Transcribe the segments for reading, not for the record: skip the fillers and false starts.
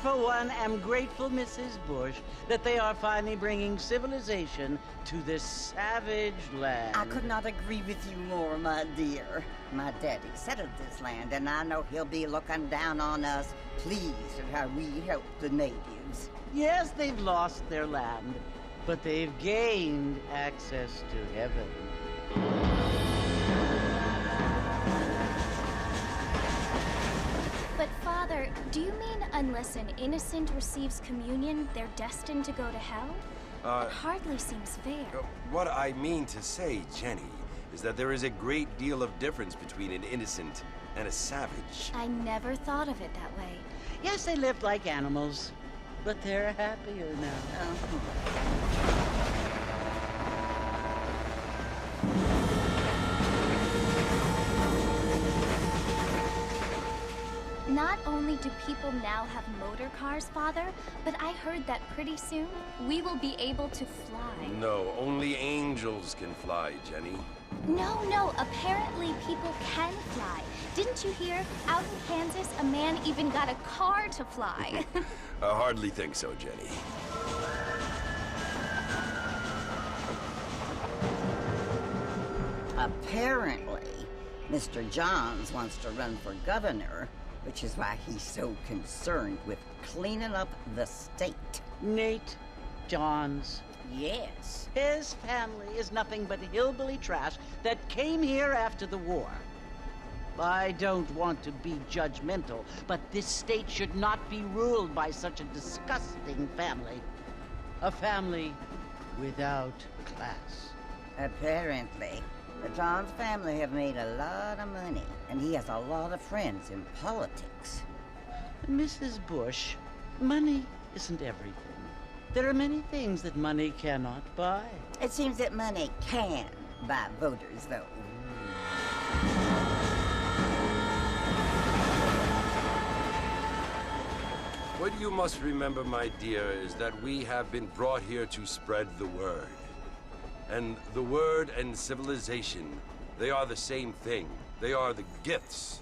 For one, am grateful, Mrs. Bush, that they are finally bringing civilization to this savage land. I could not agree with you more, my dear. My daddy settled this land, and I know he'll be looking down on us, pleased at how we help the natives. Yes, they've lost their land, but they've gained access to heaven. But Father, do you mean unless an innocent receives communion, they're destined to go to hell? It hardly seems fair. What I mean to say, Jenny, is that there is a great deal of difference between an innocent and a savage. I never thought of it that way. Yes, they lived like animals, but they're happier now. Not only do people now have motor cars, Father, but I heard that pretty soon we will be able to fly. No, only angels can fly, Jenny. No, apparently people can fly. Didn't you hear? Out in Kansas, a man even got a car to fly. I hardly think so, Jenny. Apparently, Mr. Johns wants to run for governor, which is why he's so concerned with cleaning up the state. Nate Johns. Yes. His family is nothing but hillbilly trash that came here after the war. I don't want to be judgmental, but this state should not be ruled by such a disgusting family. A family without class. Apparently. The Johns family have made a lot of money, and he has a lot of friends in politics. Mrs. Bush, money isn't everything. There are many things that money cannot buy. It seems that money can buy voters, though. What you must remember, my dear, is that we have been brought here to spread the word. And the word and civilization, they are the same thing. They are the gifts.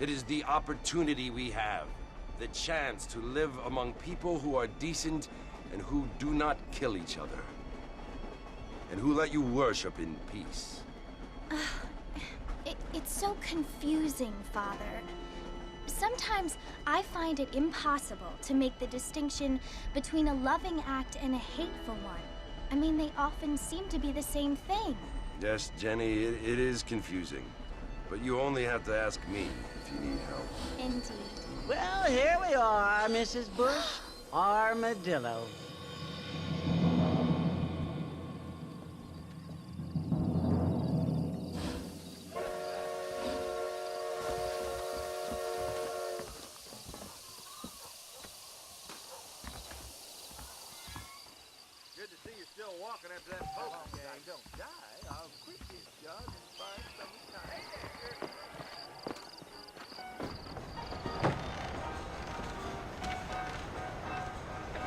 It is the opportunity we have, the chance to live among people who are decent and who do not kill each other, and who let you worship in peace. It's so confusing, Father. Sometimes I find it impossible to make the distinction between a loving act and a hateful one. I mean, they often seem to be the same thing. Yes, Jenny, it is confusing. But you only have to ask me if you need help. Indeed. Well, here we are, Mrs. Bush. Armadillo. Good to see you still walking after that poker game. Don't die. I'll quit this job and find some time.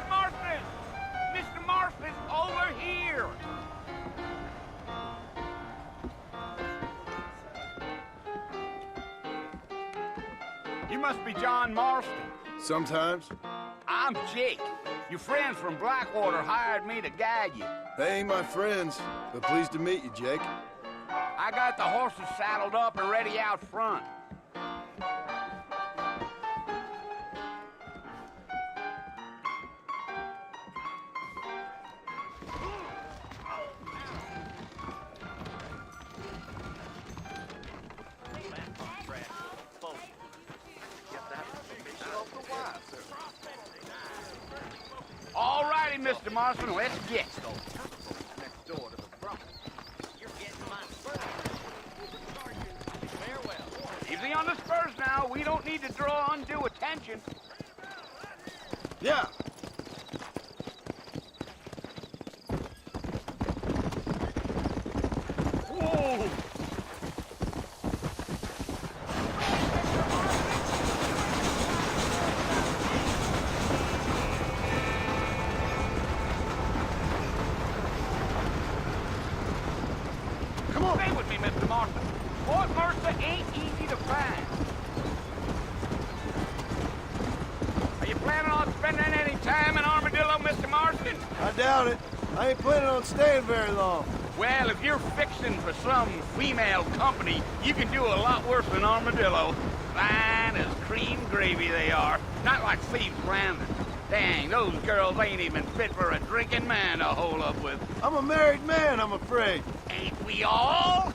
Marston! Mr. Marston, over here! You must be John Marston. Sometimes. I'm Jake. Your friends from Blackwater hired me to guide you. They ain't my friends, but pleased to meet you, Jake. I got the horses saddled up and ready out front. All righty, Mr. Marston, let's get. Next door to the front. Easy on the spurs now. We don't need to draw undue attention. Yeah. Whoa! Come on. Stay with me, Mr. Marston. Fort Mercer ain't easy to find. Are you planning on spending any time in Armadillo, Mr. Marston? I doubt it. I ain't planning on staying very long. Well, if you're fixing for some female company, you can do a lot worse than Armadillo. Fine as cream gravy they are. Not like Thieves Landing. Dang, those girls ain't even fit for a drinking man to hole up with. I'm a married man, I'm afraid. Ain't we all?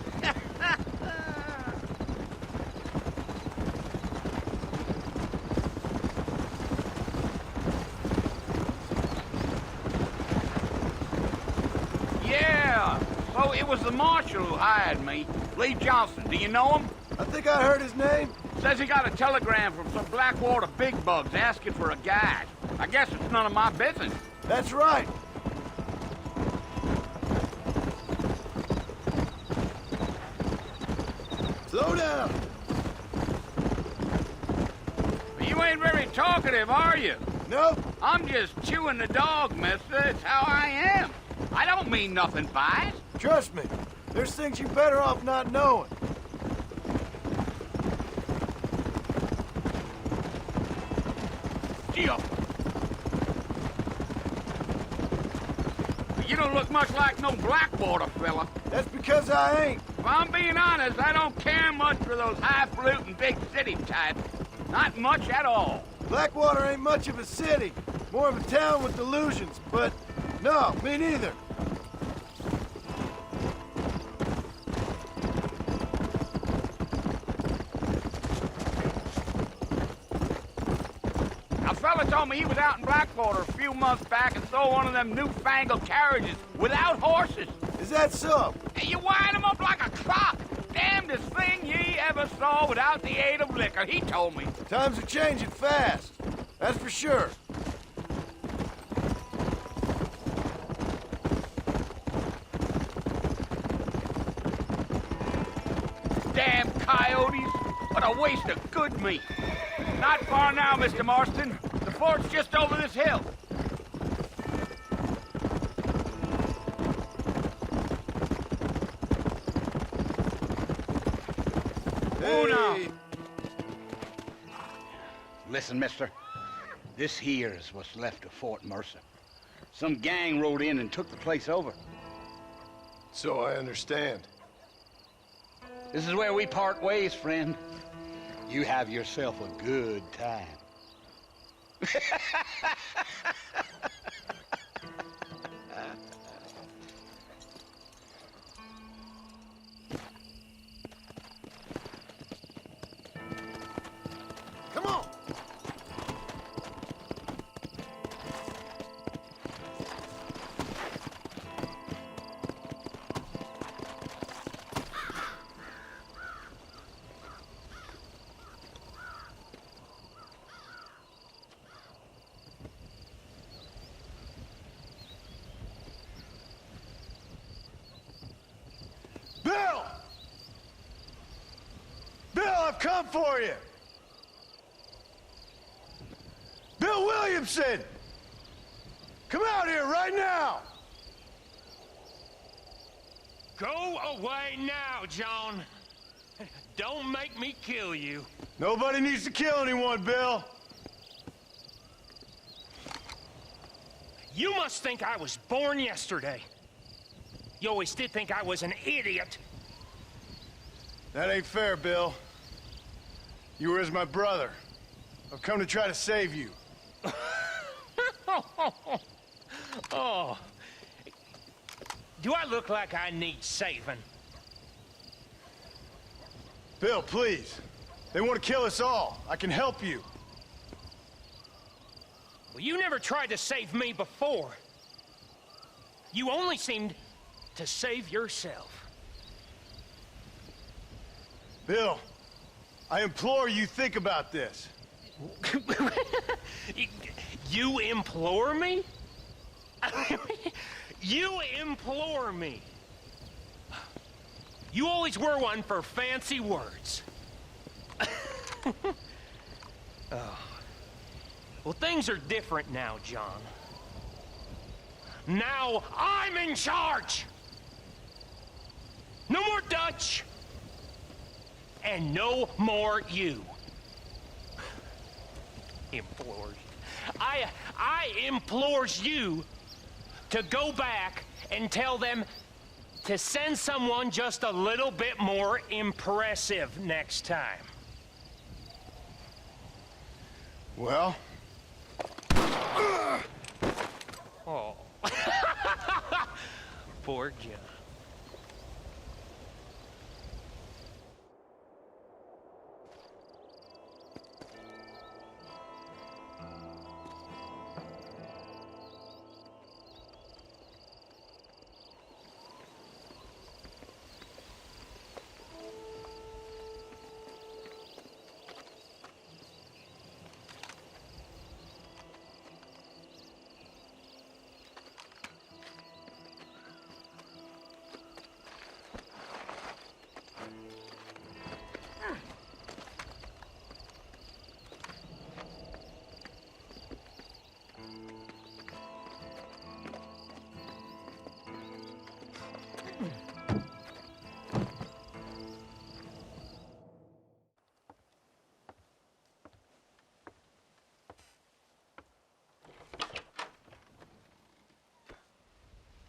Yeah, so it was the marshal who hired me. Lee Johnson, do you know him? I think I heard his name. Says he got a telegram from some Blackwater big bugs asking for a guide. I guess it's none of my business. That's right. Slow down. You ain't very talkative, are you? Nope. I'm just chewing the dog, mister. It's how I am. I don't mean nothing by it. Trust me. There's things you better off not knowing. Gee, you don't look much like no Blackwater fella. That's because I ain't. If I'm being honest, I don't care much for those highfalutin big city types. Not much at all. Blackwater ain't much of a city. More of a town with delusions, but no, me neither. A fella told me he was out in Blackwater a few months back and saw one of them newfangled carriages without horses. Is that so? And you wind 'em up like a clock. Damnedest thing ye ever saw without the aid of liquor, he told me. Times are changing fast. That's for sure. Damn coyotes. What a waste of good meat. Not far now, Mr. Marston. The fort's just over this hill. Hey. now. Listen, mister. This here is what's left of Fort Mercer. Some gang rode in and took the place over. So I understand. This is where we part ways, friend. You have yourself a good time. Come on. come for you! Bill Williamson! Come out here right now! Go away now, John. Don't make me kill you. Nobody needs to kill anyone, Bill. You must think I was born yesterday. You always did think I was an idiot. That ain't fair, Bill. You were as my brother. I've come to try to save you. Oh. Do I look like I need saving? Bill, please. They want to kill us all. I can help you. Well, you never tried to save me before. You only seemed to save yourself. Bill, I implore you think about this. You implore me? You implore me. You always were one for fancy words. Oh. Well, things are different now, John. Now I'm in charge! No more Dutch! And no more you. Implores. I implores you to go back and tell them to send someone just a little bit more impressive next time. Well? Oh. Poor John.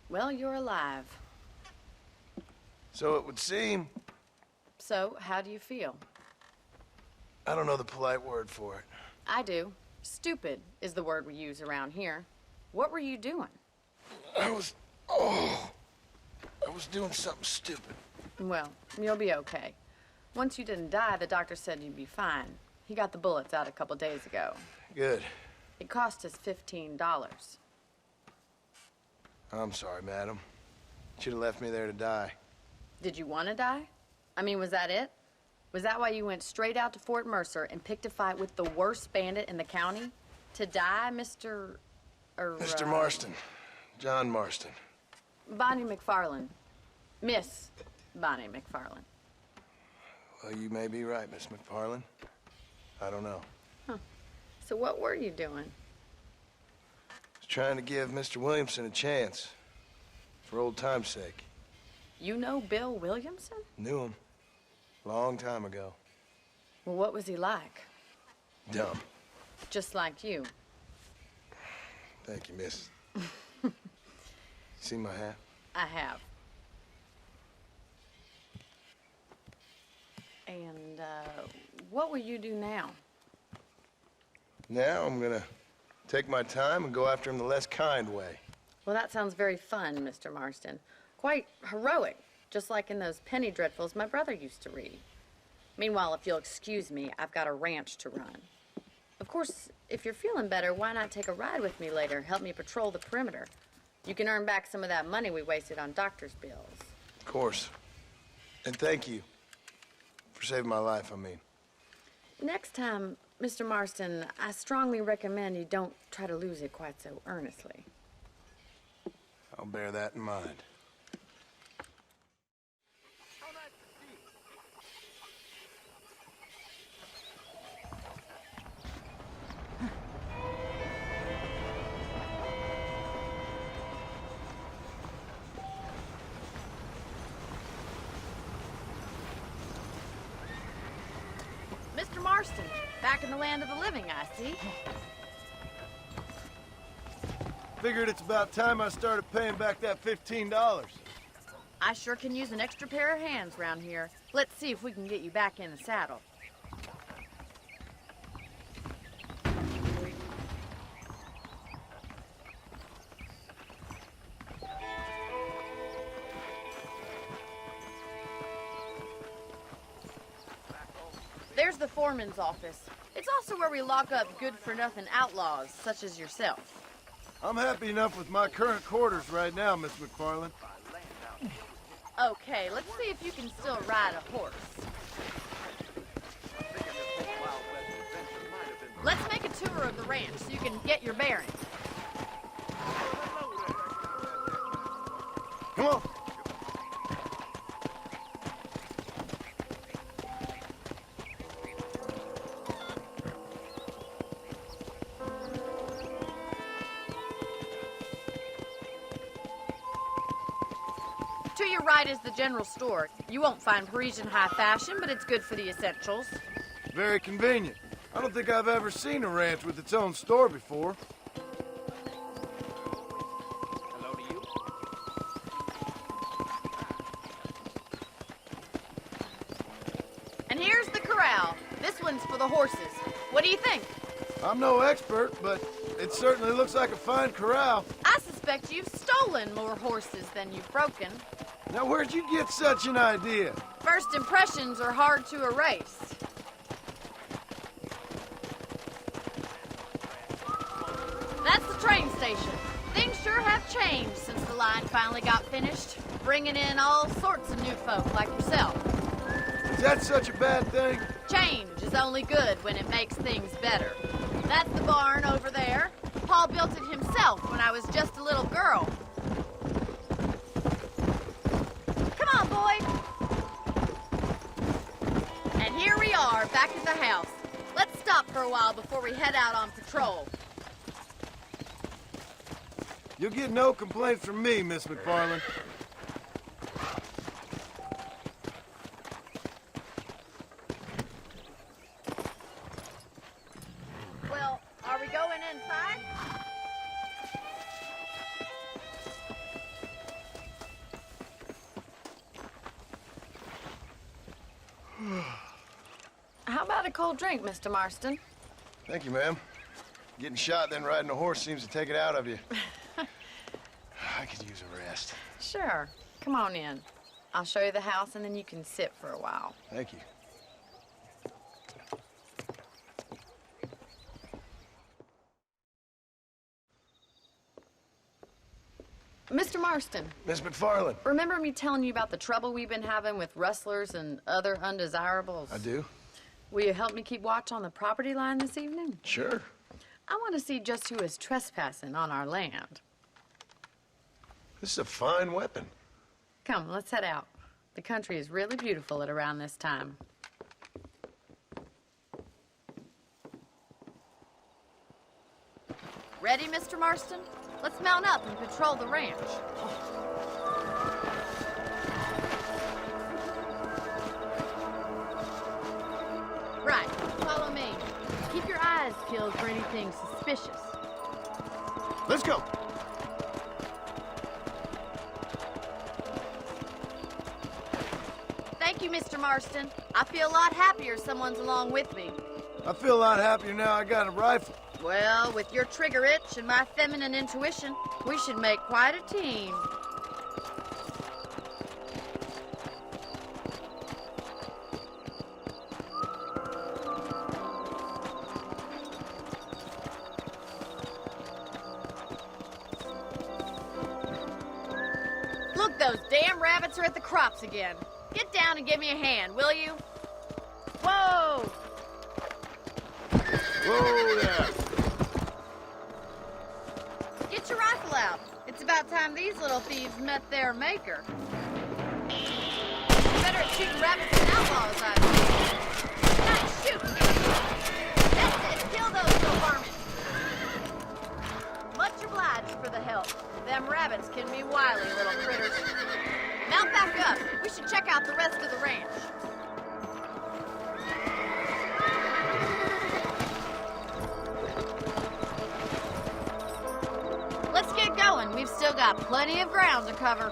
Well, you're alive. So it would seem. So, how do you feel? I don't know the polite word for it. I do. Stupid is the word we use around here. What were you doing? I was doing something stupid. Well, you'll be okay. Once you didn't die, the doctor said you'd be fine. He got the bullets out a couple days ago. Good. It cost us $15. I'm sorry, madam. Should have left me there to die. Did you want to die? I mean, was that it? Was that why you went straight out to Fort Mercer and picked a fight with the worst bandit in the county? To die, Mr. Mr. Marston. John Marston. Bonnie McFarland. Miss Bonnie McFarland. Well, you may be right, Miss McFarland. I don't know. Huh. So what were you doing? Trying to give Mr. Williamson a chance. For old time's sake. You know Bill Williamson? Knew him. Long time ago. Well, what was he like? Dumb. Just like you. Thank you, miss. See my hat? I have. And, what will you do now? Now I'm gonna take my time and go after him the less kind way. Well, that sounds very fun, Mr. Marston. Quite heroic, just like in those penny dreadfuls my brother used to read. Meanwhile, if you'll excuse me, I've got a ranch to run. Of course, if you're feeling better, why not take a ride with me later? Help me patrol the perimeter. You can earn back some of that money we wasted on doctor's bills. Of course. And thank you. For saving my life, I mean. Next time, Mr. Marston, I strongly recommend you don't try to lose it quite so earnestly. I'll bear that in mind. Mr. Marston. Back in the land of the living, I see. Figured it's about time I started paying back that $15. I sure can use an extra pair of hands around here. Let's see if we can get you back in the saddle. There's the foreman's office. It's also where we lock up good-for-nothing outlaws, such as yourself. I'm happy enough with my current quarters right now, Miss McFarland. Okay, let's see if you can still ride a horse. Let's make a tour of the ranch so you can get your bearings. Come on. To your right is the general store. You won't find Parisian high fashion, but it's good for the essentials. Very convenient. I don't think I've ever seen a ranch with its own store before. Hello to you. And here's the corral. This one's for the horses. What do you think? I'm no expert, but it certainly looks like a fine corral. I suspect you've stolen more horses than you've broken. Now, where'd you get such an idea? First impressions are hard to erase. That's the train station. Things sure have changed since the line finally got finished, bringing in all sorts of new folk like yourself. Is that such a bad thing? Change is only good when it makes things better. That's the barn over there. Paul built it himself when I was just a little girl. Come on, boy. And here we are, back at the house. Let's stop for a while before we head out on patrol. You'll get no complaints from me, Miss McFarland. Well, are we going inside? How about a cold drink, Mr. Marston? Thank you, ma'am. Getting shot, then riding a horse seems to take it out of you. I could use a rest. Sure. Come on in. I'll show you the house, and then you can sit for a while. Thank you. Mr. Marston, Miss McFarland. remember me telling you about the trouble we've been having with rustlers and other undesirables? I do. Will you help me keep watch on the property line this evening? Sure. I want to see just who is trespassing on our land. This is a fine weapon. Come, let's head out. The country is really beautiful at around this time. Ready, Mr. Marston? Let's mount up and patrol the ranch. Right, follow me. Keep your eyes peeled for anything suspicious. Let's go. Thank you, Mr. Marston. I feel a lot happier someone's along with me. I feel a lot happier now I got a rifle. Well, with your trigger itch and my feminine intuition, we should make quite a team. Look, those damn rabbits are at the crops again. Get down and give me a hand, will you? Whoa! Whoa there. Get your rifle out. It's about time these little thieves met their maker. Better at shooting rabbits than outlaws, I think. Nice shooting. That's it. Kill those little varmints. Much obliged for the help. Them rabbits can be wily little critters. Mount back up. We should check out the rest of the ranch. still got plenty of ground to cover.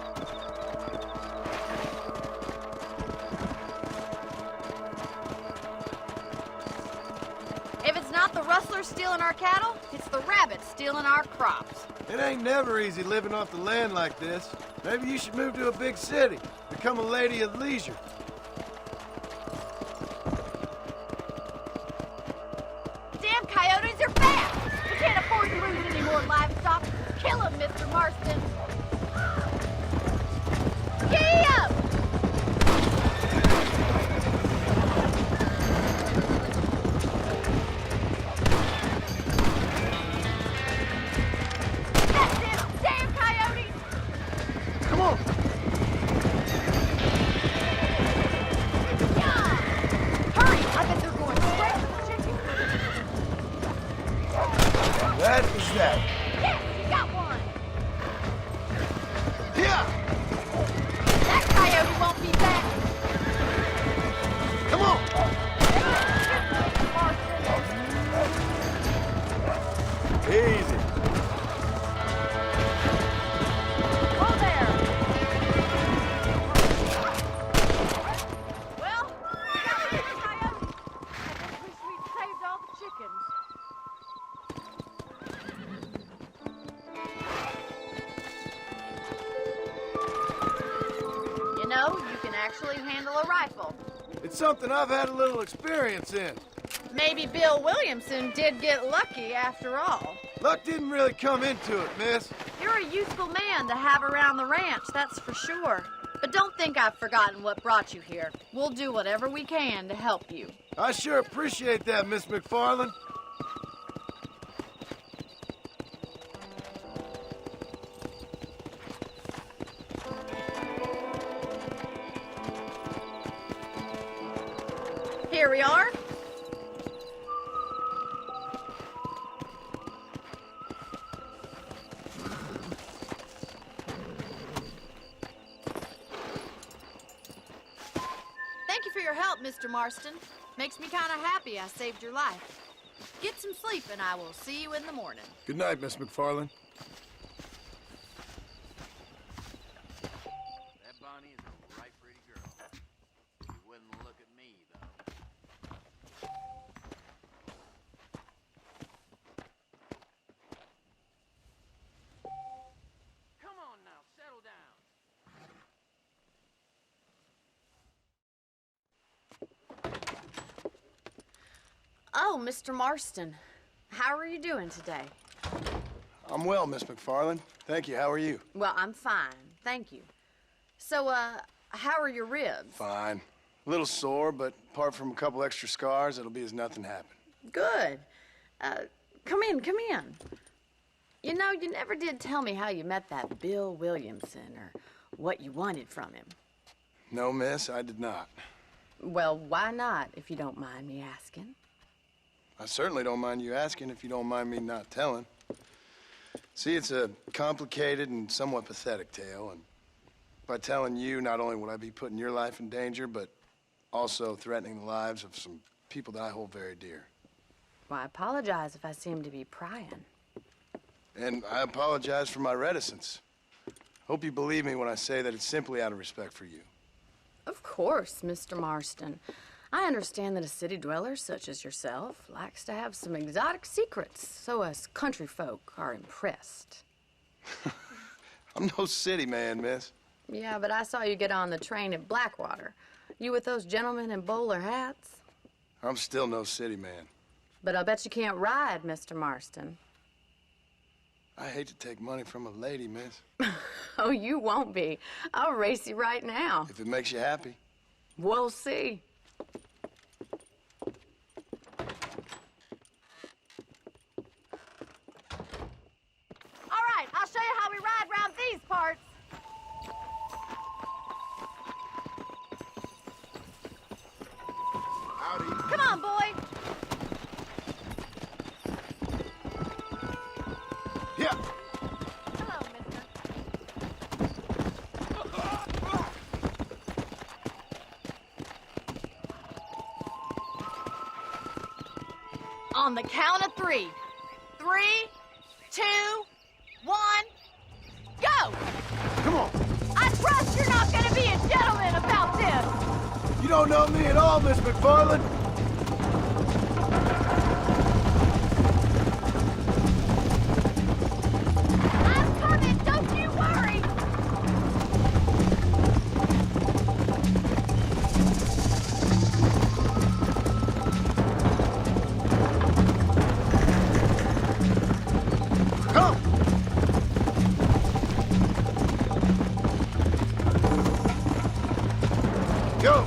If it's not the rustlers stealing our cattle, it's the rabbits stealing our crops. It ain't never easy living off the land like this. Maybe you should move to a big city. Become a lady of leisure. Damn coyotes are fast! We can't afford to lose any more livestock. Kill them, Mr. Marston. Giddy up! That's it! Damn coyotes! Come on! Yeah! Hurry! I bet they're going straight for the chicken. That is that. Yes, you got one! Yeah! That coyote won't be back. Come on! Easy. Oh, there! Well, we got rid of the coyotes. I just wish we'd saved all the chickens. You know, you can actually handle a rifle. It's something I've had a little experience in. Maybe Bill Williamson did get lucky after all. Luck didn't really come into it, miss. You're a useful man to have around the ranch, that's for sure. But don't think I've forgotten what brought you here. We'll do whatever we can to help you. I sure appreciate that, Miss McFarland. Here we are. Thank you for your help, Mr. Marston. Makes me kind of happy I saved your life. Get some sleep and I will see you in the morning. Good night, Miss McFarland. That Bonnie is a right pretty girl. She wouldn't look at me, though. Come on now, settle down. Oh, Mr. Marston. How are you doing today? I'm well, Miss McFarland. Thank you. How are you? Well, I'm fine. Thank you. So, how are your ribs? Fine. A little sore, but apart from a couple extra scars, it'll be as nothing happened. Good. Come in, come in. You know, you never did tell me how you met that Bill Williamson or what you wanted from him. No, miss, I did not. Well, why not, if you don't mind me asking? I certainly don't mind you asking if you don't mind me not telling. See, it's a complicated and somewhat pathetic tale, and by telling you, not only would I be putting your life in danger, but also threatening the lives of some people that I hold very dear. Well, I apologize if I seem to be prying. And I apologize for my reticence. Hope you believe me when I say that it's simply out of respect for you. Of course, Mr. Marston. I understand that a city dweller such as yourself likes to have some exotic secrets, so us country folk are impressed. I'm no city man, miss. Yeah, but I saw you get on the train at Blackwater. You with those gentlemen in bowler hats? I'm still no city man. But I'll bet you can't ride, Mr. Marston. I hate to take money from a lady, miss. Oh, you won't be. I'll race you right now. If it makes you happy. We'll see. All right, I'll show you how we ride round these parts. Howdy. Come on, boy. Yeah. Hello, mister. On the count of three. 3, 2, 1. Go! Come on. I trust you're not gonna be a gentleman about this! You don't know me at all, Miss McFarland. I'm coming, don't you worry! Come. Go.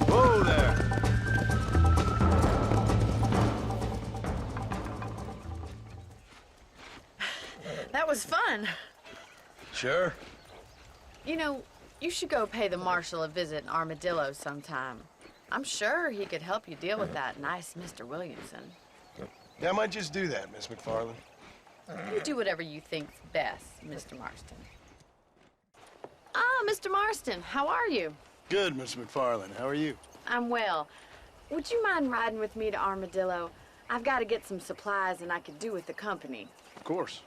Whoa there. That was fun. Sure. You know, you should go pay the marshal a visit in Armadillo sometime. I'm sure he could help you deal with that nice Mr. Williamson. Yeah, I might just do that, Miss McFarland. You do whatever you think's best, Mr. Marston. Ah, Mr. Marston, how are you? Good, Miss McFarland. How are you? I'm well. Would you mind riding with me to Armadillo? I've got to get some supplies and I could do with the company. Of course.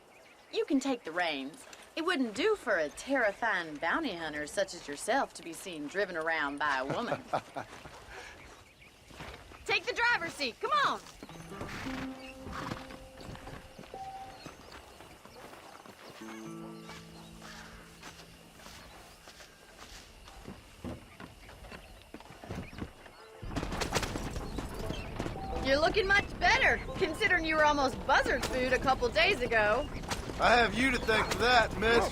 You can take the reins. It wouldn't do for a terrifying bounty hunter such as yourself to be seen driven around by a woman. Take the driver's seat. Come on. You're looking much better, considering you were almost buzzard food a couple days ago. I have you to thank for that, miss.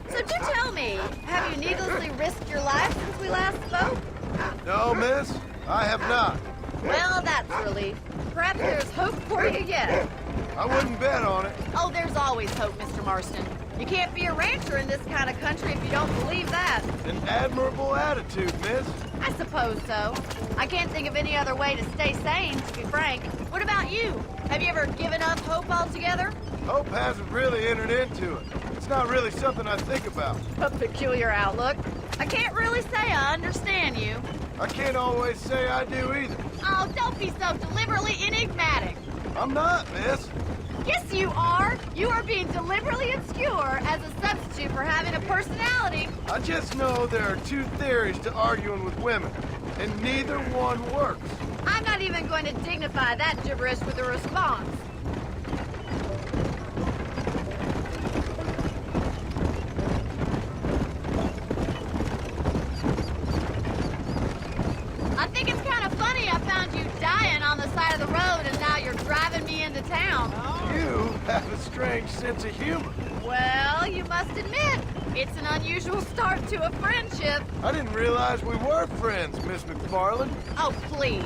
So do tell me, have you needlessly risked your life since we last spoke? No, miss, I have not. Well, that's a relief. Perhaps there's hope for you yet. I wouldn't bet on it. Oh, there's always hope, Mr. Marston. You can't be a rancher in this kind of country if you don't believe that. An admirable attitude, miss. I suppose so. I can't think of any other way to stay sane, to be frank. What about you? Have you ever given up hope altogether? Hope hasn't really entered into it. It's not really something I think about. A peculiar outlook. I can't really say I understand you. I can't always say I do either. Oh, don't be so deliberately enigmatic. I'm not, miss. Yes, you are. You are being deliberately obscure as a substitute for having a personality. I just know there are two theories to arguing with women, and neither one works. I'm not even going to dignify that gibberish with a response. I think it's kind of funny I found you dying on the side of the road and now you're driving me into town. You have a strange sense of humor. Well, you must admit, it's an unusual start to a friendship. I didn't realize we were friends, Miss McFarland. Oh, please.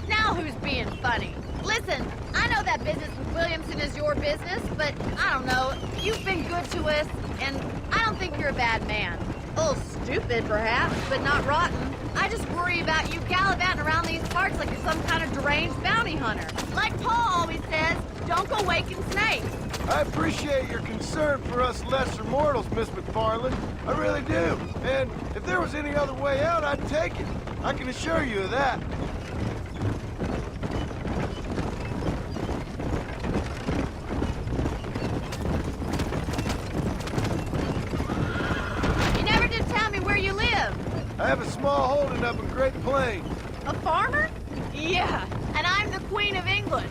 Now who's being funny? Listen, I know that business with Williamson is your business, but I don't know. You've been good to us, and I don't think you're a bad man. A little stupid, perhaps, but not rotten. I just worry about you gallivanting around these parts like you're some kind of deranged bounty hunter. Like Paul always says, don't go waking snakes. I appreciate your concern for us lesser mortals, Miss McFarland. I really do. And if there was any other way out, I'd take it. I can assure you of that. You never did tell me where you live. I have a small holding up in Great Plains. A farmer? Yeah, and I'm the Queen of England.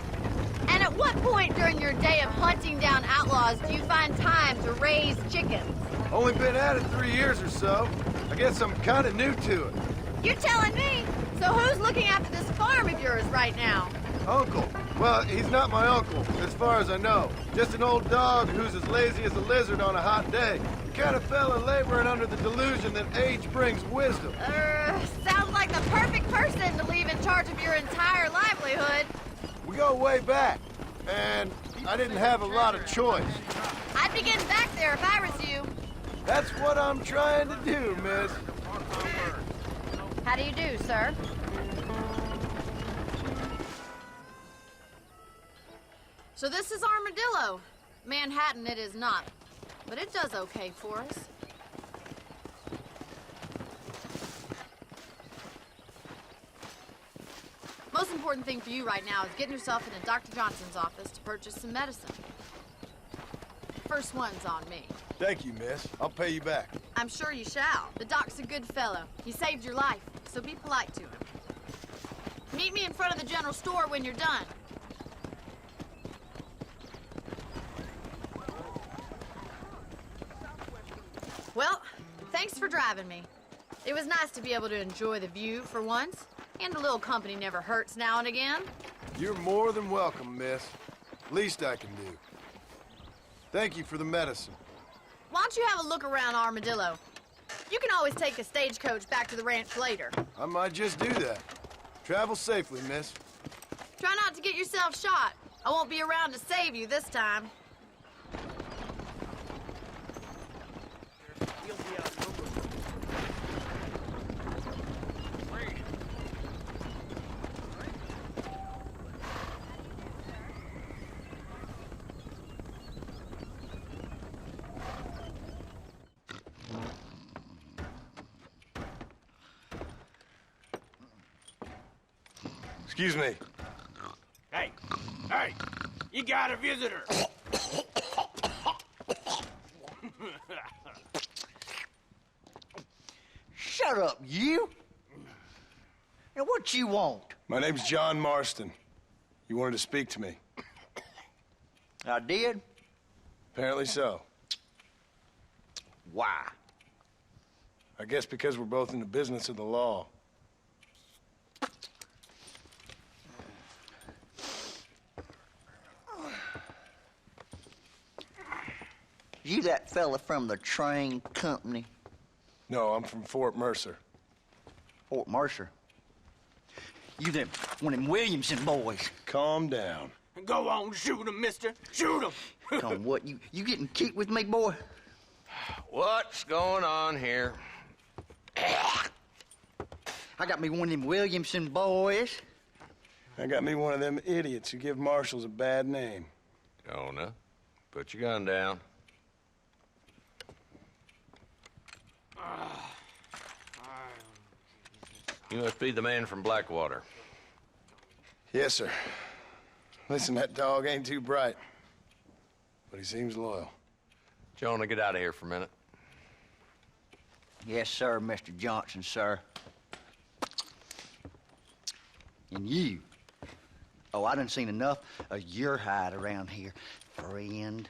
And at what point during your day of hunting down outlaws do you find time to raise chickens? Only been at it 3 years or so. I guess I'm kind of new to it. You're telling me? So who's looking after this farm of yours right now? Uncle. Well, he's not my uncle, as far as I know. Just an old dog who's as lazy as a lizard on a hot day. The kind of fella laboring under the delusion that age brings wisdom. Sounds like the perfect person to leave in charge of your entire livelihood. We go way back, and I didn't have a lot of choice. I'd be getting back there if I was you. That's what I'm trying to do, miss. How do you do, sir? So this is Armadillo. Manhattan it is not, but it does okay for us. Most important thing for you right now is getting yourself into Dr. Johnson's office to purchase some medicine. First one's on me. Thank you, miss. I'll pay you back. I'm sure you shall. The doc's a good fellow. He saved your life, so be polite to him. Meet me in front of the general store when you're done. Well, thanks for driving me. It was nice to be able to enjoy the view for once, and a little company never hurts now and again. You're more than welcome, miss. Least I can do. Thank you for the medicine. Why don't you have a look around Armadillo? You can always take the stagecoach back to the ranch later. I might just do that. Travel safely, miss. Try not to get yourself shot. I won't be around to save you this time. Excuse me. Hey, you got a visitor. Shut up, you! And what you want? My name's John Marston. You wanted to speak to me. I did? Apparently so. Why? I guess because we're both in the business of the law. You that fella from the train company? No, I'm from Fort Mercer. Fort Mercer? You them one of them Williamson boys? Calm down. Go on, shoot him, mister. Shoot him. Come on, what, you getting cute with me, boy? What's going on here? I got me one of them Williamson boys. I got me one of them idiots who give marshals a bad name. Jonah, put your gun down. You must be the man from Blackwater. Yes, sir. Listen, that dog ain't too bright, but he seems loyal. Jonah, get out of here for a minute. Yes, sir, Mr. Johnson, sir. And you. Oh, I done seen enough of your hide around here, friend.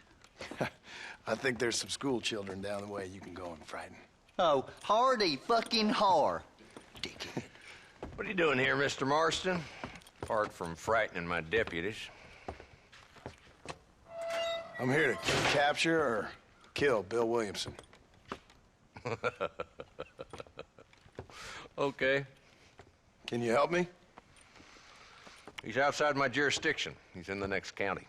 I think there's some school children down the way you can go and frighten. Oh, hardy fucking har. Dickhead. What are you doing here, Mr. Marston? Apart from frightening my deputies. I'm here to capture or kill Bill Williamson. Okay. Can you help me? He's outside my jurisdiction. He's in the next county.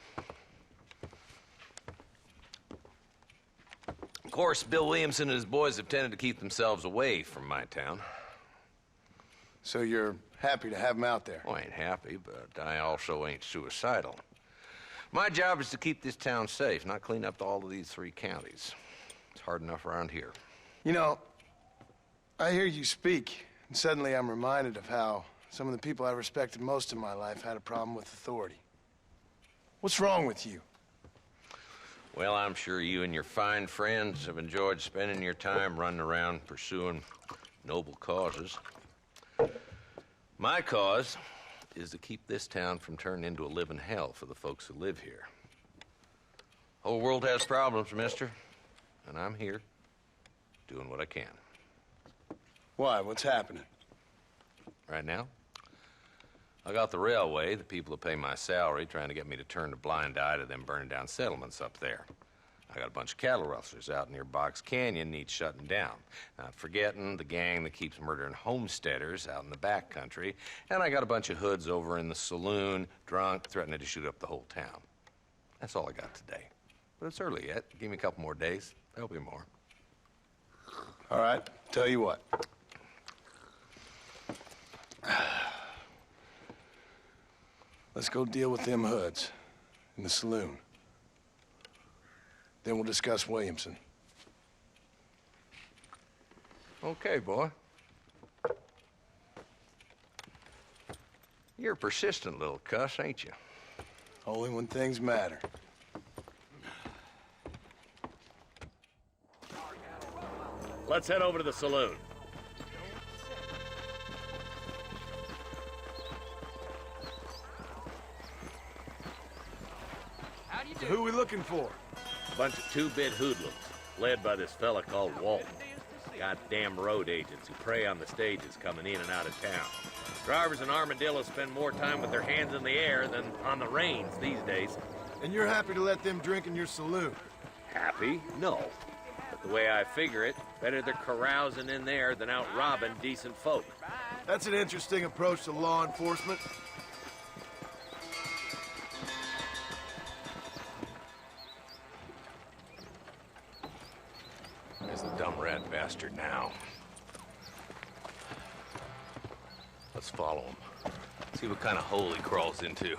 Of course, Bill Williamson and his boys have tended to keep themselves away from my town. So you're happy to have him out there? Well, I ain't happy, but I also ain't suicidal. My job is to keep this town safe, not clean up all of these 3 counties. It's hard enough around here. You know, I hear you speak, and suddenly I'm reminded of how some of the people I respected most in my life had a problem with authority. What's wrong with you? Well, I'm sure you and your fine friends have enjoyed spending your time running around pursuing noble causes. My cause is to keep this town from turning into a living hell for the folks who live here. Whole world has problems, mister, and I'm here doing what I can. Why? What's happening? Right now, I got the railway, the people who pay my salary, trying to get me to turn a blind eye to them burning down settlements up there. I got a bunch of cattle rustlers out near Box Canyon needs shutting down. Not forgetting the gang that keeps murdering homesteaders out in the back country. And I got a bunch of hoods over in the saloon, drunk, threatening to shoot up the whole town. That's all I got today. But it's early yet. Give me a couple more days. There'll be more. All right, tell you what. Let's go deal with them hoods in the saloon. Then we'll discuss Williamson. Okay, boy. You're a persistent little cuss, ain't you? Only when things matter. Let's head over to the saloon. So who are we looking for? Bunch of two-bit hoodlums, led by this fella called Walton. Goddamn road agents who prey on the stages coming in and out of town. Drivers in Armadillo spend more time with their hands in the air than on the reins these days. And you're happy to let them drink in your saloon? Happy? No. But the way I figure it, better they're carousing in there than out robbing decent folk. That's an interesting approach to law enforcement. There's the dumb rat bastard now. Let's follow him. See what kind of hole he crawls into.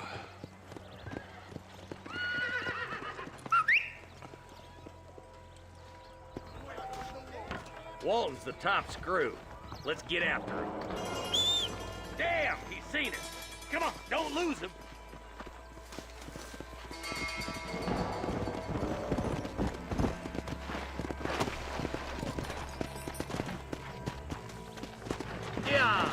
Walton's the top screw. Let's get after him. Damn, he's seen us. Come on, don't lose him. Yeah.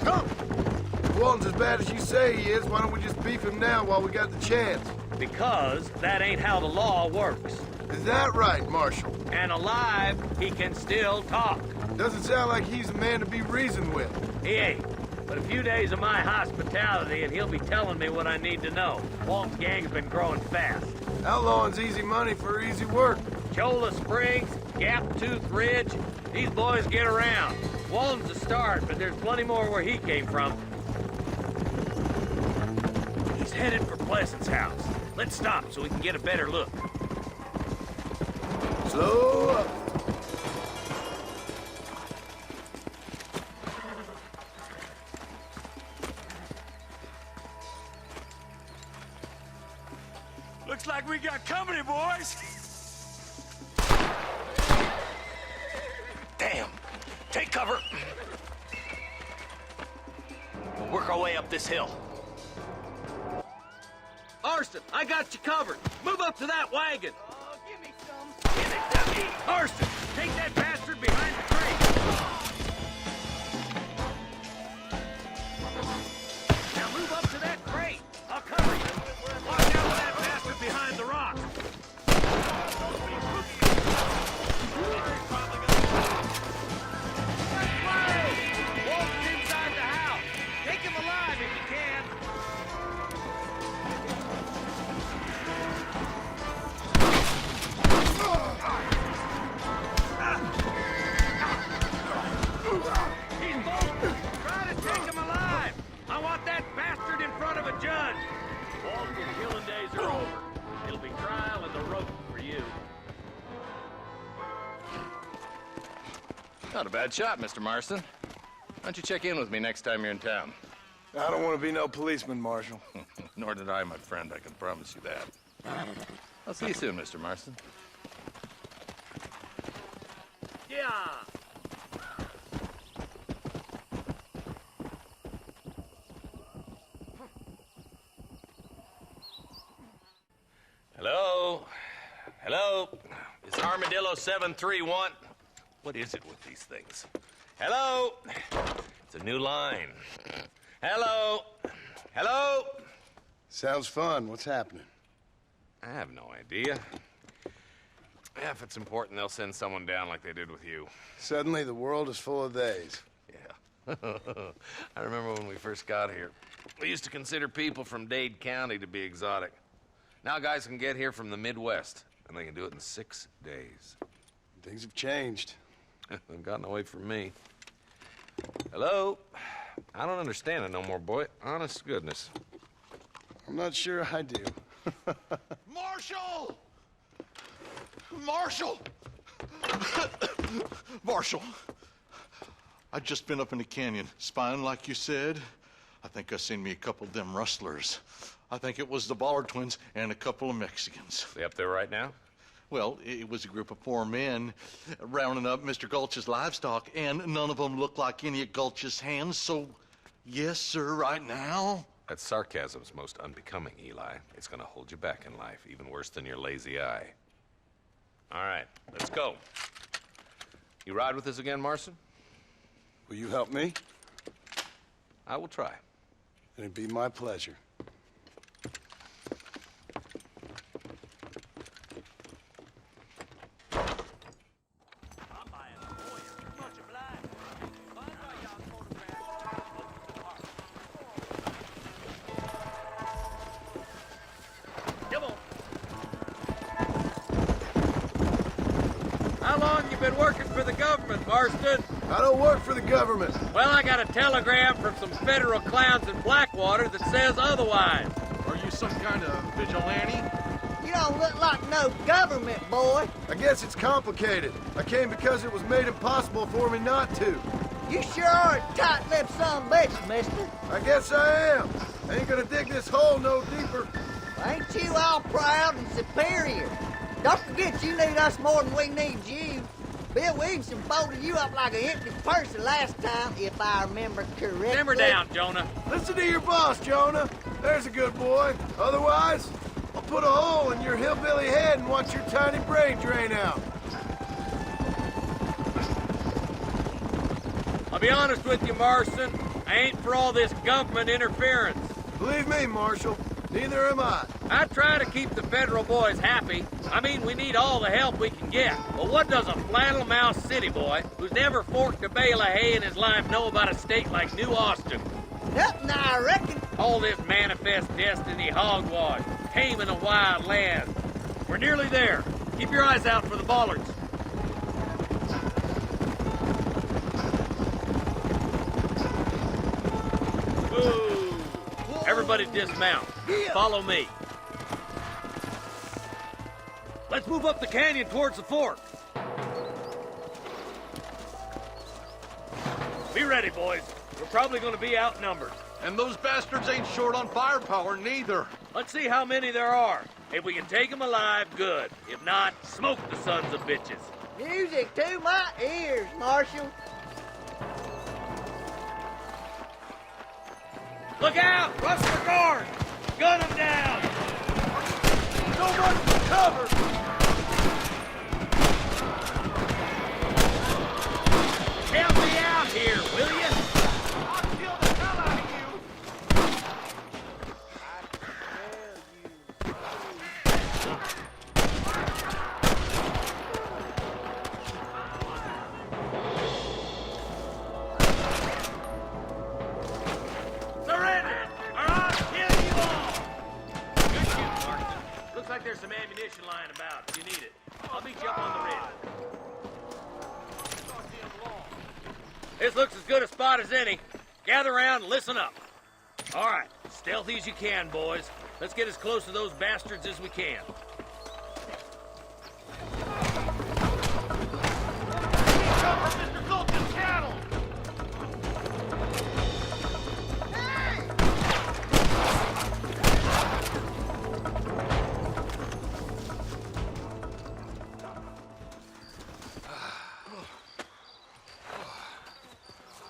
Come! If Walton's as bad as you say he is, why don't we just beef him now while we got the chance? Because that ain't how the law works. Is that right, Marshal? And alive, he can still talk. Doesn't sound like he's a man to be reasoned with. He ain't. But a few days of my hospitality and he'll be telling me what I need to know. Walton's gang's been growing fast. Outlawing's easy money for easy work. Cholla Springs, Gap Tooth Ridge, these boys get around. Walton's a start, but there's plenty more where he came from. He's headed for Pleasant's house. Let's stop so we can get a better look. Slow up. Looks like we got company, boys. Damn. Take cover. We'll work our way up this hill. Marston, I got you covered. Move up to that wagon. Give me some. Give it to me. Marston, take that bastard behind the tree. Now move up to that crate. I'll cover you. Watch out for that bastard behind the rock. Let's play. Walton's inside the house. Take him alive if you can. He's bolting! Try to take him alive! I want that bastard in front of a judge! Walton's killing days are over. It'll be trial and the rope for you. Not a bad shot, Mr. Marston. Why don't you check in with me next time you're in town? I don't want to be no policeman, Marshal. Nor did I, my friend. I can promise you that. I'll see you soon, Mr. Marston. Yeah! Hello? Hello? Is Armadillo 731? What is it with these things? Hello? It's a new line. Hello? Hello? Sounds fun. What's happening? I have no idea. Yeah, if it's important, they'll send someone down like they did with you. Suddenly, the world is full of theys. Yeah. I remember when we first got here. We used to consider people from Dade County to be exotic. Now guys can get here from the Midwest, and they can do it in 6 days. Things have changed. They've gotten away from me. Hello? I don't understand it no more, boy. Honest to goodness. I'm not sure I do. Marshal! Marshal! Marshal! I've just been up in the canyon, spying like you said. I think I seen me a couple of them rustlers. I think it was the Ballard twins and a couple of Mexicans. They up there right now? Well, it was a group of 4 men rounding up Mr. Gulch's livestock, and none of them looked like any of Gulch's hands, so yes, sir, right now. That sarcasm's most unbecoming, Eli. It's gonna hold you back in life, even worse than your lazy eye. All right, let's go. You ride with us again, Marston? Will you help me? I will try. It'd be my pleasure. How long you been working for the government, Marston? I don't work for the government. Well, I got a telegram from some federal clowns in Blackwater that says otherwise. Are you some kind of vigilante? You don't look like no government, boy. I guess it's complicated. I came because it was made impossible for me not to. You sure are a tight-lipped son of a bitch, mister. I guess I am. I ain't gonna dig this hole no deeper. Ain't you all proud and superior? Don't forget you need us more than we need you. Bill Williamson folded you up like an empty person last time, if I remember correctly. Simmer down, Jonah. Listen to your boss, Jonah. There's a good boy. Otherwise, I'll put a hole in your hillbilly head and watch your tiny brain drain out. I'll be honest with you, Marston. I ain't for all this government interference. Believe me, Marshal, neither am I. I try to keep the federal boys happy. I mean, we need all the help we can get. But what does a flannel-mouthed city boy who's never forked a bale of hay in his life know about a state like New Austin? Nothing, I reckon. All this manifest destiny hogwash, taming a wild land. We're nearly there. Keep your eyes out for the Ballards. Ooh. Everybody dismount. Follow me. Let's move up the canyon towards the fort. Be ready, boys. We're probably going to be outnumbered. And those bastards ain't short on firepower, neither. Let's see how many there are. If we can take them alive, good. If not, smoke the sons of bitches. Music to my ears, Marshal. Look out! Rush for guard! Gun them down! So much for cover! Help me out here, will you? I'll kill the hell out of you! Surrender! Or I'll kill you all! Good shooting, Marston. Looks like there's some ammunition lying about. If you need it, I'll meet you up on the ridge. This looks as good a spot as any. Gather around and listen up. All right, stealthy as you can, boys. Let's get as close to those bastards as we can. Mr. Gulch's cattle!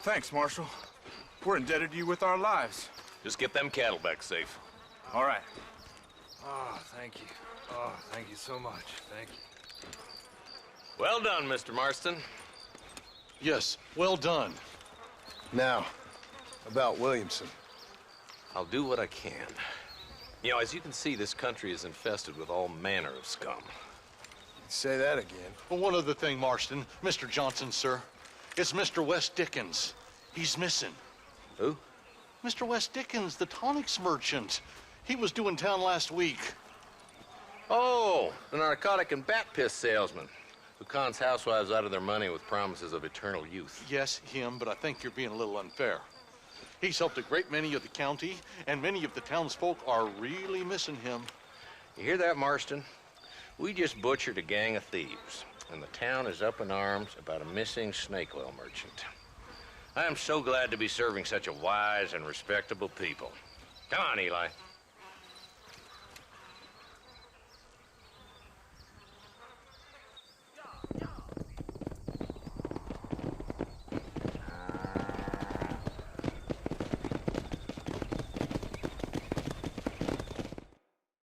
Thanks, Marshal. We're indebted to you with our lives. Just get them cattle back safe. All right. Oh, thank you. Oh, thank you so much. Thank you. Well done, Mr. Marston. Yes, well done. Now, about Williamson. I'll do what I can. You know, as you can see, this country is infested with all manner of scum. Say that again. Well, one other thing, Marston. Mr. Johnson, sir. It's Mr. West Dickens. He's missing. Who? Mr. West Dickens, the tonics merchant. He was due in town last week. Oh, the narcotic and bat piss salesman who cons housewives out of their money with promises of eternal youth. Yes, him, but I think you're being a little unfair. He's helped a great many of the county, and many of the townsfolk are really missing him. You hear that, Marston? We just butchered a gang of thieves, and the town is up in arms about a missing snake oil merchant. I am so glad to be serving such a wise and respectable people. Come on, Eli.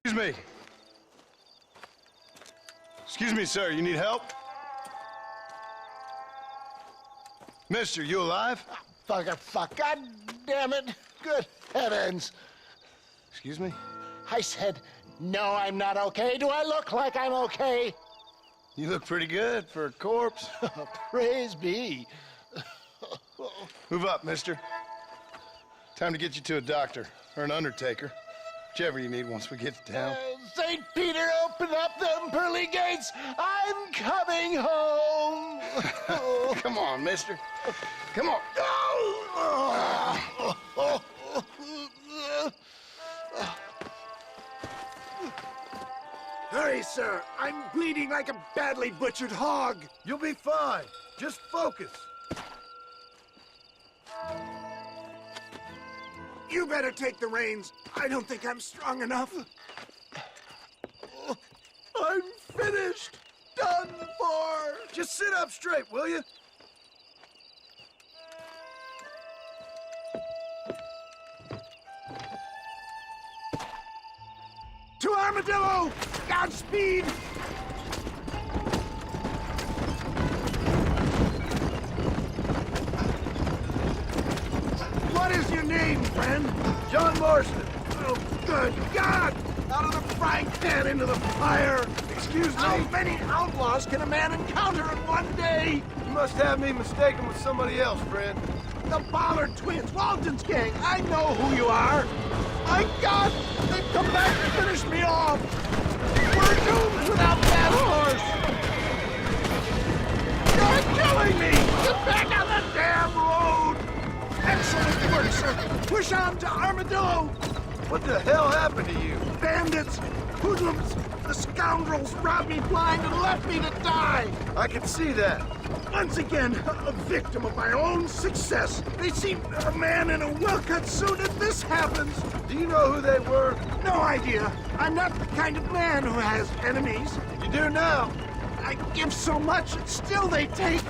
Excuse me. Excuse me, sir. You need help? Mister, you alive? Fuck. God damn it. Good heavens. Excuse me? I said, no, I'm not okay. Do I look like I'm okay? You look pretty good for a corpse. Praise be. Move up, mister. Time to get you to a doctor or an undertaker. Whichever you need once we get to town. St. Peter, open up them pearly gates. I'm coming home. Come on, mister. Come on. Hurry, sir. I'm bleeding like a badly butchered hog. You'll be fine. Just focus. You better take the reins. I don't think I'm strong enough. I'm finished. Done for. Just sit up straight, will you? To Armadillo! Godspeed! What is your name, friend? John Marston. Oh, good God! Out of the frying pan into the fire! Excuse me? How many outlaws can a man encounter in one day? You must have me mistaken with somebody else, friend. The Ballard twins, Walton's gang. I know who you are. My God! They've come back to finish me off! We're doomed without that horse! You're killing me! Get back on the damn road! Excellent work, sir! Push on to Armadillo! What the hell happened to you? Bandits! Hoodlums! The scoundrels robbed me blind and left me to die! I can see that. Once again, a victim of my own success. They seem a man in a well-cut suit and this happens. Do you know who they were? No idea. I'm not the kind of man who has enemies. You do now. I give so much and still they take.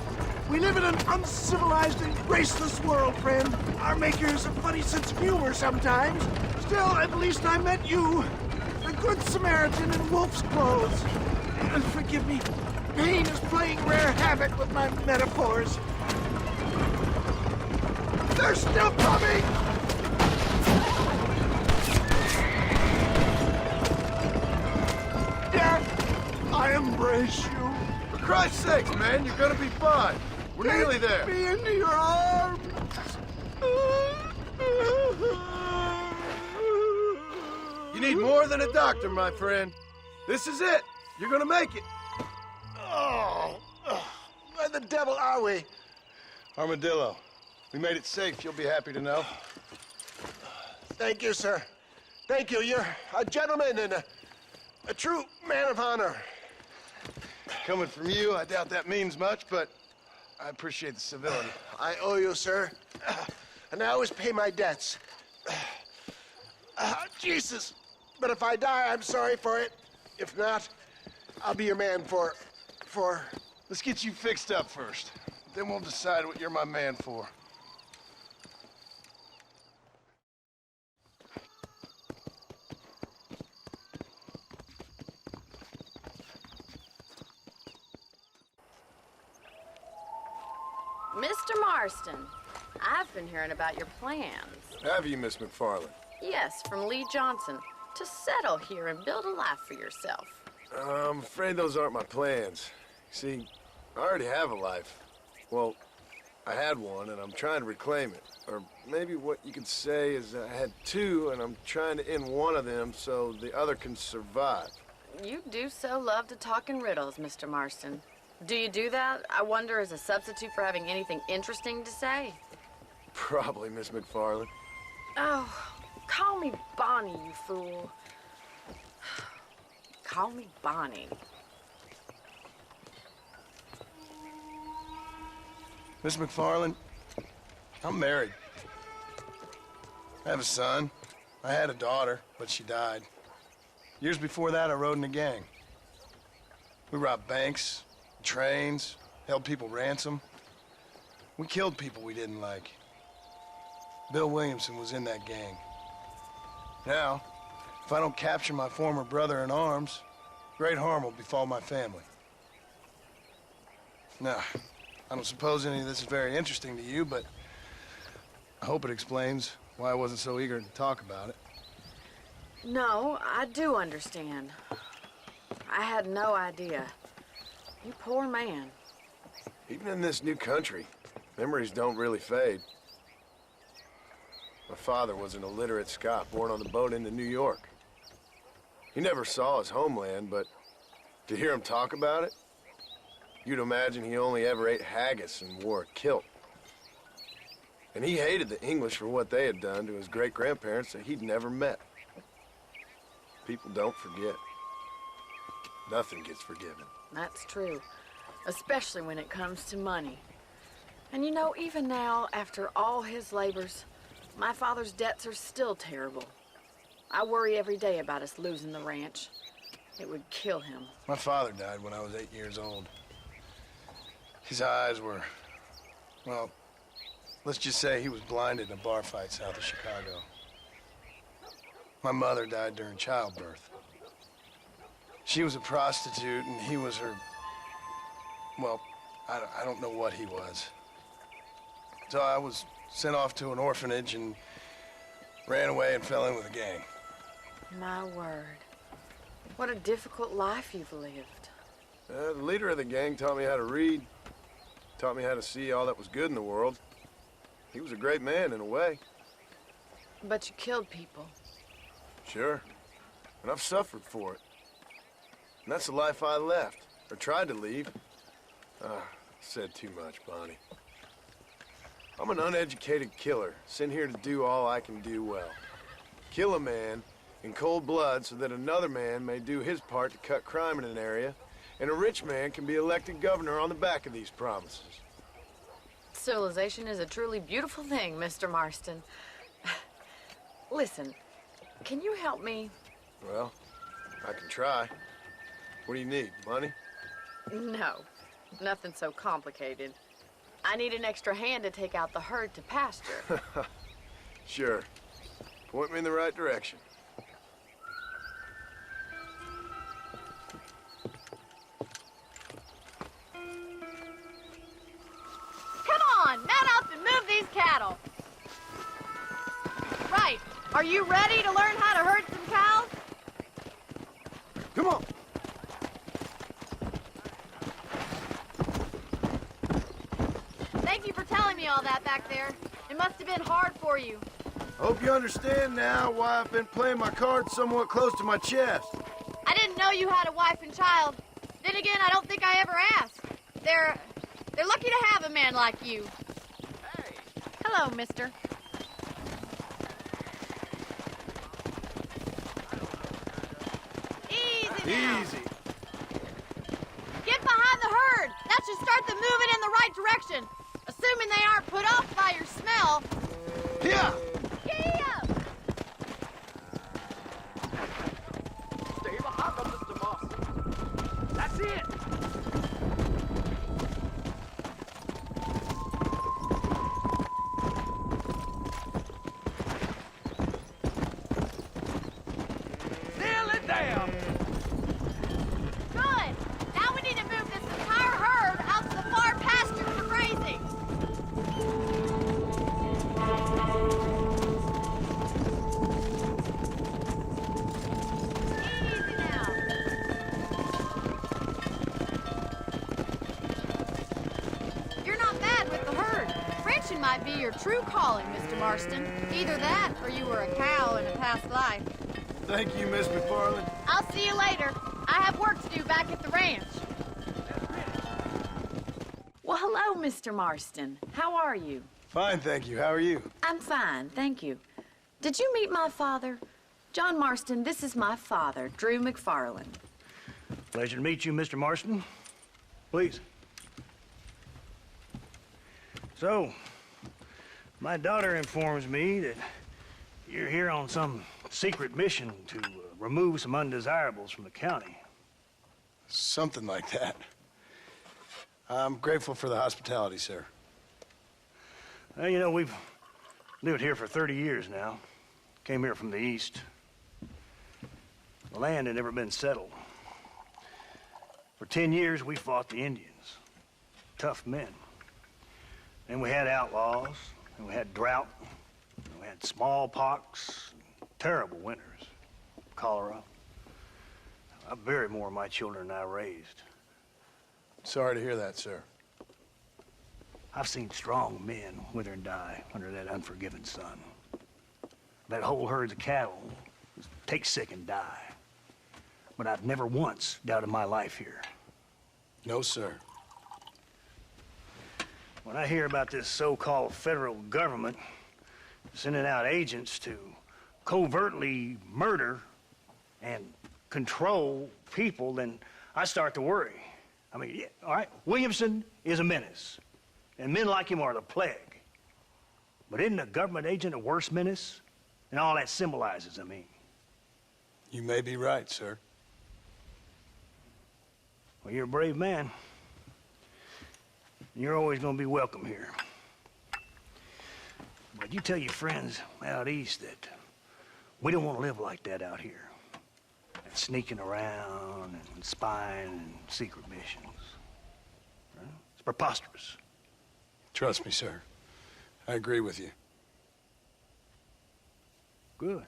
We live in an uncivilized and graceless world, friend. Our maker has a funny sense of humor sometimes. Still, at least I met you. A good Samaritan in wolf's clothes. And forgive me. Pain is playing rare havoc with my metaphors. They're still coming! Death, I embrace you. For Christ's sakes, man, you're gonna be fine. We're nearly there. Take me into your arms. You need more than a doctor, my friend. This is it. You're gonna make it. Oh, where the devil are we? Armadillo. We made it safe, you'll be happy to know. Thank you, sir. Thank you. You're a gentleman and a true man of honor. Coming from you, I doubt that means much, but I appreciate the civility. I owe you, sir. And I always pay my debts. Jesus. But if I die, I'm sorry for it. If not, I'll be your man for... Let's get you fixed up first. Then we'll decide what you're my man for. Mr. Marston, I've been hearing about your plans. Have you, Miss McFarland? Yes, from Lee Johnson, to settle here and build a life for yourself. I'm afraid those aren't my plans. See, I already have a life. Well, I had one, and I'm trying to reclaim it. Or maybe what you could say is I had two, and I'm trying to end one of them so the other can survive. You do so love to talk in riddles, Mr. Marston. Do you do that, I wonder, as a substitute for having anything interesting to say? Probably, Miss McFarland. Oh, call me Bonnie, you fool. Call me Bonnie. Miss McFarland, I'm married. I have a son. I had a daughter, but she died. Years before that, I rode in a gang. We robbed banks, trains, held people ransom. We killed people we didn't like. Bill Williamson was in that gang. Now, if I don't capture my former brother in arms, great harm will befall my family. Now, I don't suppose any of this is very interesting to you, but I hope it explains why I wasn't so eager to talk about it. No, I do understand. I had no idea. You poor man. Even in this new country, memories don't really fade. My father was an illiterate Scot born on the boat into New York. He never saw his homeland, but to hear him talk about it, you'd imagine he only ever ate haggis and wore a kilt. And he hated the English for what they had done to his great-grandparents that he'd never met. People don't forget. Nothing gets forgiven. That's true, especially when it comes to money. And you know, even now, after all his labors, my father's debts are still terrible. I worry every day about us losing the ranch. It would kill him. My father died when I was 8 years old. His eyes were, well, let's just say he was blinded in a bar fight south of Chicago. My mother died during childbirth. She was a prostitute and he was her, well, I don't know what he was. So I was sent off to an orphanage and ran away and fell in with a gang. My word. What a difficult life you've lived. The leader of the gang taught me how to read, taught me how to see all that was good in the world. He was a great man in a way. But you killed people. Sure. And I've suffered for it. And that's the life I left, or tried to leave. Said too much, Bonnie. I'm an uneducated killer, sent here to do all I can do well. Kill a man in cold blood so that another man may do his part to cut crime in an area, and a rich man can be elected governor on the back of these promises. Civilization is a truly beautiful thing, Mr. Marston. Listen, can you help me? Well, I can try. What do you need, money? No, nothing so complicated. I need an extra hand to take out the herd to pasture. Sure. Point me in the right direction. Come on, mount up and move these cattle. Right, are you ready to learn how to herd some cows? Come on. Thank you for telling me all that back there. It must have been hard for you. Hope you understand now why I've been playing my cards somewhat close to my chest. I didn't know you had a wife and child. Then again, I don't think I ever asked. They're lucky to have a man like you. Hey. Hello, mister. Easy now. Easy. Get behind the herd. That should start them moving in the right direction. Assuming they aren't put off by your smell. Yeah. Yeah. Stay behind them, Mr. Moss. That's it. Nail it down. Good. Now we need to move this entire herd out to the far pasture for grazing. Easy now. You're not bad with the herd. Ranching might be your true calling, Mr. Marston. Either that, or you were a cow in a past life. Thank you, Miss McFarland. I'll see you later. I have work to do back at the ranch. Well, hello, Mr. Marston. How are you? Fine, thank you. How are you? I'm fine, thank you. Did you meet my father? John Marston, this is my father, Drew McFarland. Pleasure to meet you, Mr. Marston. Please. So, My daughter informs me that you're here on some secret mission to remove some undesirables from the county. Something like that. I'm grateful for the hospitality, sir. Well, you know, we've lived here for 30 years now. Came here from the east. The land had never been settled. For 10 years, we fought the Indians. Tough men. Then we had outlaws, and we had drought, and we had smallpox, terrible winters, cholera. I buried more of my children than I raised. Sorry to hear that, sir. I've seen strong men wither and die under that unforgiving sun. That whole herds of cattle take sick and die. But I've never once doubted my life here. No, sir. When I hear about this so-called federal government sending out agents to covertly murder and control people, then I start to worry. I mean, yeah, all right, Williamson is a menace, and men like him are the plague. But isn't a government agent a worse menace? And all that symbolizes, I mean. You may be right, sir. Well, you're a brave man. You're always gonna be welcome here. But you tell your friends out east that we don't want to live like that out here. And sneaking around and spying and secret missions. Right? It's preposterous. Trust me, sir. I agree with you. Good.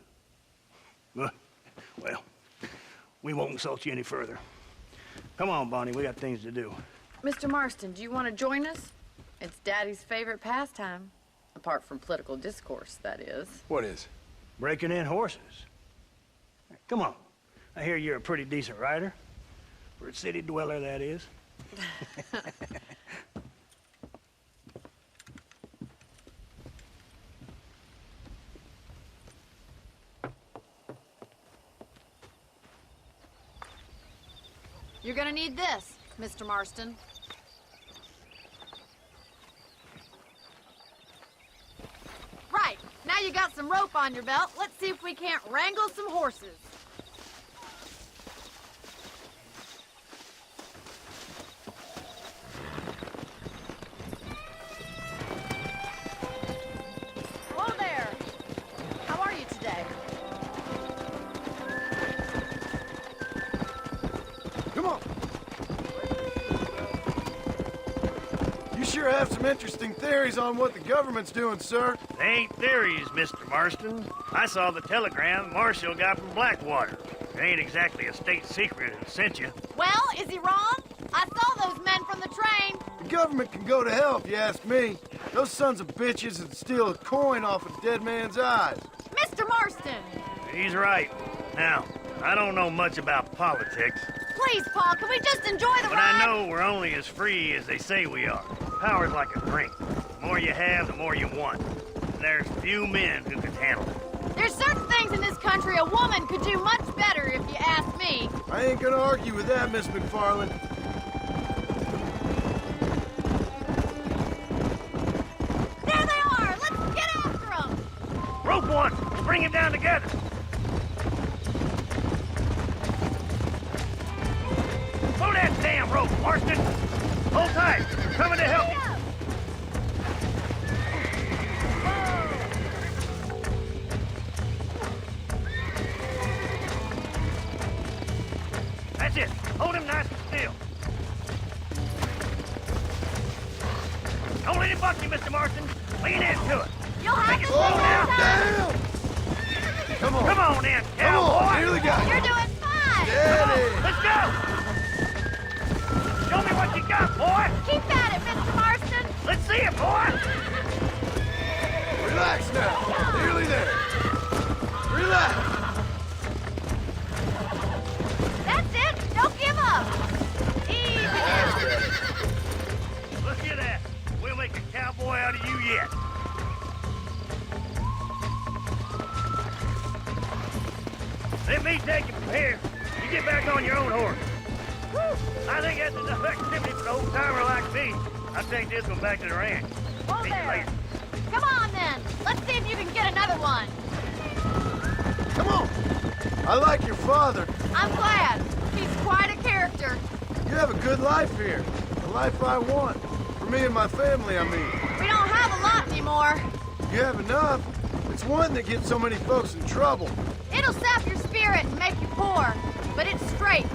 Good. Well, we won't insult you any further. Come on, Bonnie, we got things to do. Mr. Marston, do you want to join us? It's Daddy's favorite pastime. Apart from political discourse, that is. What is? Breaking in horses. Come on. I hear you're a pretty decent rider. For a city dweller, that is. You're gonna need this, Mr. Marston. Right, now you got some rope on your belt. Let's see if we can't wrangle some horses. Hello there. How are you today? Come on. You sure have some interesting theories on what the government's doing, sir. They ain't theories, Mr. Marston. I saw the telegram Marshall got from Blackwater. It ain't exactly a state secret it sent you. Well, is he wrong? I saw those men from the train. The government can go to hell if you ask me. Those sons of bitches would steal a coin off a dead man's eyes. Mr. Marston! He's right. Now, I don't know much about politics. Please, Paul, can we just enjoy the But ride? I know we're only as free as they say we are. Power's like a drink. The more you have, the more you want. And there's few men who can handle it. There's certain things in this country a woman could do much better, if you ask me. I ain't gonna argue with that, Miss McFarland. There they are! Let's get after them! Rope one! Bring him down together! Pull that damn rope, Marston! Hold tight! Coming to help you! That's it! Hold him nice and still! Don't let him buck you, Mr. Marston! Lean into it! You'll have to slow down! Down! Come on! Come on, then, Come on! cowboy! Nearly got it! You're doing fine! Steady! Let's go! Show me what you got, boy! Keep at it, Mr. Marston! Let's see it, boy! Relax now. Nearly there. Relax. That's it! Don't give up! Easy now! Look at that. We'll make a cowboy out of you yet. Let me take you from here. You get back on your own horse. Woo! I think that's enough activity for an old-timer like me. I'll take this one back to the ranch. Hold See you there. later. Come on, then. Let's see if you can get another one. Come on! I like your father. I'm glad. He's quite a character. You have a good life here. The life I want. For me and my family, I mean. We don't have a lot anymore. You have enough. It's one that gets so many folks in trouble. It'll sap your spirit and make you poor. But it's straight,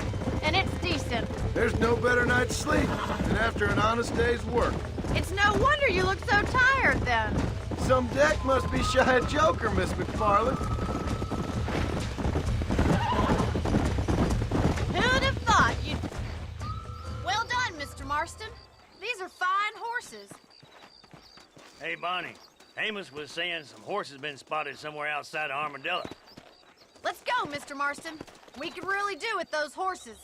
and it's decent. There's no better night's sleep than after an honest day's work. It's no wonder you look so tired, then. Some deck must be shy of Joker, Miss McFarland. Who'd have thought you'd... Well done, Mr. Marston. These are fine horses. Hey, Bonnie. Amos was saying some horses been spotted somewhere outside of Armadillo. Let's go, Mr. Marston. We could really do with those horses.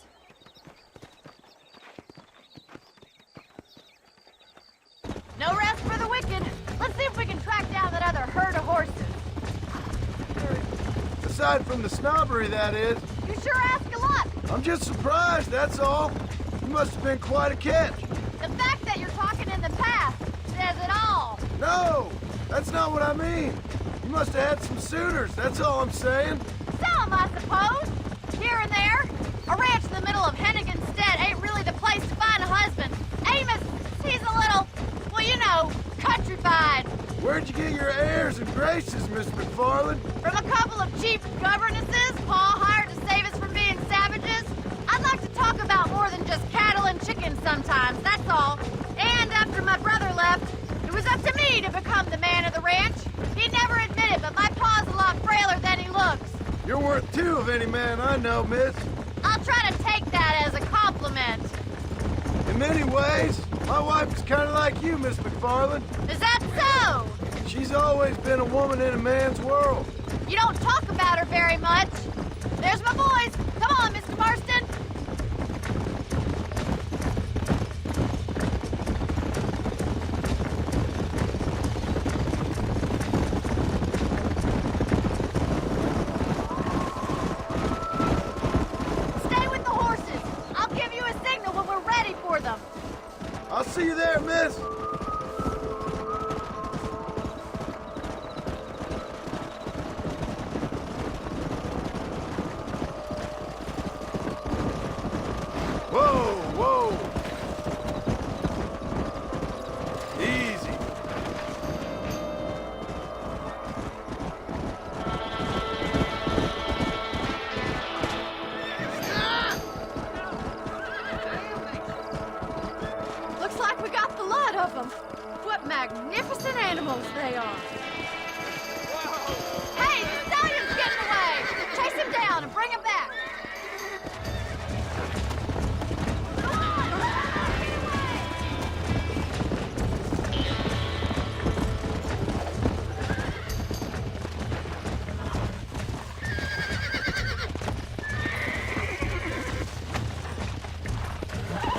No rest for the wicked. Let's see if we can track down that other herd of horses. Aside from the snobbery, that is. You sure ask a lot. I'm just surprised, that's all. You must have been quite a catch. The fact that you're talking in the past says it all. No, that's not what I mean. You must have had some suitors, that's all I'm saying. Some, I suppose. Here and there. A ranch in the middle of Hennigan's Stead ain't really the place to find a husband. Amos, he's a little, well, you know, countrified. Where'd you get your airs and graces, Miss McFarland? From a couple of cheap governesses Pa hired to save us from being savages. I'd like to talk about more than just cattle and chickens sometimes, that's all. And after my brother left, it was up to me to become the man of the ranch. He never admitted, but my pa's a lot frailer than he looks. You're worth two of any man I know, miss. I'll try to take that as a compliment. In many ways, my wife is kind of like you, Miss McFarland. Is that so? She's always been a woman in a man's world. You don't talk about her very much. There's my boys. Come on, Mr. Marston. Stay with the horses. I'll give you a signal when we're ready for them. I'll see you there, miss. Easy. Looks like we got the lot of them. What magnificent animals they are. Hey, the stallion's getting away. Chase him down and bring him back.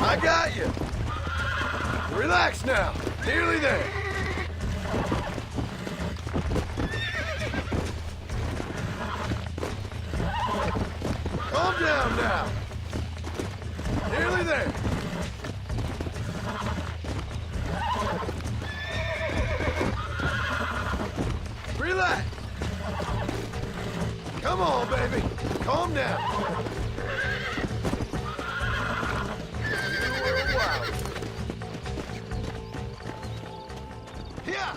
I got you. Relax now. Nearly there. Calm down now. Nearly there. Relax. Come on, baby. Calm down. You were wild. Here.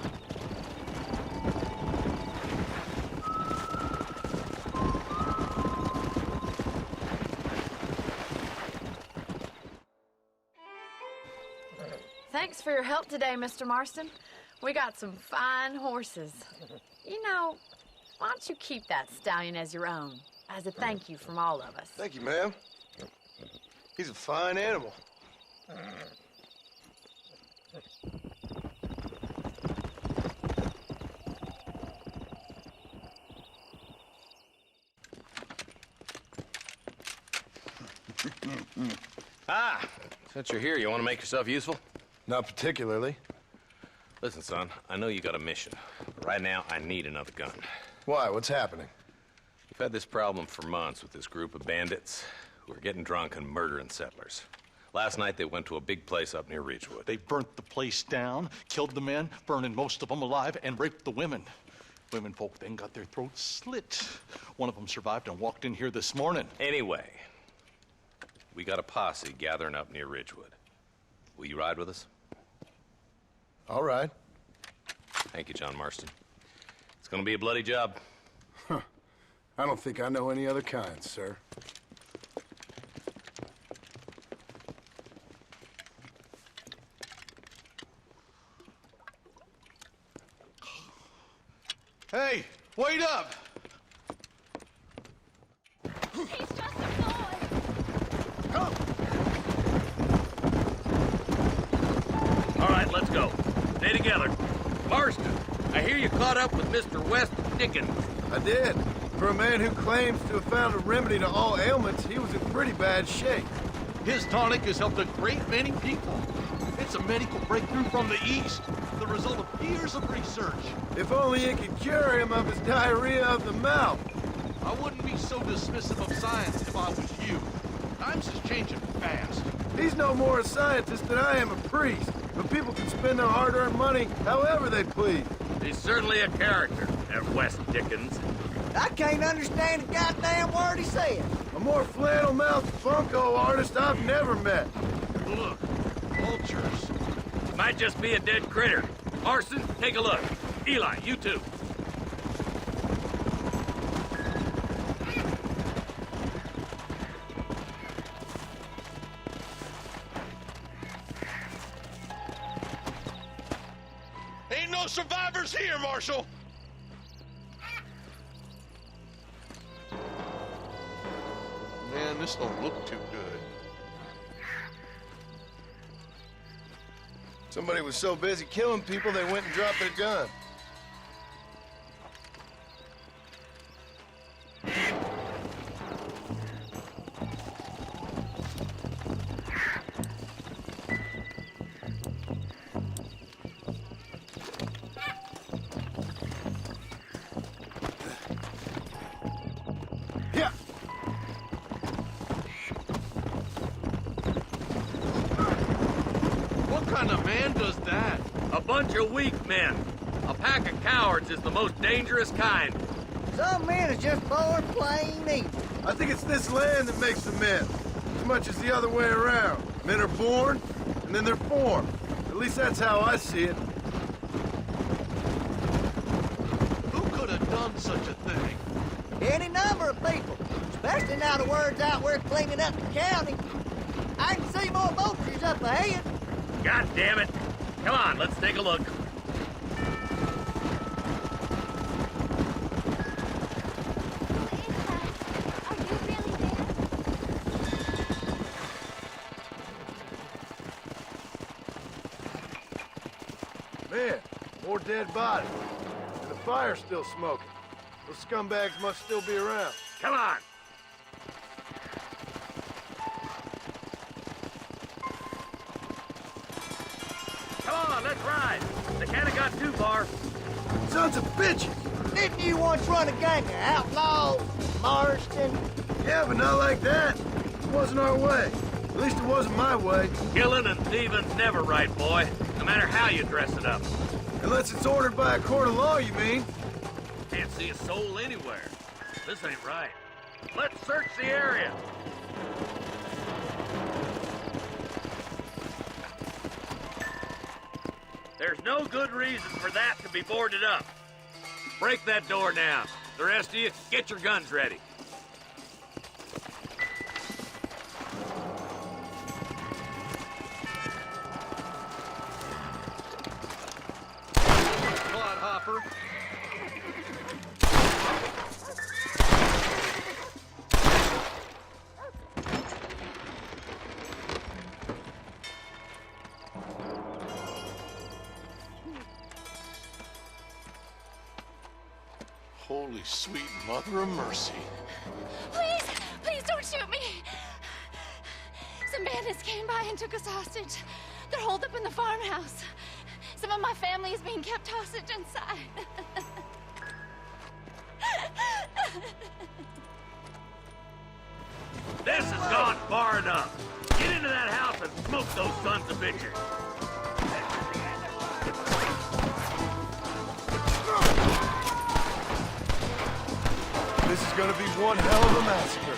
Thanks for your help today, Mr. Marston. We got some fine horses. You know, why don't you keep that stallion as your own, as a thank you from all of us? Thank you, ma'am. He's a fine animal. Ah, since you're here, you want to make yourself useful? Not particularly. Listen, son, I know you got a mission, but right now I need another gun. Why? What's happening? We've had this problem for months with this group of bandits who are getting drunk and murdering settlers. Last night they went to a big place up near Ridgewood. They burnt the place down, killed the men, burning most of them alive, and raped the women. Women folk then got their throats slit. One of them survived and walked in here this morning. Anyway, we got a posse gathering up near Ridgewood. Will you ride with us? All right. Thank you, John Marston. It's gonna be a bloody job. Huh. I don't think I know any other kind, sir. Hey, wait up! He's just a boy. Come! All right, let's go. Stay together. Marston, I hear you caught up with Mr. West Dickens. I did. For a man who claims to have found a remedy to all ailments, he was in pretty bad shape. His tonic has helped a great many people. It's a medical breakthrough from the East, the result of years of research. If only it could cure him of his diarrhea of the mouth. I wouldn't be so dismissive of science if I was you. Times is changing fast. He's no more a scientist than I am a priest. But people can spend their hard-earned money however they please. He's certainly a character, that West Dickens. I can't understand a goddamn word he said. A more flannel-mouthed bunko artist I've never met. Look, vultures. Might just be a dead critter. Marston, take a look. Eli, you too. Ain't no survivors here, Marshal! Man, this don't look too good. Somebody was so busy killing people, they went and dropped their gun. What kind of man does that? A bunch of weak men. A pack of cowards is the most dangerous kind. Some men is just born plain evil. I think it's this land that makes the men, as much as the other way around. Men are born, and then they're formed. At least that's how I see it. Who could have done such a thing? Any number of people, especially now the word's out we're cleaning up the county. I can see more vultures up ahead. God damn it. Come on, let's take a look. Are you really there? Man, more dead bodies. And the fire's still smoking. Those scumbags must still be around. Come on. Come on, let's ride. They can't have got too far. Sons of bitches! Didn't you once run a gang of outlaws, Marston? Yeah, but not like that. It wasn't our way. At least it wasn't my way. Killing and thieving's never right, boy. No matter how you dress it up. Unless it's ordered by a court of law, you mean? Can't see a soul anywhere. This ain't right. Let's search the area. There's no good reason for that to be boarded up. Break that door down. The rest of you, get your guns ready. Clodhopper. Holy sweet mother of mercy. Please, please don't shoot me. Some bandits came by and took us hostage. They're holed up in the farmhouse. Some of my family is being kept hostage inside. This has gone far enough. Get into that house and smoke those sons of bitches. This is gonna be one hell of a massacre.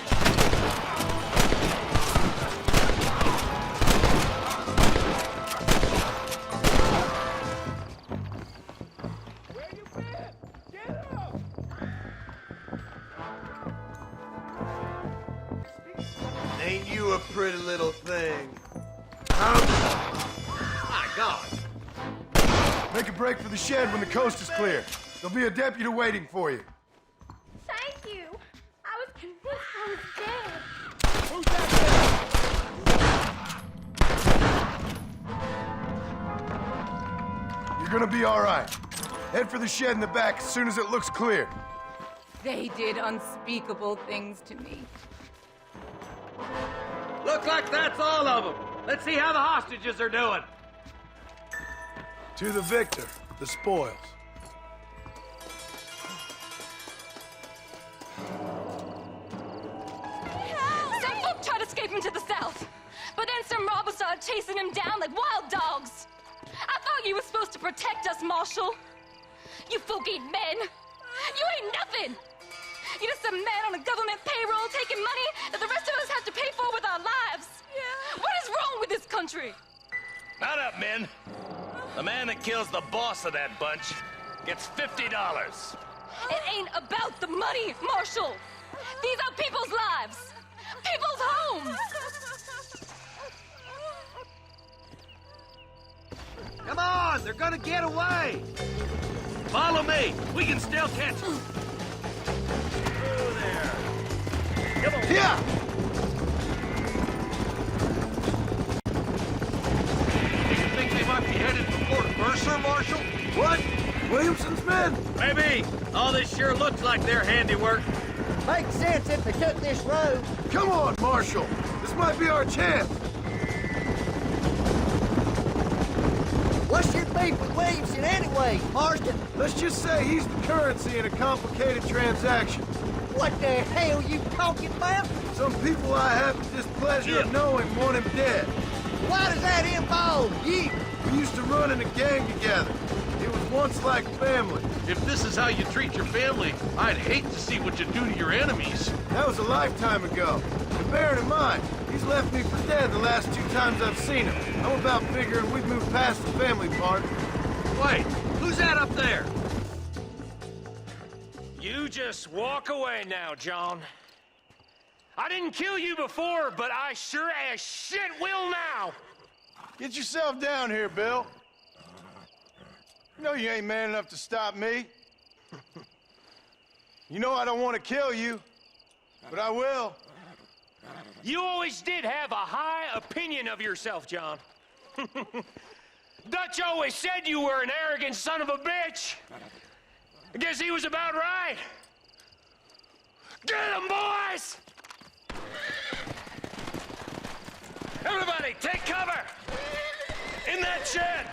Ain't you a pretty little thing? My God. Make a break for the shed when the coast is clear. There'll be a deputy waiting for you. Thank you. I was convinced I was dead. Who's that? You're gonna be all right. Head for the shed in the back as soon as it looks clear. They did unspeakable things to me. Looks like that's all of them. Let's see how the hostages are doing. To the victor, the spoils. Some folk tried to escape him to the south, but then some robbers started chasing him down like wild dogs. I thought you were supposed to protect us, Marshal. You folk ain't men. You ain't nothing. You're just a man on a government payroll taking money that the rest of us have to pay for with our lives. Yeah. What is wrong with this country? Not up, men. The man that kills the boss of that bunch gets $50. It ain't about the money, Marshal. These are people's lives, people's homes. Come on, they're gonna get away. Follow me. We can still catch them. Through there. Come on. Yeah. You think they might be headed for Fort Mercer, Marshal? What? Williamson's men? Maybe. All this sure looks like their handiwork. Makes sense if they took this road. Come on, Marshal. This might be our chance. What's your beef with Williamson anyway, Marston? Let's just say he's the currency in a complicated transaction. What the hell you talking about? Some people I have the displeasure of knowing want him dead. Why does that involve you? We used to run in a gang together. It was once like family. If this is how you treat your family, I'd hate to see what you do to your enemies. That was a lifetime ago. And bearing in mind, he's left me for dead the last 2 times I've seen him. I'm about figuring we've moved past the family part. Wait, who's that up there? You just walk away now, John. I didn't kill you before, but I sure as shit will now. Get yourself down here, Bill. You know you ain't man enough to stop me. You know I don't want to kill you, but I will. You always did have a high opinion of yourself, John. Dutch always said you were an arrogant son of a bitch. I guess he was about right. Get him, boys! Everybody, take cover! In that shed!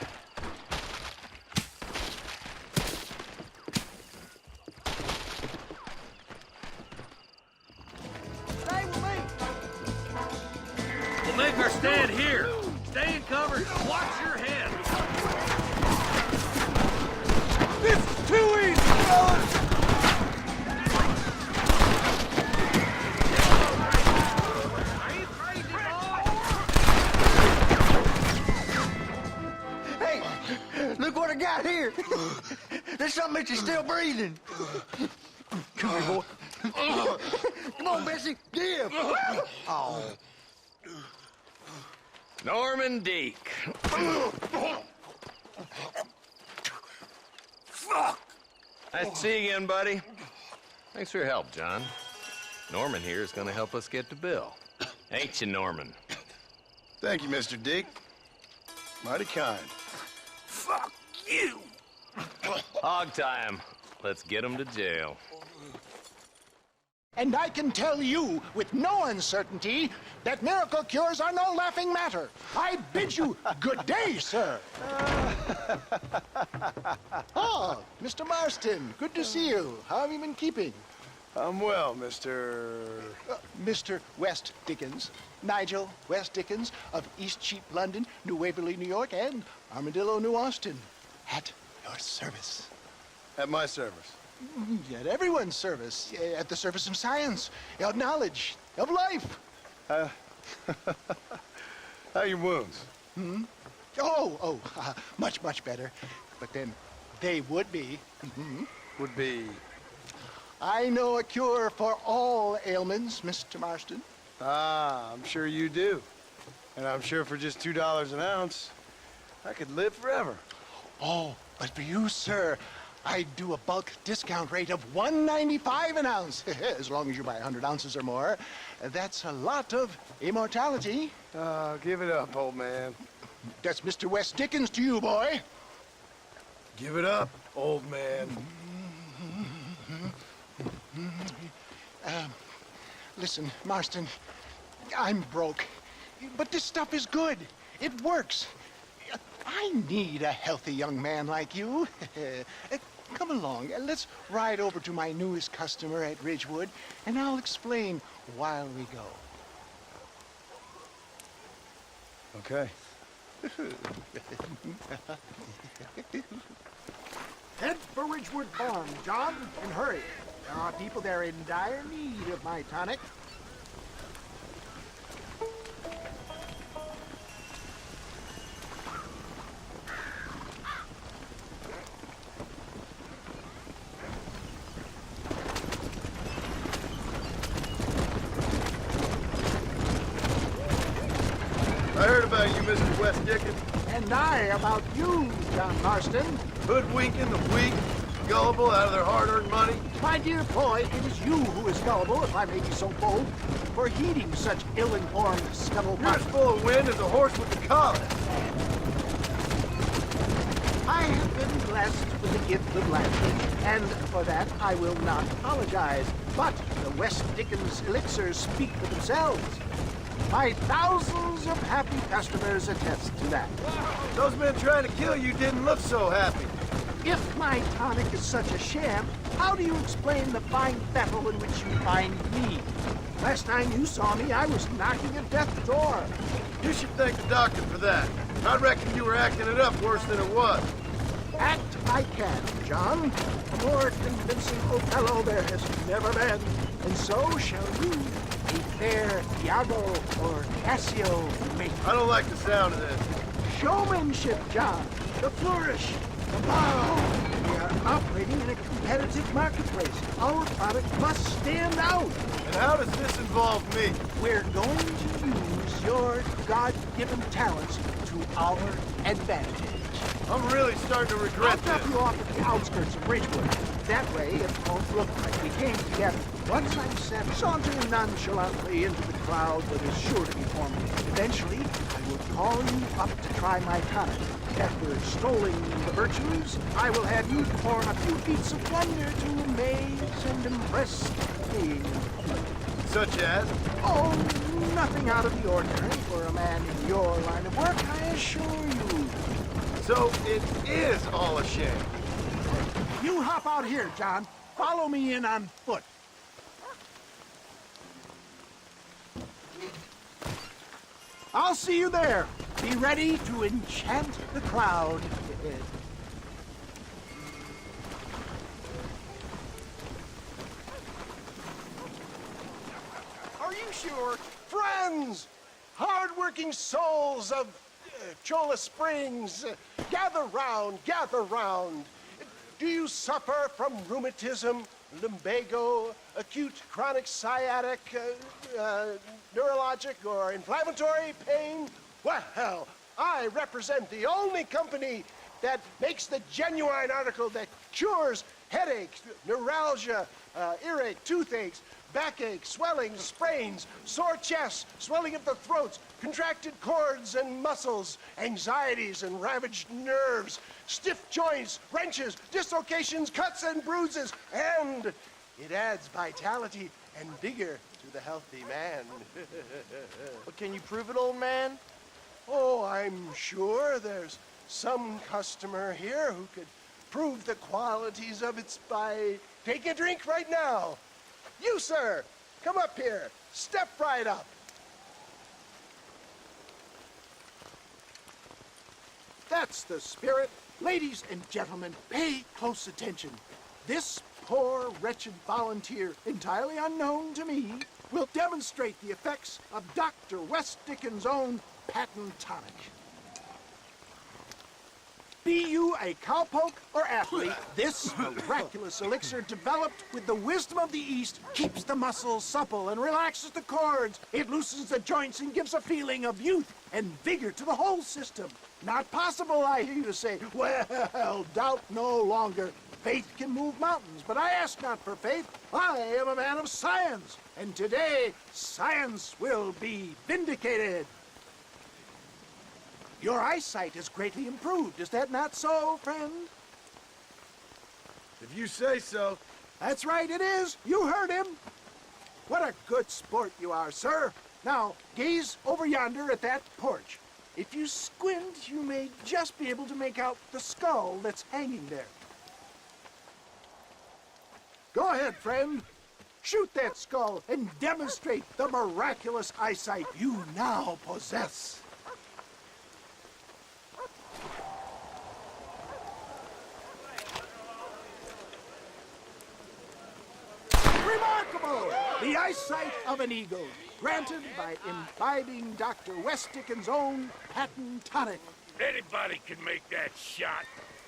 Stay with me. We'll make our stand here. Stay in cover and watch your head. This is too easy, fellas! Hey, look what I got here. There's something that you're still breathing. Come here, boy. Come on, Bessie, give. Oh. Norman Deek. Fuck! Nice to see you again, buddy. Thanks for your help, John. Norman here is gonna help us get to Bill. Ain't you, Norman? Thank you, Mr. Deek. Mighty kind. Fuck you! Hog time. Let's get him to jail. And I can tell you with no uncertainty that miracle cures are no laughing matter. I bid you good day, sir. Oh, Mr. Marston, good to see you. How have you been keeping? I'm well, Mr. Mr. West Dickens, Nigel West Dickens of Eastcheap, London, New Waverly, New York, and Armadillo, New Austin. At your service. At my service? At everyone's service. At the service of science, of knowledge, of life. How are your wounds? Much, much better. But then they would be. Would be? I know a cure for all ailments, Mr. Marston. Ah, I'm sure you do. And I'm sure for just $2 an ounce, I could live forever. Oh, but for you, sir, I do a bulk discount rate of $1.95 an ounce, as long as you buy 100 ounces or more. That's a lot of immortality. Give it up, old man. That's Mr. West Dickens to you, boy. Give it up, old man. Listen, Marston, I'm broke, but this stuff is good. It works. I need a healthy young man like you. Come along, let's ride over to my newest customer at Ridgewood, and I'll explain while we go. Okay. Head for Ridgewood Farm, John, and hurry. There are people there in dire need of my tonic. I heard about you, Mr. West Dickens. And I about you, John Marston. Hoodwinking the weak, gullible out of their hard-earned money. My dear boy, it is you who is gullible, if I may be so bold, for heeding such ill-informed scuttlebutt. You're as full of wind as a horse with a collar. I have been blessed with the gift of language, and for that I will not apologize. But the West Dickens elixirs speak for themselves. My thousands of happy customers attest to that. Those men trying to kill you didn't look so happy. If my tonic is such a sham, how do you explain the fine fettle in which you find me? Last time you saw me, I was knocking at death's door. You should thank the doctor for that. I reckon you were acting it up worse than it was. Act I can, John. A more convincing Othello there has never been. And so shall you, a fair Iago or Cassio make. I don't like the sound of this. Showmanship, John. The flourish. The bow. We are operating in a competitive marketplace. Our product must stand out. And how does this involve me? We're going to use your God-given talents to our advantage. I'm really starting to regret I'll drop you off at the outskirts of Ridgewood. That way, it won't look like we came together. Once I'm set, saunter nonchalantly into the crowd that is sure to be forming. Eventually, I will call you up to try my tonic. After extolling the virtues, I will have you perform a few feats of wonder to amaze and impress me. Such as? Oh, nothing out of the ordinary for a man in your line of work, I assure you. So it is all a shame. You hop out here, John. Follow me in on foot. I'll see you there. Be ready to enchant the crowd. Are you sure? Friends! Hard-working souls of Cholla Springs, gather round, gather round. Do you suffer from rheumatism, lumbago, acute chronic sciatic, neurologic or inflammatory pain? Well, I represent the only company that makes the genuine article that cures headaches, neuralgia, earache, toothaches, backache, swelling, sprains, sore chests, swelling of the throats, contracted cords and muscles, anxieties and ravaged nerves, stiff joints, wrenches, dislocations, cuts and bruises, and it adds vitality and vigor to the healthy man. But can you prove it, old man? Oh, I'm sure there's some customer here who could prove the qualities of it by taking a drink right now. You, sir, come up here. Step right up. That's the spirit. Ladies and gentlemen, pay close attention. This poor, wretched volunteer, entirely unknown to me, will demonstrate the effects of Dr. West Dickens' own patent tonic. Be you a cowpoke or athlete, this miraculous elixir developed with the wisdom of the East keeps the muscles supple and relaxes the cords. It loosens the joints and gives a feeling of youth and vigor to the whole system. Not possible, I hear you say. Well, doubt no longer. Faith can move mountains, but I ask not for faith. I am a man of science, and today science will be vindicated. Your eyesight has greatly improved. Is that not so, friend? If you say so. That's right, it is. You heard him. What a good sport you are, sir. Now, gaze over yonder at that porch. If you squint, you may just be able to make out the skull that's hanging there. Go ahead, friend. Shoot that skull and demonstrate the miraculous eyesight you now possess. Remarkable! The eyesight of an eagle, granted by imbibing Dr. West Dickens' own patent tonic. Anybody can make that shot.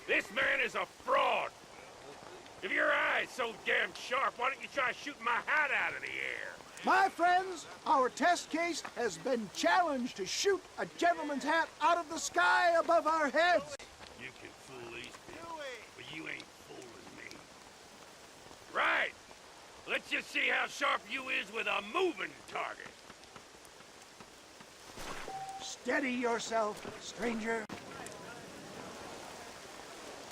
This man is a fraud. If your eye's so damn sharp, why don't you try shooting my hat out of the air? My friends, our test case has been challenged to shoot a gentleman's hat out of the sky above our heads. You can fool these people, but you ain't fooling me. Right. Let's just see how sharp you is with a moving target. Steady yourself, stranger.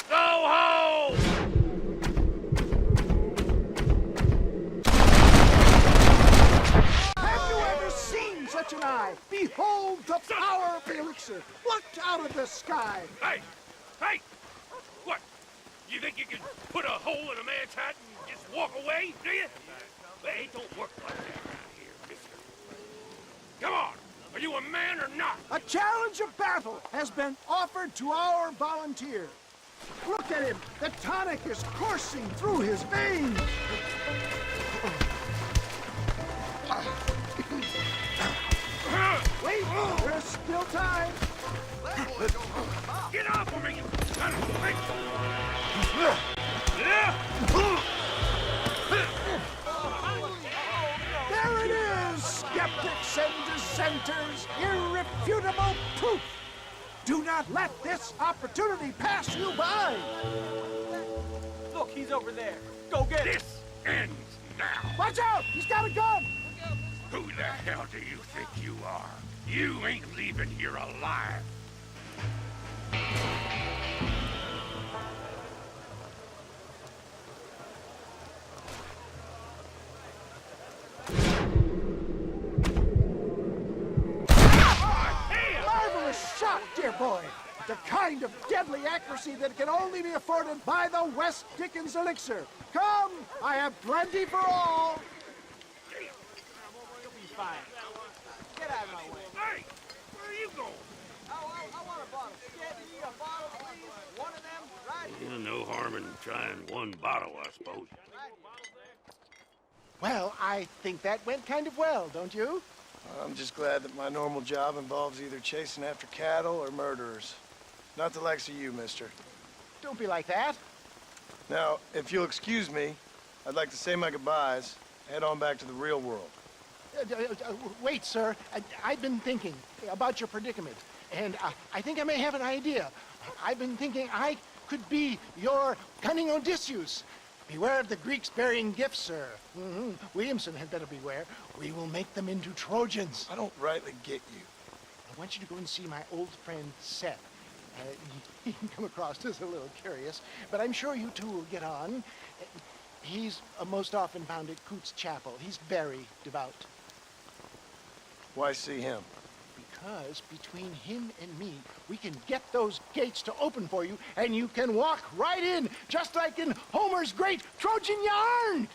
Go home! Have you ever seen such an eye? Behold the power of the elixir, plucked out of the sky. Hey! Hey! What? You think you can put a hole in a man's hat and just walk away, do you? Hey, it don't work like that around here, mister. Come on! Are you a man or not? A challenge of battle has been offered to our volunteer. Look at him! The tonic is coursing through his veins! Wait! There's still time! Get off of me, you son of a bitch! There it is! Skeptics and dissenters, irrefutable proof! Do not let this opportunity pass you by! Look, he's over there. Go get him! This ends now! Watch out! He's got a gun! Who the hell do you think you are? You ain't leaving here alive! Marvelous shot, dear boy! The kind of deadly accuracy that can only be afforded by the West Dickens elixir. Come, I have plenty for all. You'll be fine. Get out of my way. Hey, where are you going? I want a bottle. Give me a bottle, please. One of them, right? No harm in trying one bottle, I suppose. Well, I think that went kind of well, don't you? I'm just glad that my normal job involves either chasing after cattle or murderers. Not the likes of you, mister. Don't be like that. Now, if you'll excuse me, I'd like to say my goodbyes, head on back to the real world. Wait, sir. I've been thinking about your predicament, and I think I may have an idea. I've been thinking I could be your cunning Odysseus. Beware of the Greeks burying gifts, sir. Williamson had better beware. We will make them into Trojans. I don't rightly get you. I want you to go and see my old friend, Seth. He can come across as a little curious, but I'm sure you two will get on. He's most often found at Coots Chapel. He's very devout. Why see him? Because between him and me, we can get those gates to open for you, and you can walk right in, just like in Homer's great Trojan yarn!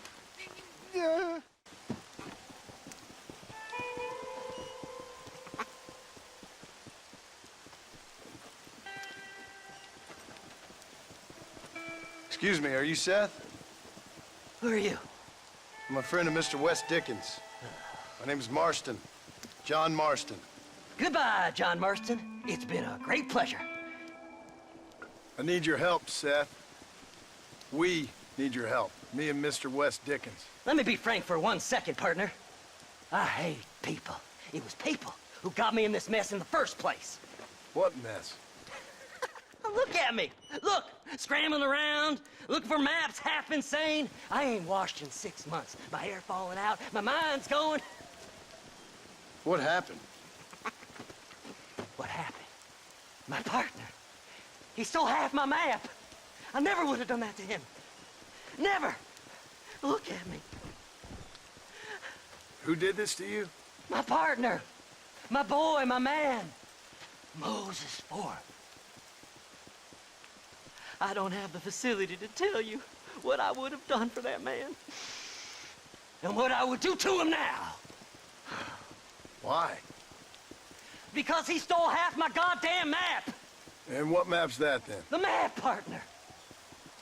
Excuse me, are you Seth? Who are you? I'm a friend of Mr. Wes Dickens. My name's Marston. John Marston. Goodbye, John Marston. It's been a great pleasure. I need your help, Seth. We need your help. Me and Mr. Wes Dickens. Let me be frank for 1 second, partner. I hate people. It was people who got me in this mess in the first place. What mess? Look at me. Look, scrambling around, looking for maps, half insane. I ain't washed in 6 months. My hair falling out, my mind's going. What happened? What happened? My partner. He stole half my map. I never would have done that to him. Never. Look at me. Who did this to you? My partner. My boy, my man. Moses Ford. I don't have the facility to tell you what I would have done for that man. And what I would do to him now. Why? Because he stole half my goddamn map. And what map's that, then? The map, partner.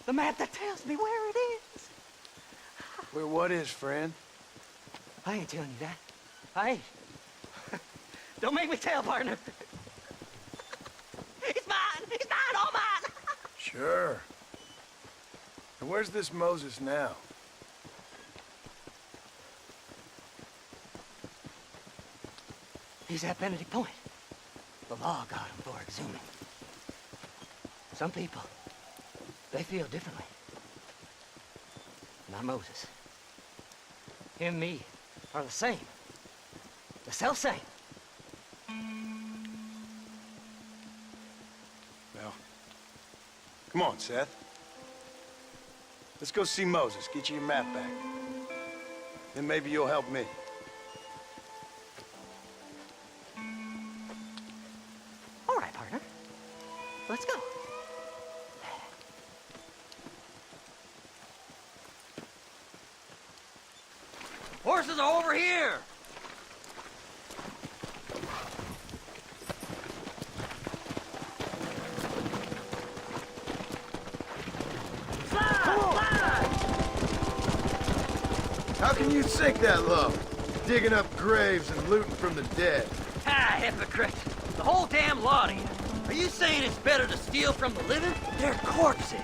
The map that tells me where it is. Where what is, friend? I ain't telling you that. I ain't. Don't make me tell, partner. It's mine! It's mine! All mine! Sure. And where's this Moses now? He's at Benedict Point. The law got him for exhuming. Some people, they feel differently. Not Moses. Him and me are the same. The self-same. Well, come on, Seth. Let's go see Moses, get you your map back. Then maybe you'll help me. All right, partner. Let's go. Horses are over here! How can you sink that low? Digging up graves and looting from the dead. Ah, hypocrite. The whole damn lot of you. Are you saying it's better to steal from the living? They're corpses.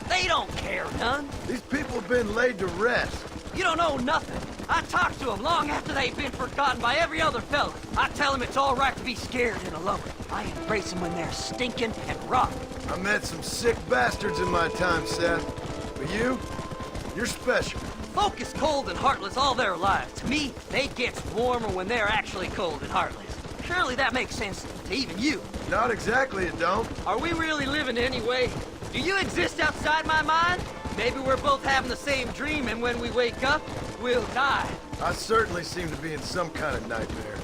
They don't care none. These people have been laid to rest. You don't know nothing. I talked to them long after they've been forgotten by every other fella. I tell them it's all right to be scared and alone. I embrace them when they're stinking and rotten. I met some sick bastards in my time, Seth. But you're special. Folk is cold and heartless all their lives. To me, they get warmer when they're actually cold and heartless. Surely that makes sense to even you. Not exactly, it don't. Are we really living anyway? Do you exist outside my mind? Maybe we're both having the same dream, and when we wake up, we'll die. I certainly seem to be in some kind of nightmare.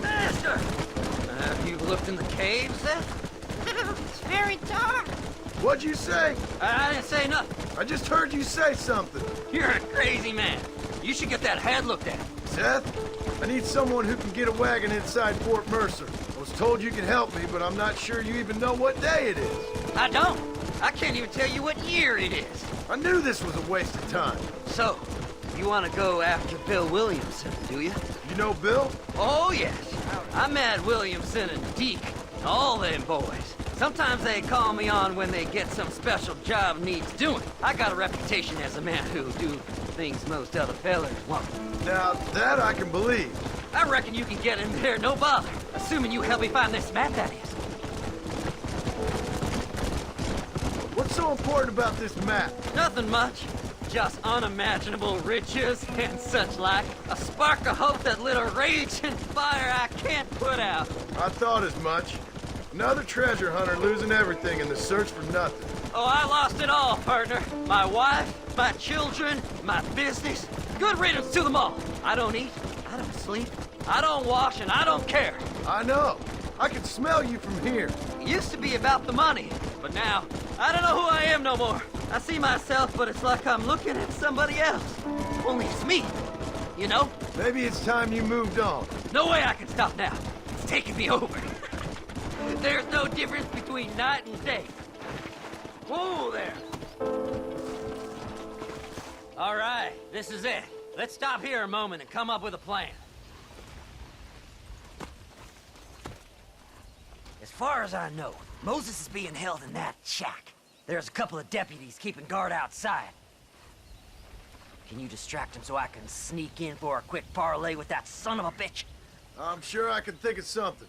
Master! Have you looked in the caves, then? It's very dark. What'd you say? I didn't say nothing. I just heard you say something. You're a crazy man. You should get that head looked at. Seth, I need someone who can get a wagon inside Fort Mercer. I was told you could help me, but I'm not sure you even know what day it is. I don't. I can't even tell you what year it is. I knew this was a waste of time. So, you want to go after Bill Williamson, do you? You know Bill? Oh, yes. I met Williamson and Deke, and all them boys. Sometimes they call me on when they get some special job needs doing. I got a reputation as a man who do things most other fellas won't. Now, that I can believe. I reckon you can get in there, no bother. Assuming you help me find this map, that is. What's so important about this map? Nothing much. Just unimaginable riches and such like. A spark of hope that lit a raging fire I can't put out. I thought as much. Another treasure hunter losing everything in the search for nothing. Oh, I lost it all, partner. My wife, my children, my business. Good riddance to them all. I don't eat, I don't sleep, I don't wash, and I don't care. I know. I can smell you from here. It used to be about the money, but now, I don't know who I am no more. I see myself, but it's like I'm looking at somebody else. Only it's me, you know? Maybe it's time you moved on. No way I can stop now. It's taking me over. There's no difference between night and day. Whoa there. All right, this is it. Let's stop here a moment and come up with a plan. As far as I know, Moses is being held in that shack. There's a couple of deputies keeping guard outside. Can you distract him so I can sneak in for a quick parlay with that son of a bitch? I'm sure I can think of something.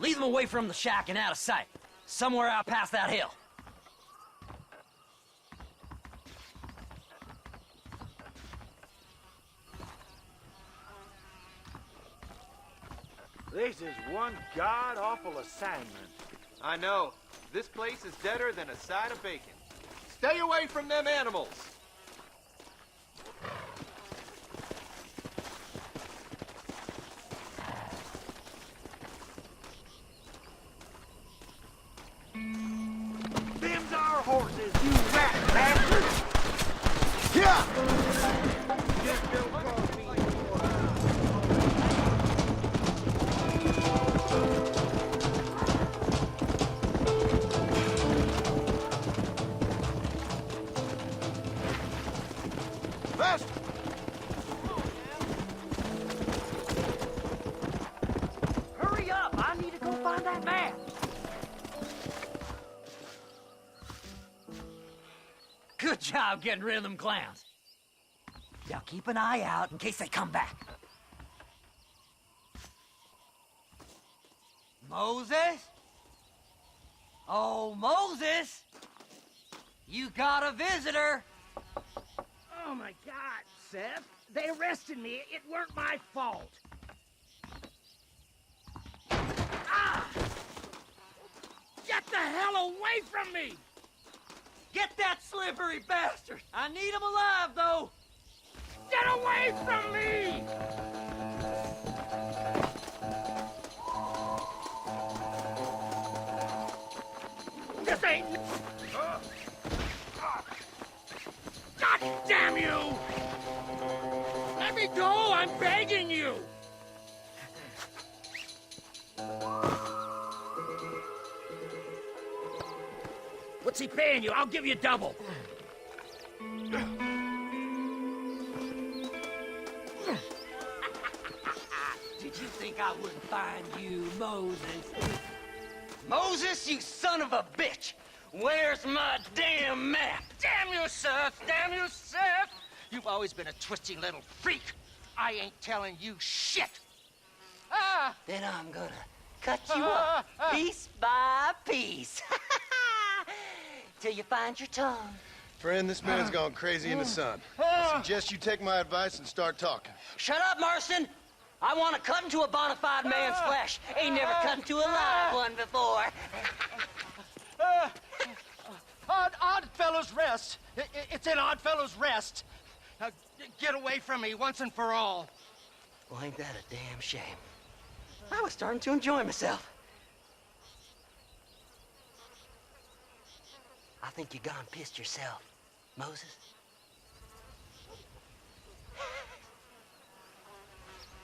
Lead them away from the shack and out of sight. Somewhere out past that hill. This is one god-awful assignment. I know. This place is deader than a side of bacon. Stay away from them animals! Them's our horses, you rat bastard! Yeah! Just don't cross me. Fast! Hurry up! I need to go find that man! Good job getting rid of them clowns. Now keep an eye out in case they come back. Moses? Oh, Moses! You got a visitor! Oh my God, Seth. They arrested me. It weren't my fault. Ah! Get the hell away from me! Get that slippery bastard! I need him alive, though! Get away from me! This ain't... God damn you! Let me go! I'm begging you! What's he paying you? I'll give you double. Did you think I wouldn't find you, Moses? Moses, you son of a bitch! Where's my damn map? Damn you, Seth! Damn you, Seth! You've always been a twisty little freak. I ain't telling you shit. Ah! Then I'm gonna cut you up piece by piece. Till you find your tongue. Friend, this man's gone crazy in the sun. I suggest you take my advice and start talking. Shut up, Marston! I want to cut into a bona fide man's flesh. Ain't never cut into a live one before. Oddfellows Rest. It's in Oddfellows Rest. Now, get away from me once and for all. Well, ain't that a damn shame? I was starting to enjoy myself. I think you gone pissed yourself, Moses.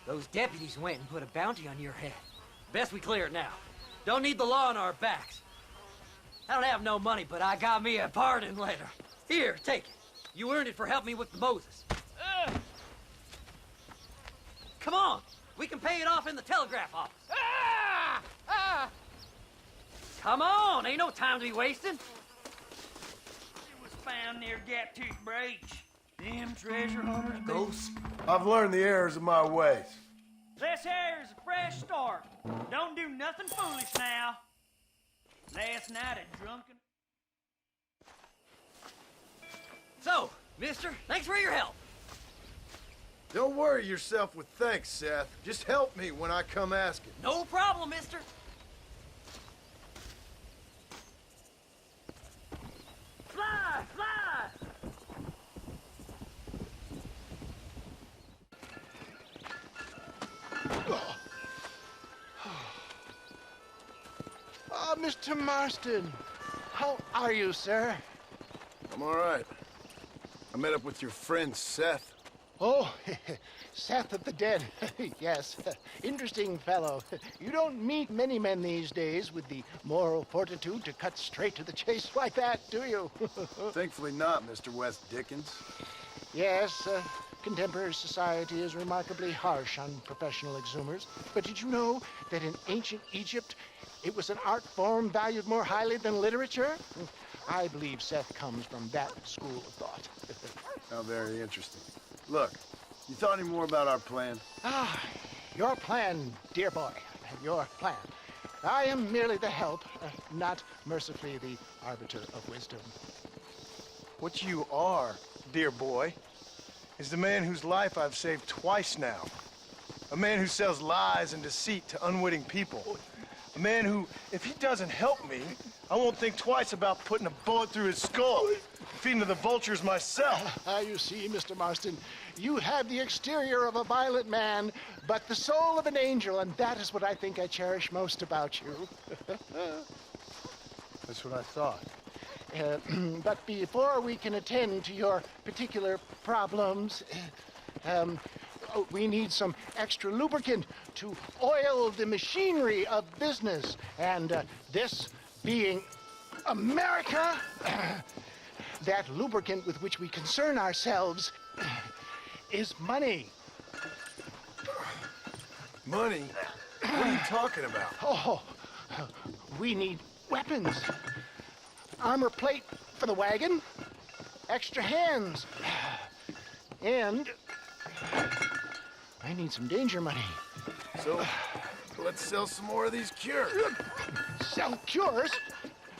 Those deputies went and put a bounty on your head. Best we clear it now. Don't need the law on our backs. I don't have no money, but I got me a pardon letter. Here, take it. You earned it for helping me with the Moses. Come on, we can pay it off in the telegraph office. Come on, ain't no time to be wasting. It was found near Gap Tooth Breach. Them treasure hunters. Ghost. I've learned the errors of my ways. This here is a fresh start. Don't do nothing foolish now. Last night a drunken... So, mister, thanks for your help. Don't worry yourself with thanks, Seth. Just help me when I come asking. No problem, mister. Fly! Fly! Mr. Marston. How are you, sir? I'm all right. I met up with your friend, Seth. Oh, Seth of the Dead. Yes, interesting fellow. You don't meet many men these days with the moral fortitude to cut straight to the chase like that, do you? Thankfully not, Mr. West Dickens. Yes, contemporary society is remarkably harsh on professional exhumers. But did you know that in ancient Egypt, it was an art form valued more highly than literature? I believe Seth comes from that school of thought. How very interesting. Look, you thought any more about our plan? Ah, your plan, dear boy, your plan. I am merely the help, not mercifully the arbiter of wisdom. What you are, dear boy, is the man whose life I've saved twice now. A man who sells lies and deceit to unwitting people. A man who, if he doesn't help me, I won't think twice about putting a bullet through his skull, feeding to the vultures myself. You see, Mr. Marston, you have the exterior of a violent man, but the soul of an angel, and that is what I think I cherish most about you. That's what I thought. But before we can attend to your particular problems, we need some extra lubricant to oil the machinery of business. And this being America, that lubricant with which we concern ourselves is money. Money? What are you talking about? Oh, we need weapons. Armor plate for the wagon, extra hands, and I need some danger money. So, let's sell some more of these cures. Sell cures?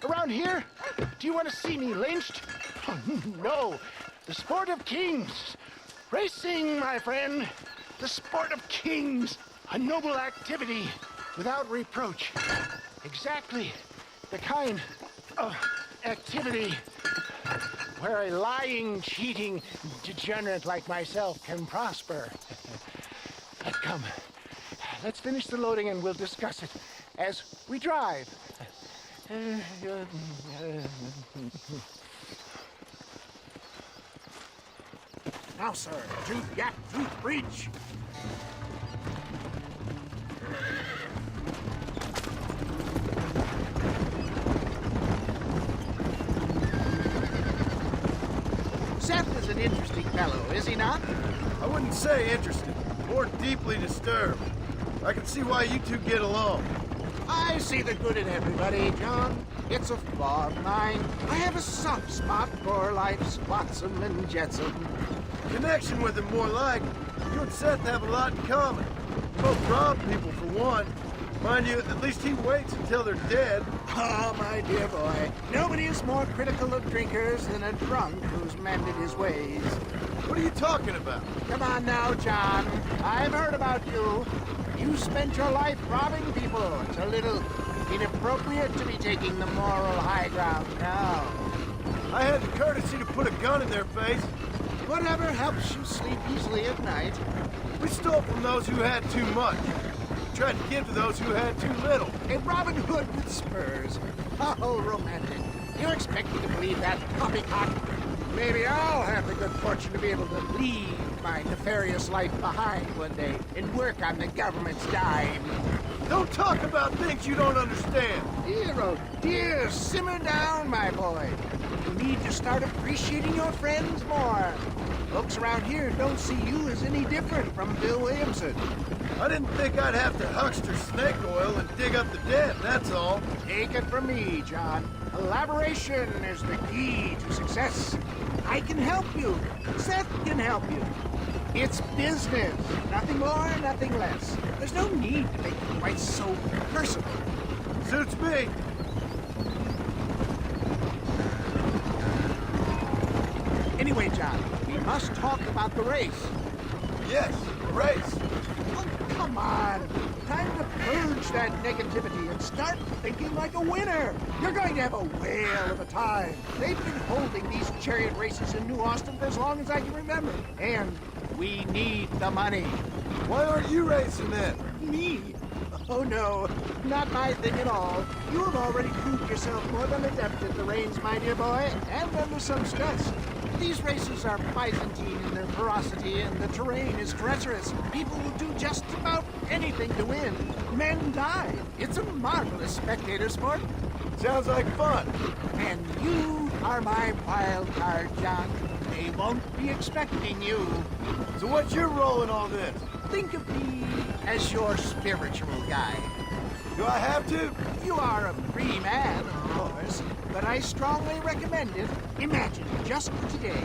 Around here? Do you want to see me lynched? Oh, no. The sport of kings. Racing, my friend. The sport of kings. A noble activity without reproach. Exactly the kind of activity where a lying, cheating degenerate like myself can prosper. But come, let's finish the loading and we'll discuss it as we drive. Now, sir, tooth gap, tooth breach. Seth is an interesting fellow, is he not? I wouldn't say interested, more deeply disturbed. I can see why you two get along. I see the good in everybody, John. It's a flaw of mine. I have a soft spot for life's flotsam and jetsam. Connection with him more like. You and Seth have a lot in common. You both rob people for one. Mind you, at least he waits until they're dead. Oh, my dear boy. Nobody is more critical of drinkers than a drunk who's mended his ways. What are you talking about? Come on now, John. I've heard about you. You spent your life robbing people. It's a little inappropriate to be taking the moral high ground now. I had the courtesy to put a gun in their face. Whatever helps you sleep easily at night. We stole from those who had too much. We tried to give to those who had too little. A Robin Hood with spurs. Oh, romantic. You expect me to believe that poppycock? Maybe I'll have the good fortune to be able to leave my nefarious life behind one day and work on the government's dime. Don't talk about things you don't understand. Dear, oh dear, simmer down, my boy. You need to start appreciating your friends more. Folks around here don't see you as any different from Bill Williamson. I didn't think I'd have to huckster snake oil and dig up the dead, that's all. Take it from me, John. Collaboration is the key to success. I can help you. Seth can help you. It's business. Nothing more, nothing less. There's no need to make it quite so personal. Suits me. Anyway, John, we must talk about the race. Yes, the race. Oh, come on. Time to purge that negativity and start thinking like a winner. You're going to have a whale of a time. They've been holding these chariot races in New Austin for as long as I can remember. And we need the money. Why aren't you racing then? Me? Oh, no, not my thing at all. You have already proved yourself more than adept at the reins, my dear boy, and under some stress. These races are Byzantine in their ferocity, and the terrain is treacherous. People will do just about anything to win. Men die. It's a marvelous spectator sport. Sounds like fun. And you are my wild card, John. They won't be expecting you. So what's your role in all this? Think of me as your spiritual guide. Do I have to? You are a free man, of course, but I strongly recommend it. Imagine, just for today,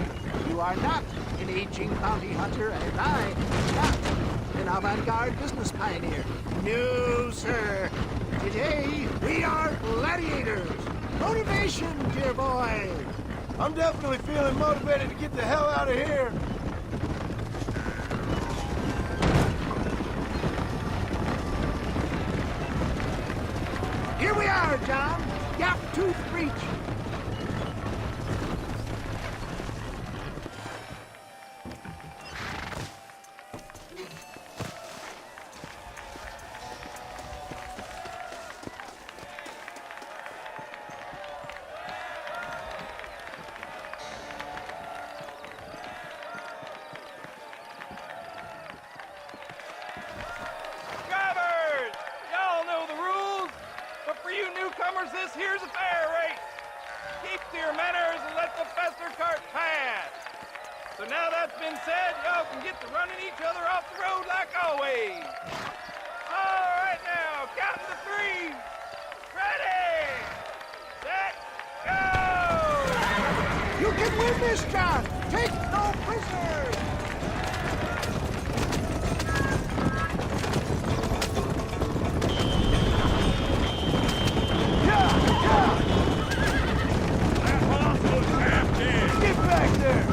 you are not an aging bounty hunter, and I am not an avant-garde business pioneer. No, sir. Today, we are gladiators. Motivation, dear boy. I'm definitely feeling motivated to get the hell out of here. Here we are, John. Gap Tooth Breach. Drivers! Y'all know the rules, but for you newcomers, this here's a fair race. Keep to your manners and let the faster cart pass. So now that's been said, y'all can get to running each other off the road like always. All right now, counting to three. Ready, set, go! You can win this, John. Take no prisoners. Get back there!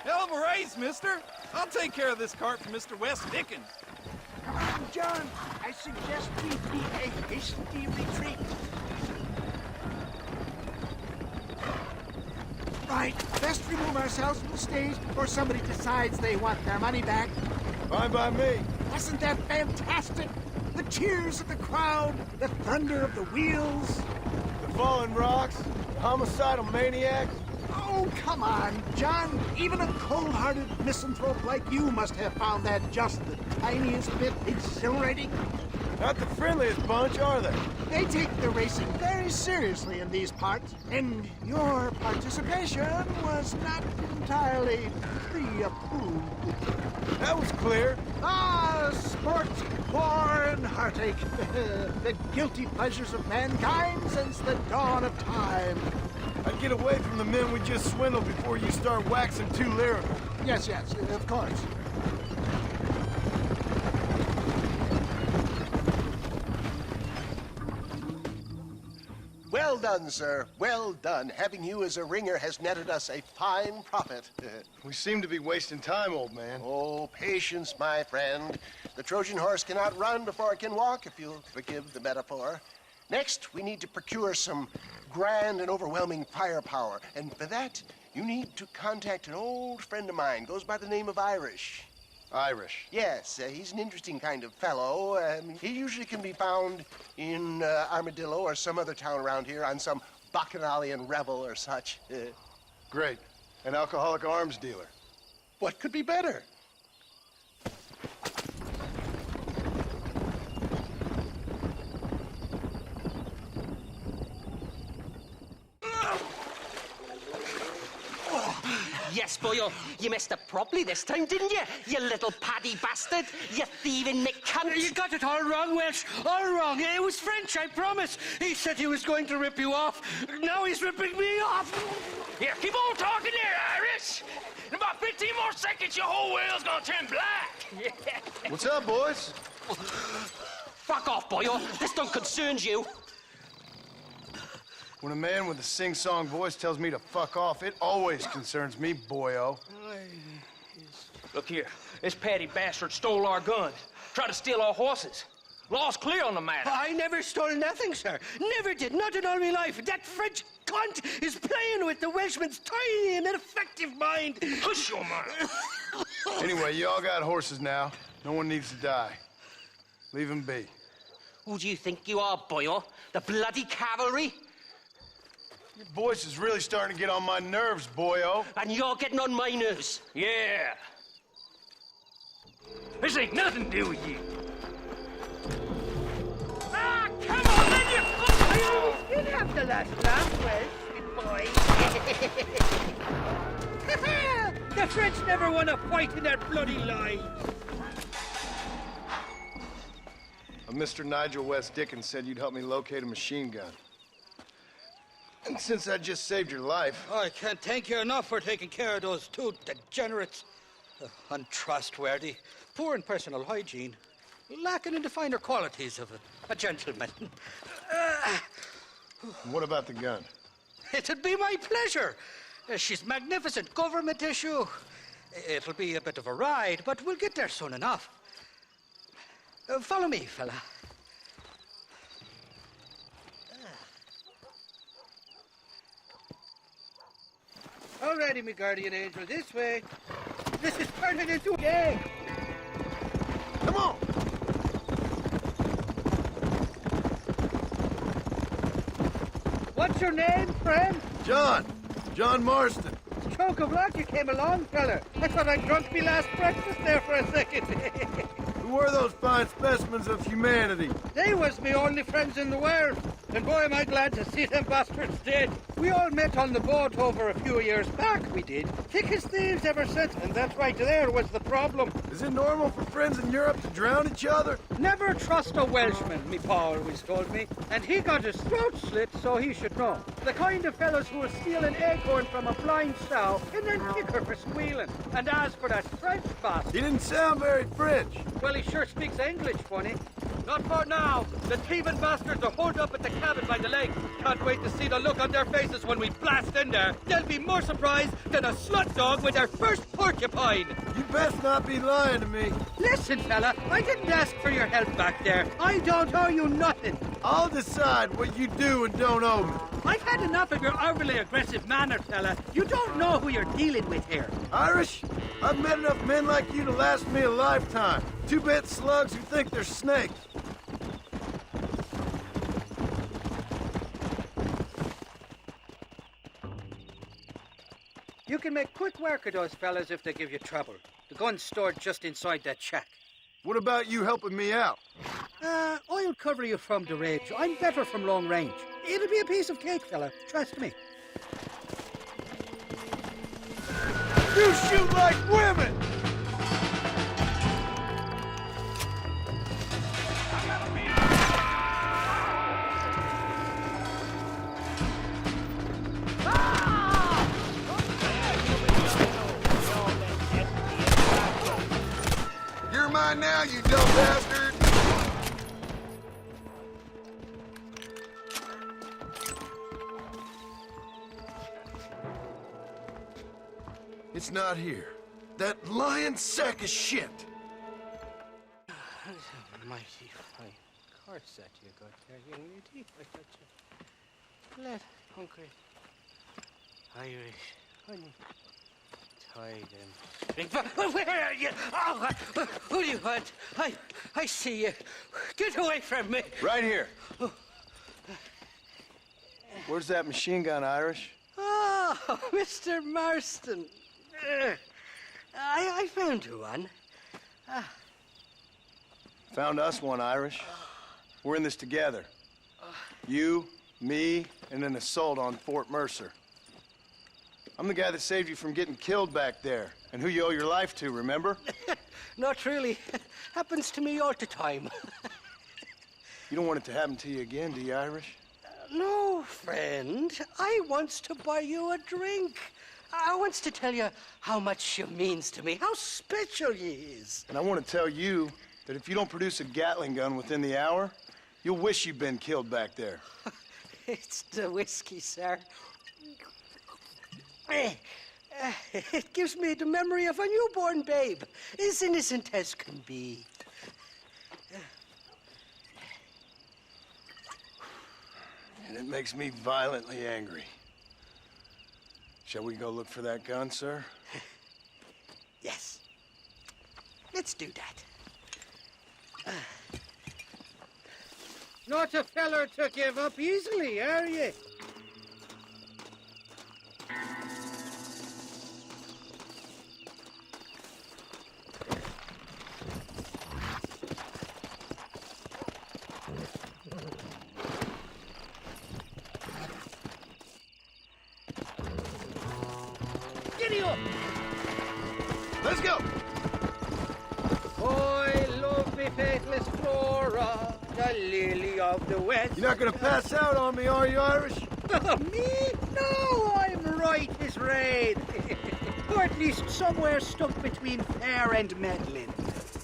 Hell of a race, mister. I'll take care of this cart for Mr. West Dickens. Come on, John. I suggest we beat a hasty retreat. Right. Best remove ourselves from the stage before somebody decides they want their money back. Fine by me. Wasn't that fantastic? The cheers of the crowd, the thunder of the wheels. The fallen rocks, the homicidal maniacs. Oh, come on, John. Even a cold-hearted misanthrope like you must have found that just the tiniest bit exhilarating. Not the friendliest bunch, are they? They take the racing very seriously in these parts, and your participation was not entirely pre-approved. That was clear. Ah, sport, war, and heartache. The guilty pleasures of mankind since the dawn of time. I'd get away from the men we just swindled before you start waxing too lyrical. Yes, of course. Well done, sir. Well done. Having you as a ringer has netted us a fine profit. We seem to be wasting time, old man. Oh, patience, my friend. The Trojan horse cannot run before it can walk, if you'll forgive the metaphor. Next, we need to procure some grand and overwhelming firepower. And for that, you need to contact an old friend of mine. Goes by the name of Irish. Irish? Yes, he's an interesting kind of fellow. He usually can be found in Armadillo or some other town around here on some bacchanalian revel or such. Great. An alcoholic arms dealer. What could be better? Yes, boyo, you messed up properly this time, didn't you? You little paddy bastard. You thieving McCunt. You got it all wrong, Welsh. All wrong. It was French, I promise. He said he was going to rip you off. Now he's ripping me off. Here, keep on talking there, Irish. In about 15 more seconds, your whole whale's gonna turn black. What's up, boys? Fuck off, boyo. This don't concern you. When a man with a sing-song voice tells me to fuck off, it always concerns me, boyo. Look here, this Paddy bastard stole our guns, tried to steal our horses. Law's clear on the matter. I never stole nothing, sir. Never did, not in all my life. That French cunt is playing with the Welshman's tiny and ineffective mind. Hush your mouth. Anyway, you all got horses now. No one needs to die. Leave them be. Who do you think you are, boyo? The bloody cavalry? Your voice is really starting to get on my nerves, boyo. And you're getting on my nerves. Yeah. This ain't nothing to do with you. Ah, come on, then, you fuck! You did have the last laugh, Welsh, good boy. The French never won a fight in their bloody lives. Mr. Nigel West Dickens said you'd help me locate a machine gun. And since I just saved your life... I can't thank you enough for taking care of those two degenerates. Untrustworthy, poor in personal hygiene, lacking in the finer qualities of a gentleman. What about the gun? It'd be my pleasure. She's magnificent, government issue. It'll be a bit of a ride, but we'll get there soon enough. Follow me, fella. Alrighty, me guardian angel, this way. This is turning into a game. Come on! What's your name, friend? John. John Marston. Choke of luck you came along, fella. I thought I drunk me last breakfast there for a second. Who were those fine specimens of humanity? They was me only friends in the world. And boy, am I glad to see them bastards dead. We all met on the boat over a few years back, we did. Thick as thieves ever since, and that right there was the problem. Is it normal for friends in Europe to drown each other? Never trust a Welshman, me pa always told me. And he got his throat slit, so he should know. The kind of fellows who will steal an acorn from a blind sow and then kick her for squealing. And as for that French bastard... He didn't sound very French. Well, he sure speaks English, funny. Not for now. The thieving bastards are holed up at the cabin by the lake. Can't wait to see the look on their faces when we blast in there. They'll be more surprised than a slut dog with their first porcupine. You best not be lying to me. Listen, fella, I didn't ask for your help back there. I don't owe you nothing. I'll decide what you do and don't owe me. I've had enough of your overly aggressive manner, fella. You don't know who you're dealing with here. Irish, I've met enough men like you to last me a lifetime. Two-bit slugs who think they're snakes. You can make quick work of those fellas if they give you trouble. The gun's stored just inside that shack. What about you helping me out? I'll cover you from the ridge. I'm better from long range. It'll be a piece of cake, fella. Trust me. You shoot like women! You're mine now, you dumb bastard! It's not here. That lying sack of shit! Mighty fine course that you got there, young lady. I got you. Let hungry Irish honey. Tie them. Where are you? Oh, who do you want? I see you. Get away from me. Right here. Where's that machine gun, Irish? Oh, Mr. Marston. I found you one. Found us one, Irish. We're in this together. You, me, and an assault on Fort Mercer. I'm the guy that saved you from getting killed back there, and who you owe your life to, remember? Not really. Happens to me all the time. You don't want it to happen to you again, do you, Irish? No, friend. I wants to buy you a drink. I wants to tell you how much she means to me, how special you is. And I want to tell you that if you don't produce a Gatling gun within the hour, you'll wish you'd been killed back there. It's the whiskey, sir. It gives me the memory of a newborn babe, as innocent as can be. And it makes me violently angry. Shall we go look for that gun, sir? Yes. Let's do that. Not a feller to give up easily, are you? Giddy up! Let's go! I love me faithless Flora, the lily of the west. You're not gonna pass out on me, are you, Irish? Me? No, I'm right as rain. Or at least somewhere stuck between fair and meddling.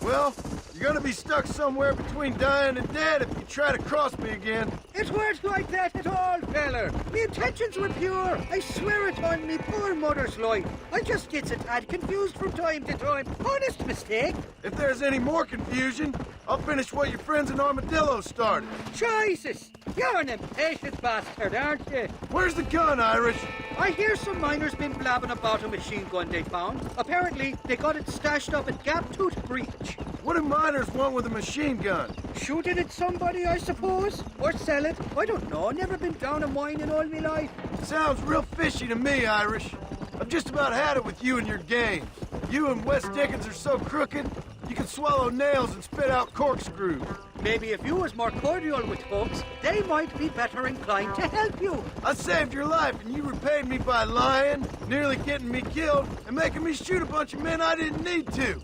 Well, you're gonna be stuck somewhere between dying and dead if you try to cross me again. It weren't like that at all, feller. Me intentions were pure. I swear it on me poor mother's life. I just gets a tad confused from time to time. Honest mistake. If there's any more confusion, I'll finish what your friends in Armadillo started. Jesus! You're an impatient bastard, aren't you? Where's the gun, Irish? I hear some miners been blabbing about a machine gun they found. Apparently, they got it stashed up at Gaptooth Breach. What do miners want with a machine gun? Shoot it at somebody, I suppose? Or sell it? I don't know. Never been down a mine in all my life. Sounds real fishy to me, Irish. I've just about had it with you and your games. You and Wes Dickens are so crooked, you can swallow nails and spit out corkscrews. Maybe if you was more cordial with folks, they might be better inclined to help you. I saved your life, and you repaid me by lying, nearly getting me killed, and making me shoot a bunch of men I didn't need to.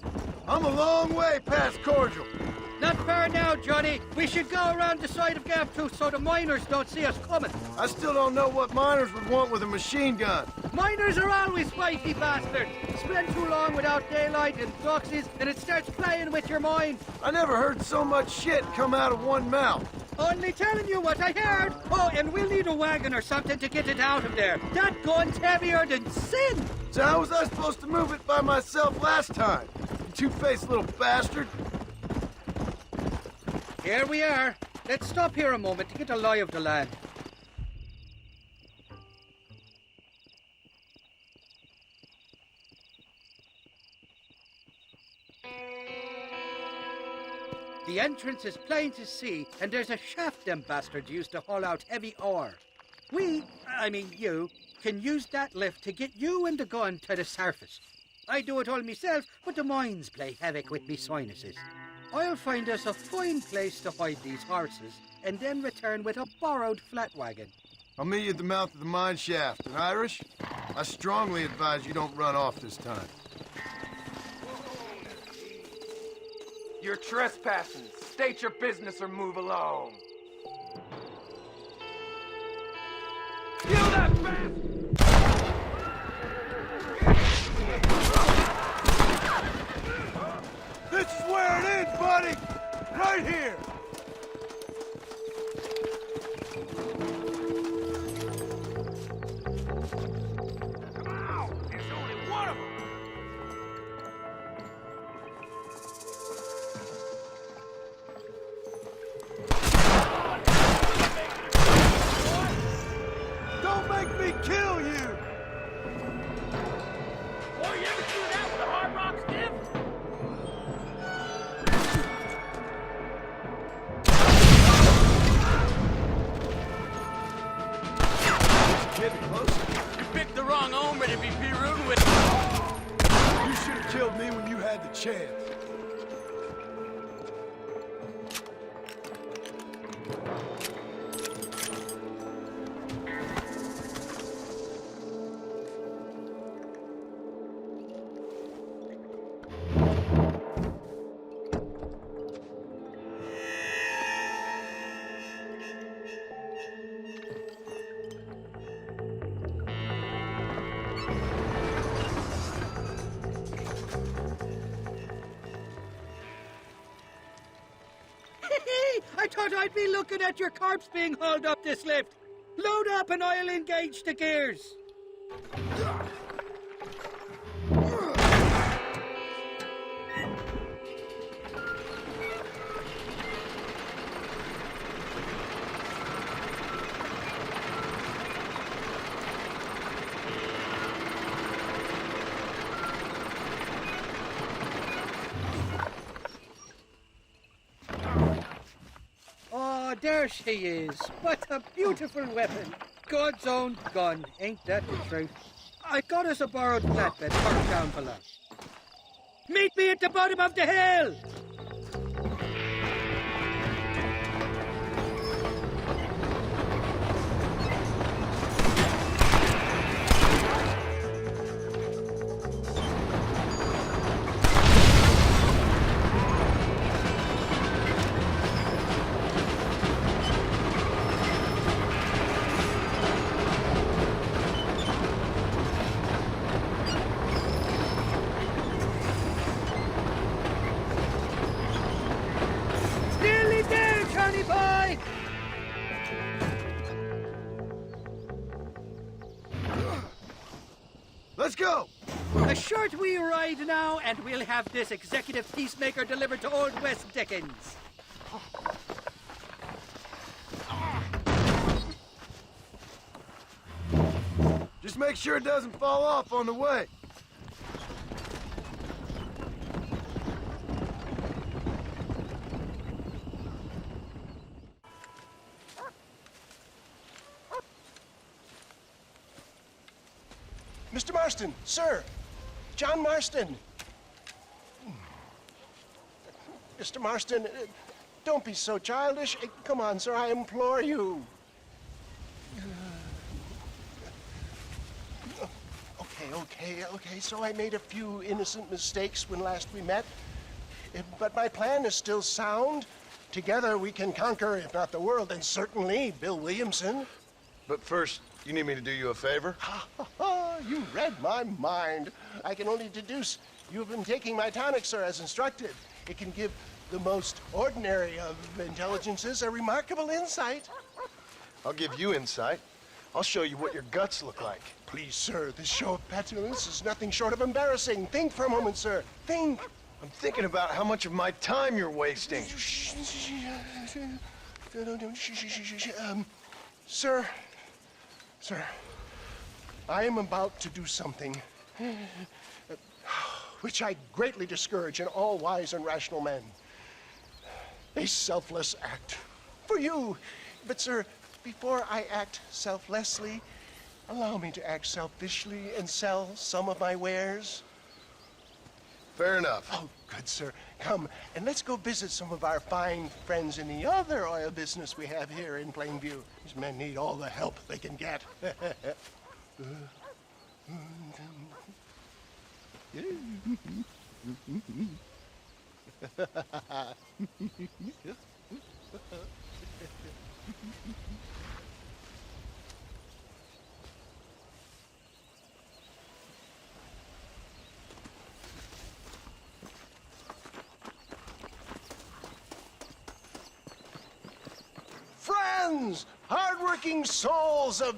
I'm a long way past cordial. Not far now, Johnny. We should go around the side of Gaptooth so the miners don't see us coming. I still don't know what miners would want with a machine gun. Miners are always spiky bastards. Spend too long without daylight and doxies, and it starts playing with your mind. I never heard so much shit come out of one mouth. Only telling you what I heard. Oh, and we'll need a wagon or something to get it out of there. That gun's heavier than sin. So how was I supposed to move it by myself last time? You two-faced little bastard. Here we are. Let's stop here a moment to get a lie of the land. The entrance is plain to see, and there's a shaft them bastards used to haul out heavy ore. You, can use that lift to get you and the gun to the surface. I do it all myself, but the mines play havoc with me sinuses. I'll find us a fine place to hide these horses, and then return with a borrowed flat wagon. I'll meet you at the mouth of the mine shaft. And Irish, I strongly advise you don't run off this time. You're trespassing. State your business or move along. Kill that bastard! This is where it ends, buddy! Right here! Come on! There's only one of them! Don't make me kill you! Boy, you ever do that with a hard rock stiff? Getting closer. You picked the wrong hombre to be rude with. You should have killed me when you had the chance. I thought I'd be looking at your corpse being hauled up this lift. Load up and I'll engage the gears. Oh, there she is. What a beautiful weapon. God's own gun, ain't that the truth? I got us a borrowed flatbed parked down below. Meet me at the bottom of the hill! Nearly there, Johnny boy! Let's go! A short wee ride now, and we'll have this executive peacemaker delivered to Old West Dickens. Just make sure it doesn't fall off on the way. Mr. Marston, sir. John Marston. Mr. Marston, don't be so childish. Come on, sir, I implore you. Okay, so I made a few innocent mistakes when last we met. But my plan is still sound. Together we can conquer, if not the world, then certainly Bill Williamson. But first, you need me to do you a favor? You read my mind. I can only deduce you've been taking my tonic, sir, as instructed. It can give the most ordinary of intelligences a remarkable insight. I'll give you insight. I'll show you what your guts look like. Please, sir, this show of petulance is nothing short of embarrassing. Think for a moment, sir. Think. I'm thinking about how much of my time you're wasting. Sir, I am about to do something which I greatly discourage in all wise and rational men. A selfless act for you. But, sir, before I act selflessly, allow me to act selfishly and sell some of my wares. Fair enough. Oh, good, sir. Come, and let's go visit some of our fine friends in the other oil business we have here in Plainview. These men need all the help they can get. Friends, hardworking souls of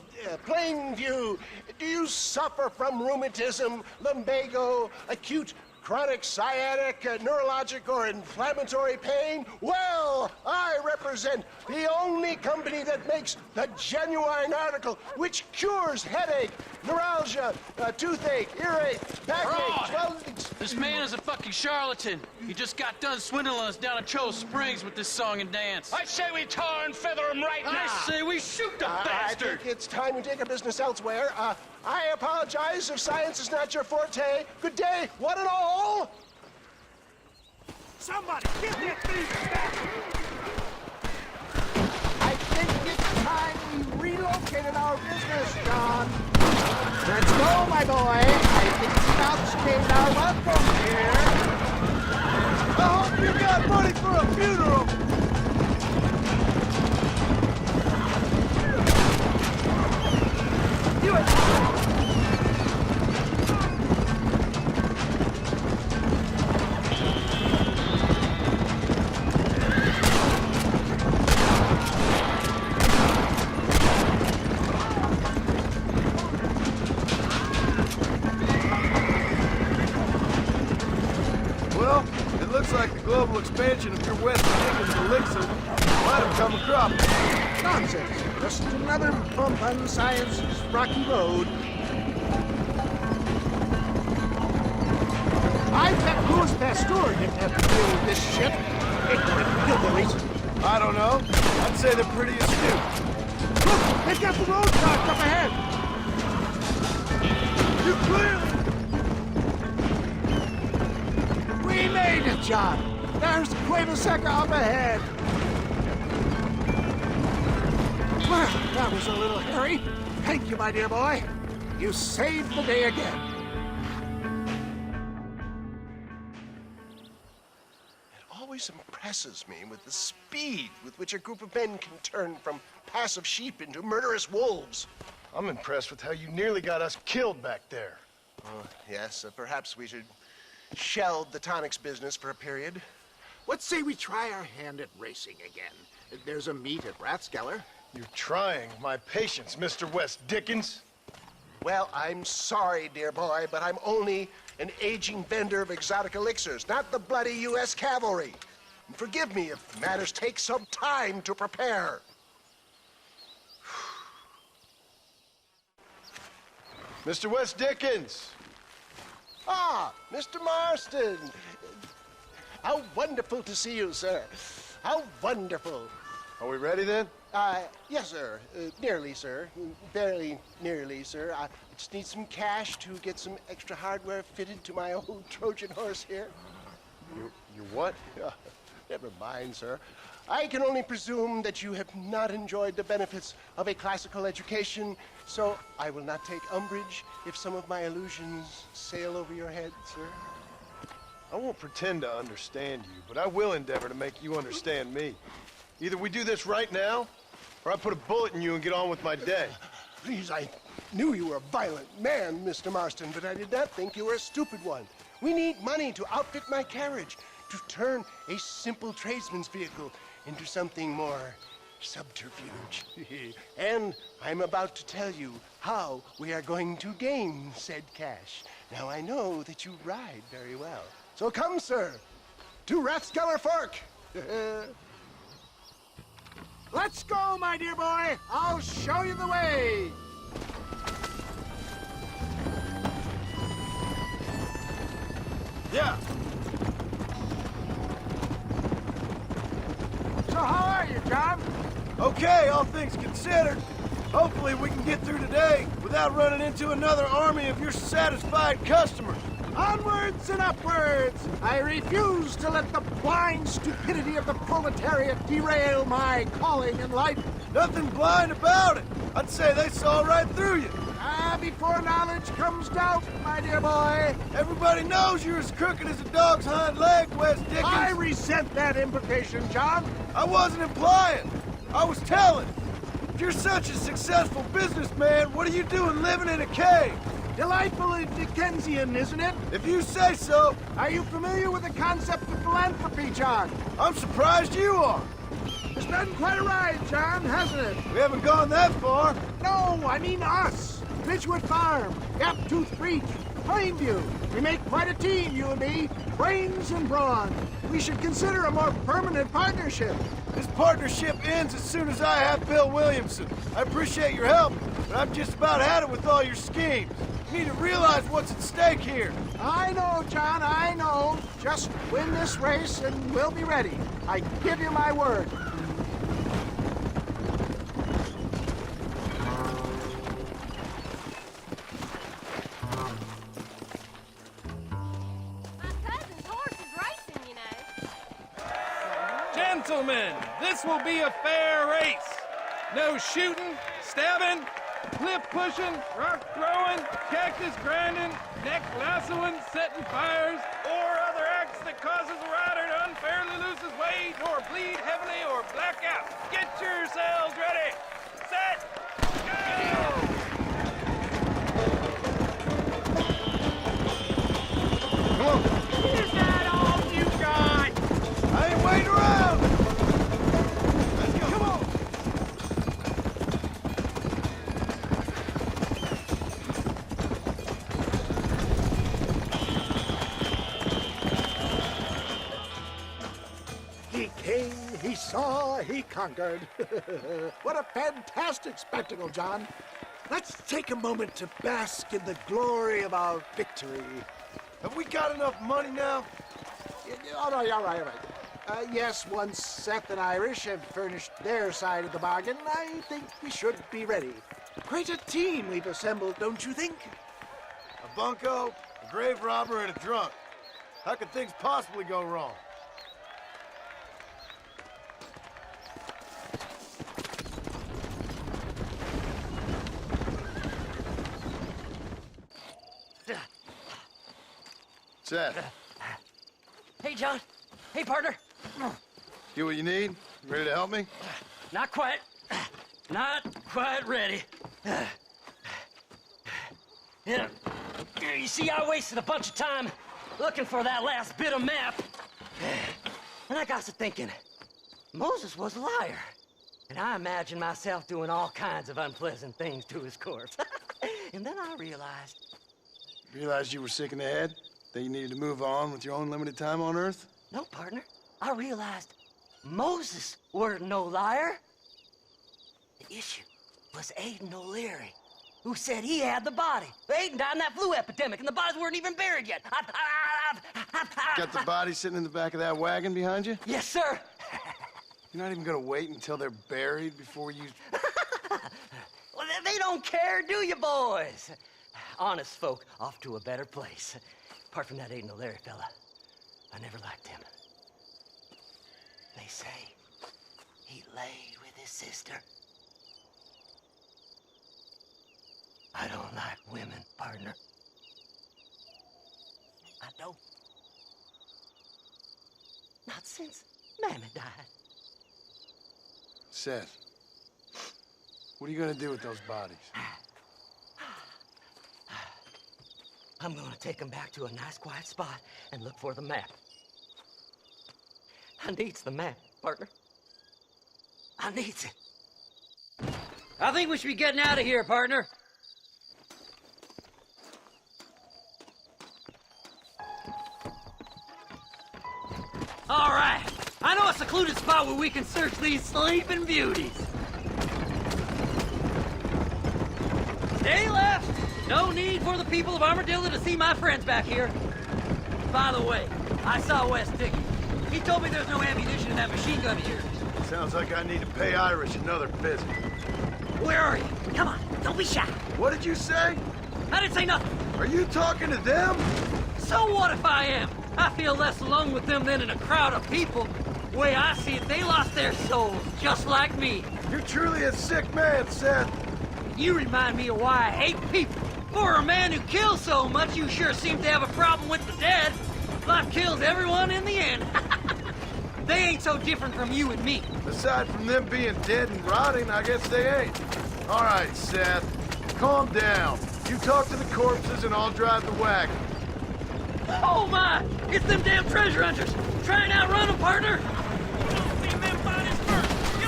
Plainview, do you suffer from rheumatism, lumbago, acute chronic sciatic, neurologic, or inflammatory pain? Well, I represent the only company that makes the genuine article which cures headache, neuralgia, toothache, earache, backache. Well, this man is a fucking charlatan. He just got done swindling us down at Cho Springs with this song and dance. I say we tar and feather him right now. I say we shoot the bastard. I think it's time we take our business elsewhere. I apologize if science is not your forte. Good day, one and all. Somebody, get that beast back! I think it's time we relocated our business, John. Let's go, my boy. I think Scout's our welcome here. I hope you got money for a funeral! Do it! expansion of your West Dickens elixir might have come a crop. Nonsense. Just another bump on science's rocky road. I bet Louis Pasteur didn't have to deal with this shit. It couldn't kill the reason. I don't know. I'd say they're pretty astute. Look, they've got the road blocked up ahead. You clearly... We made it, John. There's Cueva Seca up ahead. Well, that was a little hairy. Thank you, my dear boy. You saved the day again. Always impresses me with the speed with which a group of men can turn from passive sheep into murderous wolves. I'm impressed with how you nearly got us killed back there. Yes, perhaps we should shelve the tonics business for a period. Let's say we try our hand at racing again. There's a meet at Rathskeller. You're trying my patience, Mr. West Dickens. Well, I'm sorry, dear boy, but I'm only an aging vendor of exotic elixirs, not the bloody U.S. cavalry. And forgive me if matters take some time to prepare. Mr. West Dickens! Ah, Mr. Marston! How wonderful to see you, sir. How wonderful. Are we ready then? Yes, sir. Nearly, sir. Barely nearly, sir. I just need some cash to get some extra hardware fitted to my old Trojan horse here. You what? Never mind, sir. I can only presume that you have not enjoyed the benefits of a classical education, so I will not take umbrage if some of my illusions sail over your head, sir. I won't pretend to understand you, but I will endeavor to make you understand me. Either we do this right now, or I put a bullet in you and get on with my day. Please, I knew you were a violent man, Mr. Marston, but I did not think you were a stupid one. We need money to outfit my carriage, to turn a simple tradesman's vehicle into something more subterfuge. And I'm about to tell you how we are going to gain said cash. Now, I know that you ride very well. So come, sir, to Rathskeller Fork. Let's go, my dear boy. I'll show you the way. Yeah. So how are you, John? Okay, all things considered. Hopefully we can get through today without running into another army of your satisfied customers. Onwards and upwards! I refuse to let the blind stupidity of the proletariat derail my calling in life. Nothing blind about it. I'd say they saw right through you. Before knowledge comes doubt, my dear boy. Everybody knows you're as crooked as a dog's hind leg, West Dickens. I resent that implication, John. I wasn't implying. I was telling. If you're such a successful businessman, what are you doing living in a cave? Delightfully Dickensian, isn't it? If you say so. Are you familiar with the concept of philanthropy, John? I'm surprised you are. It's been quite a ride, John, hasn't it? We haven't gone that far. No, I mean us. Ridgewood Farm, Gaptooth Creek, Plainview. We make quite a team, you and me. Brains and brawn. We should consider a more permanent partnership. This partnership ends as soon as I have Bill Williamson. I appreciate your help, but I've just about had it with all your schemes. You need to realize what's at stake here. I know, John, I know. Just win this race and we'll be ready. I give you my word. Gentlemen, this will be a fair race. No shooting, stabbing, cliff pushing, rock throwing, cactus grinding, neck lassoing, setting fires, or other acts that causes a rider to unfairly lose his way, nor bleed heavily or black out. Get yourselves ready. Set. Go! Come on. Is that all you got? I ain't waiting around. Let's go. Come on. conquered. What a fantastic spectacle, John. Let's take a moment to bask in the glory of our victory. Have we got enough money now? All right. Yes, once Seth and Irish have furnished their side of the bargain, I think we should be ready. Quite a team we've assembled, don't you think? A bunco, a grave robber, and a drunk. How could things possibly go wrong? Seth. Hey, John. Hey, partner. Get what you need? Ready to help me? Not quite. Not quite ready. Yeah. You see, I wasted a bunch of time looking for that last bit of map. And I got to thinking, Moses was a liar. And I imagined myself doing all kinds of unpleasant things to his corpse. And then I realized... Realized you were sick in the head? That you needed to move on with your own limited time on Earth? No, partner. I realized Moses weren't no liar. The issue was Aiden O'Leary, who said he had the body. Aiden died in that flu epidemic, and the bodies weren't even buried yet. Got the body sitting in the back of that wagon behind you? Yes, sir. You're not even gonna wait until they're buried before you... Well, they don't care, do you, boys? Honest folk off to a better place. Apart from that Aiden O'Leary fella, I never liked him. They say he laid with his sister. I don't like women, partner. I don't. Not since Mammy died. Seth, what are you gonna do with those bodies? I'm gonna take them back to a nice quiet spot and look for the map. I needs the map, partner. I needs it. I think we should be getting out of here, partner. All right. I know a secluded spot where we can search these sleeping beauties. Stay left. No need for the people of Armadillo to see my friends back here. By the way, I saw Wes digging. He told me there's no ammunition in that machine gun of yours. Sounds like I need to pay Irish another visit. Where are you? Come on, don't be shy. What did you say? I didn't say nothing. Are you talking to them? So what if I am? I feel less alone with them than in a crowd of people. The way I see it, they lost their souls, just like me. You're truly a sick man, Seth. You remind me of why I hate people. For a man who kills so much, you sure seem to have a problem with the dead. Life kills everyone in the end. They ain't so different from you and me. Aside from them being dead and rotting, I guess they ain't. All right, Seth. Calm down. You talk to the corpses and I'll drive the wagon. Oh, my! It's them damn treasure hunters! Try and outrun them, partner!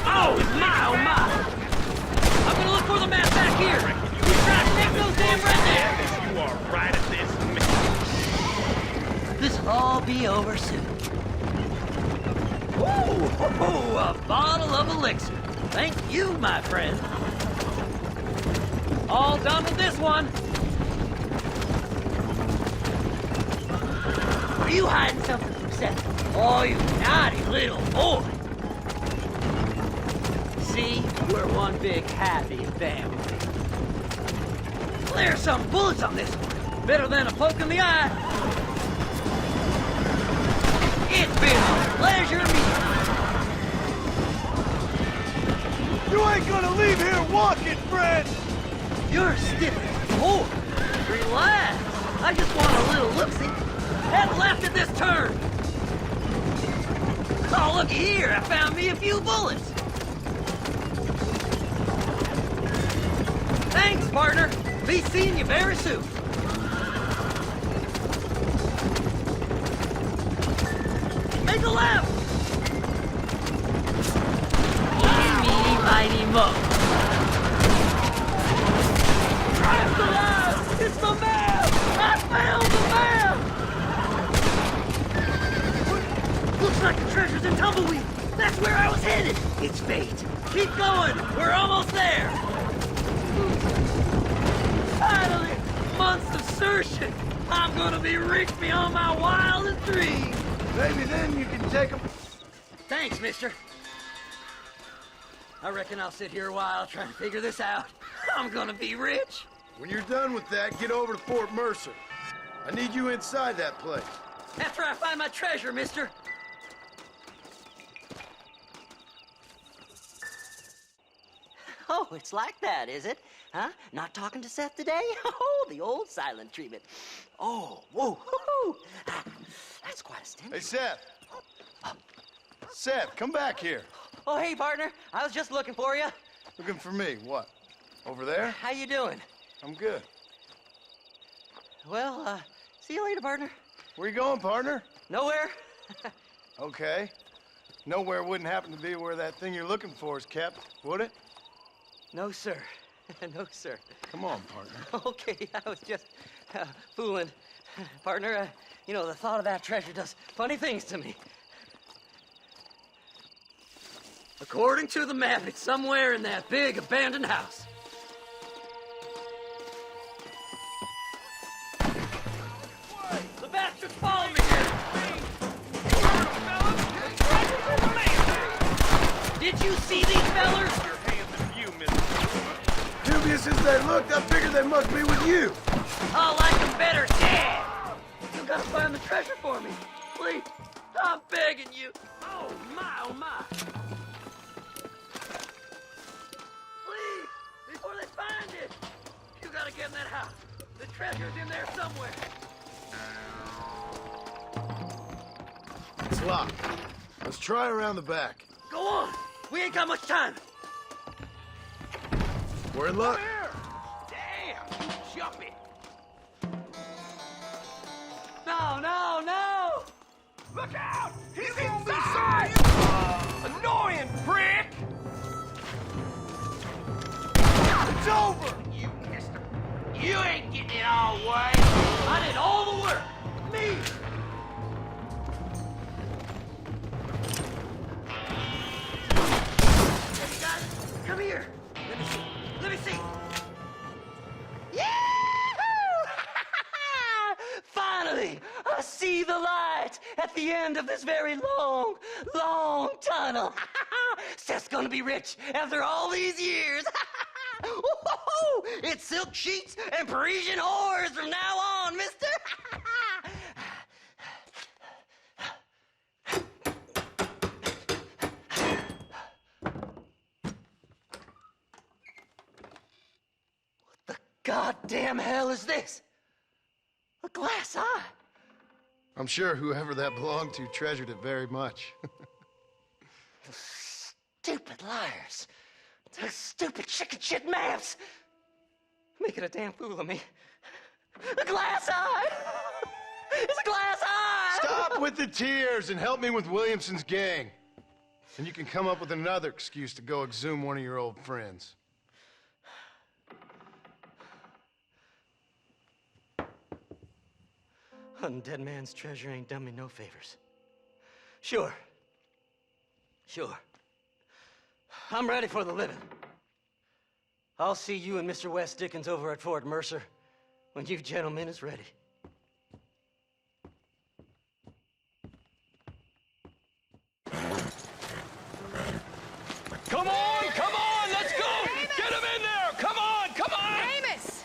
Oh, my! I'm gonna look for the map back here! You try to take those damn rednecks! You are right at this. This'll all be over soon. Ooh, a bottle of elixir. Thank you, my friend. All done with this one. Are you hiding something from Seth? Oh, you naughty little boy. See, we're one big happy family. There's some bullets on this one. Better than a poke in the eye. It's been a pleasure meeting you. You ain't gonna leave here walking, friend! You're stiff as a board. Relax. I just want a little look-see. Head left at this turn. Oh, look here. I found me a few bullets. Thanks, partner. Be seeing you very soon. Make a left. Eeny, mighty, mo. I'm alive! It's the map! I found the map! Looks like the treasure's in Tumbleweed. That's where I was headed! It's fate. Keep going! We're almost there! Finally! Months of searching! I'm gonna be rich beyond my wildest dreams! Maybe then you can take them. Thanks, mister. I reckon I'll sit here a while trying to figure this out. I'm gonna be rich. When you're done with that, get over to Fort Mercer. I need you inside that place. After I find my treasure, mister. Oh, it's like that, is it? Huh? Not talking to Seth today? Oh, the old silent treatment. Oh, whoa, hoo-hoo. That's quite a stint. Hey, Seth. Seth, come back here. Oh, hey, partner. I was just looking for you. Looking for me? What? Over there? How you doing? I'm good. Well, see you later, partner. Where you going, partner? Nowhere. Okay. Nowhere wouldn't happen to be where that thing you're looking for is kept, would it? No, sir. No, sir. Come on, partner. Okay, I was just fooling. Partner, you know, the thought of that treasure does funny things to me. According to the map, it's somewhere in that big abandoned house. The bastards follow me here! Did you see these fellers? Your hands and you, mister. Dubious as they looked, I figured they must be with you. I'll like them better dead! You gotta find the treasure for me. Please, I'm begging you. Oh, my, oh, my. Please, before they find it. You gotta get in that house. The treasure's in there somewhere. It's locked. Let's try around the back. Go on. We ain't got much time. We're in luck. Damn, jumpy. No, no, no! Look out! He's inside! Annoying prick! It's over! You mister. You ain't getting it all way. I did all the work. Me. Hey, guys, come here. Let me see. Let me see. Yahoo! Finally, I see the light at the end of this very long, long tunnel. Seth's gonna be rich after all these years. Woo-hoo-hoo! It's silk sheets and Parisian whores from now on, mister. What the goddamn hell is this? A glass eye. I'm sure whoever that belonged to treasured it very much. Stupid liars. Those stupid chicken shit maps. Making a damn fool of me. A glass eye! It's a glass eye! Stop with the tears and help me with Williamson's gang. And you can come up with another excuse to go exhume one of your old friends. Hunting dead man's treasure ain't done me no favors. Sure. I'm ready for the living. I'll see you and Mr. West Dickens over at Fort Mercer when you gentlemen is ready. Come on, let's go! Get him in there! Come on! Amos!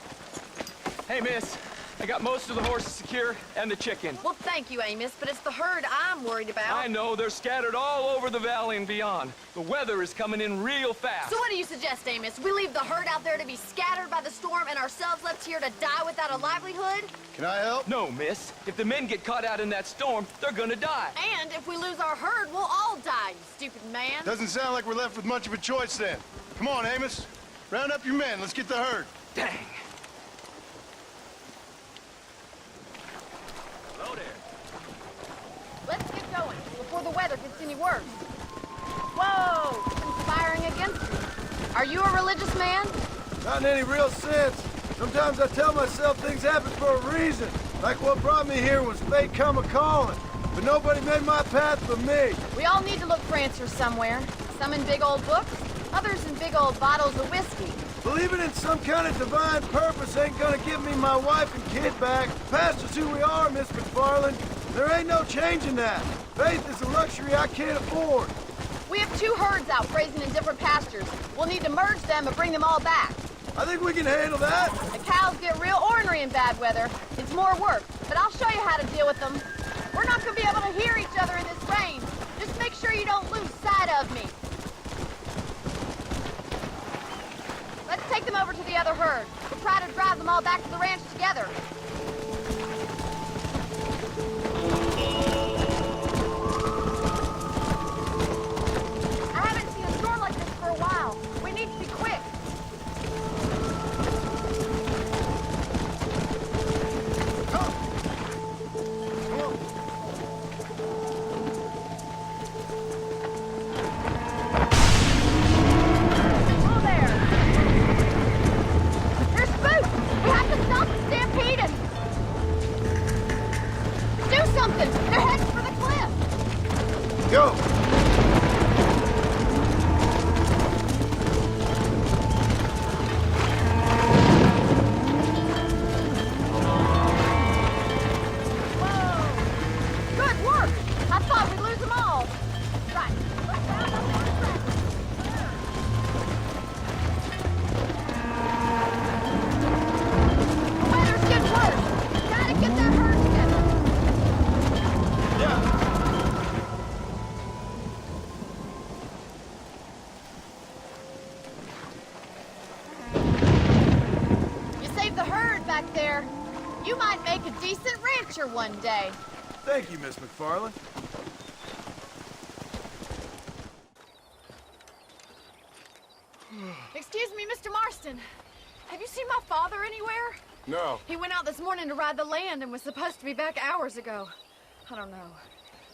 Hey, miss. I got most of the horses secure and the chicken. Well, thank you, Amos, but it's the herd I'm worried about. I know, they're scattered all over the valley and beyond. The weather is coming in real fast. So what do you suggest, Amos? We leave the herd out there to be scattered by the storm and ourselves left here to die without a livelihood? Can I help? No, miss. If the men get caught out in that storm, they're gonna die. And if we lose our herd, we'll all die, you stupid man. Doesn't sound like we're left with much of a choice then. Come on, Amos. Round up your men. Let's get the herd. Dang. Let's get going before the weather gets any worse. Whoa! Conspiring against me. Are you a religious man? Not in any real sense. Sometimes I tell myself things happen for a reason. Like what brought me here was fate come a-calling. but nobody made my path but me. We all need to look for answers somewhere. Some in big old books, others in big old bottles of whiskey. Believing in some kind of divine purpose ain't gonna give me my wife and kid back. Past is who we are, Miss McFarland. There ain't no changing that. Faith is a luxury I can't afford. We have 2 herds out grazing in different pastures. We'll need to merge them and bring them all back. I think we can handle that. The cows get real ornery in bad weather. It's more work, but I'll show you how to deal with them. We're not going to be able to hear each other in this rain. Just make sure you don't lose sight of me. Let's take them over to the other herd. We'll try to drive them all back to the ranch together. I haven't seen a storm like this for a while. We need to be quick. One day. Thank you, Miss McFarland. Excuse me, Mr. Marston. Have you seen my father anywhere? No. He went out this morning to ride the land and was supposed to be back hours ago. I don't know.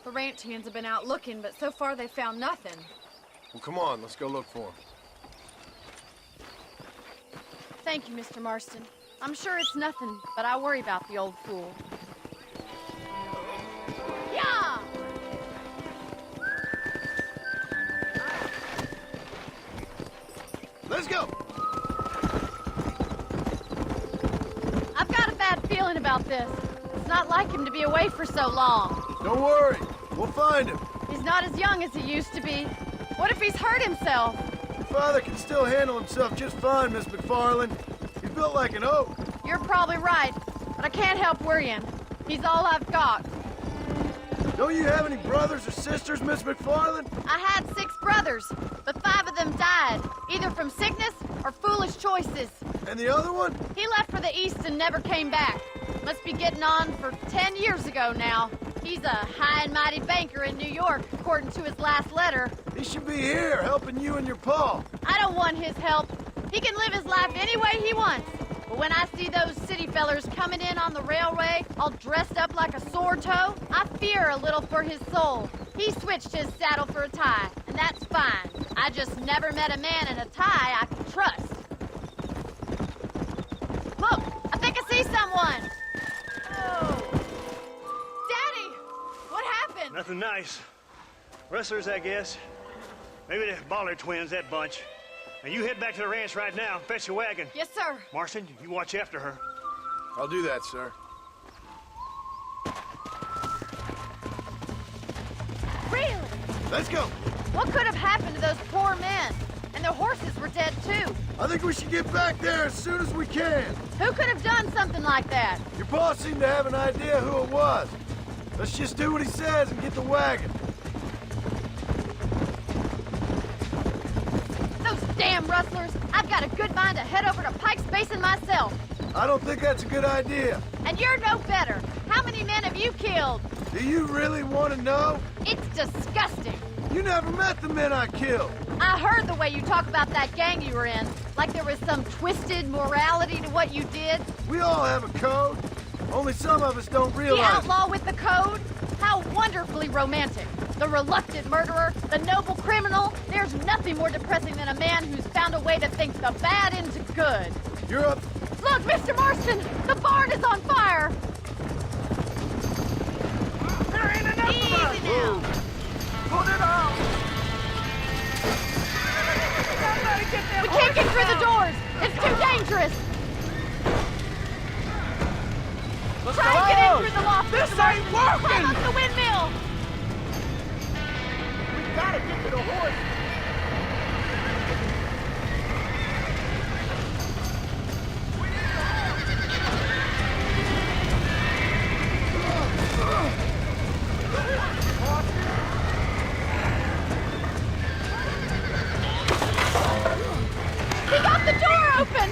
The ranch hands have been out looking, but so far they found nothing. Well, come on, let's go look for him. Thank you, Mr. Marston. I'm sure it's nothing, but I worry about the old fool. Yeah! Let's go! I've got a bad feeling about this. It's not like him to be away for so long. Don't worry. We'll find him. He's not as young as he used to be. What if he's hurt himself? Your father can still handle himself just fine, Miss McFarland. He's built like an oak. You're probably right, but I can't help worrying. He's all I've got. Don't you have any brothers or sisters, Miss McFarland? I had 6 brothers, but 5 of them died, either from sickness or foolish choices. And the other one? He left for the east and never came back. Must be getting on for 10 years ago now. He's a high and mighty banker in New York, according to his last letter. He should be here, helping you and your pa. I don't want his help. He can live his life any way he wants. But when I see those city fellers coming in on the railway, all dressed up like a sword toe, I fear a little for his soul. He switched his saddle for a tie, and that's fine. I just never met a man in a tie I could trust. Look, I think I see someone. Oh. Daddy, what happened? Nothing nice. Rustlers, I guess. Maybe the Bollard twins, that bunch. Now you head back to the ranch right now and fetch the wagon. Yes, sir. Marston, you watch after her. I'll do that, sir. Really? Let's go. What could have happened to those poor men? And their horses were dead, too. I think we should get back there as soon as we can. Who could have done something like that? Your boss seemed to have an idea who it was. Let's just do what he says and get the wagon. Those damn rustlers! I've got a good mind to head over to Pike's Basin myself. I don't think that's a good idea. And you're no better. How many men have you killed? Do you really want to know? It's disgusting. You never met the men I killed. I heard the way you talk about that gang you were in, like there was some twisted morality to what you did. We all have a code. Only some of us don't realize. The outlaw with the code? How wonderfully romantic. The reluctant murderer, the noble criminal. There's nothing more depressing than a man who's found a way to think the bad into good. You're up. Look, Mr. Marston, the barn is on fire. There ain't enough Easy now. Put it out! We can't get through the doors. It's too dangerous. Try and get in through the loft. This Mr. ain't Marston. working. Climb up the windmill. We gotta get to the horse. He got the door open.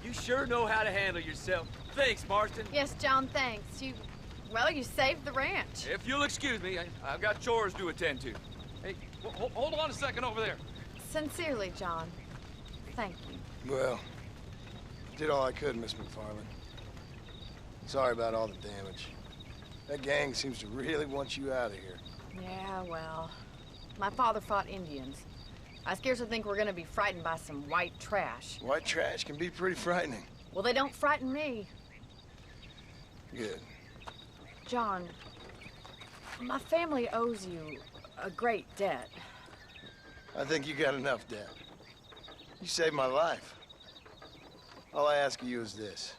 You sure know how to handle yourself. Thanks, Marston. Yes, John, thanks. You saved the ranch. If you'll excuse me, I've got chores to attend to. Hey, hold on a second over there. Sincerely, John. Thank you. Well, did all I could, Miss McFarland. Sorry about all the damage. That gang seems to really want you out of here. Yeah, well, my father fought Indians. I scarcely think we're gonna be frightened by some white trash. White trash can be pretty frightening. Well, they don't frighten me. Good. John, my family owes you a great debt. I think you got enough debt. You saved my life. All I ask of you is this.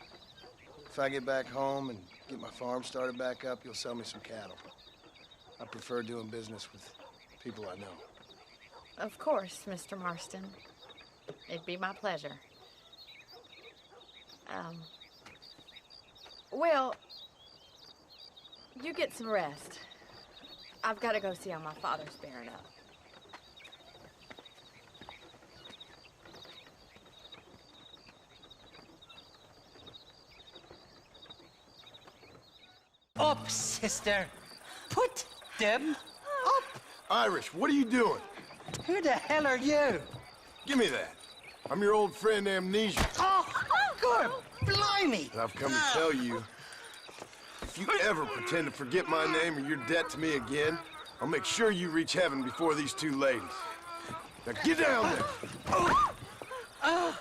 If I get back home and get my farm started back up, you'll sell me some cattle. I prefer doing business with people I know. Of course, Mr. Marston. It'd be my pleasure. Well, you get some rest. I've got to go see how my father's bearing up. Up, sister. Put them up. Irish, what are you doing? Who the hell are you? Give me that. I'm your old friend Amnesia. Oh, good. Blimey. And I've come to tell you, if you ever pretend to forget my name or your debt to me again, I'll make sure you reach heaven before these two ladies. Now get down there. Oh,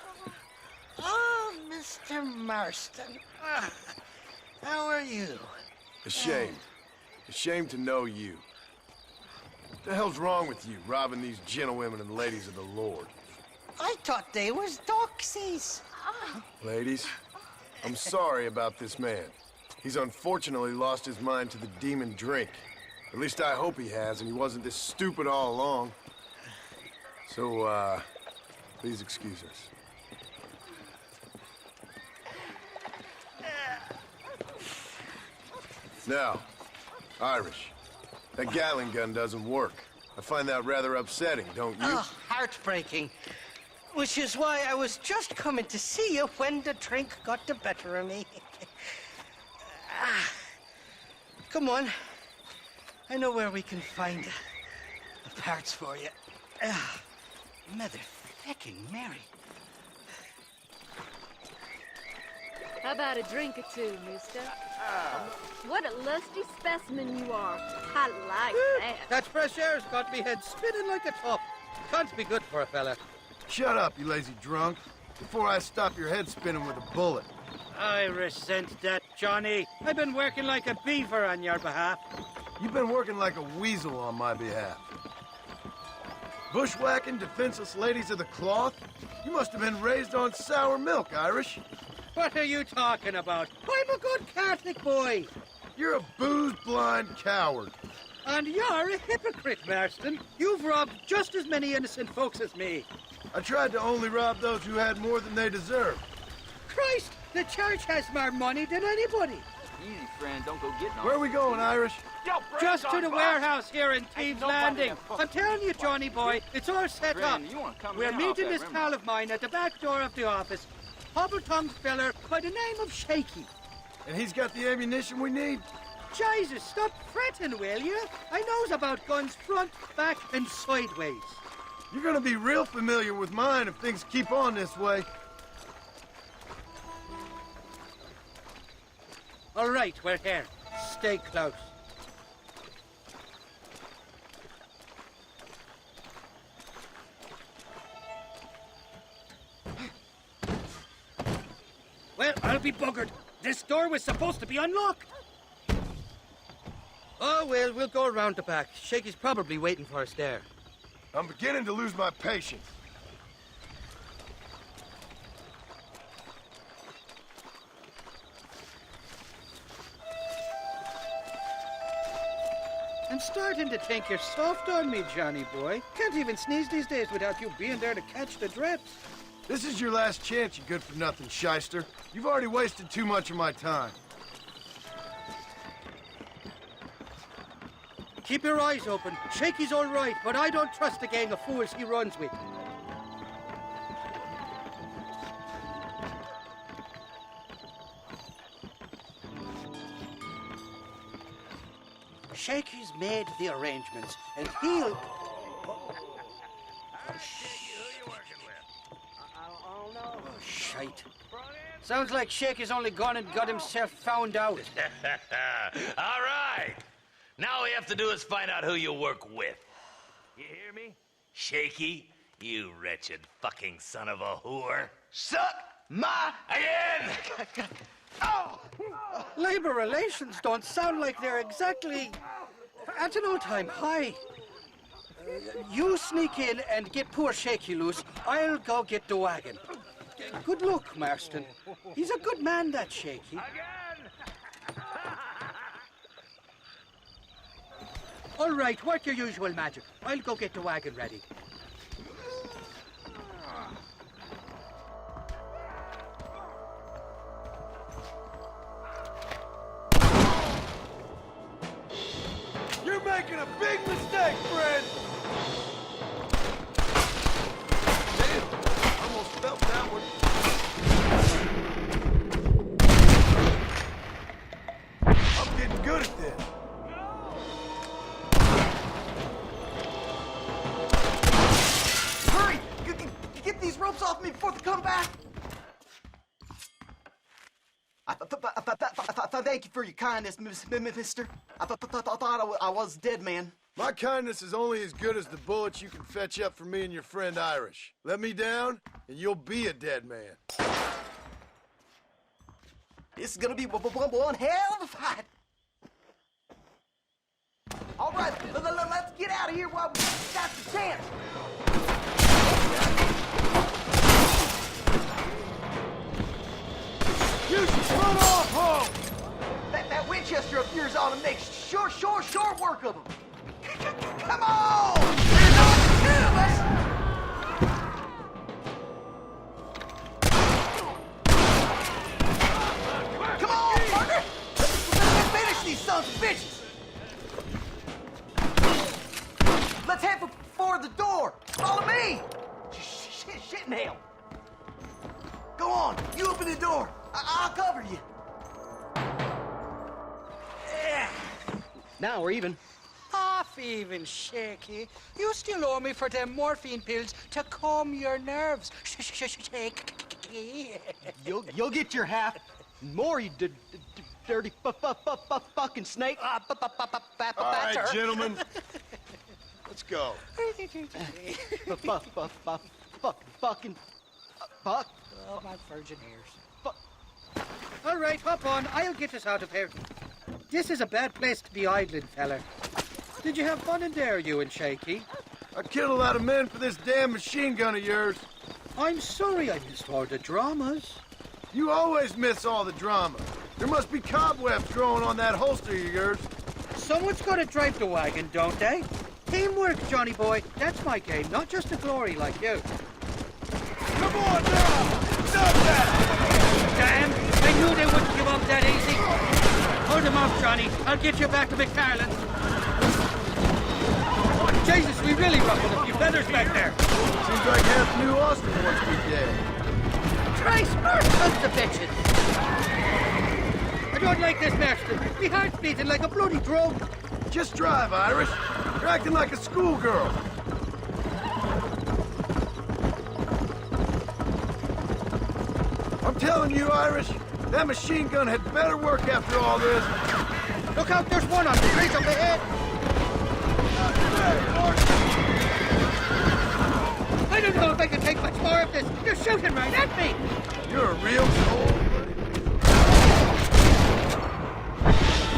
Mr. Marston. How are you? Ashamed. Ashamed to know you. What the hell's wrong with you, robbing these gentlewomen and ladies of the Lord? I thought they was doxies. Ladies, I'm sorry about this man. He's unfortunately lost his mind to the demon drink. At least I hope he has, and he wasn't this stupid all along. So, please excuse us. Now, Irish, that Gatling gun doesn't work. I find that rather upsetting, don't you? Oh, heartbreaking. Which is why I was just coming to see you when the drink got the better of me. Come on. I know where we can find the parts for you. Mother-fecking Mary. How about a drink or two, mister? What a lusty specimen you are. I like that. That fresh air's got me head spinning like a top. Can't be good for a fella. Shut up, you lazy drunk, before I stop your head spinning with a bullet. I resent that, Johnny. I've been working like a beaver on your behalf. You've been working like a weasel on my behalf. Bushwhacking defenseless ladies of the cloth? You must have been raised on sour milk, Irish. What are you talking about? I'm a good Catholic boy. You're a booze-blind coward. And you're a hypocrite, Marston. You've robbed just as many innocent folks as me. I tried to only rob those who had more than they deserved. Christ, the church has more money than anybody. Easy, friend. Don't go getting on. Where are we going, Irish? Just to the warehouse here in Thieves Landing. I'm telling you, Johnny boy, it's all set up. Friend, you wanna come We're in off meeting that this rim. pal of mine at the back door of the office. Hobble-tongued feller by the name of Shaky. And he's got the ammunition we need? Jesus, stop fretting, will you? I knows about guns front, back, and sideways. You're gonna be real familiar with mine if things keep on this way. All right, we're here. Stay close. Well, I'll be buggered. This door was supposed to be unlocked. Oh, well, we'll go around the back. Shaky's probably waiting for us there. I'm beginning to lose my patience. I'm starting to think you're soft on me, Johnny boy. Can't even sneeze these days without you being there to catch the drips. This is your last chance, you good-for-nothing shyster. You've already wasted too much of my time. Keep your eyes open. Shaky's all right, but I don't trust the gang of fools he runs with. Shaky's made the arrangements, and he'll... Oh, shite. Sounds like Shaky's only gone and got himself found out. All right. Now all we have to do is find out who you work with. You hear me? Shaky, you wretched fucking son of a whore. Suck my... Again! Oh! Labor relations don't sound like they're exactly at an all-time high. You sneak in and get poor Shaky loose. I'll go get the wagon. Good luck, Marston. He's a good man, that Shaky. All right, work your usual magic. I'll go get the wagon ready. You're making a big mistake, friend! Damn, almost felt that one. I'm getting good at this. Hurry! Get these ropes off me before they come back! Thank you for your kindness, mister. I thought I was dead, man. My kindness is only as good as the bullets you can fetch up for me and your friend Irish. Let me down, and you'll be a dead man. This is gonna be one hell of a fight. All right, let's get out of here while we got the chance. You should run off home! That Winchester of yours ought to make short work of him. Come on! There's only two of us! Come on, partner! Let's finish these sons of bitches! Let's head for the door! Follow me! Shit, nail! Go on, you open the door. I'll cover you. Now we're even. Half even, Shaky. You still owe me for them morphine pills to calm your nerves. Shaky. You'll get your half. More, you dirty fucking snake. All right, gentlemen. Let's go. Fucking fuck. Oh, my virgin ears. All right, hop on. I'll get us out of here. This is a bad place to be idling, fella. Did you have fun in there, you and Shaky? I killed a lot of men for this damn machine gun of yours. I'm sorry I missed all the dramas. You always miss all the drama. There must be cobwebs growing on that holster of yours. Someone's got to drive the wagon, don't they? Teamwork, Johnny boy. That's my game, not just the glory like you. Come on now! Stop that! Damn! I knew they wouldn't give up that easy. Hold him off, Johnny. I'll get you back to McFarland's. Jesus, we really ruffled a few feathers back there. Seems like half New Austin wants to be dead. Try smart sons of bitches. I don't like this, Marston. My heart's beating like a bloody drum. Just drive, Irish. You're acting like a schoolgirl. I'm telling you, Irish, that machine gun had better work after all this. Look out, there's one on me, right up ahead. I don't know if I can take much more of this. You're shooting right at me. You're a real soul.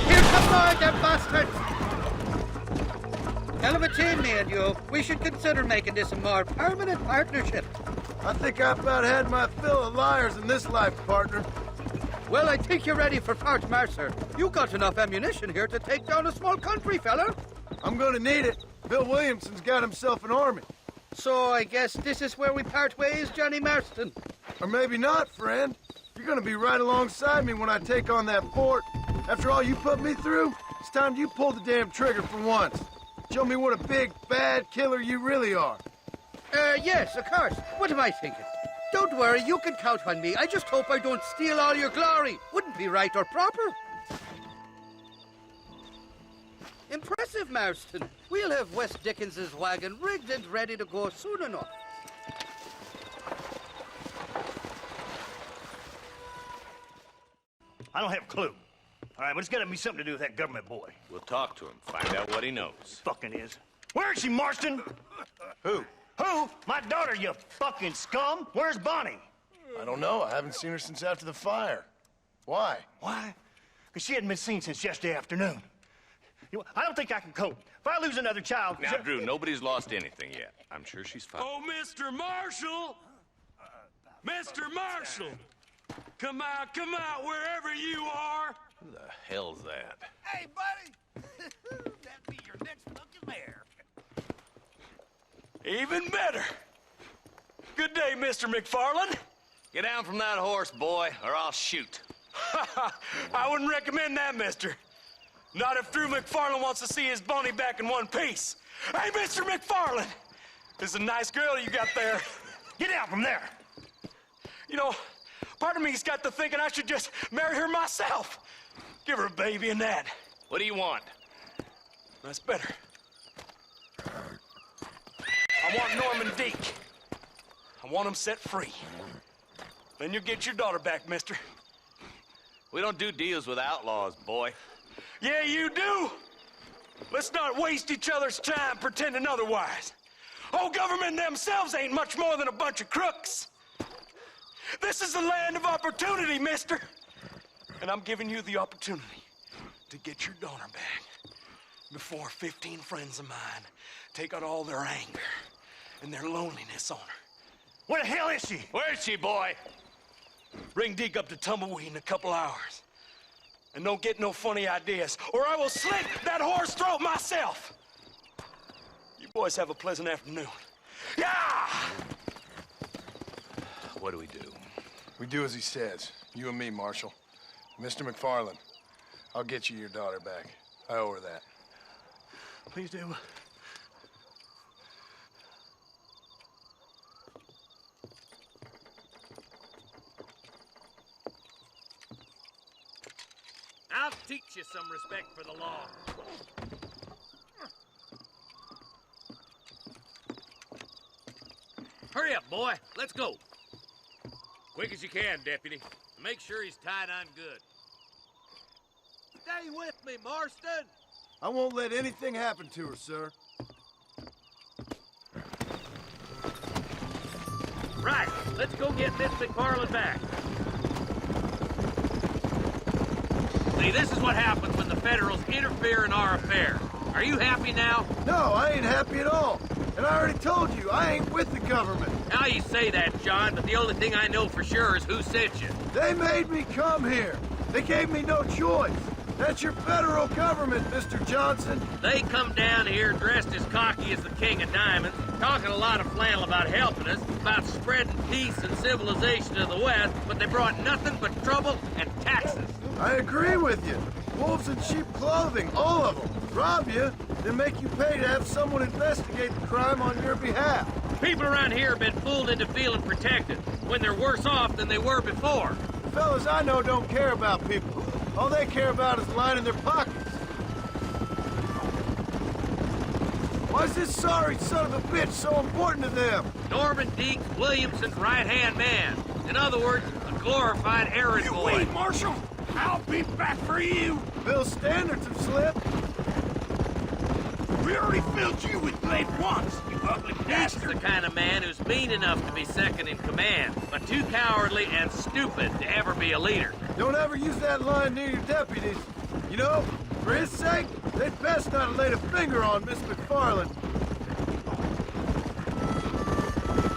Here come more, them bastards. Hell of a team, me and you. We should consider making this a more permanent partnership. I think I've about had my fill of liars in this life, partner. Well, I think you're ready for Fort Mercer. You got enough ammunition here to take down a small country, fella. I'm gonna need it. Bill Williamson's got himself an army. So I guess this is where we part ways, Johnny Marston. Or maybe not, friend. You're gonna be right alongside me when I take on that fort. After all you put me through, it's time you pull the damn trigger for once. Show me what a big, bad killer you really are. Yes, of course. What am I thinking? Don't worry, you can count on me. I just hope I don't steal all your glory. Wouldn't be right or proper. Impressive, Marston. We'll have West Dickens's wagon rigged and ready to go soon enough. I don't have a clue. All right, but it's got to be something to do with that government boy. We'll talk to him, find out what he knows. Fucking is. Where is she, Marston? Who? Who? My daughter, you fucking scum. Where's Bonnie? I don't know. I haven't seen her since after the fire. Why? Why? Because she hadn't been seen since yesterday afternoon. You know, I don't think I can cope. If I lose another child... Now, Drew, nobody's lost anything yet. I'm sure she's fine. Oh, Mr. Marshall! Mr. Marshall! Come out, wherever you are! Who the hell's that? Hey, buddy! That'd be your next fucking mayor. Even better. Good day, Mr. McFarland. Get down from that horse, boy, or I'll shoot. I wouldn't recommend that, mister. Not if Drew McFarland wants to see his Bonnie back in one piece. Hey, Mr. McFarland! This is a nice girl you got there. Get out from there! You know, part of me's got to thinking I should just marry her myself. Give her a baby and that. What do you want? That's better. I want Norman Deek. I want him set free. Then you'll get your daughter back, mister. We don't do deals with outlaws, boy. Yeah, you do. Let's not waste each other's time pretending otherwise. Oh, government themselves ain't much more than a bunch of crooks. This is the land of opportunity, mister. And I'm giving you the opportunity to get your daughter back before 15 friends of mine take out all their anger and their loneliness on her. Where the hell is she? Where is she, boy? Bring Deke up to Tumbleweed in a couple hours. And don't get no funny ideas, or I will slit that horse throat myself. You boys have a pleasant afternoon. Yeah! What do we do? We do as he says. You and me, Marshal. Mr. McFarland, I'll get you your daughter back. I owe her that. Please do. I'll teach you some respect for the law. Hurry up, boy. Let's go. Quick as you can, Deputy. Make sure he's tied on good. Stay with me, Marston. I won't let anything happen to her, sir. Right. Let's go get Miss McFarland back. See, this is what happens when the Federals interfere in our affair. Are you happy now? No, I ain't happy at all. And I already told you, I ain't with the government. Now you say that, John, but the only thing I know for sure is who sent you. They made me come here. They gave me no choice. That's your federal government, Mr. Johnson. They come down here dressed as cocky as the King of Diamonds, talking a lot of flannel about helping us, about spreading peace and civilization to the West, but they brought nothing but trouble and taxes. I agree with you. Wolves in sheep clothing, all of them. Rob you, then make you pay to have someone investigate the crime on your behalf. People around here have been fooled into feeling protected when they're worse off than they were before. The fellas I know don't care about people. All they care about is lining their pockets. Why is this sorry son of a bitch so important to them? Norman Deeks Williamson's right-hand man. In other words, a glorified errand boy. Wait, Marshal! I'll be back for you! Bill's standards have slipped. We already filled you with blame once, you ugly Deeks is the kind of man who's mean enough to be second in command, but too cowardly and stupid to ever be a leader. Don't ever use that line near your deputies. You know, for his sake, they'd best not have laid a finger on Miss McFarland.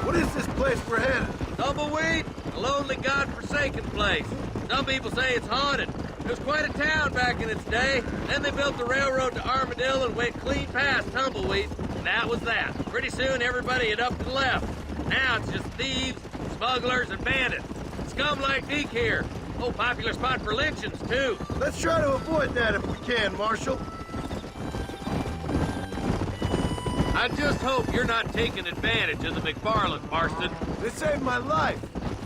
What is this place we're headed? Tumbleweed, a lonely, god-forsaken place. Some people say it's haunted. It was quite a town back in its day. Then they built the railroad to Armadillo and went clean past Tumbleweed, and that was that. Pretty soon, everybody had up and left. Now it's just thieves, smugglers, and bandits. Scum like Deke here. Oh, popular spot for lynchings, too. Let's try to avoid that if we can, Marshal. I just hope you're not taking advantage of the McFarland, Marston. They saved my life.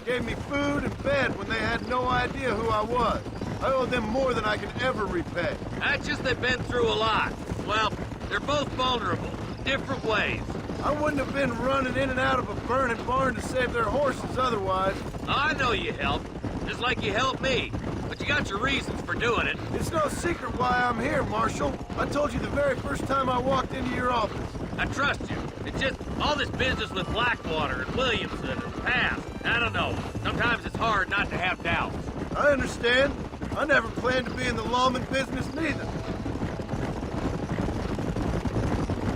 Gave me food and bed when they had no idea who I was. I owe them more than I can ever repay. That's just they've been through a lot. Well, they're both vulnerable, different ways. I wouldn't have been running in and out of a burning barn to save their horses otherwise. I know you helped, just like you helped me. But you got your reasons for doing it. It's no secret why I'm here, Marshal. I told you the very first time I walked into your office. I trust you. It's just all this business with Blackwater and Williamson and past. I don't know. Sometimes it's hard not to have doubts. I understand. I never planned to be in the lawman business neither.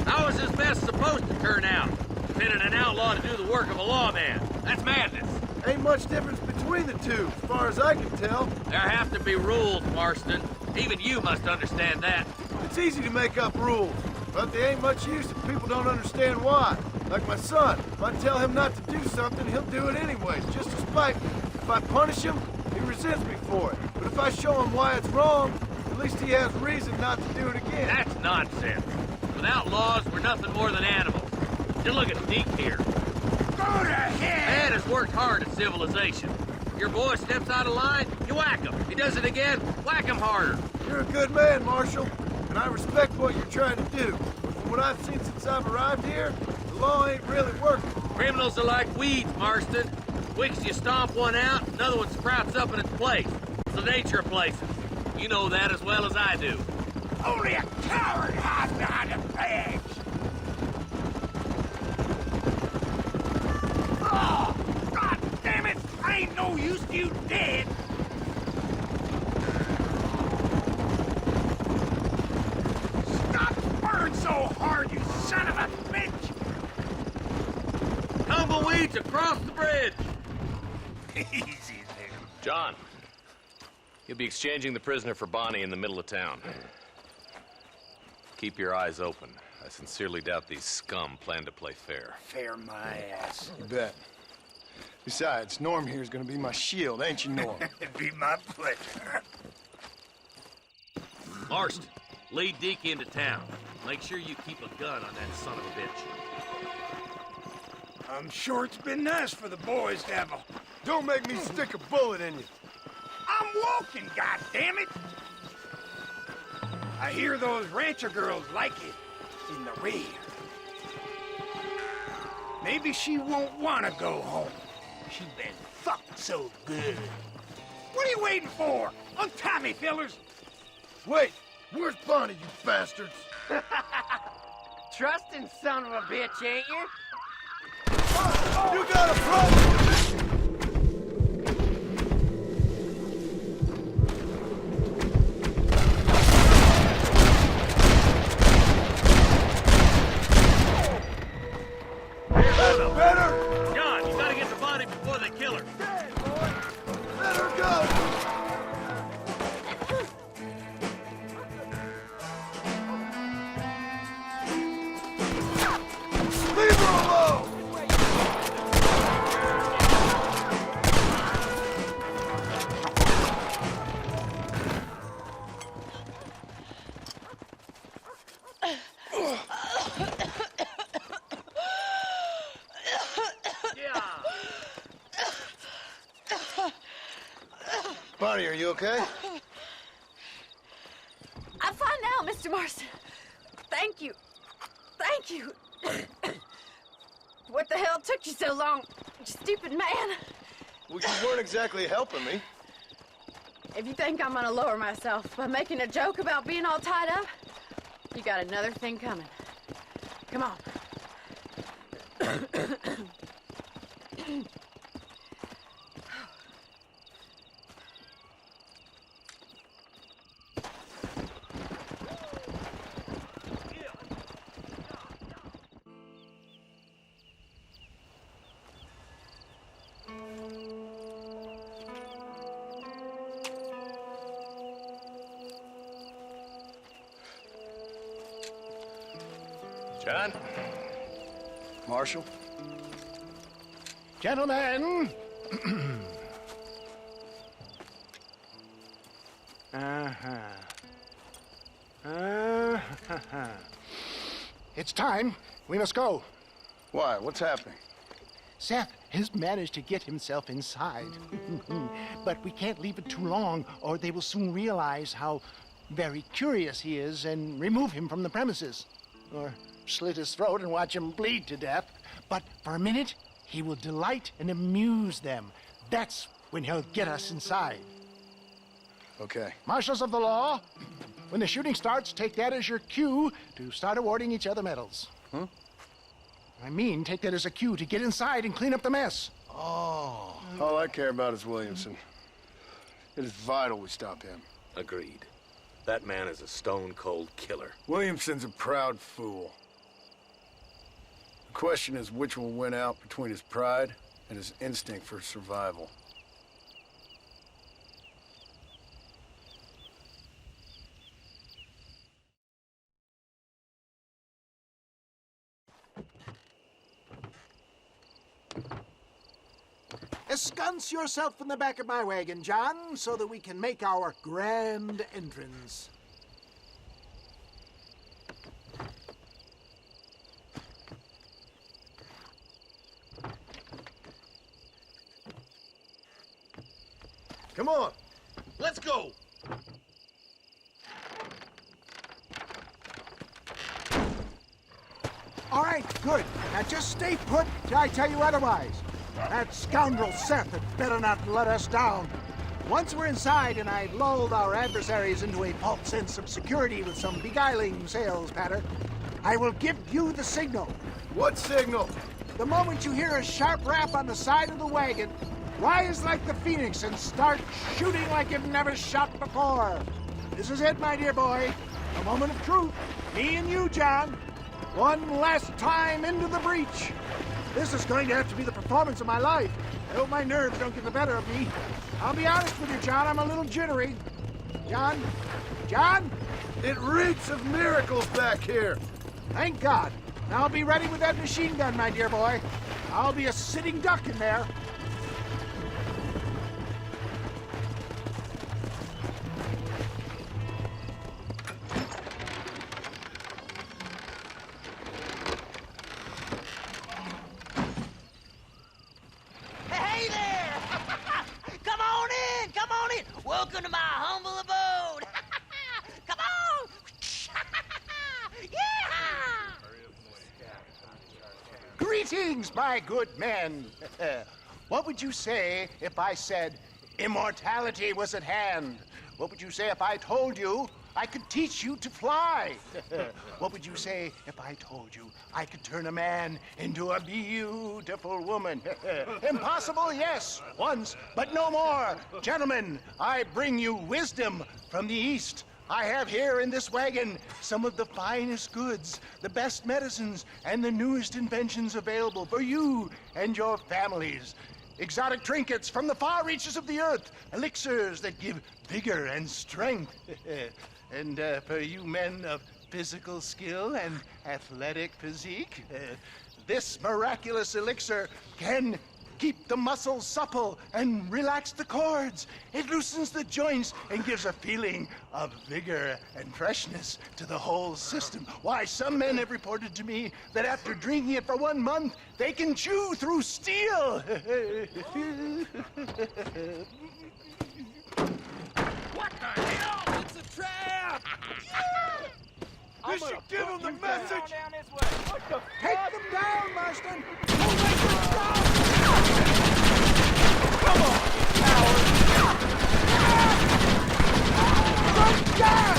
How is this mess supposed to turn out? Sending an outlaw to do the work of a lawman. That's madness. Ain't much difference between the two, as far as I can tell. There have to be rules, Marston. Even you must understand that. It's easy to make up rules, but they ain't much use if people don't understand why. Like my son. If I tell him not to do something, he'll do it anyways, just to spite me. If I punish him, he resents me for it. But if I show him why it's wrong, at least he has reason not to do it again. That's nonsense. Without laws, we're nothing more than animals. Just look at Deke here. Go to hell! Man has worked hard at civilization. Your boy steps out of line, you whack him. He does it again, whack him harder. You're a good man, Marshal, and I respect what you're trying to do. But from what I've seen since I've arrived here, the law ain't really working. Criminals are like weeds, Marston. Quick as you stomp one out, another one sprouts up in its place. It's the nature of places. You know that as well as I do. Only a coward hides behind a badge! Oh, God damn it! I ain't no use to you dead! Stop spurring so hard, you son of a bitch! Tumbleweeds across the bridge! Easy there. John, you'll be exchanging the prisoner for Bonnie in the middle of town. Keep your eyes open. I sincerely doubt these scum plan to play fair. Fair my ass. You bet. Besides, Norm here's gonna be my shield, ain't you, Norm? It'd be my pleasure. Marston, lead Deke into town. Make sure you keep a gun on that son of a bitch. I'm sure it's been nice for the boys to have a... Don't make me stick a bullet in you. I'm walking, goddammit! I hear those rancher girls like it in the rear. Maybe she won't want to go home. She's been fucked so good. What are you waiting for? Untie me, fellers! Wait, where's Bonnie, you bastards? Trusting son of a bitch, ain't you? You got a problem! Better! John, you gotta get the body before they kill her. Let her go! Leave her alone! Johnny, are you okay? I'm fine now, Mr. Marston. Thank you. Thank you. What the hell took you so long, you stupid man? Well, you weren't exactly helping me. If you think I'm gonna lower myself by making a joke about being all tied up, you got another thing coming. Come on. John? Marshal? Gentlemen! It's time. We must go. Why? What's happening? Seth has managed to get himself inside. But we can't leave it too long, or they will soon realize how very curious he is and remove him from the premises. Or slit his throat and watch him bleed to death. But for a minute, he will delight and amuse them. That's when he'll get us inside. Okay. Marshals of the law, when the shooting starts, take that as your cue to start awarding each other medals. Huh? I mean, take that as a cue to get inside and clean up the mess. Oh. All I care about is Williamson. It is vital we stop him. Agreed. That man is a stone-cold killer. Williamson's a proud fool. The question is which will win out between his pride and his instinct for survival. Ensconce yourself in the back of my wagon, John, so that we can make our grand entrance. Come on, let's go. All right, good. Now just stay put till I tell you otherwise. That scoundrel Seth had better not let us down. Once we're inside and I've lulled our adversaries into a false sense of security with some beguiling sales patter, I will give you the signal. What signal? The moment you hear a sharp rap on the side of the wagon, rise like the phoenix and start shooting like you've never shot before. This is it, my dear boy. A moment of truth. Me and you, John. One last time into the breach. This is going to have to be the performance of my life. I hope my nerves don't get the better of me. I'll be honest with you, John. I'm a little jittery. John? John? It reeks of miracles back here. Thank God. Now I'll be ready with that machine gun, my dear boy. I'll be a sitting duck in there. Hey there! Come on in! Come on in! Welcome to my humble abode! Come on! Yeah! Greetings, my good men. What would you say if I said immortality was at hand? What would you say if I told you I could teach you to fly? What would you say if I told you I could turn a man into a beautiful woman? Impossible, yes, once, but no more. Gentlemen, I bring you wisdom from the East. I have here in this wagon some of the finest goods, the best medicines, and the newest inventions available for you and your families. Exotic trinkets from the far reaches of the earth, elixirs that give vigor and strength. And for you men of physical skill and athletic physique, this miraculous elixir can keep the muscles supple and relax the cords. It loosens the joints and gives a feeling of vigor and freshness to the whole system. Why, some men have reported to me that after drinking it for 1 month, they can chew through steel. trap! You should give them the message! Take them down, Marston! Come on, coward! Run down!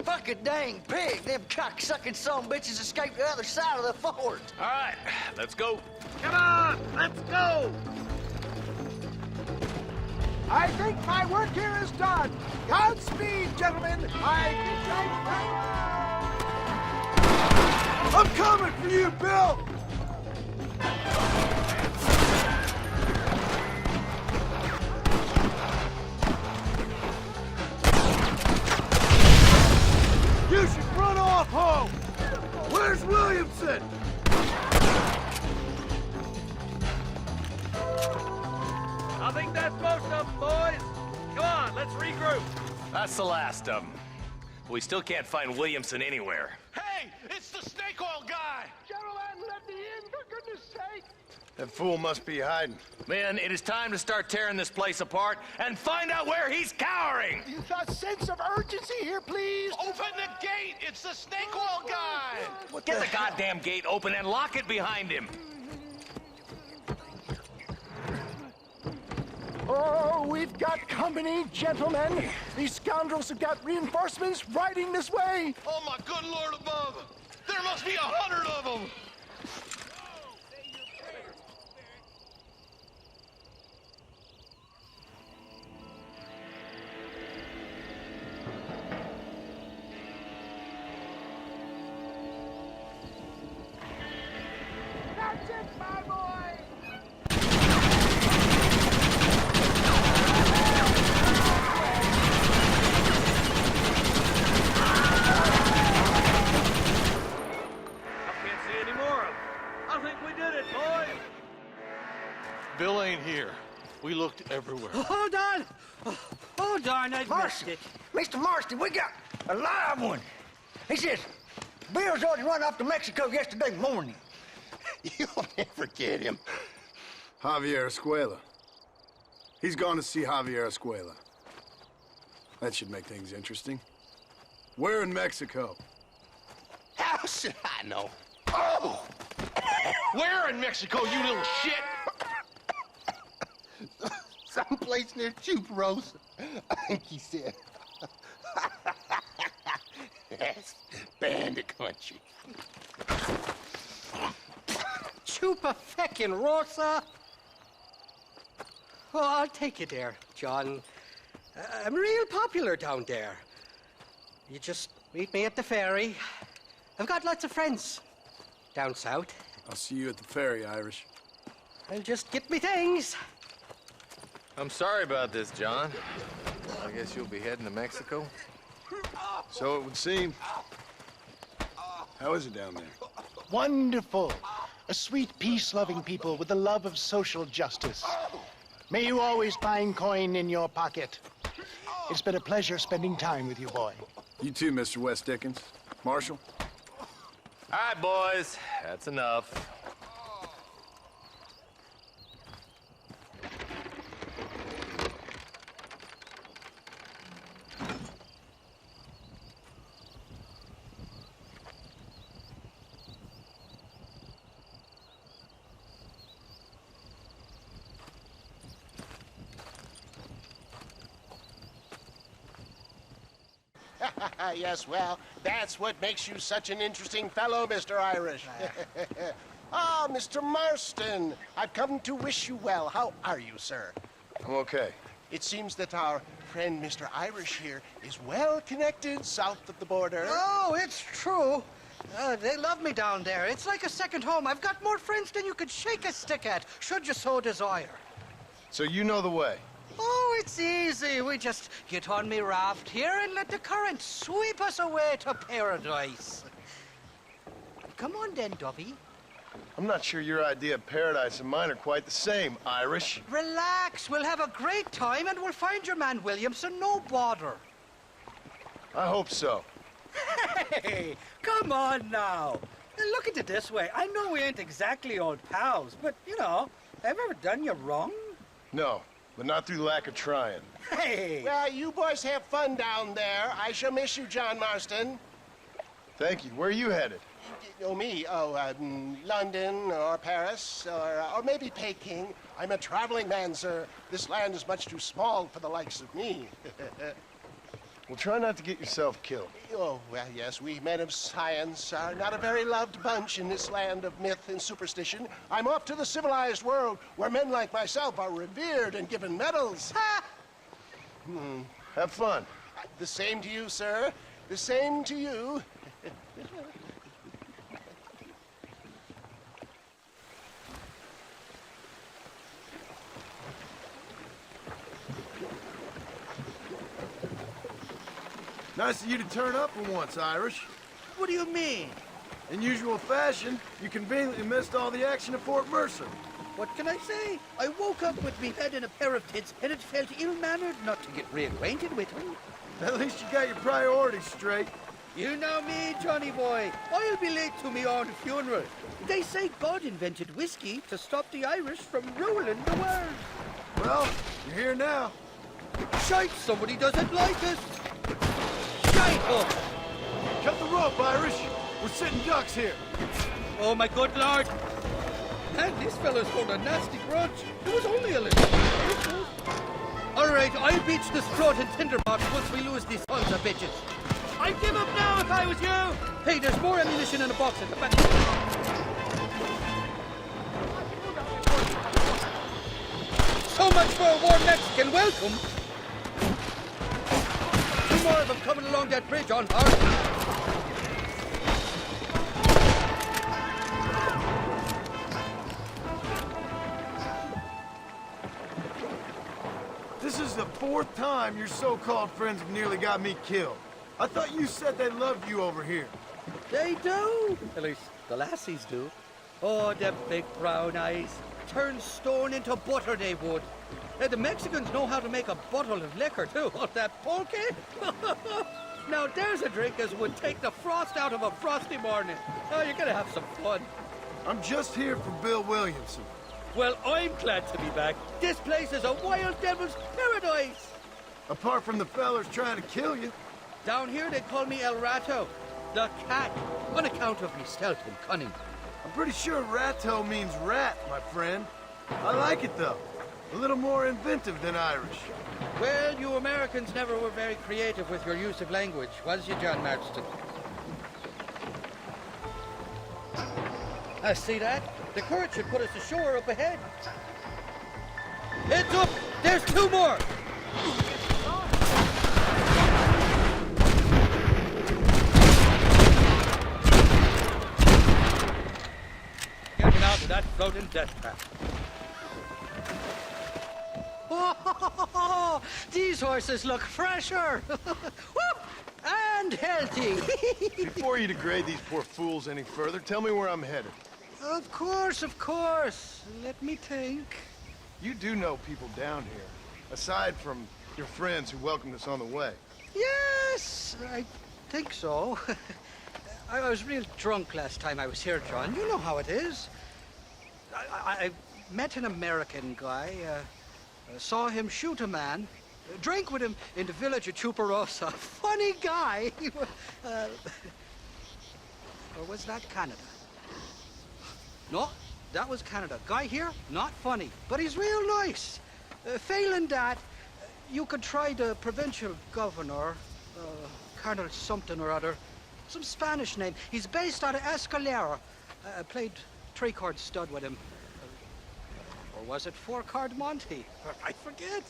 Fucking dang pig! Them cocksucking son-bitches escaped the other side of the fort! All right, let's go. Come on, let's go! I think my work here is done. Godspeed, gentlemen. I'm coming for you, Bill! You should run off home! Where's Williamson? I think that's most of them, boys. Come on, let's regroup. That's the last of them. We still can't find Williamson anywhere. Hey, it's the snake oil guy! Gentlemen, let me in, for goodness sake! That fool must be hiding. Men, it is time to start tearing this place apart and find out where he's cowering! A sense of urgency here, please! Open the gate! It's the snake oil guy! Get the goddamn gate open and lock it behind him! Oh, we've got company, gentlemen. These scoundrels have got reinforcements riding this way. Oh, my good Lord above! There must be 100 of them! That's it, my boy! Bill ain't here. We looked everywhere. Hold on! Oh, darn, I missed it. Mr. Marston, we got a live one. He says, Bill's already run off to Mexico yesterday morning. You'll never get him. Javier Escuela. He's gone to see Javier Escuela. That should make things interesting. Where in Mexico? How should I know? Oh! Where in Mexico, you little shit? Someplace near Chuparosa, I think he said. That's bandit country. Chupa-feckin' Rosa? Oh, I'll take you there, John. I'm real popular down there. You just meet me at the ferry. I've got lots of friends down south. I'll see you at the ferry, Irish. I'll just get me things. I'm sorry about this, John. I guess you'll be heading to Mexico? So it would seem. How is it down there? Wonderful. A sweet, peace-loving people with the love of social justice. May you always find coin in your pocket. It's been a pleasure spending time with you, boy. You too, Mr. West Dickens. Marshal? All right, boys. That's enough. Yes, well, that's what makes you such an interesting fellow, Mr. Irish. Ah, Mr. Marston, I've come to wish you well. How are you, sir? I'm okay. It seems that our friend Mr. Irish here is well connected south of the border. Oh, it's true. They love me down there. It's like a second home. I've got more friends than you could shake a stick at, should you so desire. So you know the way? Oh, it's easy. We just get on me raft here and let the current sweep us away to paradise. Come on then, Dovey. I'm not sure your idea of paradise and mine are quite the same, Irish. Relax. We'll have a great time and we'll find your man Williamson, no bother. I hope so. Hey, come on now. Look at it this way. I know we ain't exactly old pals, but, you know, have I ever done you wrong? No, but not through lack of trying. Hey! Well, you boys have fun down there. I shall miss you, John Marston. Thank you. Where are you headed? Oh, me? London or Paris or maybe Peking. I'm a traveling man, sir. This land is much too small for the likes of me. Well, try not to get yourself killed. Oh, well, yes, we men of science are not a very loved bunch in this land of myth and superstition. I'm off to the civilized world where men like myself are revered and given medals. Ha! Have fun. The same to you, sir. The same to you. Nice of you to turn up for once, Irish. What do you mean? In usual fashion, you conveniently missed all the action at Fort Mercer. What can I say? I woke up with me head in a pair of tits, and it felt ill-mannered not to get reacquainted with him. At least you got your priorities straight. You know me, Johnny boy. I'll be late to me own funeral. They say God invented whiskey to stop the Irish from ruling the world. Well, you're here now. Shite, somebody doesn't like us. Shite, oh. Cut the rope, Irish. We're sitting ducks here. Oh, my good lord. Man, this fella's got a nasty grudge. It was only a little. All right, I'll beach the Sprout and Tinderbox once we lose these sons of bitches. I'd give up now if I was you. Hey, there's more ammunition in the box at the back. So much for a warm Mexican welcome. Two more of them coming along that bridge on hard. This is the fourth time your so-called friends have nearly got me killed. I thought you said they loved you over here. They do. At least the lassies do. Oh, them big brown eyes. Turn stone into butter, they would. The Mexicans know how to make a bottle of liquor, too. Oh, that pulque? Now, there's a drink as would take the frost out of a frosty morning. Oh, you're gonna have some fun. I'm just here for Bill Williamson. Well, I'm glad to be back. This place is a wild devil's paradise. Apart from the fellers trying to kill you. Down here, they call me El Rato, the cat, on account of me stealth and cunning. I'm pretty sure Rato means rat, my friend. I like it, though. A little more inventive than Irish. Well, you Americans never were very creative with your use of language, was you, John Marston? I see that. The current should put us ashore up ahead. Heads up! There's two more! Getting out of that floating death trap. Oh, these horses look fresher. Whoop! And healthy. Before you degrade these poor fools any further, tell me where I'm headed. Of course, of course. Let me think. You do know people down here, aside from your friends who welcomed us on the way. Yes, I think so. I was real drunk last time I was here, John. You know how it is. I met an American guy, saw him shoot a man, drank with him in the village of Chuparosa. Funny guy. Or was that Canada? No, that was Canada. Guy here, not funny, but he's real nice. Failing that, you could try the provincial governor, Colonel something or other, some Spanish name. He's based out of Escalera. Played three-card stud with him. Or was it four-card Monty? I forget.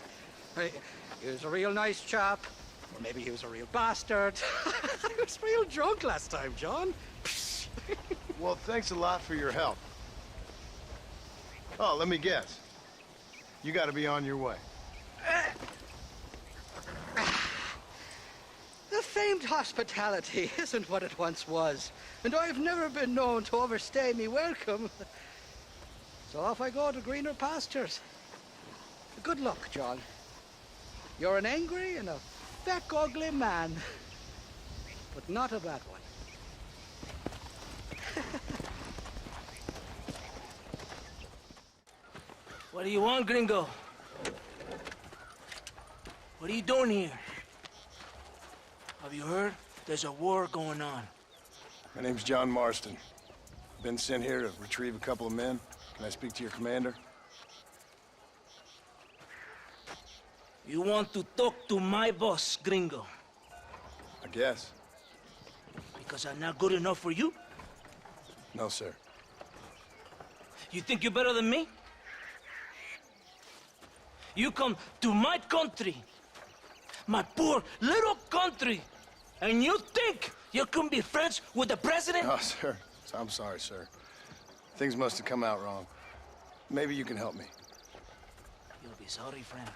He was a real nice chap. Or maybe he was a real bastard. I was real drunk last time, John. Well, thanks a lot for your help. Oh, let me guess. You gotta be on your way. famed hospitality isn't what it once was, and I've never been known to overstay me welcome. So off I go to greener pastures. Good luck, John. You're an angry and a fat, ugly man, but not a bad one. What do you want, gringo? What are you doing here? Have you heard? There's a war going on. My name's John Marston. Been sent here to retrieve a couple of men. Can I speak to your commander? You want to talk to my boss, gringo? I guess. Because I'm not good enough for you? No, sir. You think you're better than me? You come to my country, my poor little country, and you think you can be friends with the president? No, sir. I'm sorry, sir. Things must have come out wrong. Maybe you can help me. You'll be sorry, friend.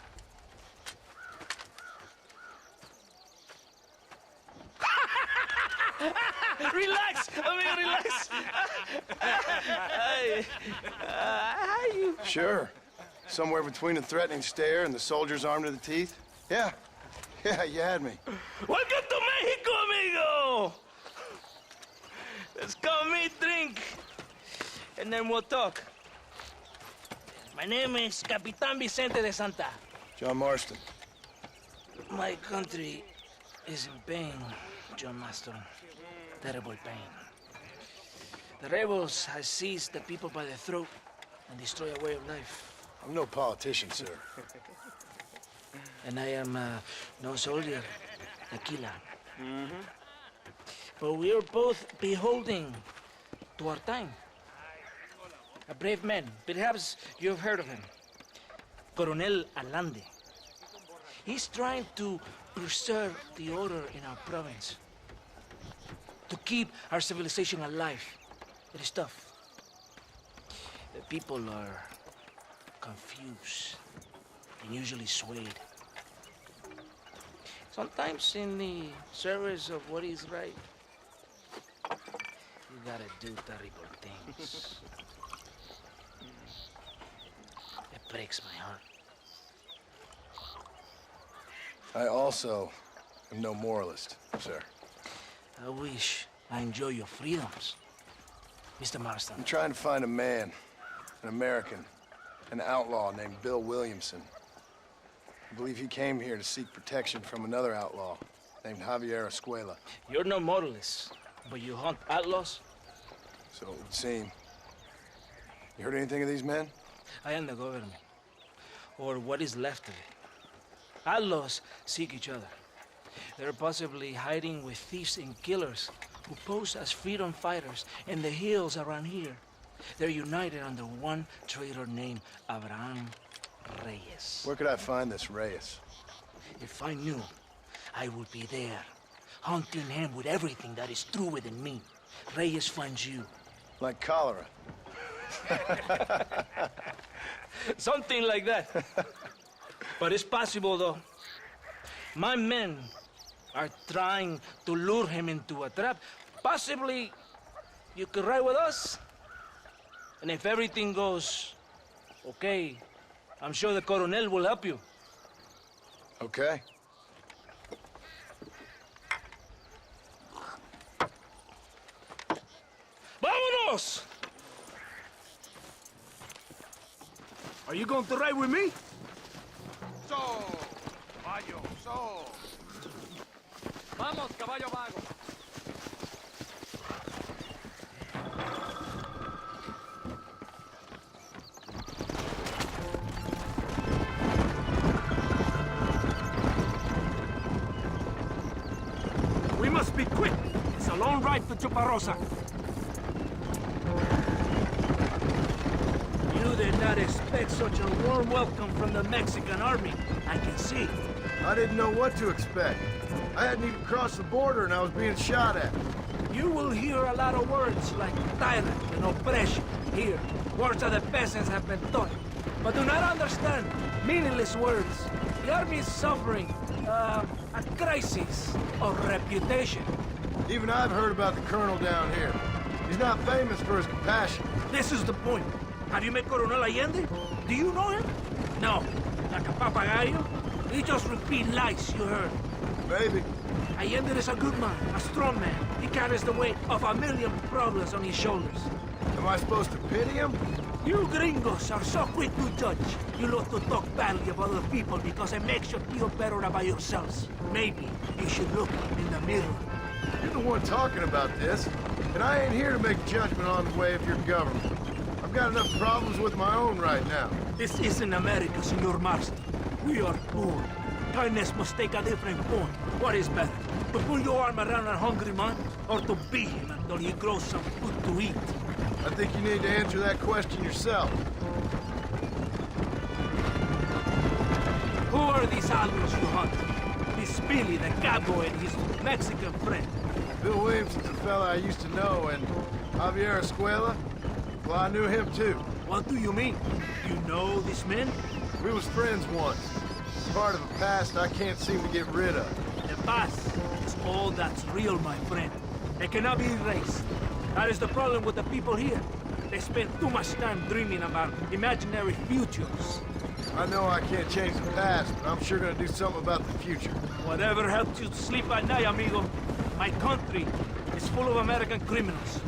Relax, amigo, relax. How you? Sure. Somewhere between a threatening stare and the soldiers armed to the teeth? Yeah. Yeah, you had me. Welcome to Mexico, amigo! Let's come meet, drink, and then we'll talk. My name is Capitan Vicente de Santa. John Marston. My country is in pain, John Marston. Terrible pain. The rebels have seized the people by the throat and destroy a way of life. I'm no politician, sir. And I am no soldier, a killer. But we are both beholding to our time. A brave man, perhaps you've heard of him. Coronel Allende. He's trying to preserve the order in our province. To keep our civilization alive. It is tough. The people are confused and usually swayed. Sometimes in the service of what is right, you gotta do terrible things. It breaks my heart. I also am no moralist, sir. I wish I enjoy your freedoms, Mr. Marston. I'm trying to find a man, an American, an outlaw named Bill Williamson. I believe he came here to seek protection from another outlaw named Javier Escuela. You're no moralist, but you hunt outlaws? So it would seem. You heard anything of these men? I am the government, or what is left of it. Outlaws seek each other. They're possibly hiding with thieves and killers who pose as freedom fighters in the hills around here. They're united under one traitor named Abraham Reyes. Where could I find this Reyes? If I knew, I would be there, hunting him with everything that is true within me. Reyes finds you. Like cholera. Something like that. But it's possible, though. My men are trying to lure him into a trap. Possibly you could ride with us. And if everything goes okay, I'm sure the Coronel will help you. Okay. ¡Vámonos! Are you going to ride with me? So, caballo, so. Vamos, caballo vago. We must be quick. It's a long ride to Chuparosa. You did not expect such a warm welcome from the Mexican army, I can see. I didn't know what to expect. I hadn't even crossed the border and I was being shot at. You will hear a lot of words like tyrant and oppression here. Words that the peasants have been taught. But do not understand meaningless words. The army is suffering. A crisis of reputation. Even I've heard about the Colonel down here. He's not famous for his compassion. This is the point. Have you met Coronel Allende? Do you know him? No. Like a papagayo? He just repeat lies you heard. Maybe. Allende is a good man, a strong man. He carries the weight of 1,000,000 problems on his shoulders. Am I supposed to pity him? You gringos are so quick to judge. You love to talk badly about other people because it makes you feel better about yourselves. Maybe you should look in the mirror. You're the one talking about this, and I ain't here to make judgment on the way of your government. I've got enough problems with my own right now. This isn't America, Senor Marston. We are poor. Kindness must take a different form. What is better, to pull your arm around a hungry man, or to beat him until he grows some food to eat? I think you need to answer that question yourself. Who are these outlaws you hunt? This Billy, the cowboy, and his Mexican friend. Bill Williamson's a fella I used to know, and Javier Escuela, well, I knew him too. What do you mean? You know these men? We was friends once. Part of the past I can't seem to get rid of. The past is all that's real, my friend. It cannot be erased. That is the problem with the people here. They spend too much time dreaming about imaginary futures. I know I can't change the past, but I'm sure gonna do something about the future. Whatever helps you sleep at night, amigo. My country is full of American criminals,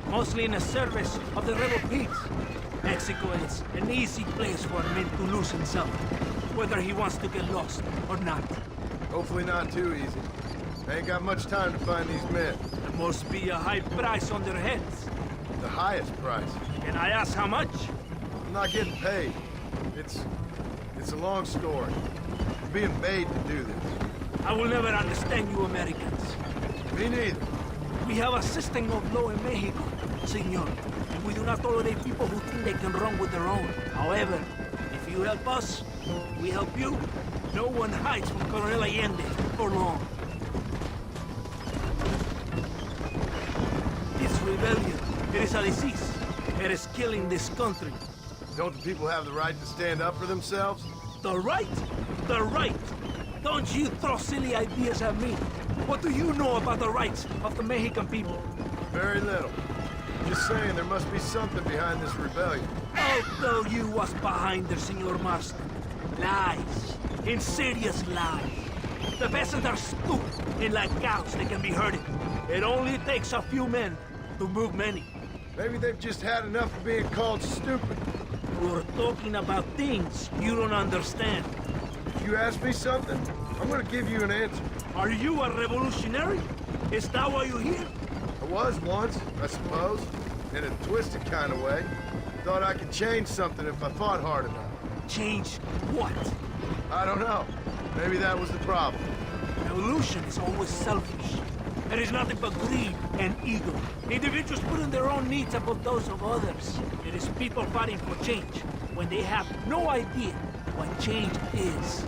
mostly in the service of the rebel pigs. Mexico is an easy place for a man to lose himself, whether he wants to get lost or not. Hopefully not too easy. I ain't got much time to find these men. There must be a high price on their heads. The highest price. Can I ask how much? I'm not getting paid. It's a long story. I'm being made to do this. I will never understand you Americans. Me neither. We have a system of law in Mexico, senor. And we do not tolerate people who think they can run with their own. However, if you help us, we help you. No one hides from Coronel Allende for long. This rebellion, it is a disease. It is killing this country. Don't the people have the right to stand up for themselves? The right? The right! Don't you throw silly ideas at me. What do you know about the rights of the Mexican people? Very little. Just saying there must be something behind this rebellion. I'll tell you what's behind there, Senor Marston. Lies. Insidious lies. The peasants are stupid, and like cows, they can be herded. It only takes a few men to move many. Maybe they've just had enough of being called stupid. We're talking about things you don't understand. If you ask me something, I'm gonna give you an answer. Are you a revolutionary? Is that why you're here? I was once, I suppose. In a twisted kind of way. Thought I could change something if I fought hard enough. Change what? I don't know. Maybe that was the problem. Revolution is always selfish. It is nothing but greed and ego. Individuals putting their own needs above those of others. It is people fighting for change when they have no idea what change is.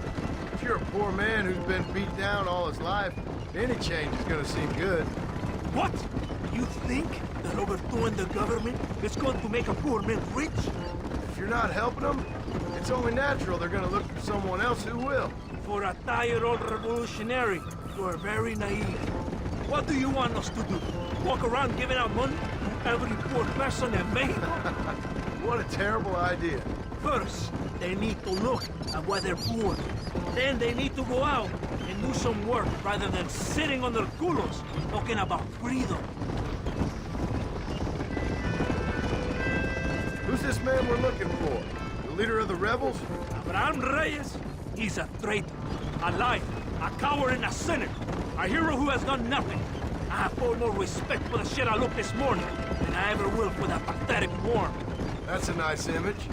If you're a poor man who's been beat down all his life, any change is gonna seem good. What? You think that overthrowing the government is going to make a poor man rich? If you're not helping them, it's only natural they're gonna look for someone else who will. For a tired old revolutionary, you are very naive. What do you want us to do? Walk around giving out money to every poor person in Mexico? What a terrible idea. First, they need to look at why they're poor. Then they need to go out and do some work rather than sitting on their culos talking about freedom. Who's this man we're looking for? The leader of the rebels? Abraham Reyes? He's a traitor, a liar, a coward and a sinner. A hero who has done nothing. I have far more respect for the shit I looked this morning than I ever will for that pathetic worm. That's a nice image.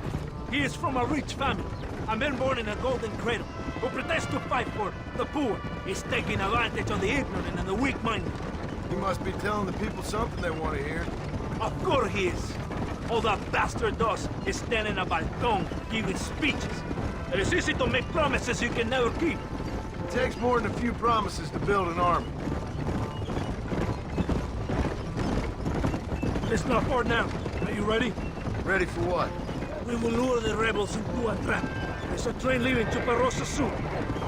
He is from a rich family. A man born in a golden cradle, who pretends to fight for the poor. He's taking advantage of the ignorant and the weak-minded. He must be telling the people something they want to hear. Of course he is. All that bastard does is stand in a balcony giving speeches. It is easy to make promises you can never keep. It takes more than a few promises to build an army. It's not far now. Are you ready? Ready for what? We will lure the rebels into a trap. There's a train leaving Chuparosa soon.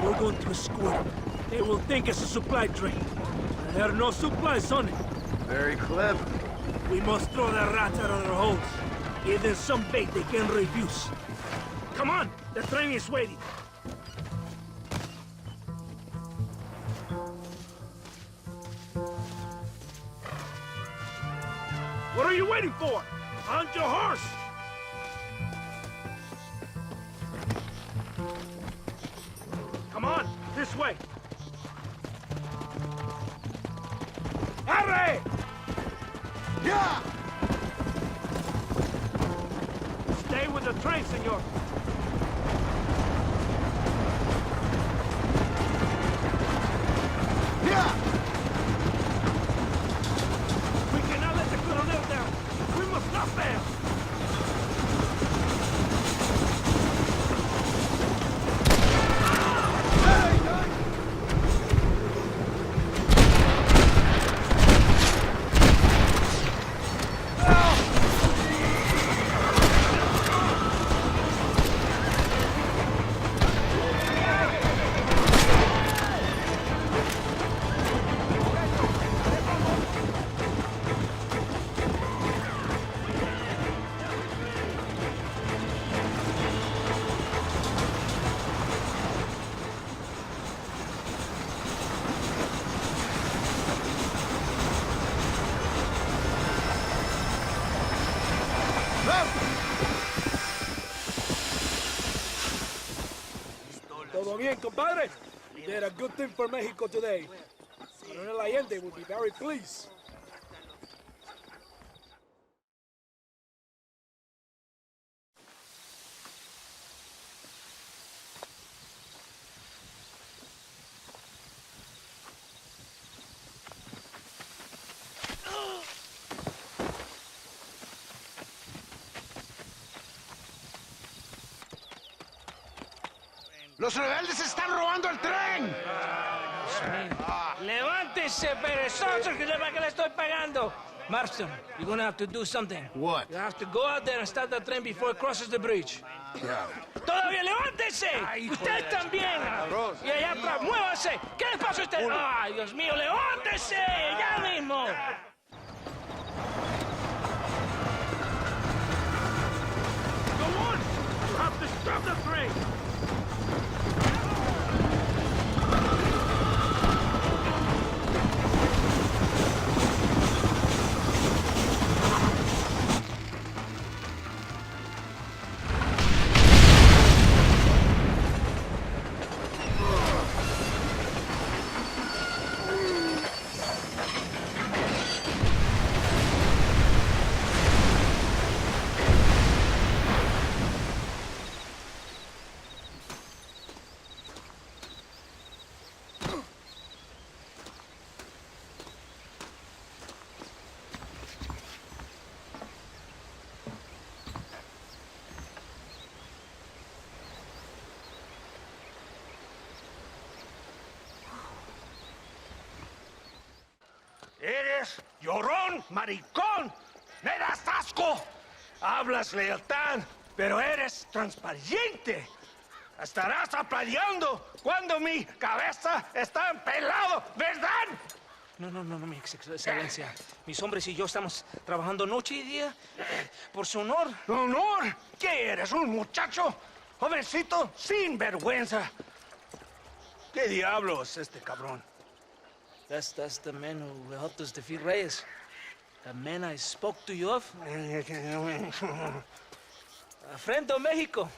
We're going to escort them. They will think it's a supply train. There are no supplies on it. Very clever. We must throw the rats out of their holes. Give them some bait they can refuse. Come on, the train is waiting. What are you waiting for? On your horse! Come on, this way. Arre! Yeah! Stay with the train, senor. Yeah! We cannot let the Coronel down. We must not fail. Todo bien, compadre? You did a good thing for Mexico today. Coronel Allende will be very pleased. ¡Los rebeldes están robando el tren! ¡Levántese, perezoso, que para qué le estoy pagando! Marston, you're gonna have to do something. What? You have to go out there and stop the train before it crosses the bridge. Yeah. ¡Todavía levántese! ¡Usted también! Y allá atrás, muévase. ¿Qué les pasa a usted? ¡Ay, Dios mío, levántese! ¡Ya mismo! Go on! You have to stop the train! Eres llorón, maricón. ¡Me das asco! Hablas lealtad, pero eres transparente. Estarás aplaudiendo cuando mi cabeza está pelado, ¿verdad? No, mi excelencia. Mis hombres y yo estamos trabajando noche y día por su honor. ¿Honor? ¿Qué eres, un muchacho? Jovencito sin vergüenza. ¿Qué diablo es este cabrón? That's the man who helped us defeat Reyes. The man I spoke to you of. A friend of Mexico.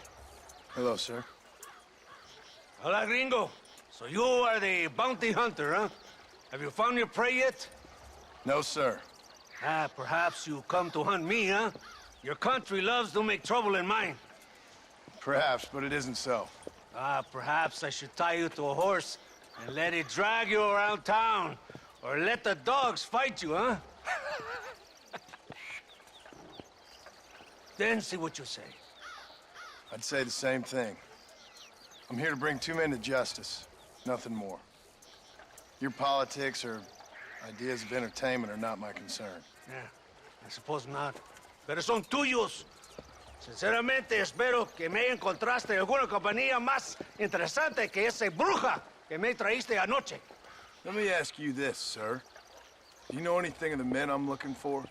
Hello, sir. Hola, gringo. So you are the bounty hunter, huh? Have you found your prey yet? No, sir. Perhaps you come to hunt me, huh? Your country loves to make trouble in mine. Perhaps, but it isn't so. Perhaps I should tie you to a horse and let it drag you around town. Or let the dogs fight you, huh? Then see what you say. I'd say the same thing. I'm here to bring two men to justice. Nothing more. Your politics or ideas of entertainment are not my concern. Yeah, I suppose not. Pero son tuyos. Sinceramente, espero que me encontraste alguna compañía más interesante que esa bruja que me traíste anoche. Let me ask you this, sir. Do you know anything of the men I'm looking for?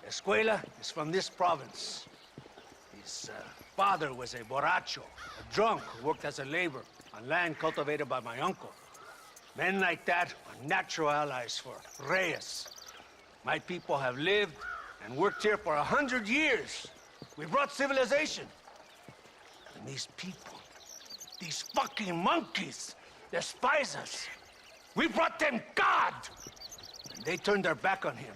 Escuela is from this province. His father was a borracho, a drunk who worked as a laborer on land cultivated by my uncle. Men like that are natural allies for Reyes. My people have lived and worked here for 100 years. We brought civilization. And these people, these fucking monkeys, despise us. We brought them God! And they turned their back on him.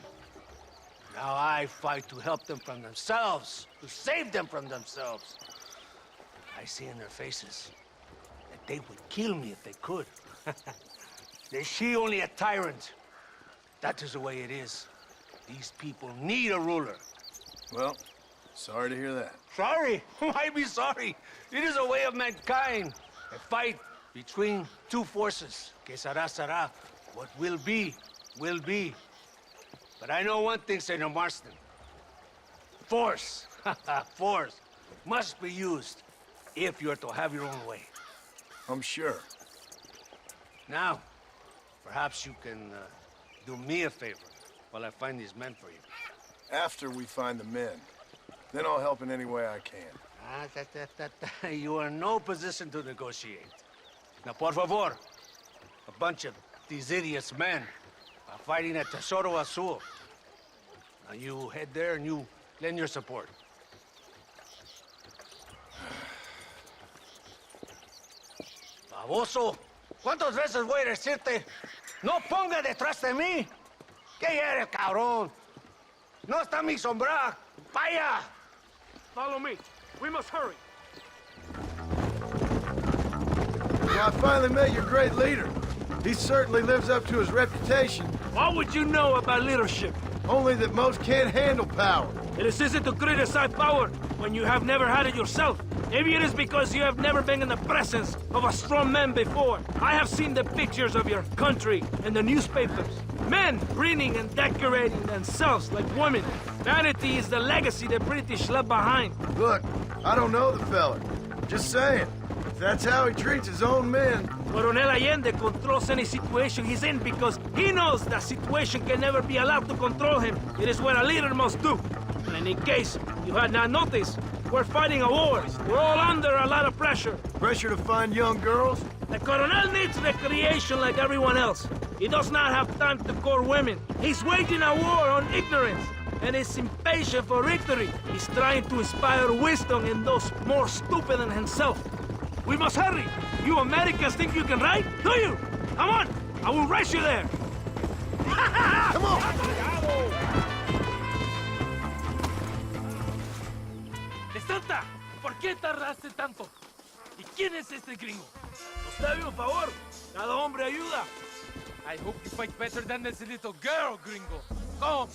Now I fight to help them from themselves, to save them from themselves. I see in their faces that they would kill me if they could. Is she only a tyrant? That is the way it is. These people need a ruler. Well, sorry to hear that. Sorry? Why be sorry? It is a way of mankind. A fight between two forces. Que será, será. What will be, will be. But I know one thing, Senor Marston. Force, force, must be used if you're to have your own way. I'm sure. Now, perhaps you can do me a favor while I find these men for you. After we find the men, then I'll help in any way I can. You are in no position to negotiate. Now, por favor, a bunch of these idiots men are fighting at Tesoro Azul. Now you head there and you lend your support. Baboso, ¿cuántas veces voy a decirte? No ponga detrás de mí. ¿Qué eres, cabrón? No está mi sombra. Vaya. Follow me. We must hurry. Well, I finally met your great leader. He certainly lives up to his reputation. What would you know about leadership? Only that most can't handle power. It is easy to criticize power when you have never had it yourself. Maybe it is because you have never been in the presence of a strong man before. I have seen the pictures of your country in the newspapers. Men preening and decorating themselves like women. Vanity is the legacy the British left behind. Look, I don't know the fella. Just saying. If that's how he treats his own men. Coronel Allende controls any situation he's in because he knows that situation can never be allowed to control him. It is what a leader must do. And in case you had not noticed, we're fighting a war. We're all under a lot of pressure. Pressure to find young girls? The Coronel needs recreation like everyone else. He does not have time to court women. He's waging a war on ignorance and is impatient for victory. He's trying to inspire wisdom in those more stupid than himself. We must hurry. You Americans think you can ride? Do you? Come on. I will race you there. Come on. De Santa, ¿por qué tardaste tanto? ¿Y quién es este gringo? Usted un favor. Cada hombre ayuda. I hope you fight better than this little girl, gringo. Come,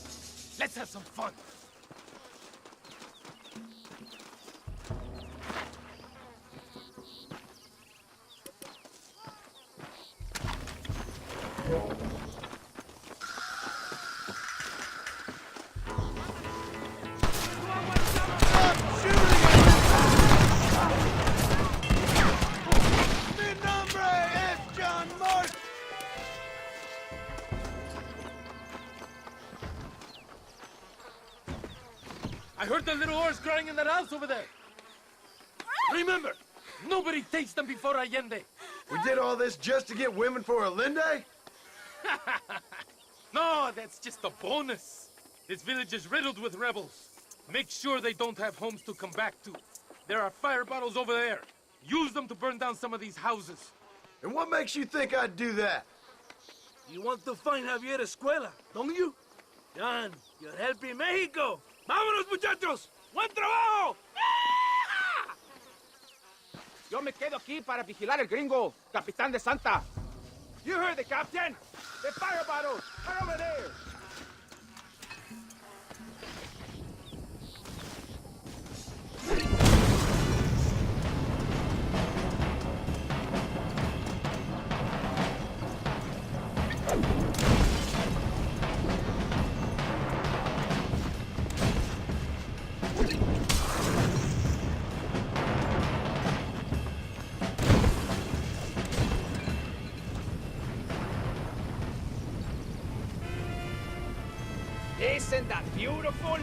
let's have some fun. I heard the little horse crying in that house over there. Remember, nobody takes them before Allende. We did all this just to get women for Allende? No, that's just a bonus. This village is riddled with rebels. Make sure they don't have homes to come back to. There are fire bottles over there. Use them to burn down some of these houses. And what makes you think I'd do that? You want to find Javier Escuela, don't you? John, you're helping Mexico. ¡Vámonos, muchachos! ¡Buen trabajo! Yo me quedo aquí para vigilar el gringo, Capitán de Santa. You heard the captain. The fire bottles, right over there. Isn't that beautiful?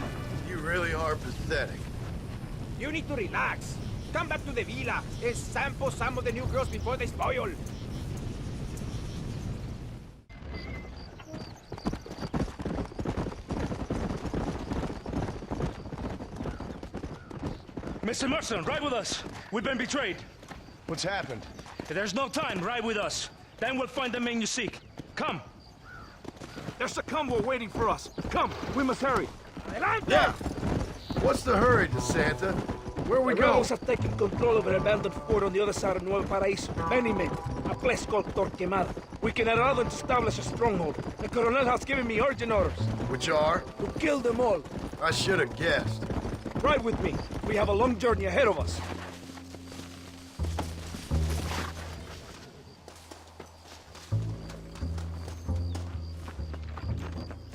You really are pathetic. You need to relax. Come back to the villa and sample some of the new girls before they spoil. Mr. Marston, ride with us. We've been betrayed. What's happened? There's no time. Ride with us. Then we'll find the men you seek. Come. There's a convoy waiting for us. Come, we must hurry. Adelante! Yeah. What's the hurry, DeSanta? Where we The go? rebels have taken control of an abandoned fort on the other side of Nuevo Paraíso. Many men. A place called Torquemada. We can allow them to establish a stronghold. The Colonel has given me urgent orders. Which are? To kill them all. I should have guessed. Ride with me. We have a long journey ahead of us.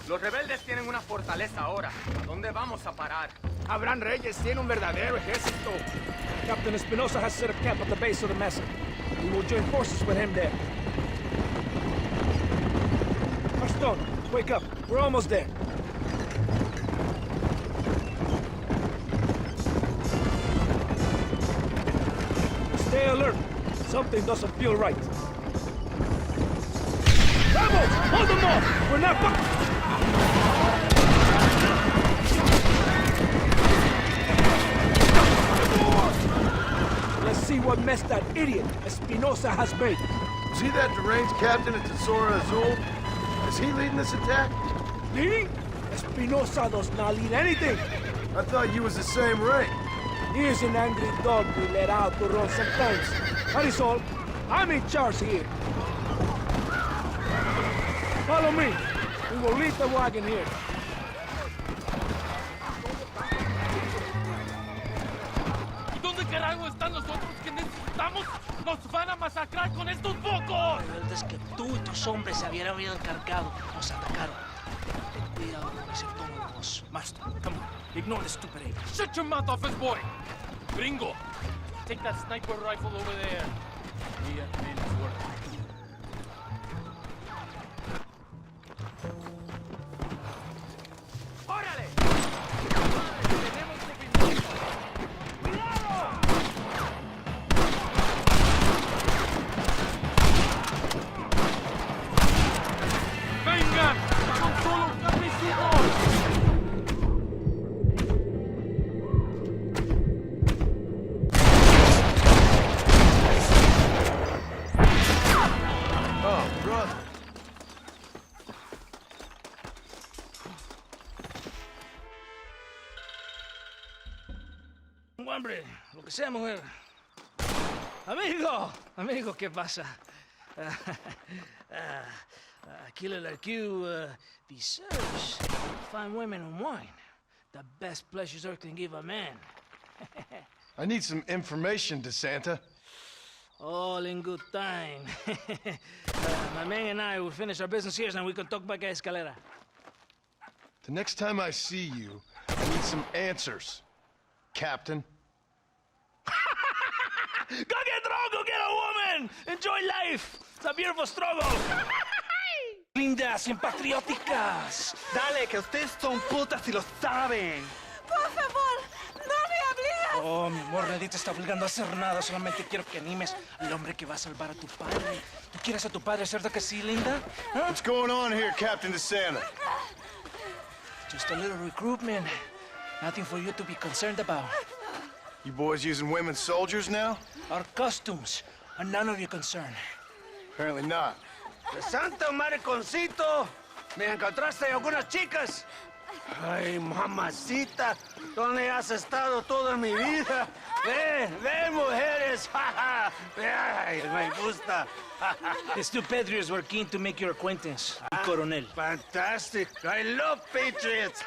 Los rebeldes tienen una fortaleza ahora. ¿A dónde vamos a parar? Abraham Reyes tiene un verdadero ejército. Captain Espinosa has set a camp at the base of the mesa. We will join forces with him there. Marston, wake up. We're almost there. Stay alert. Something doesn't feel right. Rebels! Hold them off! We're not... Let's see what mess that idiot Espinosa has made. Is he that deranged captain at Tesoro Azul? Is he leading this attack? Leading? Espinosa does not lead anything. I thought you was the same rank. He is an angry dog we let out to run sometimes. That is all. I'm in charge here. Follow me. We will leave the wagon here. ¿Y dónde carajo están los otros que necesitamos? ¡Nos van a masacrar con estos pocos! Rebeldes que tú y tus hombres se habían encargado nos atacaron. Ten cuidado con ese tono de voz. Master, come on. Ignore the stupid ape. Shut your mouth, office boy! Gringo, take that sniper rifle over there. We have men's work. ¡Órale! ¡Tenemos movimiento! ¡Cuidado! ¡Vengan! ¡Son solo carniceros! Oh, brother. Hombre, lo que sea, mujer. Amigo, ¿qué pasa? A killer like you deserves fine women and wine. The best pleasures Earth can give a man. I need some information, DeSanta. All in good time. My man and I will finish our business here, and we can talk back at Escalera. The next time I see you, I need some answers, Captain. Go get drunk, go get a woman! Enjoy life! It's a beautiful struggle! Lindas y patrióticas. Dale, que ustedes son putas y lo saben. Por favor, no me obligues. Oh, mi amor, nadie te está obligando a hacer nada. Solamente quiero que animes al hombre que va a salvar a tu padre. ¿Tú quieres a tu padre, cierto que sí, linda? ¿Ah? What's going on here, Captain DeSanta? Just a little recruitment. Nothing for you to be concerned about. You boys using women soldiers now? Our costumes are none of your concern. Apparently not. ¡Santo mariconcito! ¿Me encontraste algunas chicas? Ay, mamacita, ¿dónde has estado toda mi vida? Ven, mujeres, ay, me gusta. These two patriots were keen to make your acquaintance, Coronel. Fantastic, I love patriots.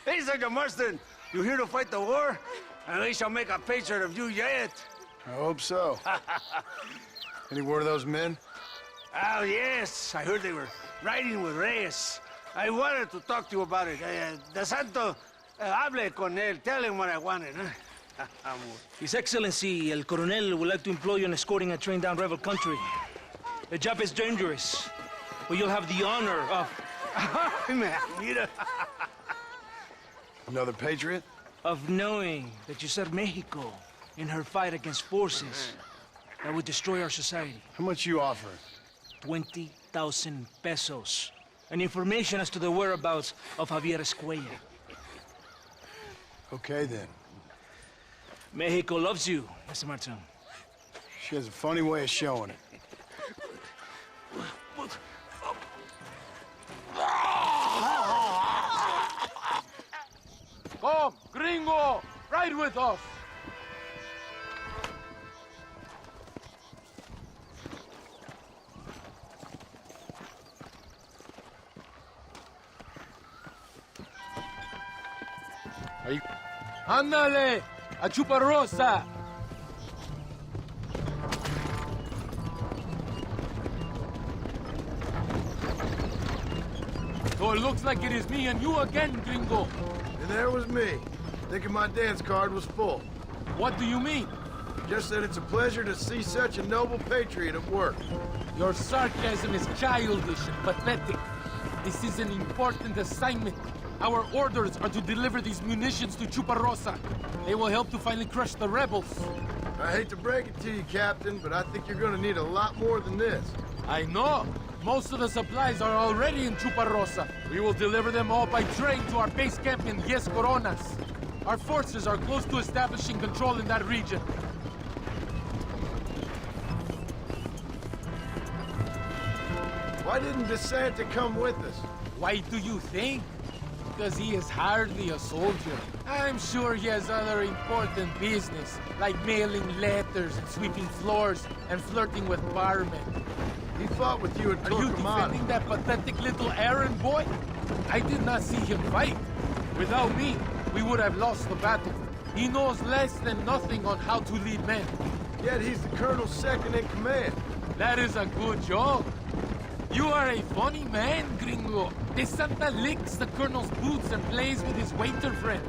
Hey, Sergeant Marston, you here to fight the war? And we shall make a patriot of you yet. I hope so. Any word of those men? Oh, yes, I heard they were riding with Reyes. I wanted to talk to you about it. DeSanta, hable con él. Tell him what I wanted. His Excellency, El Coronel, would like to employ you in escorting a train down rebel country. The job is dangerous, but you'll have the honor of Man, mira. Another patriot? Of knowing that you served Mexico in her fight against forces that would destroy our society. How much you offer? 20,000 pesos. And information as to the whereabouts of Javier Escuella. Okay, then. Mexico loves you, Mr. Martin. She has a funny way of showing it. Come, gringo! Ride with us! Ándale! ¡A Chuparrosa! So it looks like it is me and you again, gringo. And there was me, thinking my dance card was full. What do you mean? Just that it's a pleasure to see such a noble patriot at work. Your sarcasm is childish and pathetic. This is an important assignment. Our orders are to deliver these munitions to Chuparrosa. They will help to finally crush the rebels. I hate to break it to you, Captain, but I think you're gonna need a lot more than this. I know. Most of the supplies are already in Chuparrosa. We will deliver them all by train to our base camp in Diez Coronas. Our forces are close to establishing control in that region. Why didn't DeSanta come with us? Why do you think? Because he is hardly a soldier. I'm sure he has other important business, like mailing letters and sweeping floors and flirting with barmen. He fought with you at Are you Torquemada. defending that pathetic little errand boy? I did not see him fight. Without me, we would have lost the battle. He knows less than nothing on how to lead men. Yet he's the colonel's second in command. That is a good job. You are a funny man, gringo. DeSanta licks the colonel's boots and plays with his waiter friend.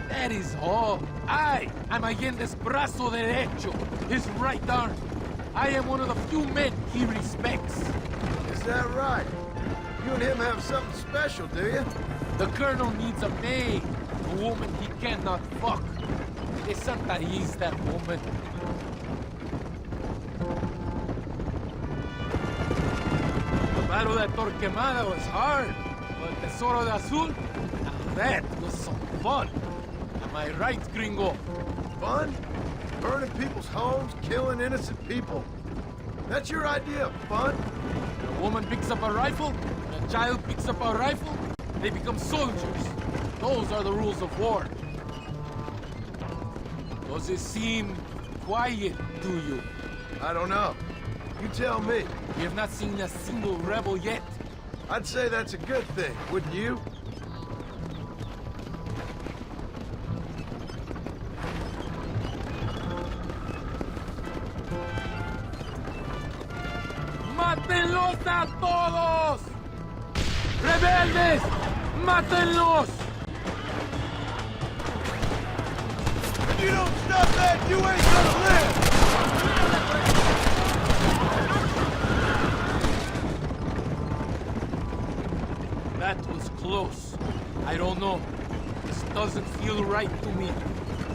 That is all. I am Allende's brazo derecho, his right arm. I am one of the few men he respects. Is that right? You and him have something special, do you? The colonel needs a maid, a woman he cannot fuck. DeSanta is that woman. The battle at Torquemada was hard, but Tesoro de Azul, now that was some fun. Am I right, gringo? Fun? Burning people's homes, killing innocent people. That's your idea of fun? A woman picks up a rifle, and a child picks up a rifle, they become soldiers. Those are the rules of war. Does it seem quiet to you? I don't know. You tell me. We have not seen a single rebel yet. I'd say that's a good thing, wouldn't you? ¡Mátenlos a todos! ¡Rebeldes! ¡Mátenlos! If you don't stop that, you ain't gonna live! That was close. I don't know. This doesn't feel right to me.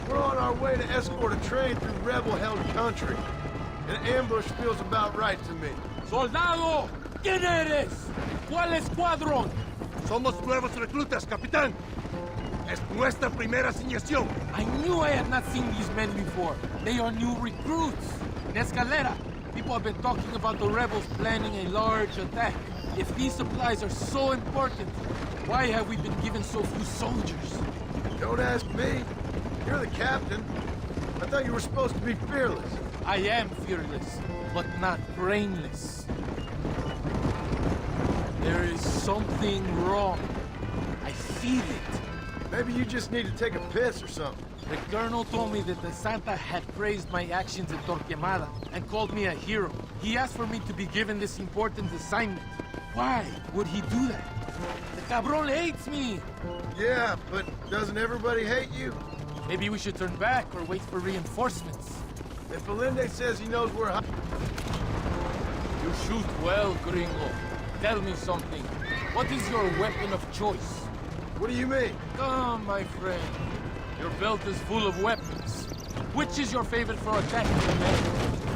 We're on our way to escort a train through rebel-held country. An ambush feels about right to me. ¡Soldado! ¿Quién eres? ¿Cuál escuadrón? Somos nuevos reclutas, capitán. Es nuestra primera asignación. I knew I had not seen these men before. They are new recruits. In Escalera, people have been talking about the rebels planning a large attack. If these supplies are so important, why have we been given so few soldiers? Don't ask me. You're the captain. I thought you were supposed to be fearless. I am fearless, but not brainless. There is something wrong. I feel it. Maybe you just need to take a piss or something. The colonel told me that DeSanta had praised my actions at Torquemada and called me a hero. He asked for me to be given this important assignment. Why would he do that? The cabron hates me. Yeah, but doesn't everybody hate you? Maybe we should turn back or wait for reinforcements. If Allende says he knows we're hot... You shoot well, gringo. Tell me something. What is your weapon of choice? What do you mean? Come, my friend. Your belt is full of weapons. Which is your favorite for attacking the men?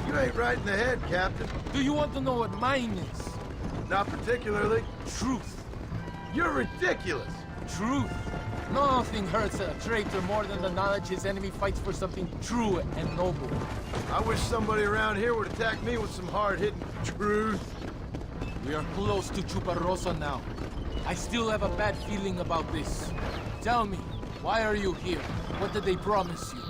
You ain't right in the head, Captain. Do you want to know what mine is? Not particularly. Truth. You're ridiculous. Truth. Nothing hurts a traitor more than the knowledge his enemy fights for something true and noble. I wish somebody around here would attack me with some hard-hitting truth. We are close to Chuparosa now. I still have a bad feeling about this. Tell me, why are you here? What did they promise you?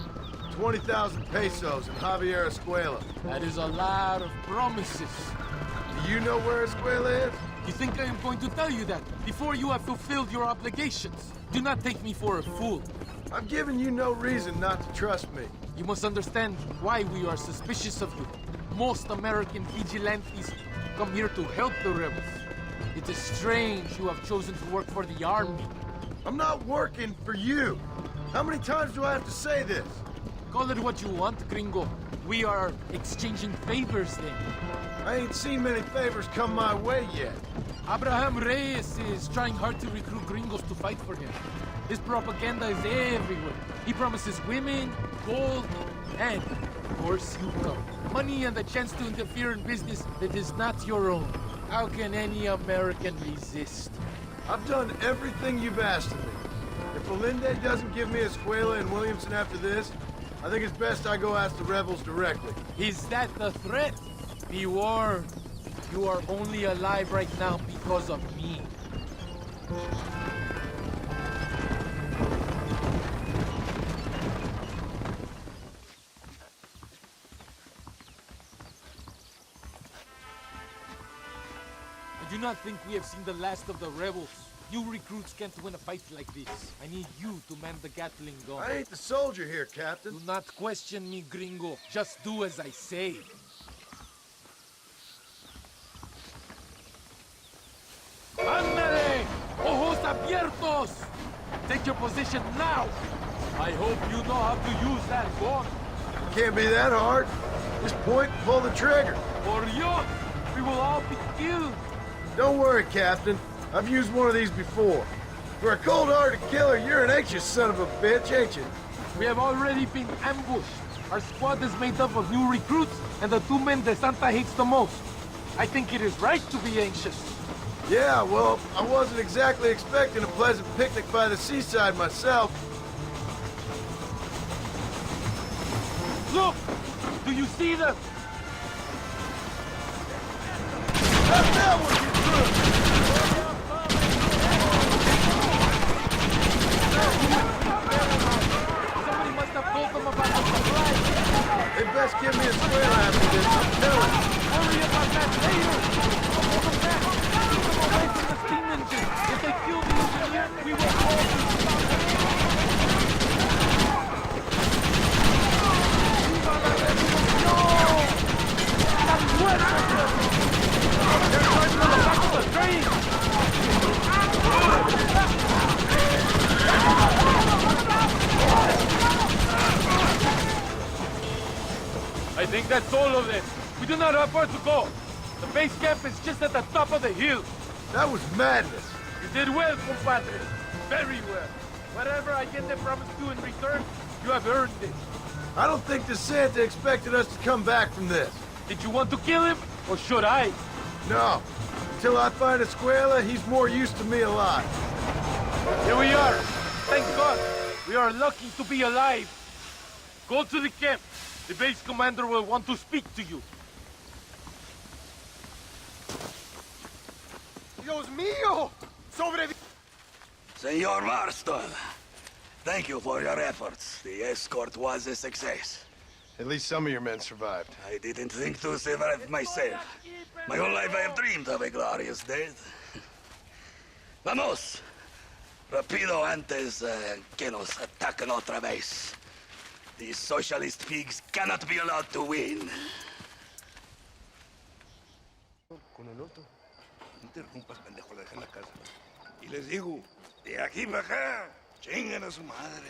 20,000 pesos in Javier Escuela. That is a lot of promises. Do you know where Escuela is? You think I am going to tell you that before you have fulfilled your obligations? Do not take me for a fool. I've given you no reason not to trust me. You must understand why we are suspicious of you. Most American vigilantes come here to help the rebels. It is strange you have chosen to work for the army. I'm not working for you. How many times do I have to say this? Call it what you want, gringo. We are exchanging favors then. I ain't seen many favors come my way yet. Abraham Reyes is trying hard to recruit gringos to fight for him. His propaganda is everywhere. He promises women, gold, and, of course, you come. Money and the chance to interfere in business that is not your own. How can any American resist? I've done everything you've asked of me. If Allende doesn't give me Escuela and Williamson after this, I think it's best I go ask the rebels directly. Is that the threat? Be warned. You are only alive right now because of me. I do not think we have seen the last of the rebels. You recruits can't win a fight like this. I need you to man the Gatling gun. I ain't the soldier here, Captain. Do not question me, gringo. Just do as I say. ¡Ándale! ¡Ojos abiertos! Take your position now! I hope you know how to use that gun. Can't be that hard. Just point and pull the trigger. Or Dios, we will all be killed. Don't worry, Captain. I've used one of these before. For a cold-hearted killer, you're an anxious son of a bitch, ain't you? We have already been ambushed. Our squad is made up of new recruits and the two men De Santa hates the most. I think it is right to be anxious. Yeah, well, I wasn't exactly expecting a pleasant picnic by the seaside myself. Look! Do you see them? That was your crew! Somebody must have told them about the supply. They best give me a square after this, I'm telling you. Worry about that later! Hold them back! Keep them away from the steam engine! If they kill the engineer, we will all be ¡Viva la revolución! ¡La muerte! They're trying to the back of the train! I think that's all of them. We do not have far to go. The base camp is just at the top of the hill. That was madness. You did well, compadre. Very well. Whatever I get the promise to in return, you have earned it. I don't think the Santa expected us to come back from this. Did you want to kill him, or should I? No. Until I find Escuela, he's more used to me alive. Here we are. Thank God. We are lucky to be alive. Go to the camp. The base commander will want to speak to you. Dios mío! Senor Marston, thank you for your efforts. The escort was a success. At least some of your men survived. I didn't think to survive myself. My whole life I have dreamed of a glorious death. Vamos! Rapido antes que nos ataquen otra vez. These socialist pigs cannot be allowed to win. Con el otro. No interrumpas, pendejo, le dejé en la casa. Y les digo, de aquí para acá, chingan a su madre.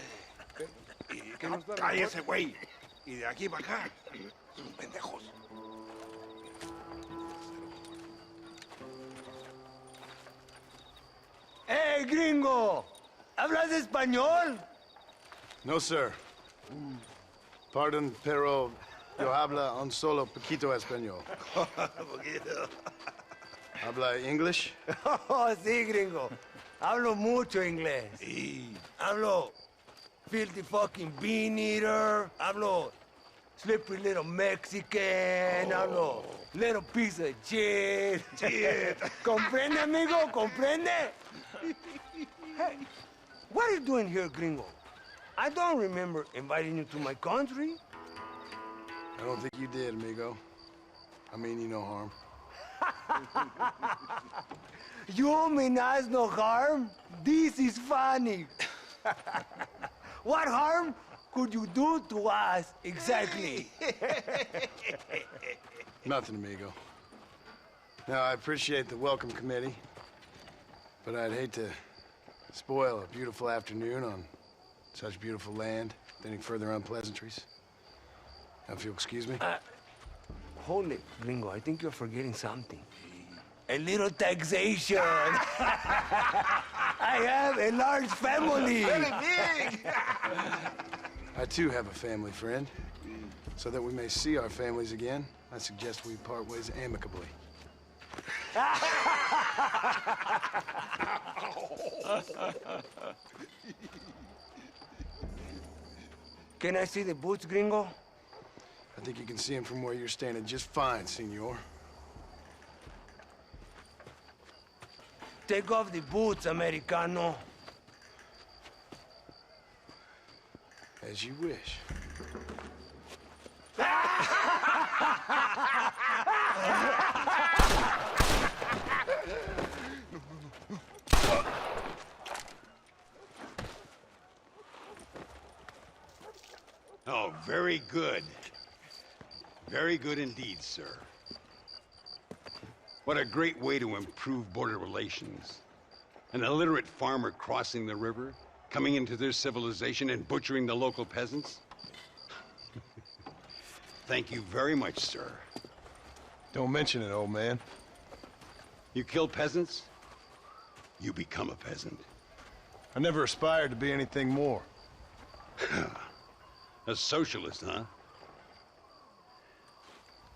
Y que no cállese, güey. Y de aquí para acá, son pendejos. Hey, gringo! ¿Hablas español? No, sir. Pardon, pero yo habla un solo poquito español. Poquito. ¿Habla English? Oh, sí, gringo. Hablo mucho inglés. Sí. Hablo filthy fucking bean eater. Hablo slippery little Mexican. Hablo little piece of shit. Shit. ¿Comprende, amigo? ¿Comprende? Hey, what are you doing here, gringo? I don't remember inviting you to my country. I don't think you did, amigo. I mean you no harm. You mean us no harm? This is funny. What harm could you do to us exactly? Nothing, amigo. Now, I appreciate the welcome committee, but I'd hate to spoil a beautiful afternoon on such beautiful land with any further unpleasantries. Now, if you'll excuse me. Hold it, gringo. I think you're forgetting something. A little taxation. I have a large family. Very big. I, too, have a family friend. So that we may see our families again, I suggest we part ways amicably. Can I see the boots, gringo? I think you can see him from where you're standing just fine, senor. Take off the boots, Americano. As you wish. Oh, very good. Very good indeed, sir. What a great way to improve border relations. An illiterate farmer crossing the river, coming into their civilization and butchering the local peasants? Thank you very much, sir. Don't mention it, old man. You kill peasants, you become a peasant. I never aspired to be anything more. A socialist, huh?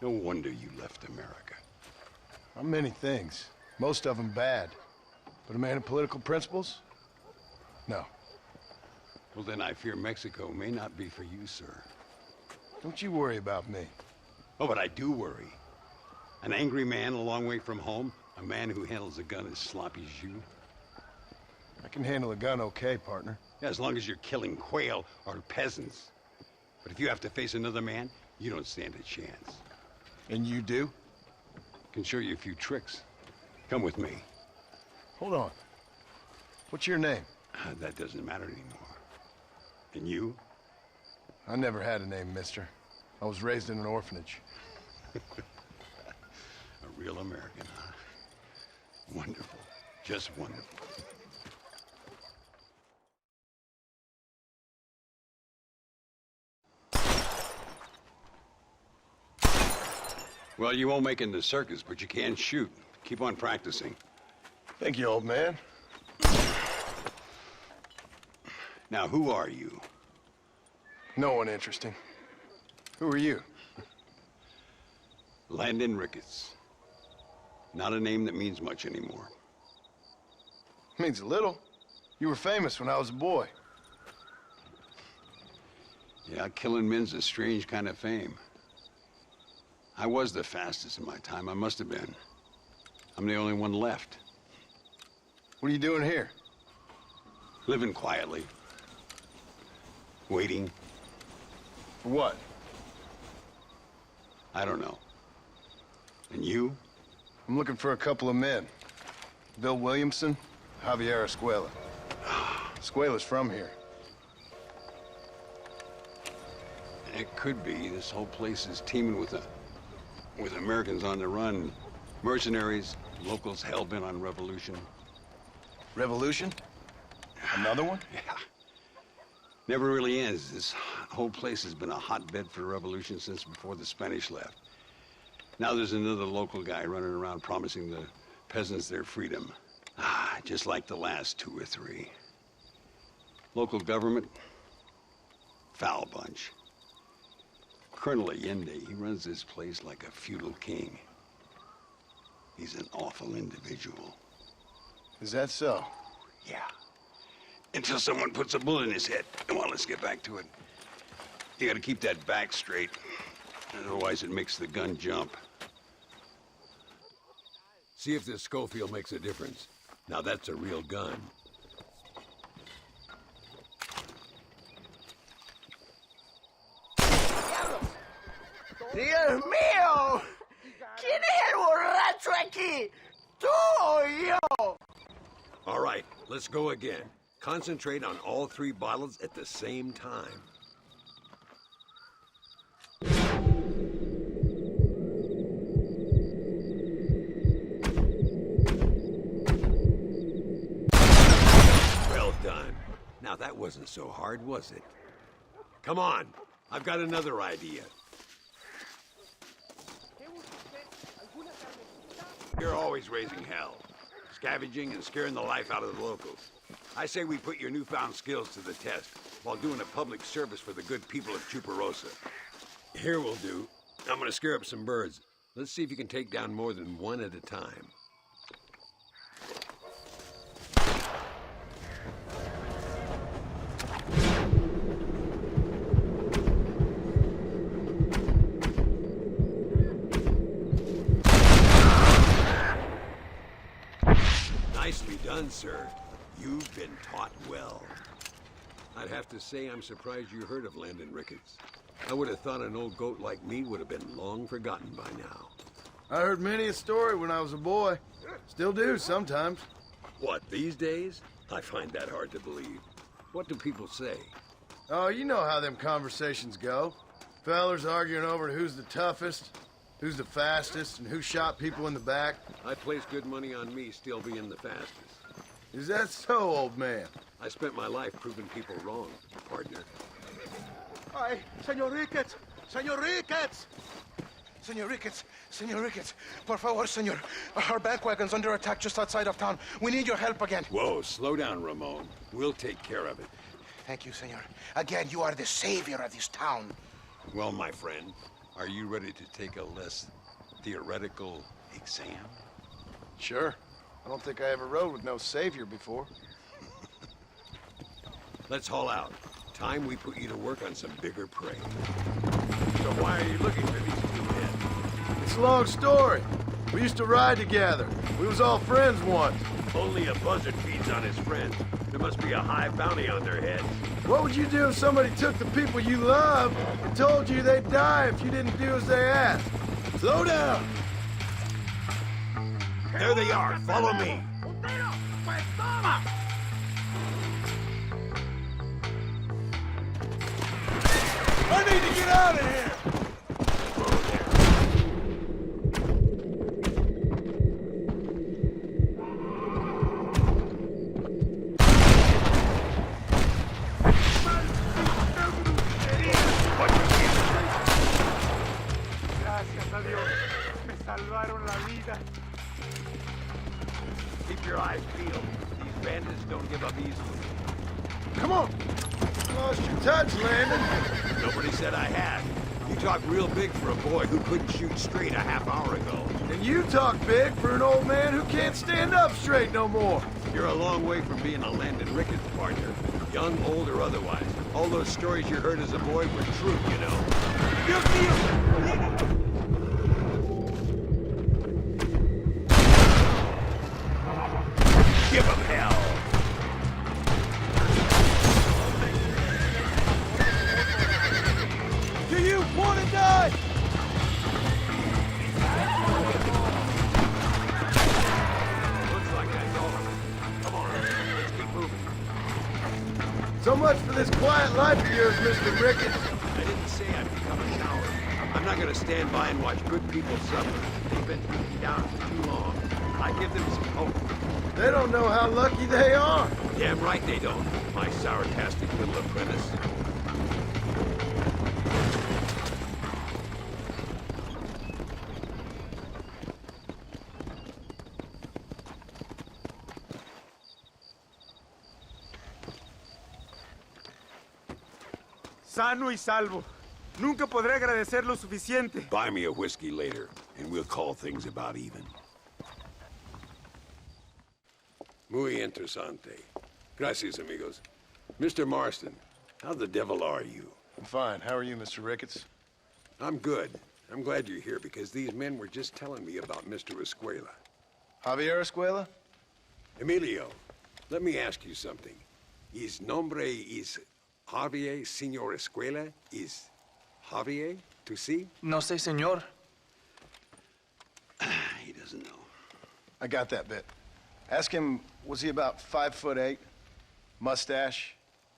No wonder you left America. I'm many things. Most of them bad. But a man of political principles? No. Well, then I fear Mexico may not be for you, sir. Don't you worry about me. Oh, but I do worry. An angry man a long way from home, a man who handles a gun as sloppy as you. I can handle a gun okay, partner. Yeah, as long as you're killing quail or peasants. But if you have to face another man, you don't stand a chance. And you do? Can show you a few tricks. Come with me. Hold on. What's your name? That doesn't matter anymore. And you? I never had a name, mister. I was raised in an orphanage. A real American, huh? Wonderful. Just wonderful. Well, you won't make it in the circus, but you can shoot. Keep on practicing. Thank you, old man. Now, who are you? No one interesting. Who are you? Landon Ricketts. Not a name that means much anymore. Means a little. You were famous when I was a boy. Yeah, killing men's a strange kind of fame. I was the fastest in my time. I must have been. I'm the only one left. What are you doing here? Living quietly. Waiting. For what? I don't know. And you? I'm looking for a couple of men. Bill Williamson, Javier Escuela. Escuela's from here. It could be. This whole place is teeming with Americans on the run. Mercenaries, locals hell-bent on revolution. Revolution? Another one? Yeah. Never really ends. This whole place has been a hotbed for revolution since before the Spanish left. Now there's another local guy running around promising the peasants their freedom. just like the last 2 or 3. Local government, foul bunch. Colonel Allende, he runs this place like a feudal king. He's an awful individual. Is that so? Yeah. Until someone puts a bullet in his head. Come on, let's get back to it. You gotta keep that back straight. Otherwise it makes the gun jump. See if this Schofield makes a difference. Now that's a real gun. ¡Dios mío! ¿Quién es el borracho aquí? ¿Tú o yo? All right, let's go again. Concentrate on all 3 bottles at the same time. Well done. Now that wasn't so hard, was it? Come on, I've got another idea. You're always raising hell, scavenging and scaring the life out of the locals. I say we put your newfound skills to the test while doing a public service for the good people of Chuparosa. Here we'll do. I'm gonna scare up some birds. Let's see if you can take down more than one at a time. Nicely done, sir. You've been taught well. I'd have to say I'm surprised you heard of Landon Ricketts. I would have thought an old goat like me would have been long forgotten by now. I heard many a story when I was a boy. Still do sometimes. What, these days? I find that hard to believe. What do people say? Oh, you know how them conversations go. Fellers arguing over who's the toughest, who's the fastest, and who shot people in the back. I place good money on me still being the fastest. Is that so, old man? I spent my life proving people wrong, partner. Ay, Senor Ricketts! Senor Ricketts! Senor Ricketts! Senor Ricketts! Por favor, senor. Our bank wagon's under attack just outside of town. We need your help again. Whoa, slow down, Ramon. We'll take care of it. Thank you, senor. Again, you are the savior of this town. Well, my friend, are you ready to take a less theoretical exam? Sure. I don't think I ever rode with no savior before. Let's haul out. Time we put you to work on some bigger prey. So why are you looking for these 2 men? It's a long story. We used to ride together. We was all friends once. Only a buzzard feeds on his friends. There must be a high bounty on their heads. What would you do if somebody took the people you love and told you they'd die if you didn't do as they asked? Slow down! There they are. Follow me. I need to get out of here! Gracias a Dios. Me salvaron la vida. Keep your eyes peeled. These bandits don't give up easily. Come on! Lost your touch, Landon. Nobody said I had. You talk real big for a boy who couldn't shoot straight a half hour ago. And you talk big for an old man who can't stand up straight no more. You're a long way from being a Landon Ricketts partner. Young, old, or otherwise. All those stories you heard as a boy were true, you know. Give him hell! Do you want to die? Looks like that's all of it. Come on, let's keep moving. So much for this quiet life of yours, Mr. Ricketts. I didn't say I'd become a coward. I'm not gonna stand by and watch good people suffer. They've been beaten down for too long. I give them some hope. They don't know how lucky they are. Damn right they don't, my sarcastic little apprentice. sano y salvo. Nunca podré agradecer lo suficiente. Buy me a whiskey later, and we'll call things about even. Muy interesante. Gracias, amigos. Mr. Marston, how the devil are you? I'm fine. How are you, Mr. Ricketts? I'm good. I'm glad you're here because these men were just telling me about Mr. Escuela. Javier Escuela? Emilio, let me ask you something. His nombre is Javier Señor Escuela? Is Javier to see? No sé, señor. He doesn't know. I got that bit. Ask him, was he about 5'8"? Mustache?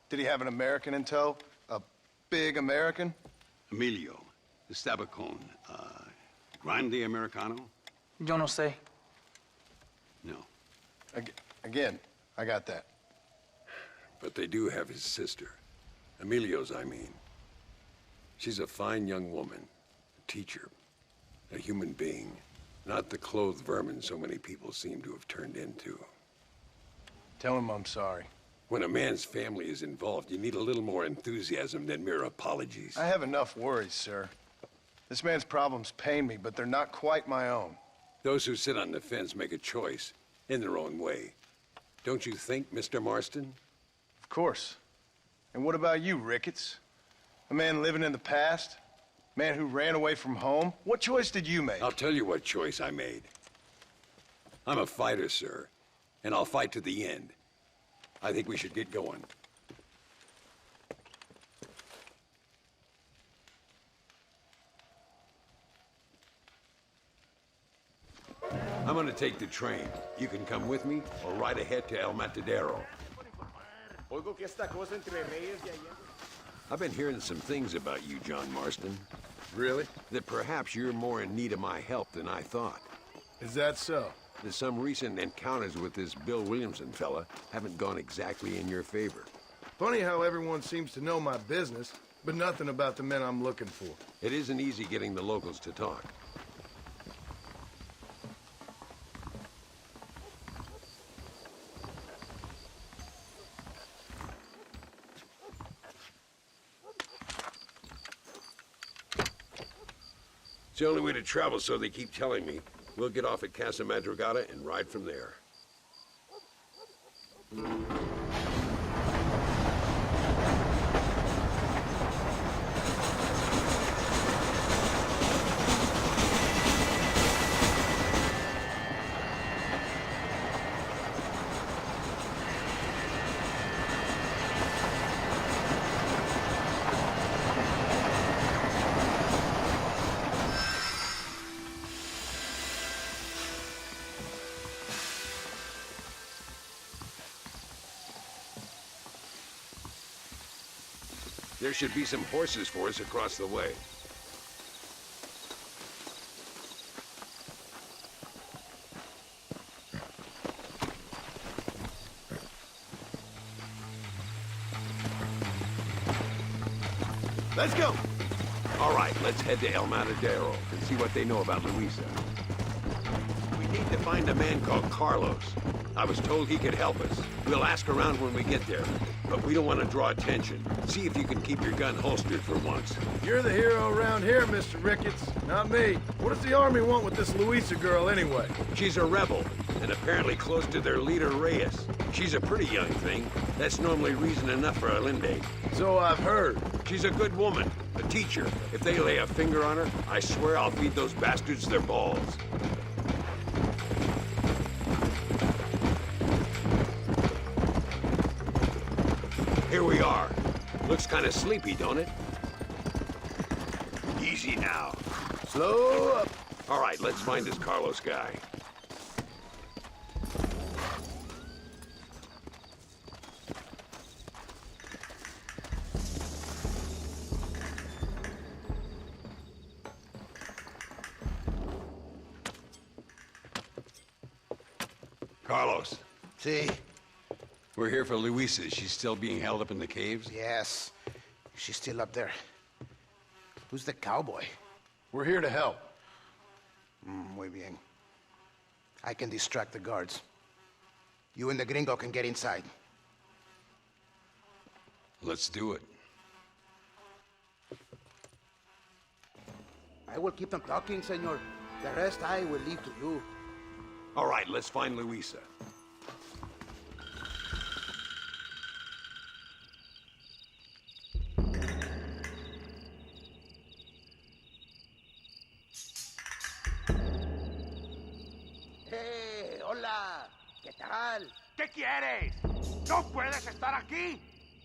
Did he have an American in tow? A big American? Emilio, Estabacon, Grande Americano? Yo no sé. No. Again, I got that. But they do have his sister. Emilio's, I mean. She's a fine young woman, a teacher, a human being, not the clothed vermin so many people seem to have turned into. Tell him I'm sorry. When a man's family is involved, you need a little more enthusiasm than mere apologies. I have enough worries, sir. This man's problems pain me, but they're not quite my own. Those who sit on the fence make a choice, in their own way. Don't you think, Mr. Marston? Of course. And what about you, Ricketts? A man living in the past? A man who ran away from home? What choice did you make? I'll tell you what choice I made. I'm a fighter, sir, and I'll fight to the end. I think we should get going. I'm gonna take the train. You can come with me or ride ahead to El Matadero. I've been hearing some things about you, John Marston. Really? That perhaps you're more in need of my help than I thought. Is that so? That some recent encounters with this Bill Williamson fella haven't gone exactly in your favor. Funny how everyone seems to know my business, but nothing about the men I'm looking for. It isn't easy getting the locals to talk. It's the only way to travel, so they keep telling me. We'll get off at Casa Madrugada and ride from there. There should be some horses for us across the way. Let's go! All right, let's head to El Matadero and see what they know about Luisa. We need to find a man called Carlos. I was told he could help us. We'll ask around when we get there, but we don't want to draw attention. See if you can keep your gun holstered for once. You're the hero around here, Mr. Ricketts, not me. What does the army want with this Luisa girl anyway? She's a rebel, and apparently close to their leader, Reyes. She's a pretty young thing. That's normally reason enough for Allende. So I've heard. She's a good woman, a teacher. If they lay a finger on her, I swear I'll feed those bastards their balls. Here we are. Looks kind of sleepy, don't it? Easy now. Slow up. All right, let's find this Carlos guy. Carlos. See? We're here for Luisa. She's still being held up in the caves? Yes. She's still up there. Who's the cowboy? We're here to help. Muy bien. I can distract the guards. You and the gringo can get inside. Let's do it. I will keep them talking, senor. The rest I will leave to you. All right, let's find Luisa. ¡Hey! ¡Hola! ¿Qué tal? ¿Qué quieres? ¿No puedes estar aquí?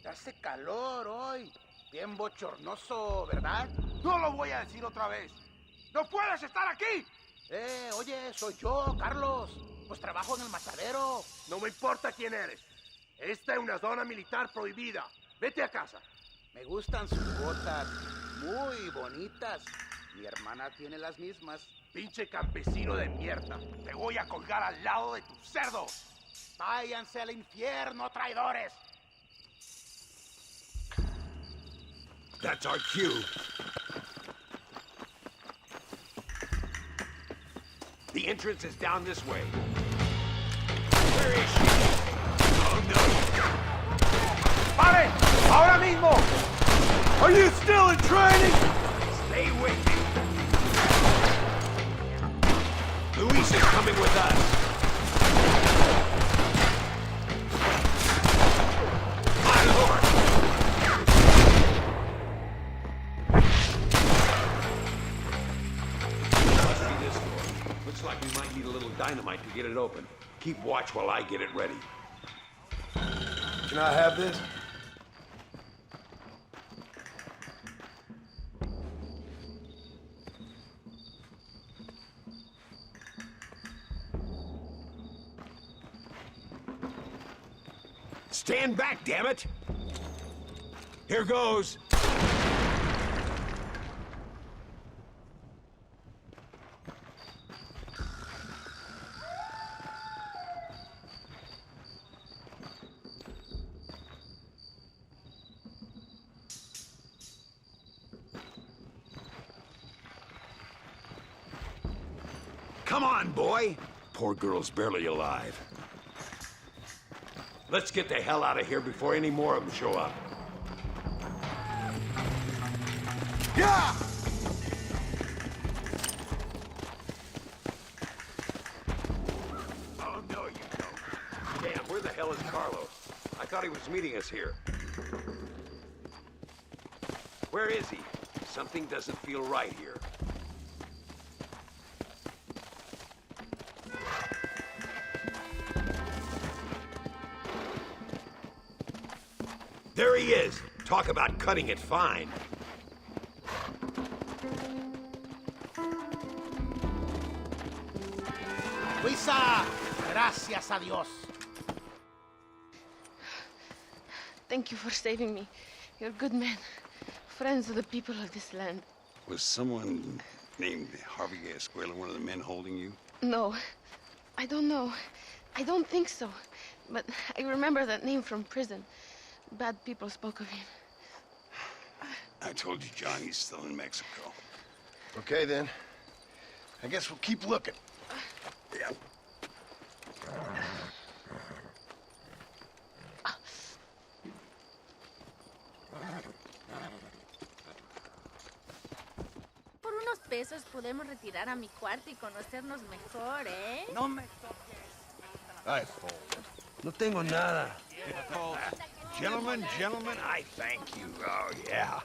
Hace calor hoy. Bien bochornoso, ¿verdad? No lo voy a decir otra vez. ¡No puedes estar aquí! Oye, soy yo, Carlos. Pues trabajo en el matadero. No me importa quién eres. Esta es una zona militar prohibida. Vete a casa. Me gustan sus botas. Muy bonitas. Mi hermana tiene las mismas. Pinche campesino de mierda. Te voy a colgar al lado de tus cerdos. Váyanse al infierno, traidores. That's our cue. The entrance is down this way. Where is she? Oh, no. ¡Pare! ¡Ahora mismo! Are you still in training? Stay with me. Luisa's coming with us. My lord! Must be this door. Looks like we might need a little dynamite to get it open. Keep watch while I get it ready. Can I have this? Stand back, damn it! Here goes. Come on, boy. Poor girl's barely alive. Let's get the hell out of here before any more of them show up. Yeah! Oh, no, you don't. Damn, where the hell is Carlos? I thought he was meeting us here. Where is he? Something doesn't feel right here. There he is. Talk about cutting it fine. Luisa, gracias a Dios. Thank you for saving me. You're good men. Friends of the people of this land. Was someone named Harvey Escuela one of the men holding you? No, I don't know. I don't think so. But I remember that name from prison. Bad people spoke of him. I told you, John, he's still in Mexico. Okay, then. I guess we'll keep looking. Yeah. Por unos pesos podemos retirar a mi cuarto y conocernos mejor, ¿eh? No me Ay, No tengo nada. Gentlemen, I thank you. Oh, yeah.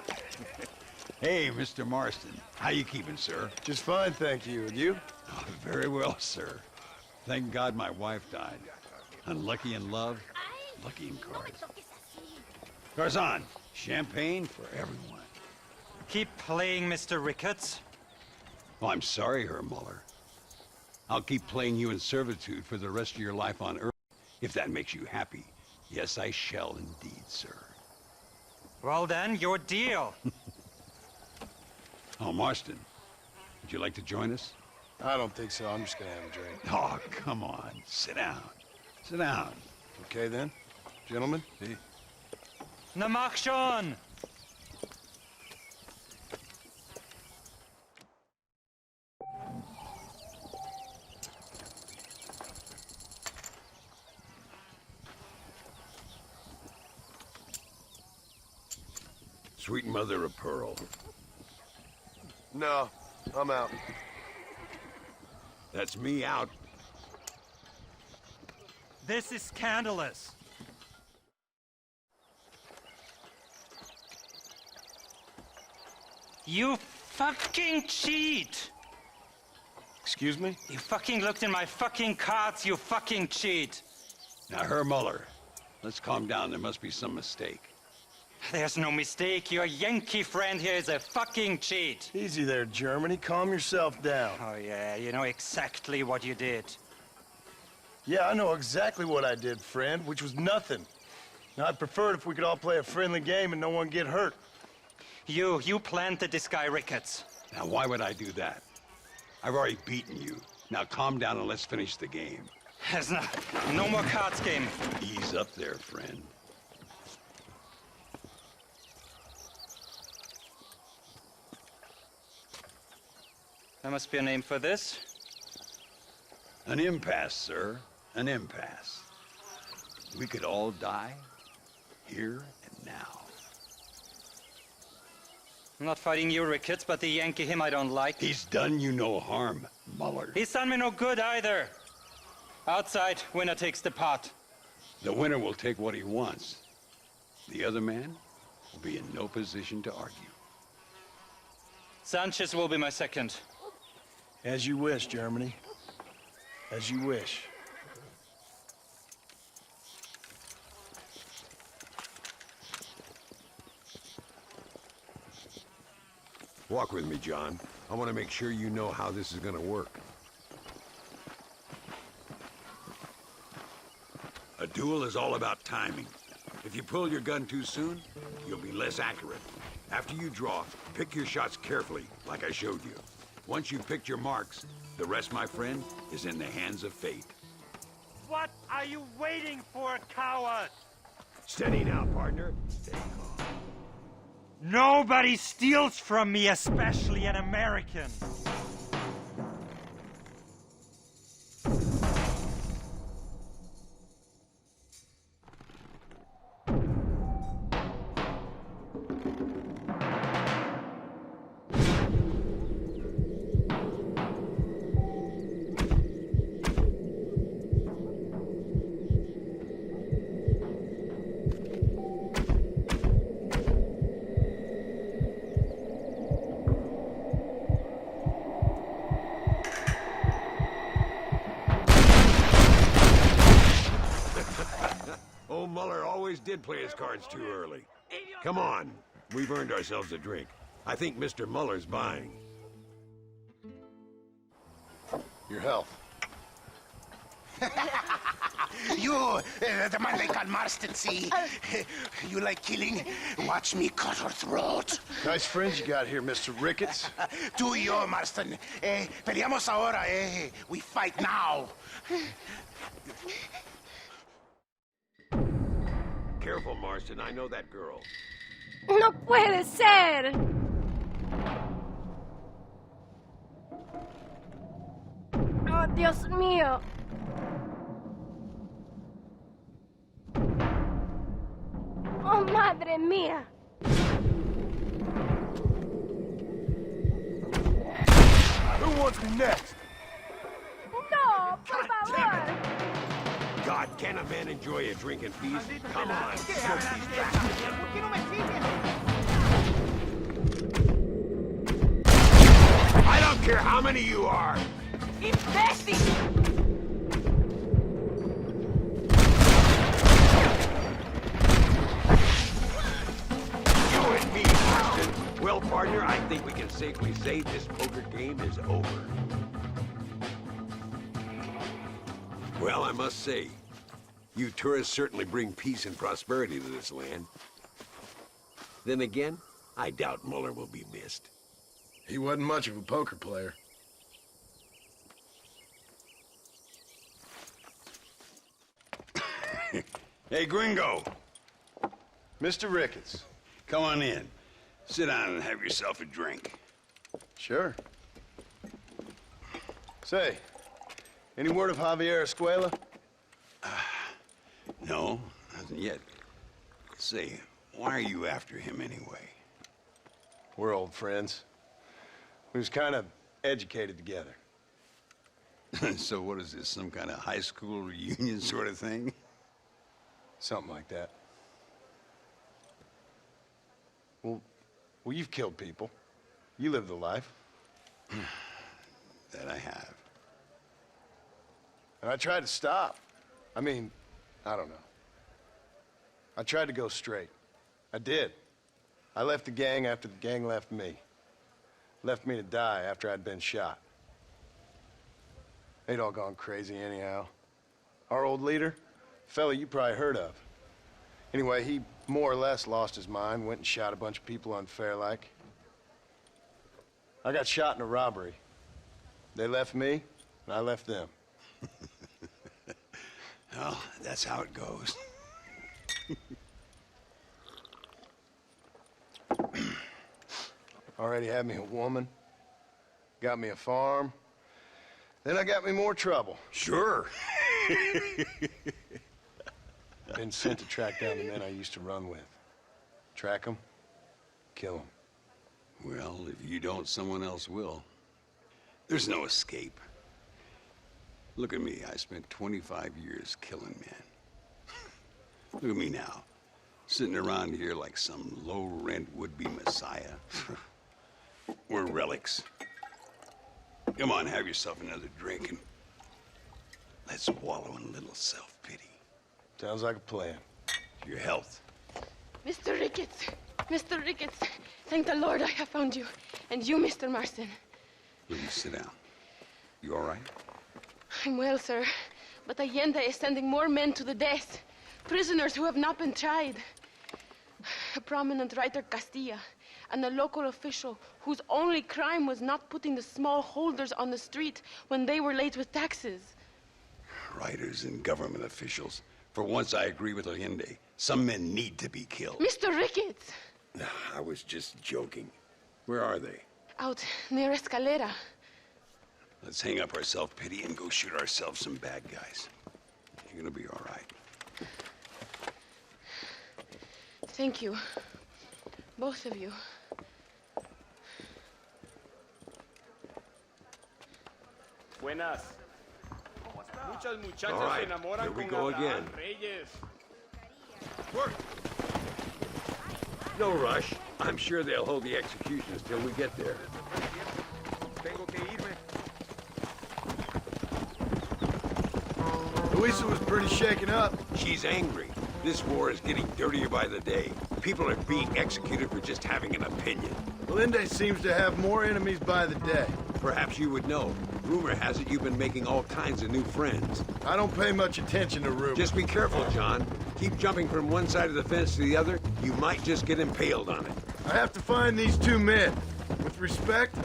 Hey, Mr. Marston. How you keeping, sir? just fine, thank you. And you? Oh, very well, sir. Thank God my wife died. Unlucky in love, lucky in cards. Garzon, champagne for everyone. Keep playing, Mr. Ricketts. Oh, I'm sorry, Herr Muller. I'll keep playing you in servitude for the rest of your life on Earth, if that makes you happy. Yes, I shall indeed, sir. Well then, your deal. Oh, Marston, would you like to join us? I don't think so. I'm just gonna have a drink. Oh, come on. Sit down. Sit down. Okay, then. Gentlemen? Na mach schon! Sweet mother of pearl. No, I'm out. That's me out. This is scandalous. You fucking cheat! Excuse me? You fucking looked in my fucking cards, you fucking cheat! Now, Herr Muller, let's calm down. There must be some mistake. There's no mistake. Your Yankee friend here is a fucking cheat. Easy there, Germany. Calm yourself down. Oh, yeah, you know exactly what you did. Yeah, I know exactly what I did, friend, which was nothing. Now, I'd prefer it if we could all play a friendly game and no one get hurt. You planted this guy Ricketts. Now, why would I do that? I've already beaten you. Now, calm down and let's finish the game. There's no more cards game. Ease up there, friend. There must be a name for this. An impasse, sir. An impasse. We could all die, here and now. I'm not fighting you, Ricketts, but the Yankee him I don't like. He's done you no harm, Muller. He's done me no good either. Outside, winner takes the pot. The winner will take what he wants. The other man will be in no position to argue. Sanchez will be my second. As you wish, Germany. As you wish. Walk with me, John. I want to make sure you know how this is going to work. A duel is all about timing. If you pull your gun too soon, you'll be less accurate. After you draw, pick your shots carefully, like I showed you. Once you've picked your marks, the rest, my friend, is in the hands of fate. What are you waiting for, coward? Steady now, partner. Stay calm. Nobody steals from me, especially an American. Old Muller always did play his cards too early. Come on, we've earned ourselves a drink. I think Mr. Muller's buying. Your health. You, the man they call Marston, see? You like killing? Watch me cut her throat. Nice friends you got here, Mr. Ricketts. Tú y yo, Marston. Peleamos ahora, We fight now. Careful, Marston. I know that girl. No puede ser. Oh, Dios mío. Oh, madre mía. Who wants me next? No, por favor. God, can a man enjoy a drink in peace? Come on, smoke these I don't care how many you are. Imbécil. You and me, Marston. Well, partner, I think we can safely say this poker game is over. Well, I must say, you tourists certainly bring peace and prosperity to this land. Then again, I doubt Muller will be missed. He wasn't much of a poker player. Hey, Gringo. Mr. Ricketts. Come on in. Sit down and have yourself a drink. Sure. Say, any word of Javier Escuela? No, nothing yet. Say, why are you after him anyway? We're old friends. We was kind of educated together. So what is this, some kind of high school reunion sort of thing? Something like that. Well, you've killed people. You lived the life. That I have. And I tried to stop. I mean, I don't know. I tried to go straight. I did. I left the gang after the gang left me. Left me to die after I'd been shot. They'd all gone crazy anyhow. Our old leader, fella you probably heard of. Anyway, he more or less lost his mind, went and shot a bunch of people unfair like. I got shot in a robbery. They left me, and I left them. Well, that's how it goes. Already had me a woman, got me a farm, then I got me more trouble. Sure. Been sent to track down the men I used to run with. Track them, kill them. Well, if you don't, someone else will. There's no escape. Look at me, I spent 25 years killing men. Look at me now, sitting around here like some low-rent would-be messiah. We're relics. Come on, have yourself another drink and let's wallow in a little self-pity. Sounds like a plan. Your health. Mr. Ricketts! Mr. Ricketts! Thank the Lord I have found you. And you, Mr. Marston. Please sit down. You all right? I'm well, sir. But Allende is sending more men to the death. Prisoners who have not been tried. A prominent writer, Castilla, and a local official whose only crime was not putting the small holders on the street when they were late with taxes. Writers and government officials. For once, I agree with Allende. Some men need to be killed. Mr. Ricketts! I was just joking. Where are they? Out near Escalera. Let's hang up our self-pity and go shoot ourselves some bad guys. You're gonna be all right. Thank you. Both of you. Buenas. Muchas muchachas All right, se enamoran here we con go Abraham again. Reyes. Work. No rush. I'm sure they'll hold the executions till we get there. Tengo que irme. Luisa was pretty shaken up. She's angry. This war is getting dirtier by the day. People are being executed for just having an opinion. Allende seems to have more enemies by the day. Perhaps you would know. Rumor has it you've been making all kinds of new friends. I don't pay much attention to rumors. Just be careful, John. Keep jumping from one side of the fence to the other. You might just get impaled on it. I have to find these two men. With respect,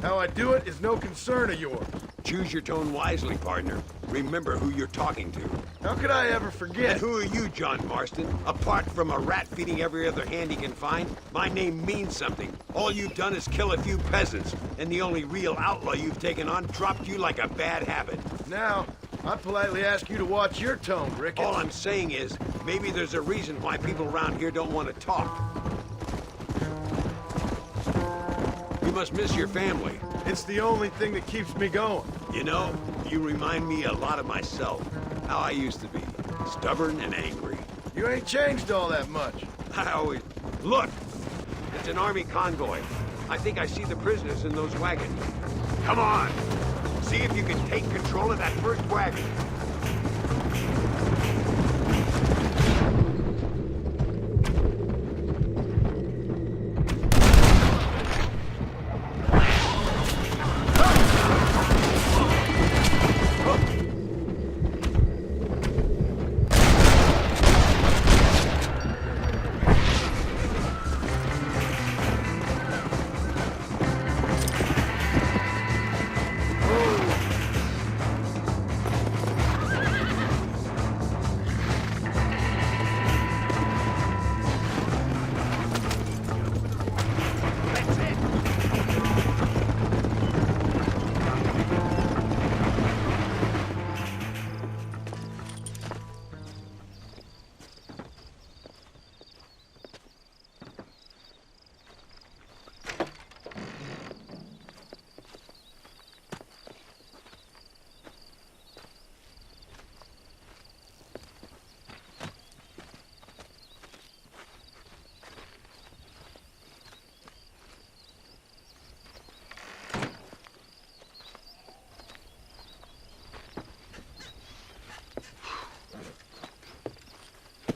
how I do it is no concern of yours. Choose your tone wisely, partner. Remember who you're talking to. How could I ever forget? And who are you, John Marston? Apart from a rat feeding every other hand he can find, my name means something. All you've done is kill a few peasants, and the only real outlaw you've taken on dropped you like a bad habit. Now, I politely ask you to watch your tone, Ricketts. All I'm saying is, maybe there's a reason why people around here don't want to talk. You must miss your family. It's the only thing that keeps me going. You know, you remind me a lot of myself. How I used to be. Stubborn and angry. You ain't changed all that much. I always... Look! It's an army convoy. I think I see the prisoners in those wagons. Come on! See if you can take control of that first wagon.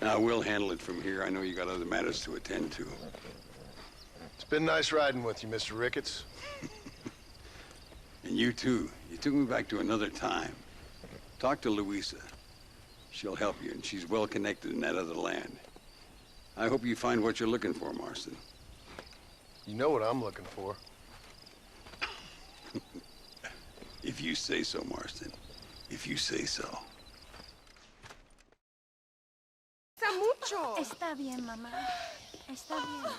We'll handle it from here. I know you got other matters to attend to. It's been nice riding with you, Mr. Ricketts. And you too. You took me back to another time. Talk to Luisa. She'll help you, and she's well connected in that other land. I hope you find what you're looking for, Marston. You know what I'm looking for. If you say so, Marston. If you say so. Mucho. Está bien, mamá. Está bien.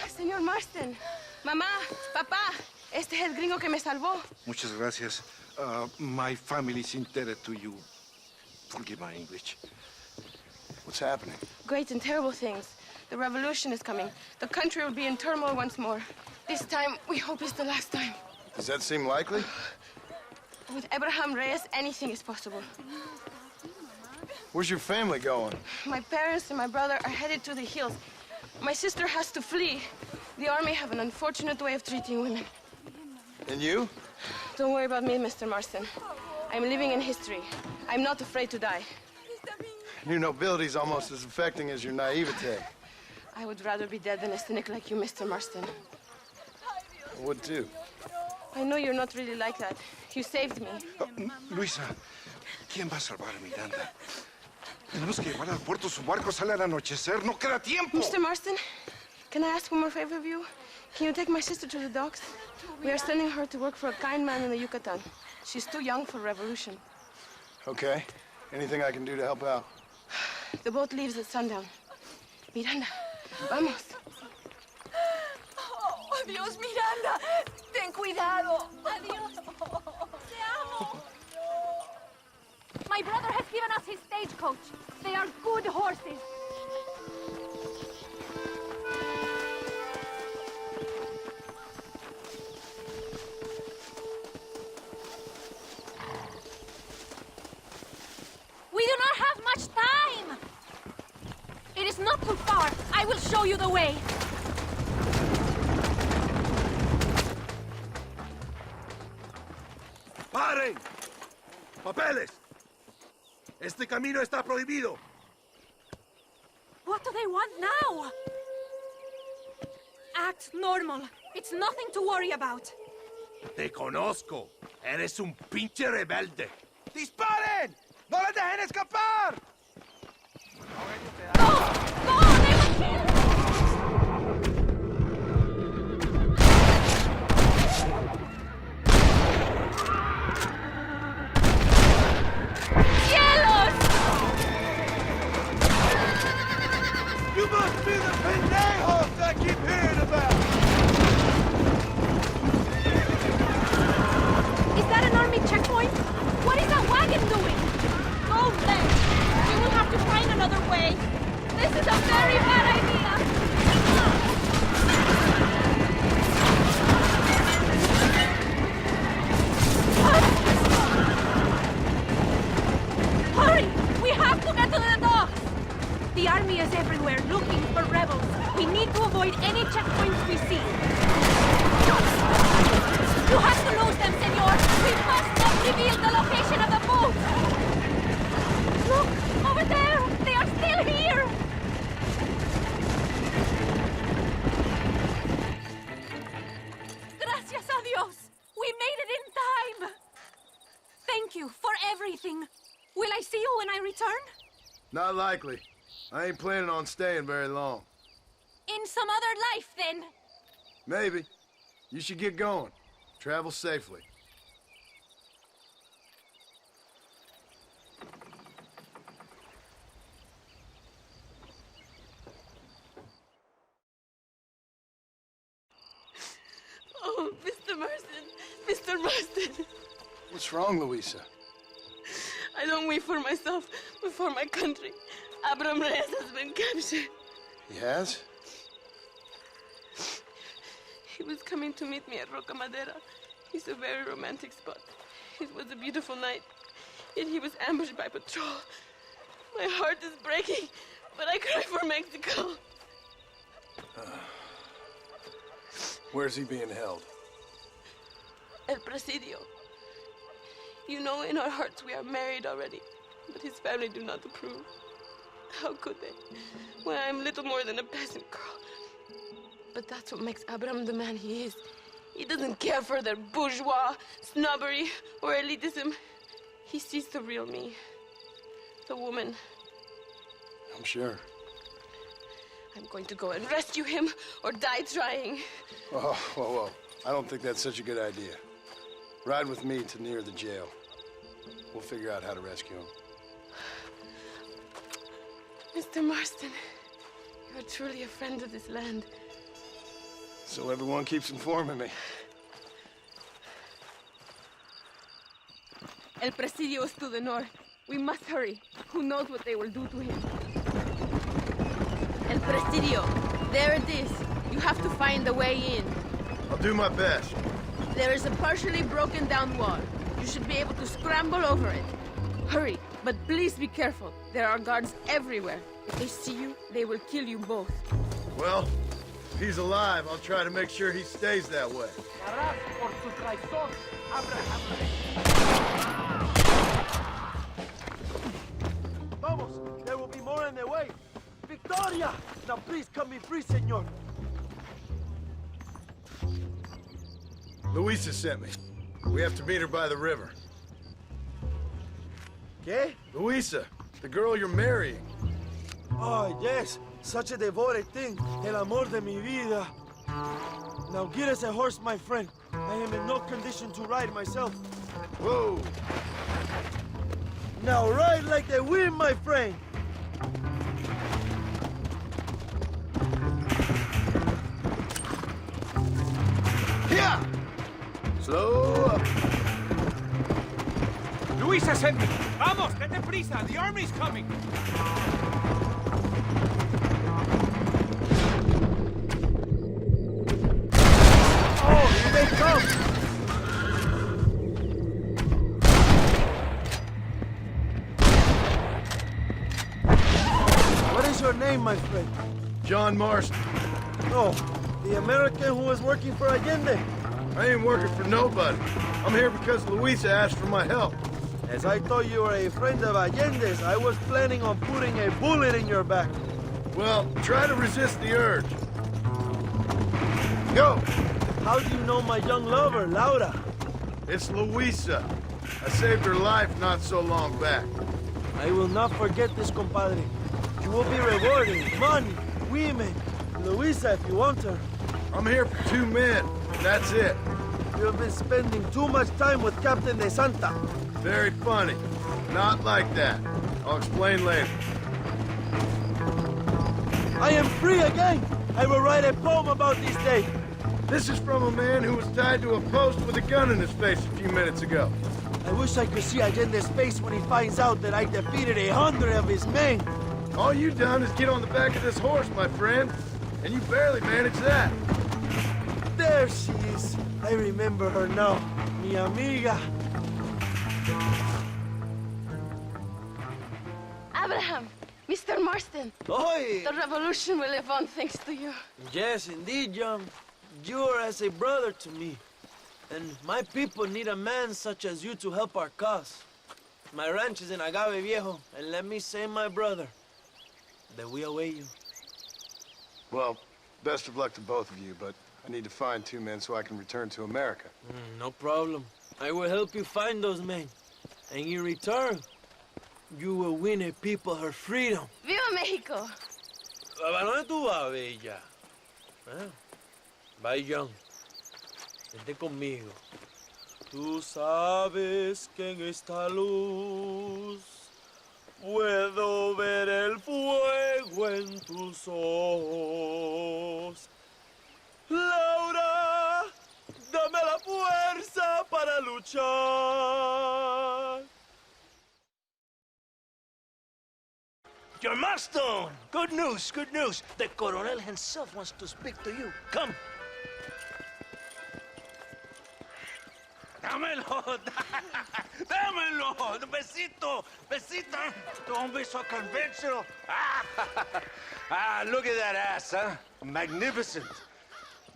Señor Marston. Mamá, papá, este es el gringo que me salvó. Muchas gracias. My family's indebted to you. Forgive my English. What's happening? Great and terrible things. The revolution is coming. The country will be in turmoil once more. This time, we hope it's the last time. Does that seem likely? With Abraham Reyes, anything is possible. Where's your family going? My parents and my brother are headed to the hills. My sister has to flee. The army have an unfortunate way of treating women. And you? Don't worry about me, Mr. Marston. I'm living in history. I'm not afraid to die. Your nobility's almost as affecting as your naivete. I would rather be dead than a cynic like you, Mr. Marston. I would too. I know you're not really like that. You saved me. Luisa, ¿quién va a salvar a Miranda? Tenemos que llevar al puerto. Su barco sale al anochecer. No queda tiempo. Mr. Marston, can I ask one more favor of you? Can you take my sister to the docks? We are sending her to work for a kind man in the Yucatan. She's too young for revolution. Okay. Anything I can do to help out? The boat leaves at sundown. Miranda, vamos. Oh, adiós, Miranda. Ten cuidado. Adiós. Te amo. My brother has given us his stagecoach. They are good horses. We do not have much time. It is not too far. I will show you the way. ¡Paren! ¡Papeles! Este camino está prohibido. What do they want now? Act normal. It's nothing to worry about. Te conozco. Eres un pinche rebelde. ¡Disparen! ¡No les dejen escapar! You must be the pendejos I keep hearing about! Is that an army checkpoint? What is that wagon doing? Go, then. We will have to find another way. This is a very bad idea. Hurry! We have to get to the docks! The army is everywhere, looking for rebels. We need to avoid any checkpoints we see. You have to lose them, senor! We must not reveal the location of the boat! Look! Over there! They are still here! Gracias a Dios! We made it in time! Thank you for everything. Will I see you when I return? Not likely. I ain't planning on staying very long. In some other life, then? Maybe. You should get going. Travel safely. Oh, Mr. Marston. Mr. Marston. What's wrong, Luisa? I don't wait for myself, but for my country. Abraham Reyes has been captured. He has? He was coming to meet me at Roca Madera. It's a very romantic spot. It was a beautiful night, yet he was ambushed by patrol. My heart is breaking, but I cry for Mexico. Where's he being held? El Presidio. You know in our hearts we are married already, but his family do not approve. How could they, when I am little more than a peasant girl? But that's what makes Abraham the man he is. He doesn't care for their bourgeois, snobbery, or elitism. He sees the real me, the woman. I'm sure. I'm going to go and rescue him or die trying. Oh, whoa. I don't think that's such a good idea. Ride with me to near the jail. We'll figure out how to rescue him. Mr. Marston, you are truly a friend of this land. So everyone keeps informing me. El Presidio is to the north. We must hurry. Who knows what they will do to him? El Presidio. There it is. You have to find the way in. I'll do my best. There is a partially broken down wall. You should be able to scramble over it. Hurry, but please be careful. There are guards everywhere. If they see you, they will kill you both. Well, if he's alive, I'll try to make sure he stays that way. Vamos, there will be more on their way. Victoria! Now please cut me free, senor. Luisa sent me. We have to meet her by the river. ¿Qué? Luisa, the girl you're marrying. Oh, yes. Such a devoted thing. El amor de mi vida. Now get us a horse, my friend. I am in no condition to ride myself. Whoa! Now ride like the wind, my friend. Here! Slow up. Luisa sent me. Vamos, date prisa. The army's coming. Oh, here they come. What is your name, my friend? John Marston. Oh, the American who was working for Allende. I ain't working for nobody. I'm here because Luisa asked for my help. As I thought you were a friend of Allende's, I was planning on putting a bullet in your back. Well, try to resist the urge. Go! How do you know my young lover, Laura? It's Luisa. I saved her life not so long back. I will not forget this, compadre. You will be rewarded. Money, women, Luisa if you want her. I'm here for 2 men. That's it. You have been spending too much time with Captain De Santa. Very funny. Not like that. I'll explain later. I am free again. I will write a poem about this day. This is from a man who was tied to a post with a gun in his face a few minutes ago. I wish I could see Allende's face when he finds out that I defeated 100 of his men. All you done is get on the back of this horse, my friend. And you barely managed that. There she is. I remember her now. Mi amiga. Abraham, Mr. Marston. Oi! The revolution will live on thanks to you. Yes, indeed, John. You are as a brother to me. And my people need a man such as you to help our cause. My ranch is in Agave Viejo, and let me say, my brother, that we await you. Well, best of luck to both of you, but I need to find 2 men so I can return to America. No problem. I will help you find those men. And in return, you will win a people her freedom. ¡Viva México! ¿A dónde tú vas, Bella? Bye, John. Vente conmigo. Tú sabes que en esta luz puedo ver el fuego en tus ojos. Laura, dame la fuerza para luchar. Your Marston! Good news, good news. The Coronel himself wants to speak to you. Come. Dámelo, dámelo, besito, besito. Don't be so conventional. Look at that ass, huh? Magnificent.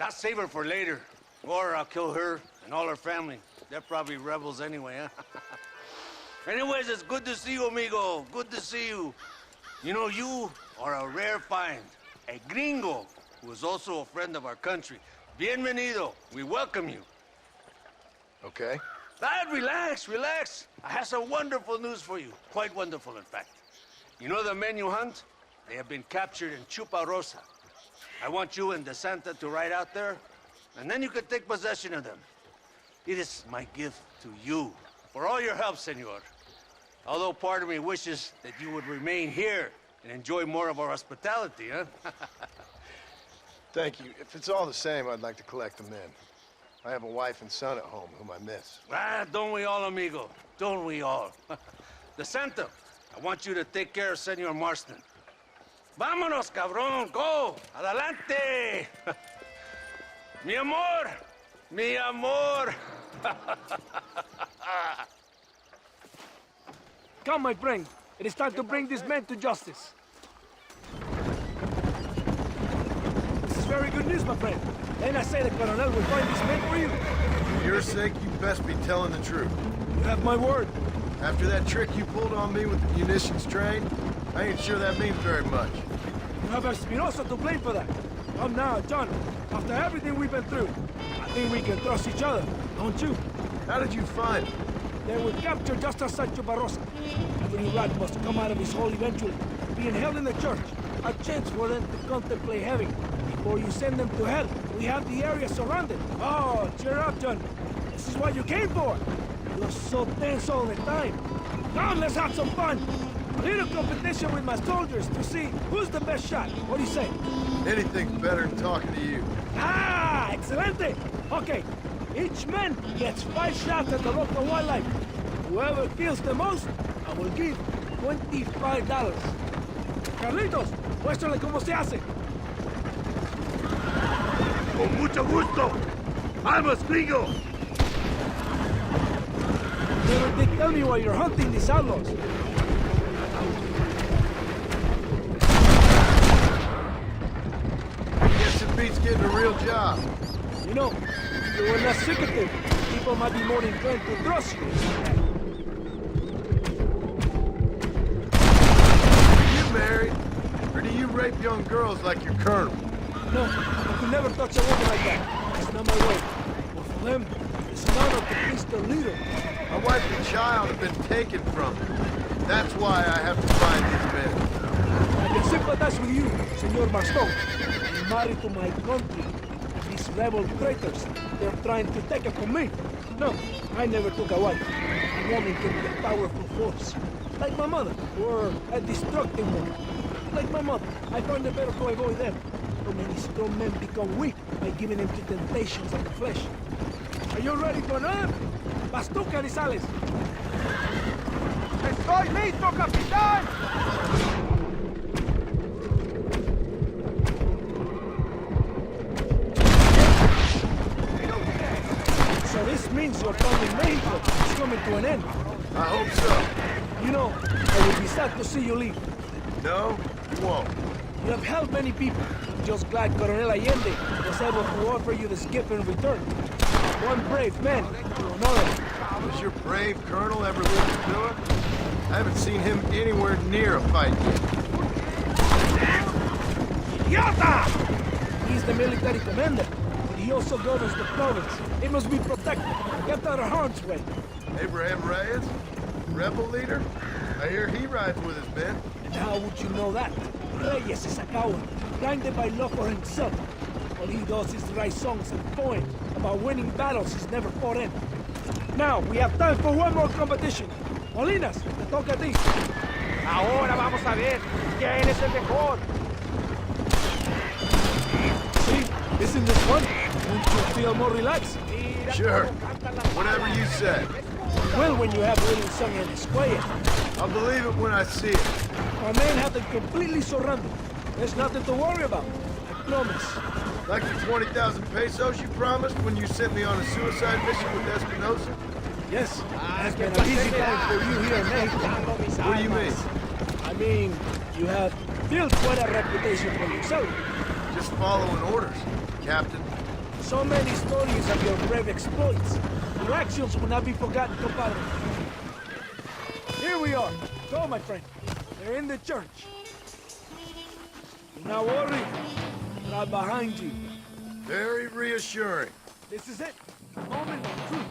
Now save her for later, or I'll kill her and all her family. They're probably rebels anyway, huh? Anyways, it's good to see you, amigo. Good to see you. You know, you are a rare find. A gringo who is also a friend of our country. Bienvenido. We welcome you. Okay. Dad, relax, relax. I have some wonderful news for you. Quite wonderful, in fact. You know the men you hunt? They have been captured in Chuparosa. I want you and DeSanta to ride out there, and then you can take possession of them. It is my gift to you for all your help, senor. Although part of me wishes that you would remain here and enjoy more of our hospitality, huh? Thank you. If it's all the same, I'd like to collect the men. I have a wife and son at home whom I miss. Don't we all, amigo? Don't we all? DeSanta, I want you to take care of Senor Marston. Vámonos, cabrón, go! Adelante! Mi amor! Mi amor! Come, my friend. It is time to bring these men to justice. This is very good news, my friend. Then I say the Colonel will find these men for you. For your sake, you best be telling the truth. You have my word. After that trick you pulled on me with the munitions train, I ain't sure that means very much. You have Espinosa to blame for that. Come now, John. After everything we've been through, I think we can trust each other, don't you? How did you find them? They were captured just outside Chuparosa. Every rat must come out of his hole eventually. Being held in the church, a chance for them to contemplate heaven. Before you send them to hell, we have the area surrounded. Oh, cheer up, John. This is what you came for. You're so tense all the time. Come, let's have some fun. A little competition with my soldiers to see who's the best shot. What do you say? Anything's better than talking to you. Ah, excelente. Okay, each man gets 5 shots at the local wildlife. Whoever kills the most, I will give $25. Carlitos, muéstrale cómo se hace. Con mucho gusto. Vamos, gringo. Never did tell me why you're hunting these outlaws. Guess it beats getting a real job. You know, if you were less secretive, people might be more inclined to trust you. Are you married? Or do you rape young girls like your colonel? No, I could never touch a woman like that. That's not my way. But for them, it's an honor to please their leader. My wife and child have been taken from me. That's why I have to find these men. I can sympathize with you, Senor Marston. You're married to my country. These rebel traitors, they're trying to take it from me. No, I never took a wife. A woman can be a powerful force. Like my mother, or a destructive one. Like my mother, I find it better to avoid them. So many strong men become weak by giving in to temptations of the flesh. Are you ready for another? Vas tú, Canizales. ¡Estoy listo, capitán! So this means your time in Mexico is coming to an end. I hope so. You know, I would be sad to see you leave. No, you won't. You have helped many people. I'm just glad Coronel Allende was able to offer you this gift in return. One brave man to another. Does your brave colonel ever leave the villa? I haven't seen him anywhere near a fight yet. Idiota! He's the military commander, but he also governs the province. It must be protected, kept out of harm's way. Abraham Reyes? Rebel leader? I hear he rides with his men. And how would you know that? Reyes is a coward, blinded by love for himself. All he does is write songs and poems about winning battles he's never fought in. Now, we have time for one more competition. Molinas, te toca a ti. Ahora vamos a ver quién es el mejor. See, isn't this fun? Won't you feel more relaxed? Sure, whatever you say. Well, when you have little song in Esquire. I'll believe it when I see it. Our men have them completely surrounded. There's nothing to worry about. I promise. Like the 20,000 pesos you promised when you sent me on a suicide mission with Espinosa? Yes, it has been an easy time for you here in Mexico. What do you mean? I mean, you have built quite a reputation for yourself. Just following orders, Captain. So many stories of your brave exploits. Your actions will not be forgotten, compadre. are. Go, my friend. They're in the church. Do not worry. Right behind you. Very reassuring. This is it. The moment of truth.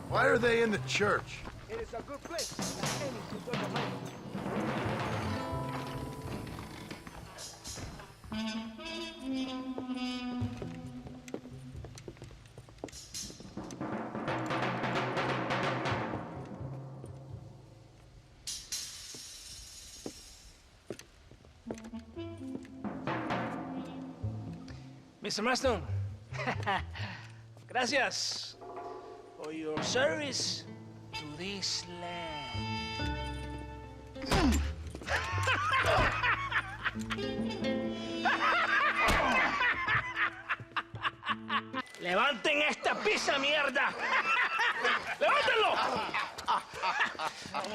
Why are they in the church? It is a good place. Like any to go to life. Mr. Marston, gracias for your service to this land. ¡Levanten esta pizza, mierda! ¡Levántenlo!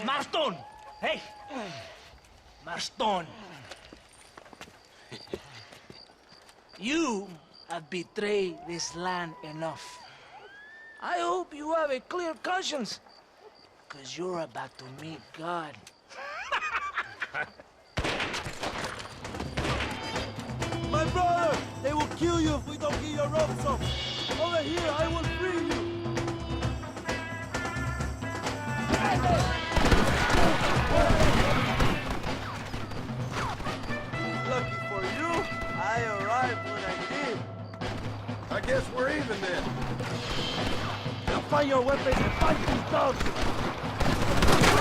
Marston, hey, Marston. You have betrayed this land enough. I hope you have a clear conscience, because you're about to meet God. My brother! They will kill you if we don't get your ropes off. Over here, I will free you. Lucky for you, I arrived when I did. I guess we're even then. Now find your weapons and fight these dogs.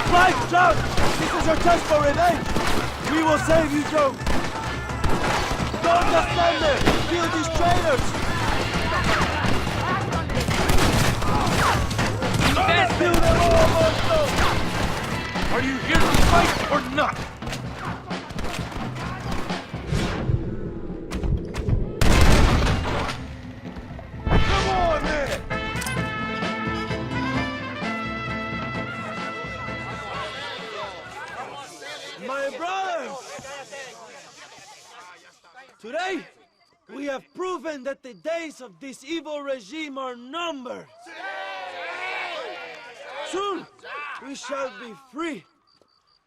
Fight, John! This is your chance for revenge. We will save you, Joe. Don't just stand there. Kill these traitors. Kill them all, Monster. Are you here to fight or not? Come on, man! My brothers! Today, we have proven that the days of this evil regime are numbered. Soon, we shall be free,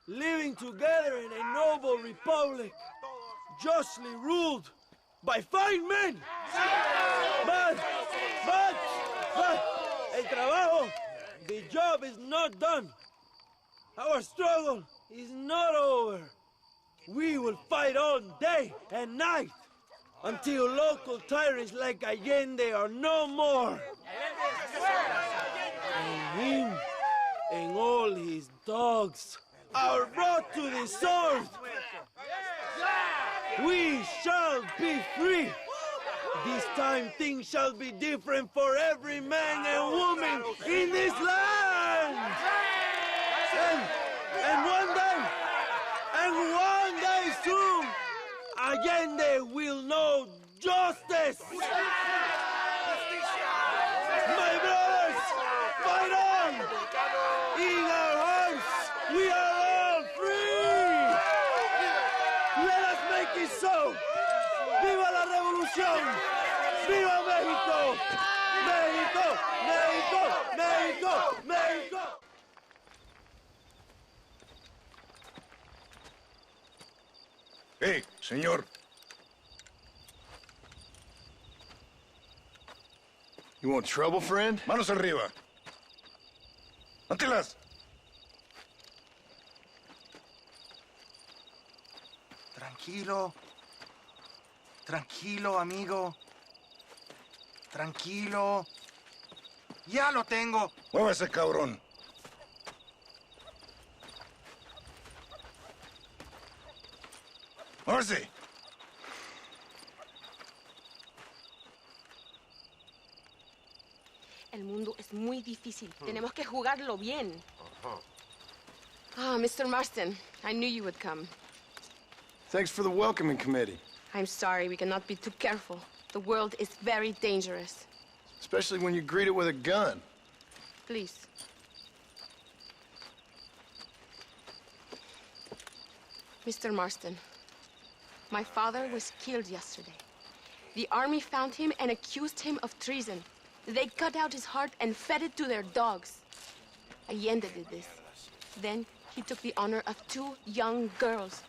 living together in a noble republic, justly ruled by fine men. But, el trabajo, the job is not done. Our struggle is not over. We will fight all day and night until local tyrants like Allende are no more. And him and all his dogs are brought to the sword. We shall be free. This time things shall be different for every man and woman in this land. And one day soon, Allende will know justice. My brothers, fight on! In our hearts, we are all free! Let us make it so! ¡Viva la revolución! ¡Viva México! ¡México! ¡México! ¡México! ¡México! Hey, señor. You want trouble, friend? Manos arriba. Antelas. Tranquilo. Tranquilo, amigo. Tranquilo. Ya lo tengo. Muévase, cabrón. Muévase. El mundo es muy difícil. Tenemos que jugarlo bien. Ah, Mr. Marston, I knew you would come. Thanks for the welcoming committee. I'm sorry, we cannot be too careful. The world is very dangerous. Especially when you greet it with a gun. Please. Mr. Marston, my father was killed yesterday. The army found him and accused him of treason. They cut out his heart and fed it to their dogs. Allende did this. Then He took the honor of 2 young girls.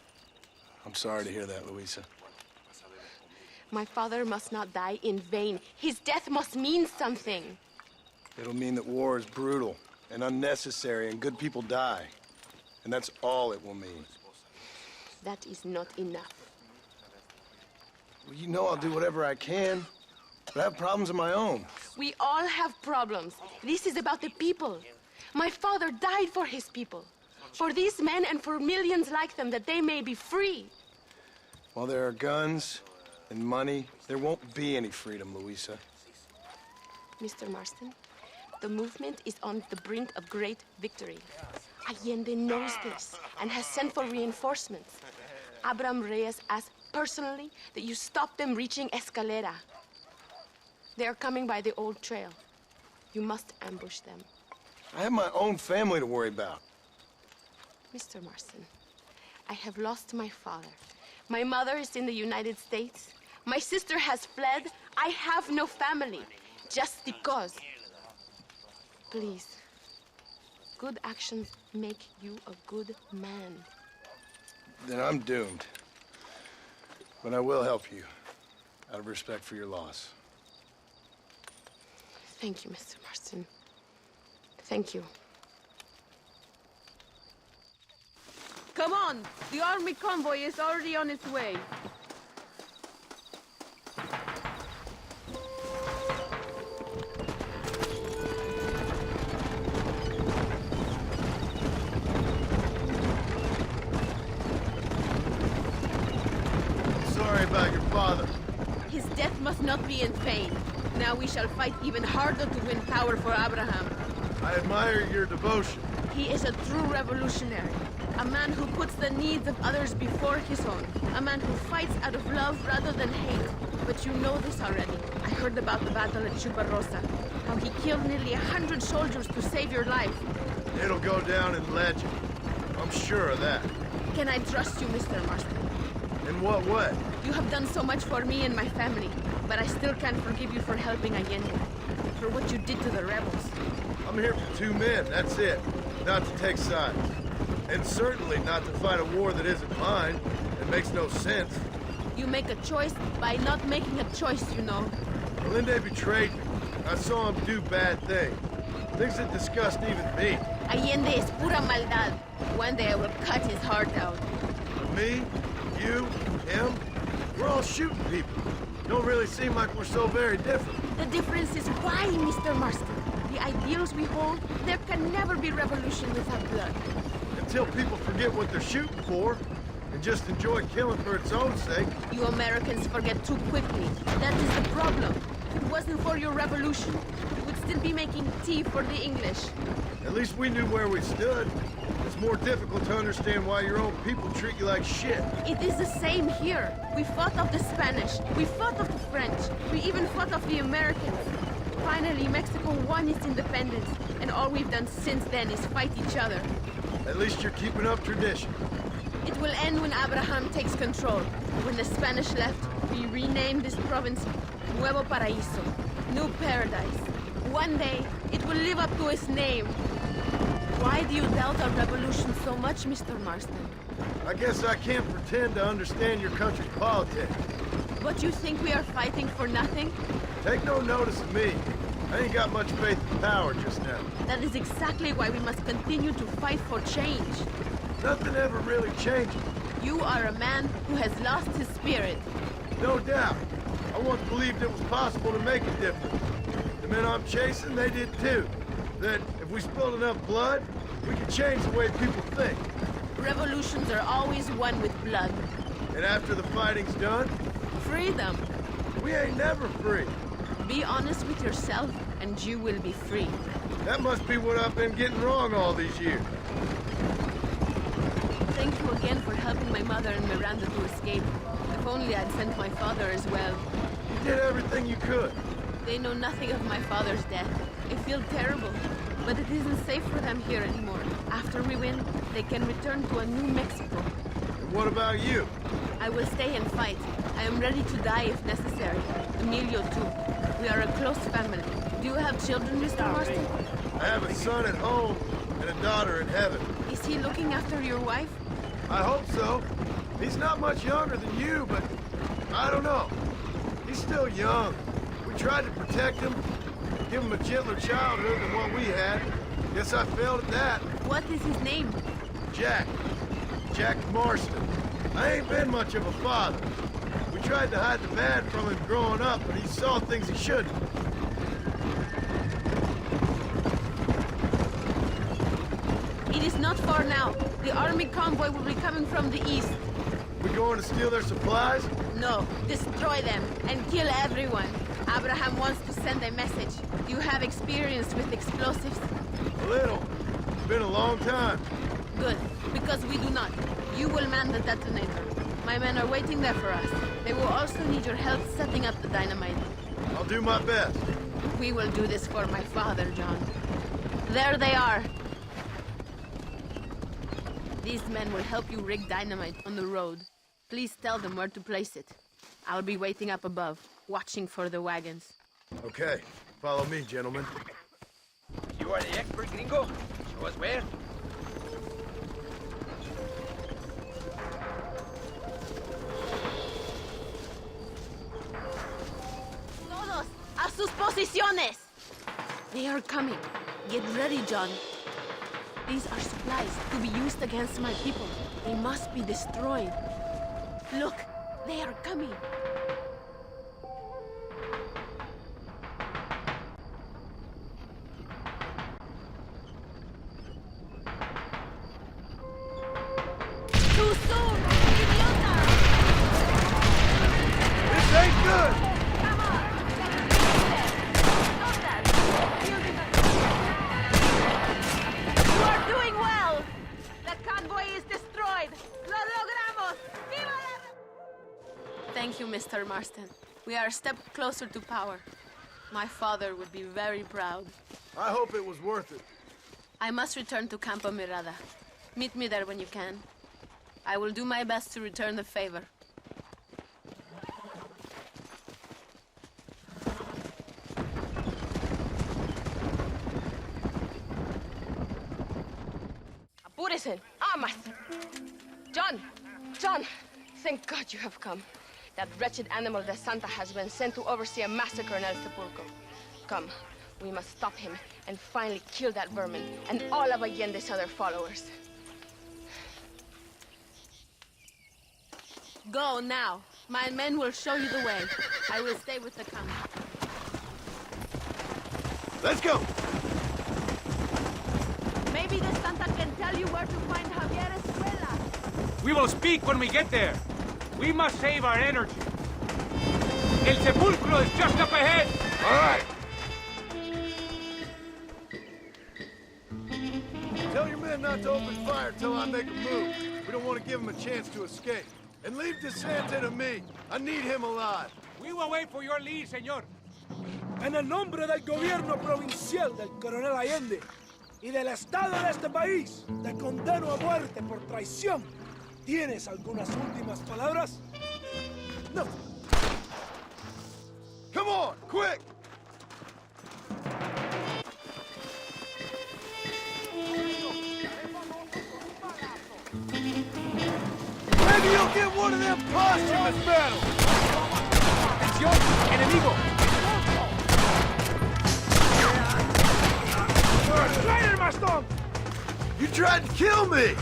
I'm sorry to hear that, Luisa. My father must not die in vain. His death must mean something. It'll mean that war is brutal and unnecessary and good people die. And that's all it will mean. That is not enough. Well, you know I'll do whatever I can, but I have problems of my own. We all have problems. This is about the people. My father died for his people. For these men and for millions like them, that they may be free. While there are guns and money, there won't be any freedom, Luisa. Mr. Marston, the movement is on the brink of great victory. Allende knows this and has sent for reinforcements. Abraham Reyes asked personally that you stop them reaching Escalera. They are coming by the old trail. You must ambush them. I have my own family to worry about. Mr. Marston, I have lost my father. My mother is in the United States. My sister has fled. I have no family, just because. Please, good actions make you a good man. Then I'm doomed. But I will help you, out of respect for your loss. Thank you, Mr. Marston. Thank you. Come on! The army convoy is already on its way. Sorry about your father. His death must not be in vain. Now we shall fight even harder to win power for Abraham. I admire your devotion. He is a true revolutionary. A man who puts the needs of others before his own. A man who fights out of love rather than hate. But you know this already. I heard about the battle at Chuparosa. How he killed nearly 100 soldiers to save your life. It'll go down in legend. I'm sure of that. Can I trust you, Mr. Marston? In what way? You have done so much for me and my family, but I still can't forgive you for helping Allende. For what you did to the rebels. I'm here for 2 men, that's it. Not to take sides. And certainly not to fight a war that isn't mine. It makes no sense. You make a choice by not making a choice, you know. Allende betrayed me. I saw him do bad things. Things that disgust even me. Allende es pura maldad. One day I will cut his heart out. Me, you, him, we're all shooting people. Don't really seem like we're so very different. The difference is why, Mr. Marston. The ideals we hold, there can never be revolution without blood. Until people forget what they're shooting for, and just enjoy killing for its own sake. You Americans forget too quickly. That is the problem. If it wasn't for your revolution, you would still be making tea for the English. At least we knew where we stood. It's more difficult to understand why your own people treat you like shit. It is the same here. We fought off the Spanish. We fought off the French. We even fought off the Americans. Finally, Mexico won its independence, and all we've done since then is fight each other. At least you're keeping up tradition. It will end when Abraham takes control. When the Spanish left, we renamed this province Nuevo Paraíso, New Paradise. One day, it will live up to its name. Why do you doubt our revolution so much, Mr. Marston? I guess I can't pretend to understand your country's politics. But you think we are fighting for nothing? Take no notice of me. I ain't got much faith in power just now. That is exactly why we must continue to fight for change. Nothing ever really changes. You are a man who has lost his spirit. No doubt. I once believed it was possible to make a difference. The men I'm chasing, they did too. That if we spilled enough blood, we could change the way people think. Revolutions are always won with blood. And after the fighting's done? Freedom. We ain't never free. Be honest with yourself, and you will be free. That must be what I've been getting wrong all these years. Thank you again for helping my mother and Miranda to escape. If only I'd sent my father as well. You did everything you could. They know nothing of my father's death. I feel terrible, but it isn't safe for them here anymore. After we win, they can return to a new Mexico. And what about you? I will stay and fight. I am ready to die if necessary. Emilio, too. We are a close family. Do you have children, Mr. Marston? I have a son at home and a daughter in heaven. Is Is he looking after your wife? I hope so. He's not much younger than you, but I don't know. He's still young. We tried to protect him, give him a gentler childhood than what we had. Guess I failed at that. What is his name? Jack. Jack Marston. I ain't been much of a father. We tried to hide the bad from him growing up, but he saw things he shouldn't. It is not far now. The army convoy will be coming from the east. We going to steal their supplies? No, destroy them and kill everyone. Abraham wants to send a message. You have experience with explosives? A little. It's been a long time. Good, because we do not. You will man the detonator. My men are waiting there for us. They will also need your help setting up the dynamite. I'll do my best. We will do this for my father, John. There they are. These men will help you rig dynamite on the road. Please tell them where to place it. I'll be waiting up above, watching for the wagons. Okay. Follow me, gentlemen. You are the expert, gringo. Show us where. Todos, a sus posiciones! They are coming. Get ready, John. These are supplies to be used against my people. They must be destroyed. Look, they are coming. Too soon, idiota! This ain't good! Come on, you are doing well! The convoy is destroyed! Lo logramos! Viva la... Thank you, Mr. Marston. We are a step closer to power. My father would be very proud. I hope it was worth it. I must return to Campo Mirada. Meet me there when you can. I will do my best to return the favor. Apúrese. Armas. John, thank God you have come. That wretched animal de Santa has been sent to oversee a massacre in El Sepulcro. Come, we must stop him and finally kill that vermin and all of Allende's other followers. Go now. My men will show you the way. I will stay with the count. Let's go! Maybe the Santa can tell you where to find Javier Escuela. We will speak when we get there. We must save our energy. El Sepulcro is just up ahead. All right. Tell your men not to open fire till I make a move. We don't want to give them a chance to escape. And leave DeSanta to me. I need him alive. We will wait for your lead, señor. En el nombre del gobierno provincial del coronel Allende y del Estado de este país, te condeno a muerte por traición. ¿Tienes algunas últimas palabras? No. Come on, quick! Maybe you'll get one of them posthumous medals! ¡Atención! ¡Enemigo! You're a traitor, Maston! You tried to kill me!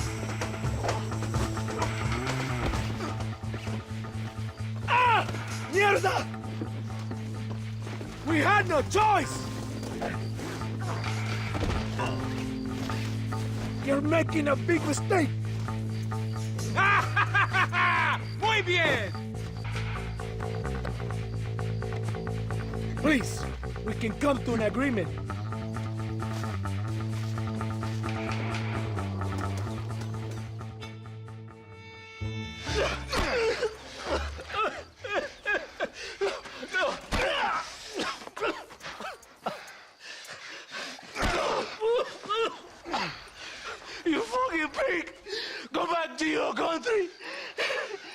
Ah! Mierda! We had no choice! You're making a big mistake! Muy bien! Please, we can come to an agreement. You fucking pig! Go back to your country!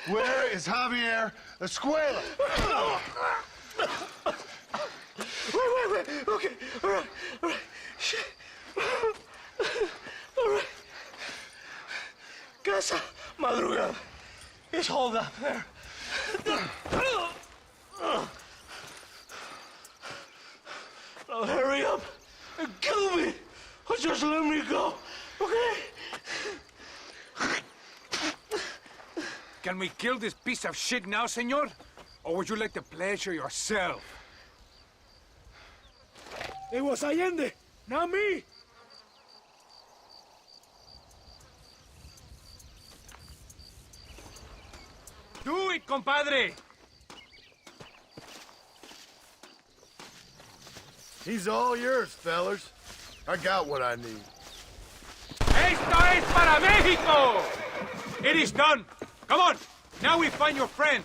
Where is Javier Escuela? Wait. Okay, all right. Shit. All right. Casa Madrugada is hold up there. Now hurry up and kill me, or just let me go, okay? Can we kill this piece of shit now, senor? Or would you like to pleasure yourself? It was Allende, not me. Do it, compadre! He's all yours, fellas. I got what I need. Esto es para México! It is done. Come on, now we find your friend.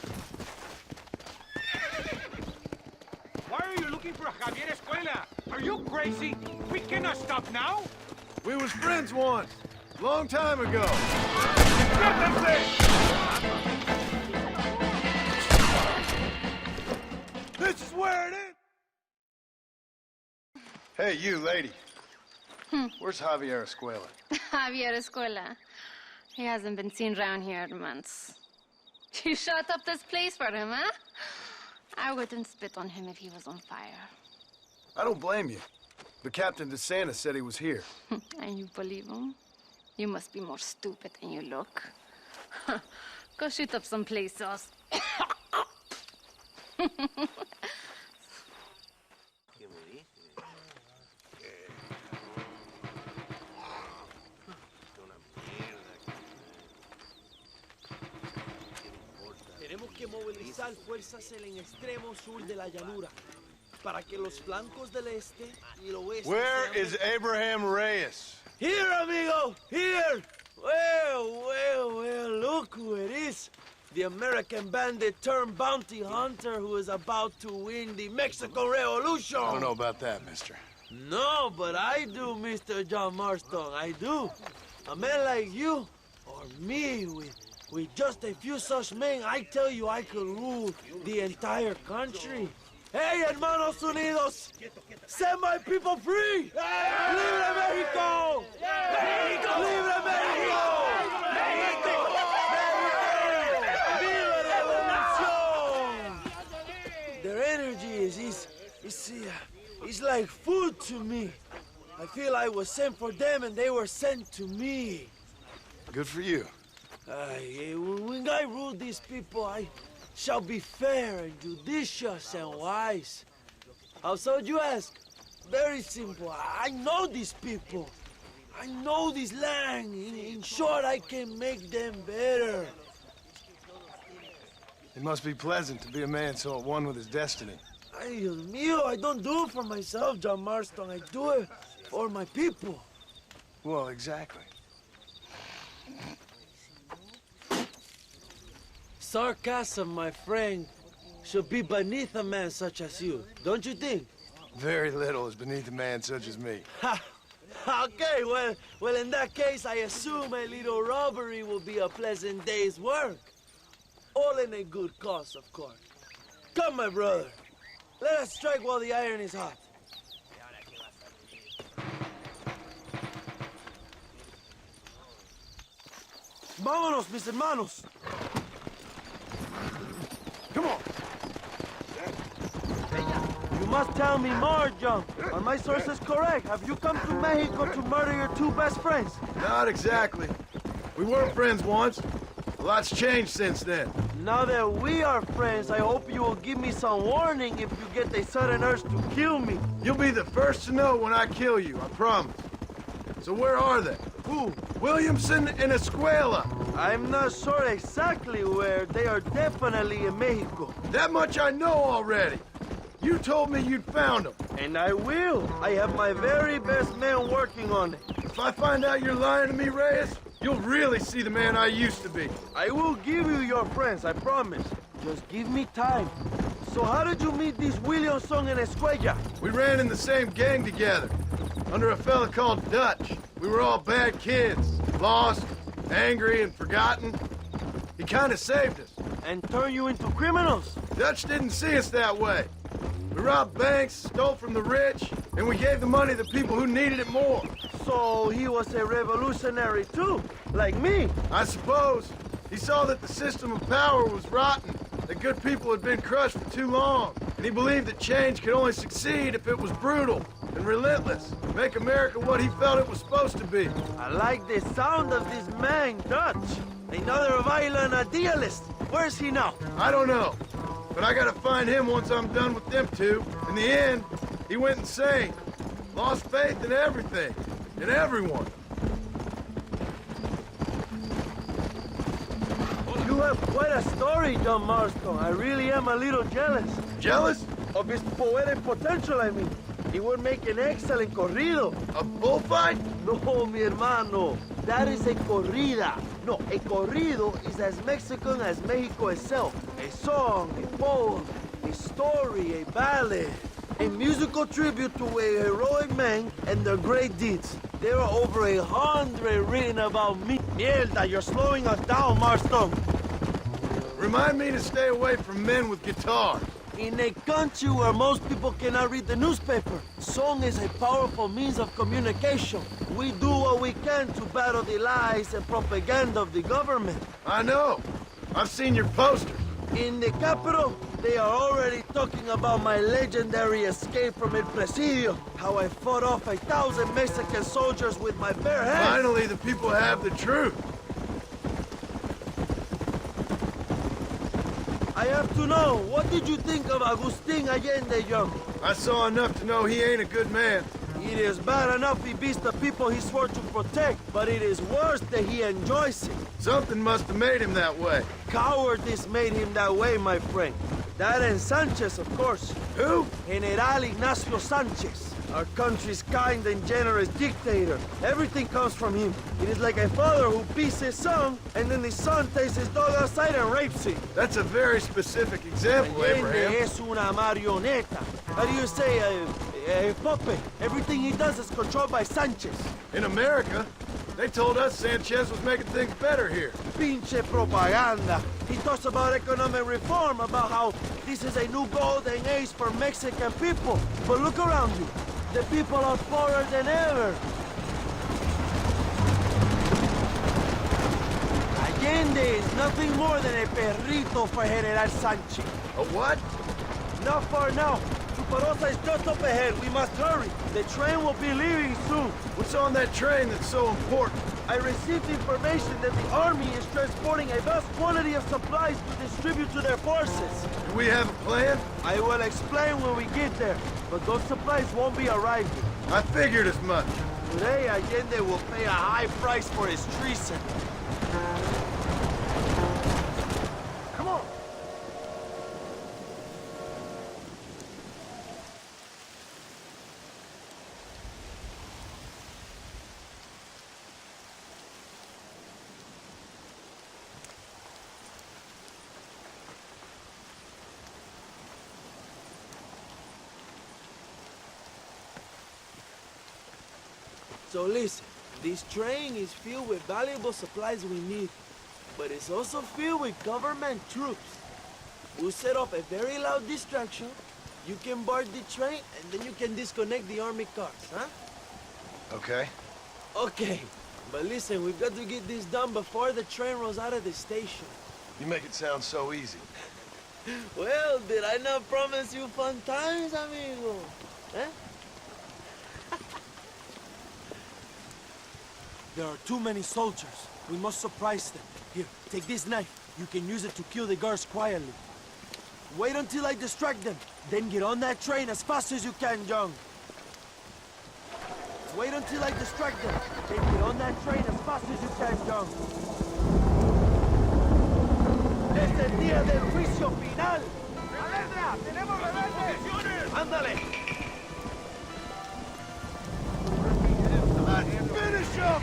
Why are you looking for Javier Escuela? Are you crazy? We cannot stop now. We was friends once, long time ago. Get them things! This is where it is. Hey, you lady. Where's Javier Escuela? Javier Escuela. He hasn't been seen around here in months. You shut up this place for him, huh? I wouldn't spit on him if he was on fire. I don't blame you. But Captain DeSantis said he was here. And you believe him? You must be more stupid than you look. Go shoot up some play sauce. Tenemos que movilizar fuerzas en el extremo sur de la llanura para que los flancos del este y el oeste. Where is Abraham Reyes? Here, amigo, here. Well, look who it is. The American bandit turned bounty hunter who is about to win the Mexican Revolution. I don't know about that, mister. No, but I do, Mr. John Marston, I do. A man like you, or me, with just a few such men, I tell you I could rule the entire country. Hey, hermanos unidos! Set my people free! Libre Mexico! Mexico! Libre Mexico! Mexico! Viva Revolución! Their energy is like food to me. I feel I was sent for them and they were sent to me. Good for you. When I rule these people, I shall be fair and judicious and wise. How so, you ask? Very simple. I know these people. I know this land. In short, I can make them better. It must be pleasant to be a man so at one with his destiny. Ay, Dios mío, I don't do it for myself, John Marston. I do it for my people. Well, exactly. Sarcasm, my friend, should be beneath a man such as you, don't you think? Very little is beneath a man such as me. Ha! Okay, well, in that case, I assume a little robbery will be a pleasant day's work. All in a good cause, of course. Come, my brother. Let us strike while the iron is hot. Vámonos, mis hermanos. Come on. You must tell me more, John. Are my sources correct? Have you come to Mexico to murder your two best friends? Not exactly. We were friends once. A lot's changed since then. Now that we are friends, I hope you will give me some warning if you get a sudden urge to kill me. You'll be the first to know when I kill you, I promise. So where are they? Who? Williamson and Escuela. I'm not sure exactly where. They are definitely in Mexico. That much I know already. You told me you'd found them. And I will. I have my very best men working on it. If I find out you're lying to me, Reyes, you'll really see the man I used to be. I will give you your friends, I promise. Just give me time. So how did you meet these Williamson and Escuella? We ran in the same gang together, under a fella called Dutch. We were all bad kids, lost, angry, and forgotten. He kind of saved us. And turned you into criminals? Dutch didn't see us that way. We robbed banks, stole from the rich, and we gave the money to people who needed it more. So he was a revolutionary too, like me. I suppose. He saw that the system of power was rotten, that good people had been crushed for too long, and he believed that change could only succeed if it was brutal and relentless, make America what he felt it was supposed to be. I like the sound of this man, Dutch. Another violent idealist. Where's he now? I don't know, but I gotta find him once I'm done with them two. In the end, he went insane. Lost faith in everything, in everyone. You have quite a story, John Marston. I really am a little jealous. Jealous? Of his poetic potential, I mean. He would make an excellent corrido. A bullfight? No, mi hermano. That is a corrida. No, a corrido is as Mexican as Mexico itself. A song, a poem, a story, a ballad. A musical tribute to a heroic man and their great deeds. There are over 100 written about me. Mierda, you're slowing us down, Marston. Remind me to stay away from men with guitars. In a country where most people cannot read the newspaper, song is a powerful means of communication. We do what we can to battle the lies and propaganda of the government. I know. I've seen your posters. In the capital, they are already talking about my legendary escape from El Presidio, how I fought off 1,000 Mexican soldiers with my bare hands. Finally, the people have the truth. I have to know, what did you think of Agustin Allende, young? I saw enough to know he ain't a good man. It is bad enough he beats the people he swore to protect, but it is worse that he enjoys it. Something must have made him that way. Cowardice made him that way, my friend. That and Sanchez, of course. Who? General Ignacio Sanchez. Our country's kind and generous dictator. Everything comes from him. It is like a father who beats his son, and then the son takes his dog outside and rapes him. That's a very specific example, Abraham. Es una marioneta. How do you say, a puppet? Everything he does is controlled by Sanchez. In America, they told us Sanchez was making things better here. Pinche propaganda. He talks about economic reform, about how this is a new golden age for Mexican people. But look around you. The people are poorer than ever. Allende is nothing more than a perrito for General Sanchez. A what? Not far now. Chuparosa is just up ahead. We must hurry. The train will be leaving soon. What's on that train that's so important? I received information that the army is transporting a vast quantity of supplies to distribute to their forces. Do we have a plan? I will explain when we get there, but those supplies won't be arriving. I figured as much. Today, Allende will pay a high price for his treason. Come on! So listen, this train is filled with valuable supplies we need, but it's also filled with government troops. We'll set up a very loud distraction. You can board the train, and then you can disconnect the army cars, huh? Okay. Okay, but listen, we've got to get this done before the train rolls out of the station. You make it sound so easy. Well, did I not promise you fun times, amigo? Eh? There are too many soldiers. We must surprise them. Here, take this knife. You can use it to kill the guards quietly. Wait until I distract them. Then get on that train as fast as you can, John. Wait until I distract them. Then get on that train as fast as you can, John. Es el día del juicio final. ¡Alerta! ¡Tenemos rebeldes! ¡Ándale! Finish him!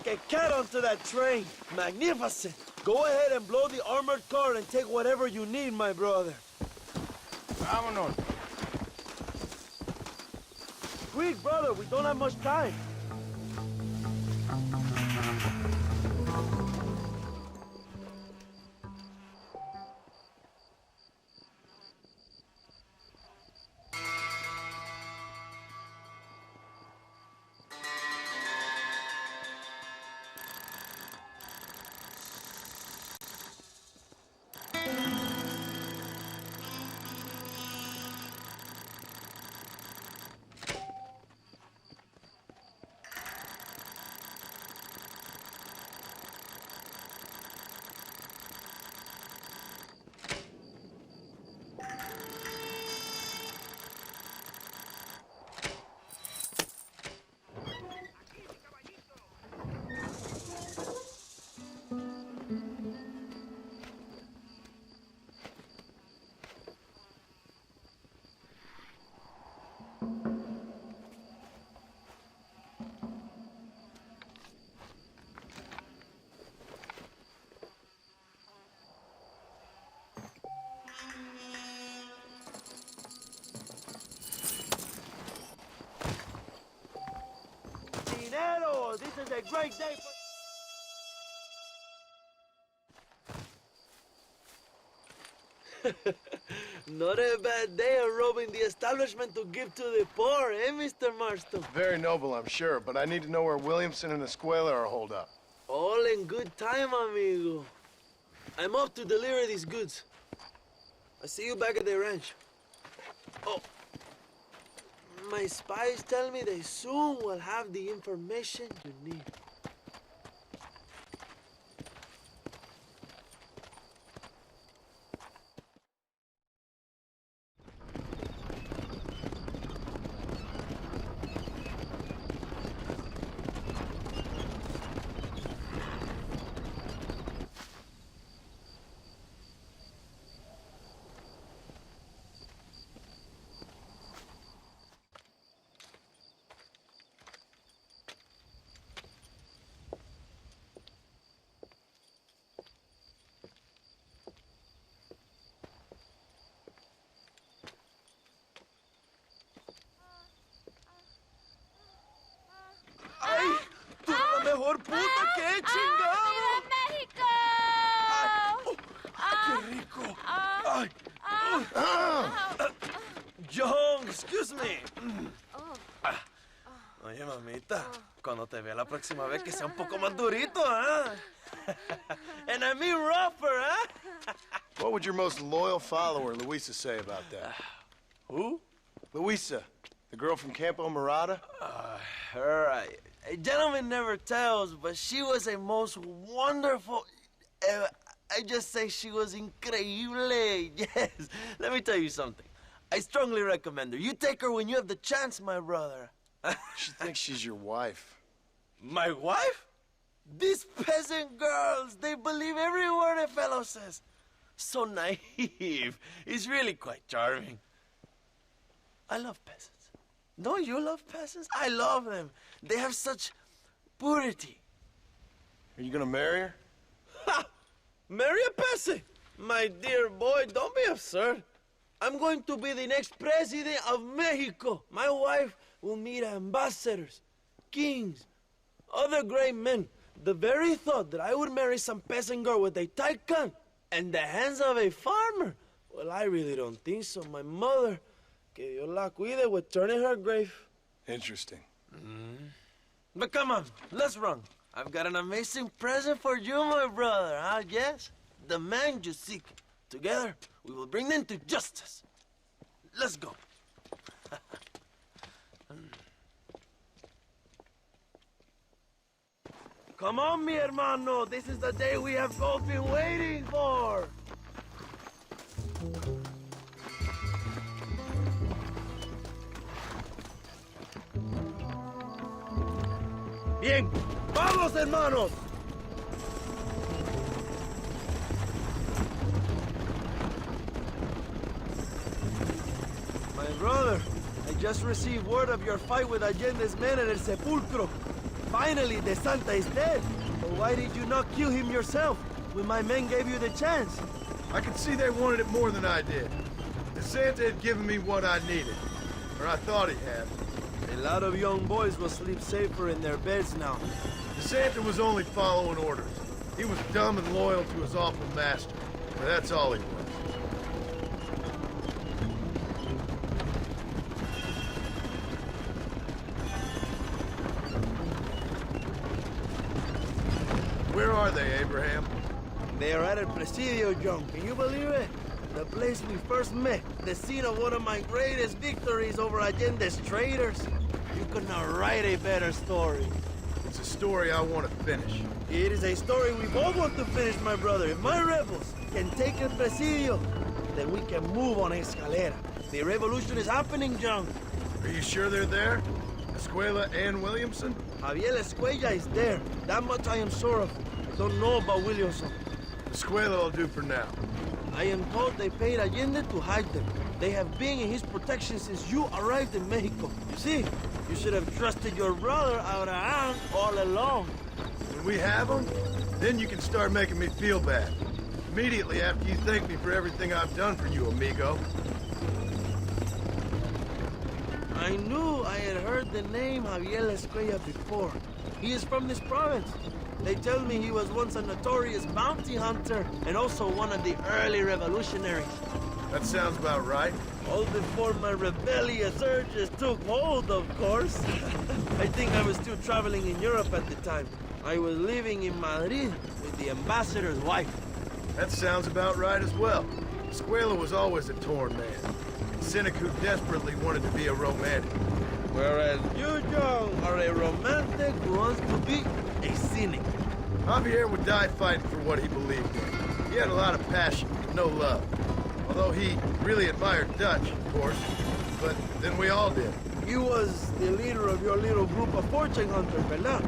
like a cat onto that train. Magnificent. Go ahead and blow the armored car and take whatever you need, my brother. Vámonos. Quick, brother, we don't have much time. Dinero, this is a great day for... Not a bad day of robbing the establishment to give to the poor, eh, Mr. Marston? Very noble, I'm sure, but I need to know where Williamson and Escuela are holed up. All in good time, amigo. I'm off to deliver these goods. I'll see you back at the ranch. Oh, my spies tell me they soon will have the information you need. Mejor puta que he chingado. ¡México! ¡Qué rico! Ay. John, excuse me. Oye, mamita, cuando te vea la próxima vez que sea un poco más durito, ¿eh? And I mean rougher, ¿eh? What would your most loyal follower, Luisa, say about that? Who? Luisa, the girl from Campo Murata? Her, a gentleman never tells, but she was a most wonderful... I just say she was increíble. Yes. Let me tell you something. I strongly recommend her. You take her when you have the chance, my brother. She thinks she's your wife. My wife? These peasant girls, they believe every word a fellow says. So naive. It's really quite charming. I love peasants. Don't you love peasants? I love them. They have such purity. Are you gonna marry her? Ha! Marry a peasant? My dear boy, don't be absurd. I'm going to be the next president of Mexico. My wife will meet ambassadors, kings, other great men. The very thought that I would marry some peasant girl with a tight gun and the hands of a farmer, well, I really don't think so. My mother, que Dios la cuide, would turn in her grave. Interesting. But come on, let's run. I've got an amazing present for you, my brother, huh? Yes? The man you seek. Together, we will bring them to justice. Let's go. Come on, mi hermano. This is the day we have both been waiting for. Bien, vamos, hermanos. My brother, I just received word of your fight with Allende's men at El Sepulcro. Finally, De Santa is dead. But why did you not kill him yourself when my men gave you the chance? I could see they wanted it more than I did. De Santa had given me what I needed. Or I thought he had. A lot of young boys will sleep safer in their beds now. De Santa was only following orders. He was dumb and loyal to his awful master. But that's all he was. Where are they, Abraham? They are at El Presidio, John. Can you believe it? The place we first met. The scene of one of my greatest victories over Allende's traitors. You could not write a better story. It's a story I want to finish. It is a story we both want to finish, my brother. If my rebels can take El Presidio, then we can move on Escalera. The revolution is happening, John. Are you sure they're there? Escuela and Williamson? Javier Escuella is there. That much I am sure of. I don't know about Williamson. Escuela will do for now. I am told they paid Allende to hide them. They have been in his protection since you arrived in Mexico. You see, you should have trusted your brother Abraham all along. When we have them, then you can start making me feel bad. Immediately after you thank me for everything I've done for you, amigo. I knew I had heard the name Javier Escuella before. He is from this province. They tell me he was once a notorious bounty hunter and also one of the early revolutionaries. That sounds about right. All before my rebellious urges took hold, of course. I think I was still traveling in Europe at the time. I was living in Madrid with the ambassador's wife. That sounds about right as well. Escuela was always a torn man. A cynic who desperately wanted to be a romantic. Whereas you, John, are a romantic who wants to be a cynic. Javier would die fighting for what he believed in. He had a lot of passion, but no love. Although he really admired Dutch, of course. But then we all did. You was the leader of your little group of fortune hunters, ¿verdad?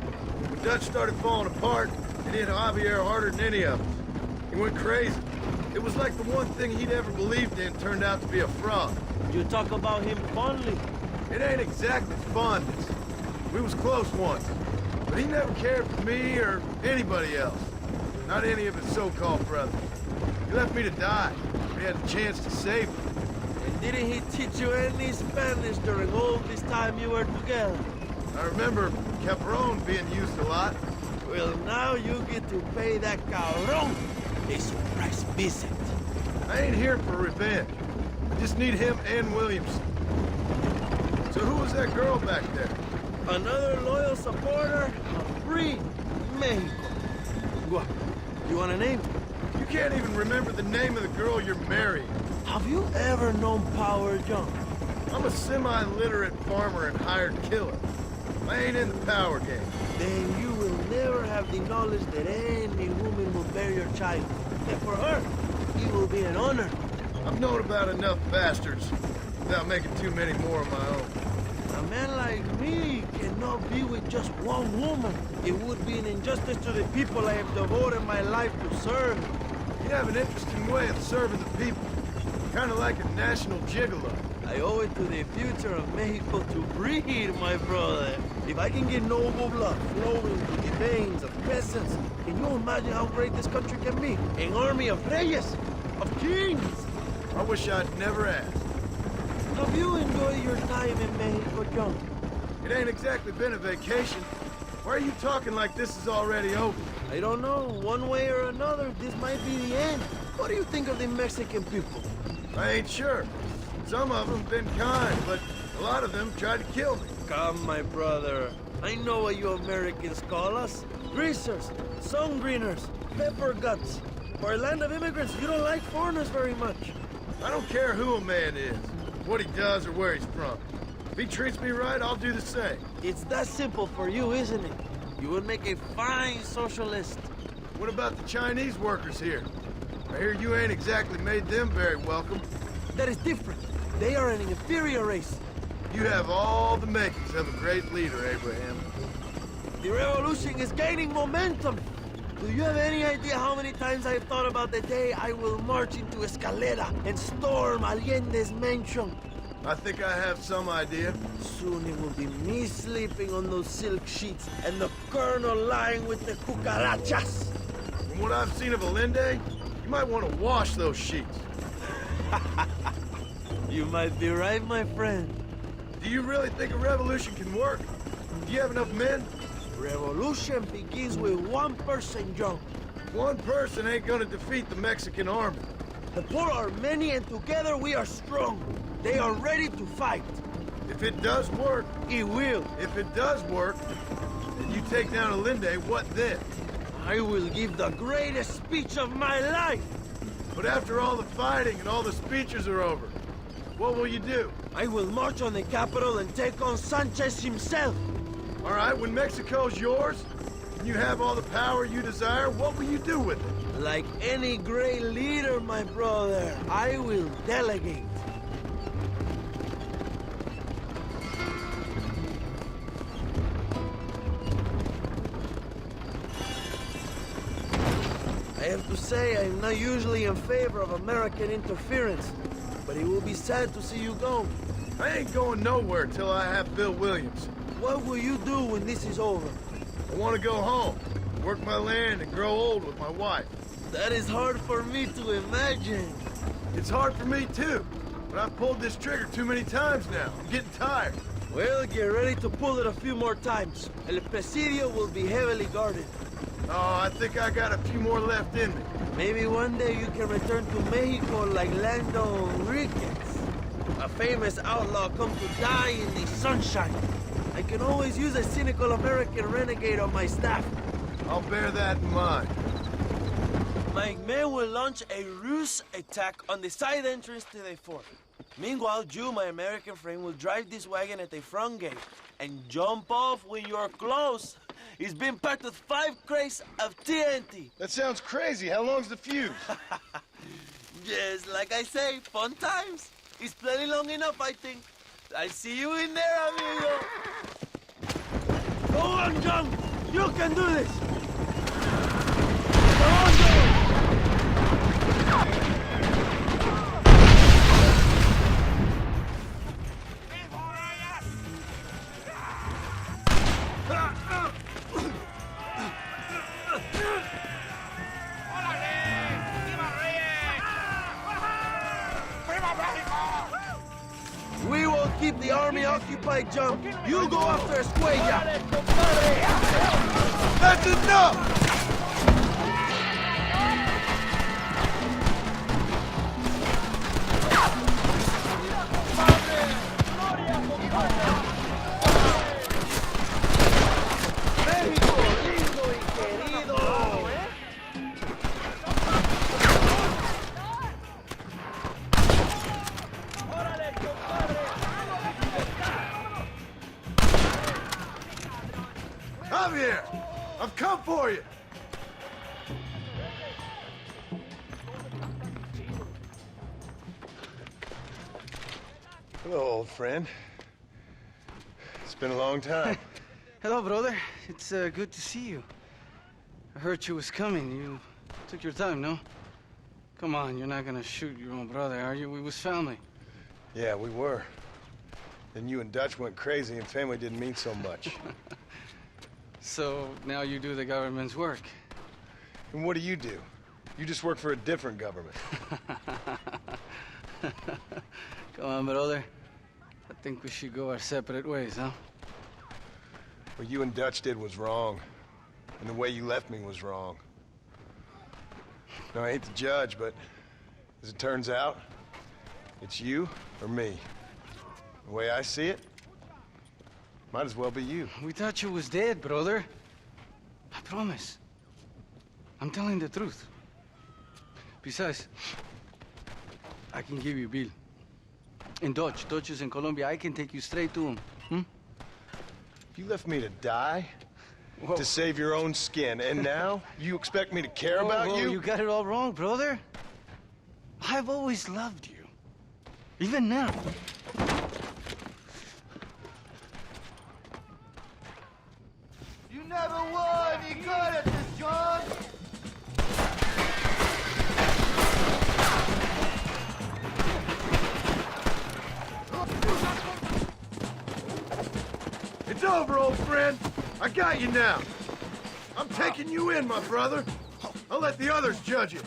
When Dutch started falling apart, it hit Javier harder than any of us. He went crazy. It was like the one thing he'd ever believed in turned out to be a fraud. You talk about him fondly. It ain't exactly fondness. We was close once. But he never cared for me or anybody else. Not any of his so-called brothers. He left me to die. We had a chance to save him. And didn't he teach you any Spanish during all this time you were together? I remember Capron being used a lot. Well, now you get to pay that cabron a surprise visit. I ain't here for revenge. I just need him and Williamson. So who was that girl back there? Another loyal supporter of free Mexico. What? You want a name? You can't even remember the name of the girl you're marrying. Have you ever known power, John? I'm a semi-literate farmer and hired killer. I ain't in the power game. Then you will never have the knowledge that any woman will bear your child. And for her, it will be an honor. I've known about enough bastards without making too many more of my own. A man like me cannot be with just one woman. It would be an injustice to the people I have devoted my life to serve. You have an interesting way of serving the people. Kind of like a national gigolo. I owe it to the future of Mexico to breed, my brother. If I can get noble blood flowing through the veins of peasants, can you imagine how great this country can be? An army of reyes, of kings. I wish I'd never asked. Have you enjoyed your time in Mexico, John? It ain't exactly been a vacation. Why are you talking like this is already over? I don't know. One way or another, this might be the end. What do you think of the Mexican people? I ain't sure. Some of them been kind, but a lot of them tried to kill me. Come, my brother. I know what you Americans call us. Greasers, sun greeners, pepper guts. For a land of immigrants, you don't like foreigners very much. I don't care who a man is, what he does or where he's from. If he treats me right, I'll do the same. It's that simple for you, isn't it? You would make a fine socialist. What about the Chinese workers here? I hear you ain't exactly made them very welcome. That is different. They are an inferior race. You have all the makings of a great leader, Abraham. The revolution is gaining momentum. Do you have any idea how many times I've thought about the day I will march into Escalera and storm Allende's mansion? I think I have some idea. Soon it will be me sleeping on those silk sheets and the colonel lying with the cucarachas. From what I've seen of Allende, you might want to wash those sheets. You might be right, my friend. Do you really think a revolution can work? Do you have enough men? Revolution begins with one person, John. One person ain't gonna defeat the Mexican army. The poor are many and together we are strong. They are ready to fight. If it does work... It will. If it does work, and you take down Allende, what then? I will give the greatest speech of my life. But after all the fighting and all the speeches are over, what will you do? I will march on the capital and take on Sanchez himself. All right, when Mexico's yours, and you have all the power you desire, what will you do with it? Like any great leader, my brother, I will delegate. I have to say, I'm not usually in favor of American interference, but it will be sad to see you go. I ain't going nowhere till I have Bill Williams. What will you do when this is over? I want to go home, work my land, and grow old with my wife. That is hard for me to imagine. It's hard for me too, but I've pulled this trigger too many times now. I'm getting tired. Well, get ready to pull it a few more times. El Presidio will be heavily guarded. Oh, I think I got a few more left in me. Maybe one day you can return to Mexico like Lando Enriquez. A famous outlaw come to die in the sunshine. I can always use a cynical American renegade on my staff. I'll bear that in mind. My men will launch a ruse attack on the side entrance to the fort. Meanwhile, you, my American friend, will drive this wagon at the front gate and jump off when you're close. It's been packed with 5 crates of TNT. That sounds crazy. How long's the fuse? Yes, like I say, fun times. It's plenty long enough, I think. I'll see you in there, amigo. Go on, John. You can do this. Go on, John. We will keep the army occupied, John. You go after Escuella. That's enough! Javier, I've come for you. Hello, old friend. It's been a long time. Hello, brother. It's good to see you. I heard you was coming. You took your time, no? Come on, you're not gonna shoot your own brother, are you? We was family. Yeah, we were. Then you and Dutch went crazy and family didn't mean so much. So now you do the government's work. And what do? You just work for a different government. Come on, brother. I think we should go our separate ways, huh? What you and Dutch did was wrong. And the way you left me was wrong. No, I ain't the judge, but as it turns out, it's you or me. The way I see it, might as well be you. We thought you was dead, brother. I promise. I'm telling the truth. Besides, I can give you Bill. In Dutch. Dutch is in Colombia. I can take you straight to him. You left me to die? Whoa. To save your own skin, and now you expect me to care about you? You got it all wrong, brother. I've always loved you. Even now. You never won any good at this, John! old friend. I got you now. I'm taking you in, my brother. I'll let the others judge it.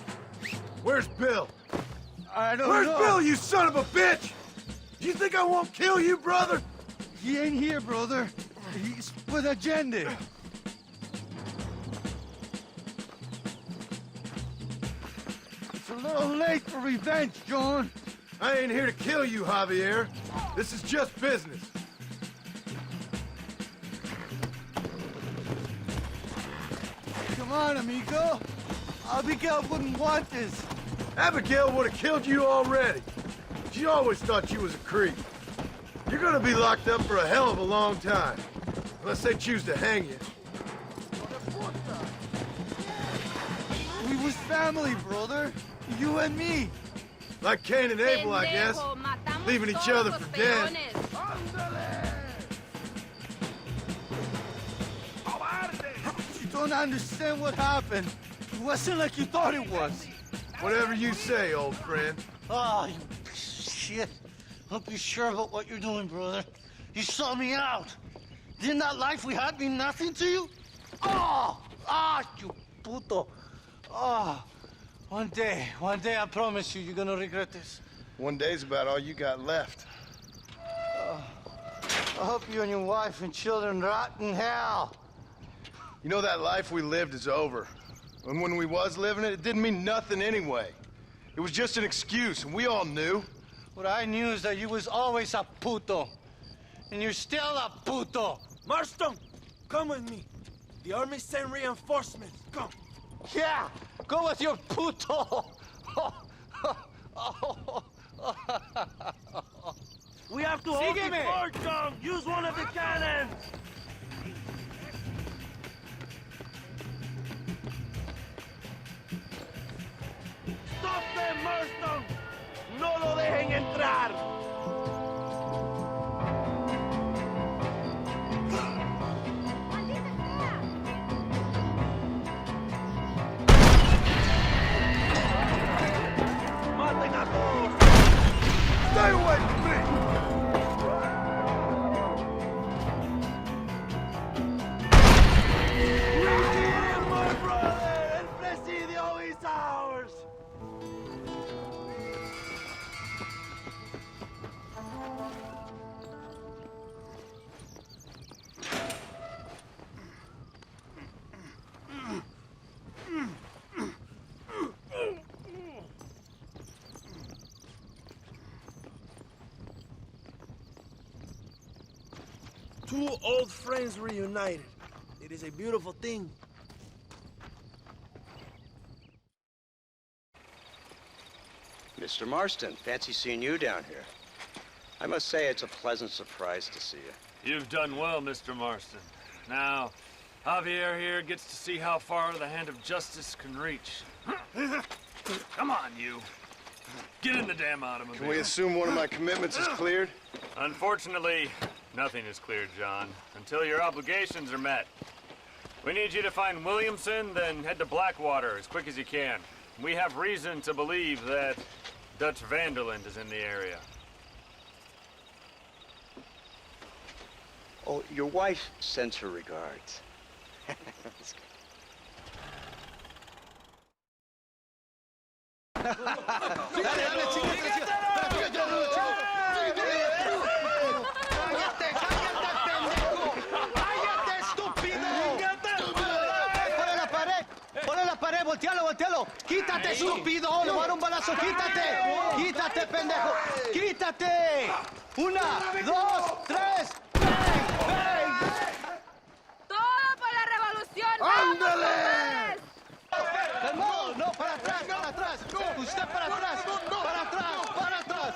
Where's Bill? I don't Where's know. Bill, you son of a bitch? You think I won't kill you, brother? He ain't here, brother. He's with Allende. It's a little late for revenge, John. I ain't here to kill you, Javier. This is just business. Come on, amigo. Abigail wouldn't want this. Abigail would have killed you already. She always thought you was a creep. You're gonna be locked up for a hell of a long time. Unless they choose to hang you. We was family, brother. You and me. Like Cain and Abel, I guess. Leaving each other for dead. You don't understand what happened. It wasn't like you thought it was. Whatever you say, old friend. Oh, you piece of shit. Hope you're sure about what you're doing, brother. You saw me out. Didn't that life we had mean nothing to you? Oh! Ah, you puto. Oh, one day, I promise you, you're gonna regret this. One day's about all you got left. I hope you and your wife and children rot in hell. You know, that life we lived is over. And when we was living it, it didn't mean nothing anyway. It was just an excuse, and we all knew. What I knew is that you was always a puto. And you're still a puto. Marston, come with me. The army sent reinforcements. Come. Yeah, go with your puto. We have to hold the fort, John. Use one of the cannons. Stop them, Marston. No lo dejen entrar. Maten a todos. Stay away from me! We did it, my brother! El Presidio is ours! Two old friends reunited. It is a beautiful thing. Mr. Marston, fancy seeing you down here. I must say it's a pleasant surprise to see you. You've done well, Mr. Marston. Now, Javier here gets to see how far the hand of justice can reach. Come on, you. Get in the damn automobile. Can we assume one of my commitments is cleared? Unfortunately, nothing is cleared, John, until your obligations are met. We need you to find Williamson, then head to Blackwater as quick as you can. We have reason to believe that Dutch Vanderland is in the area. Oh, your wife sends her regards. ¡Ponle la pared! ¡Voltealo, voltealo! ¡Quítate, estúpido! ¡Le voy a dar un balazo! ¡Quítate! ¡Quítate, pendejo! ¡Quítate! ¡Una, dos, tres! ¡Bang! ¡Bang! ¡Todo por la revolución! ¡Ándale! ¡Calmado! ¡No! ¡Para atrás! ¡Para atrás! ¡Usted para atrás! ¡Para atrás! ¡Para atrás!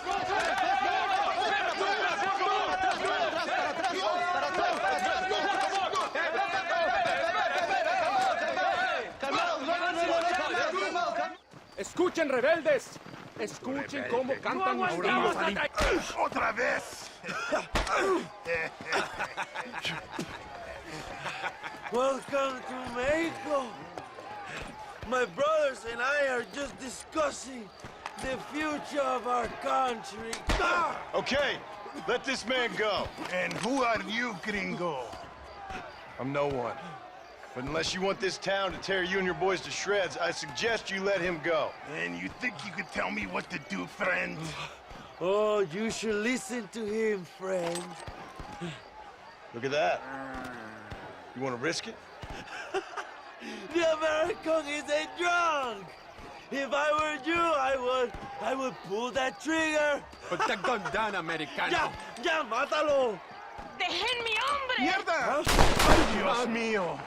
Escuchen, rebeldes. Escuchen cómo cantan los gringos. ¡Otra vez! Welcome to Mexico. My brothers and I are just discussing the future of our country. Okay, let this man go. And who are you, gringo? I'm no one. But unless you want this town to tear you and your boys to shreds, I suggest you let him go. And you think you can tell me what to do, friend? Oh, you should listen to him, friend. Look at that. You want to risk it? The American isn't drunk. If I were you, I would pull that trigger. Put the gun down, Americano. Ya, mátalo. ¡Dejen mi hombre! ¡Mierda! ¡Ay, Dios mío!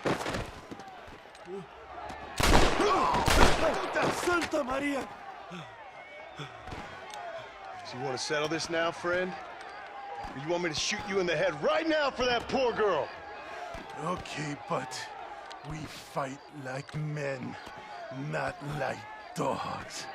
Santa Maria! So you want to settle this now, friend? Or you want me to shoot you in the head right now for that poor girl? Okay, but we fight like men, not like dogs.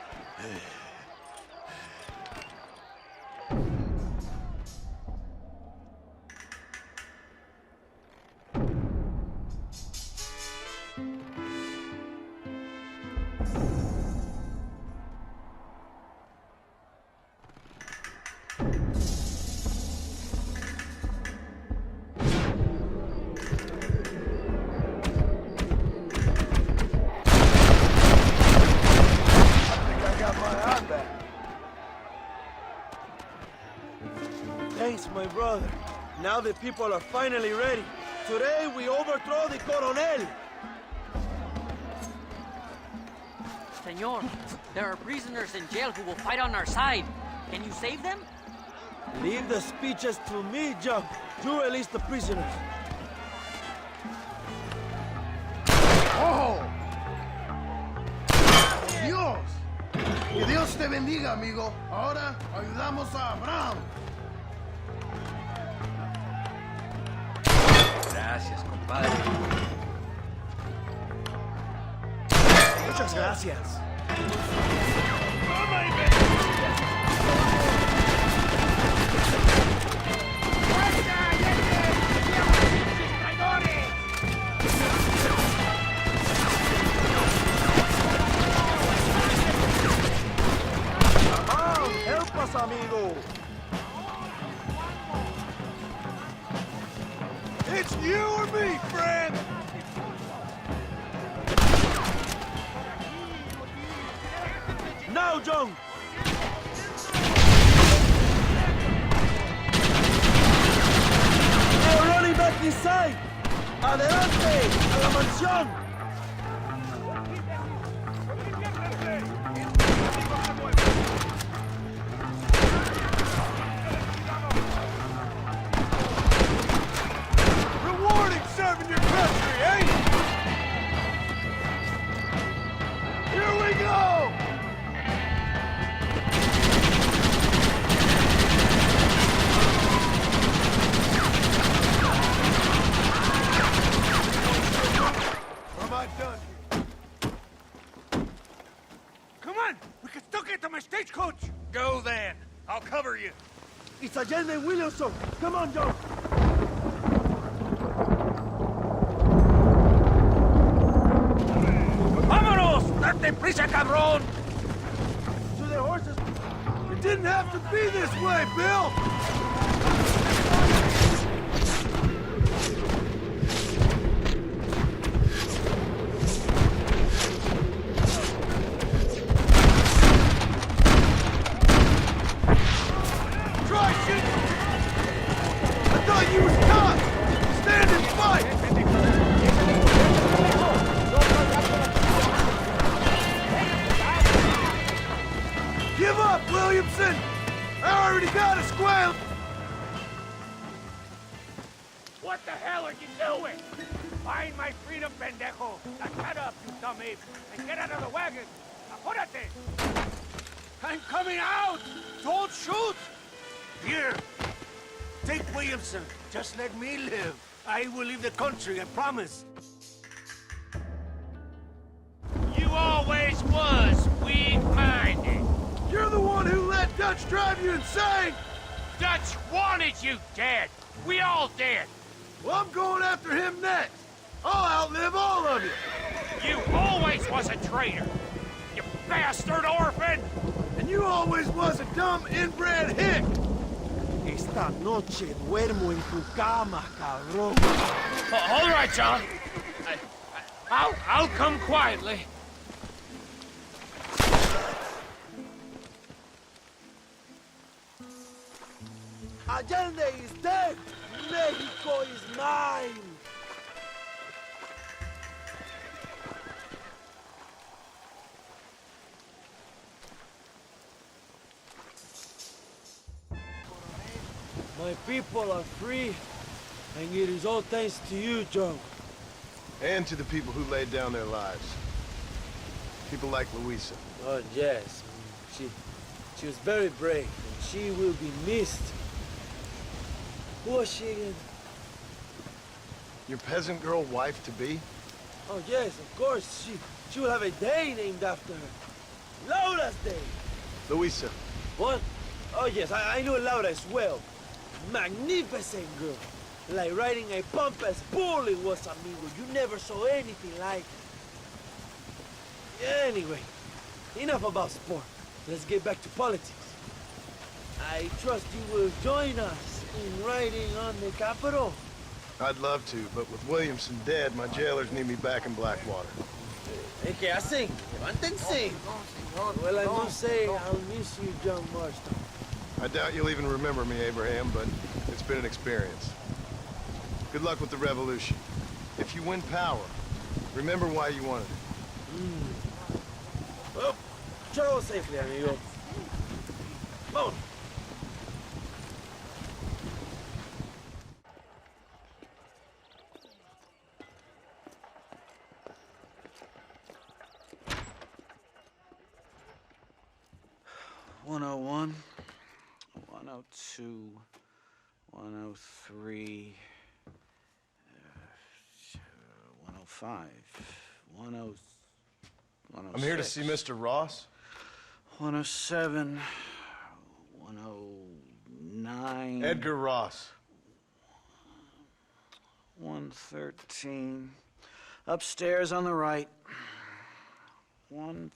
Thanks, my brother. Now the people are finally ready. Today we overthrow the Coronel. Senor, there are prisoners in jail who will fight on our side. Can you save them? Leave the speeches to me, John. You release the prisoners. ¡Ojo! ¡Dios! Que Dios te bendiga, amigo. Ahora ayudamos a Abraham. Gracias, compadre. Muchas gracias. Help us, amigo. It's you or me, friend! Now, John! They're running back inside! ¡Adelante! ¡A la mansión! Rewarding serving your country, eh? Here we go! What am I done? Come on! We can still get to my stagecoach! Go then. I'll cover you. It's Allende and Williamson! Come on, John! ¡Vámonos! ¡Date prisa, cabrón! To the horses! It didn't have to be this way, Bill! Try shooting! I thought you was tough! Stand and fight! Give up, Williamson! I already got a square! What the hell are you doing? Find my freedom, pendejo! Now shut up, you dumb ape, and get out of the wagon! Apúrate! I'm coming out! Don't shoot! Here, take Williamson. Just let me live. I will leave the country, I promise. You always was weak-minded. You're the one who let Dutch drive you insane! Dutch wanted you dead. We all did. Well, I'm going after him next. I'll outlive all of you. You always was a traitor. You bastard orphan. And you always was a dumb inbred hick. Esta noche duermo en tu cama, cabrón. All right, John. I'll come quietly. Allende is dead. Mexico is mine. My people are free, and it is all thanks to you, Joe. And to the people who laid down their lives. People like Luisa. Oh, yes. She was very brave, and she will be missed. Who was she again? Your peasant girl wife-to-be? Oh, yes, of course. She will have a day named after her. Laura's Day. Luisa. What? Oh, yes, I know Laura as well. Magnificent girl. Like riding a pampas bull it was, amigo. You never saw anything like it. Anyway, enough about sport. Let's get back to politics. I trust you will join us in riding on the Capitol. I'd love to, but with Williamson dead, my jailers need me back in Blackwater. Hey, ¿qué hacen? Levántense. Well, I must say, I'll miss you, John Marston. I doubt you'll even remember me, Abraham, but it's been an experience. Good luck with the revolution. If you win power, remember why you wanted it. Well, travel safely, amigo. Vamos. $101, $102, $103, $105, $106. I'm here to see Mr. Ross. $107, $109. Edgar Ross. $113. Upstairs on the right. $114.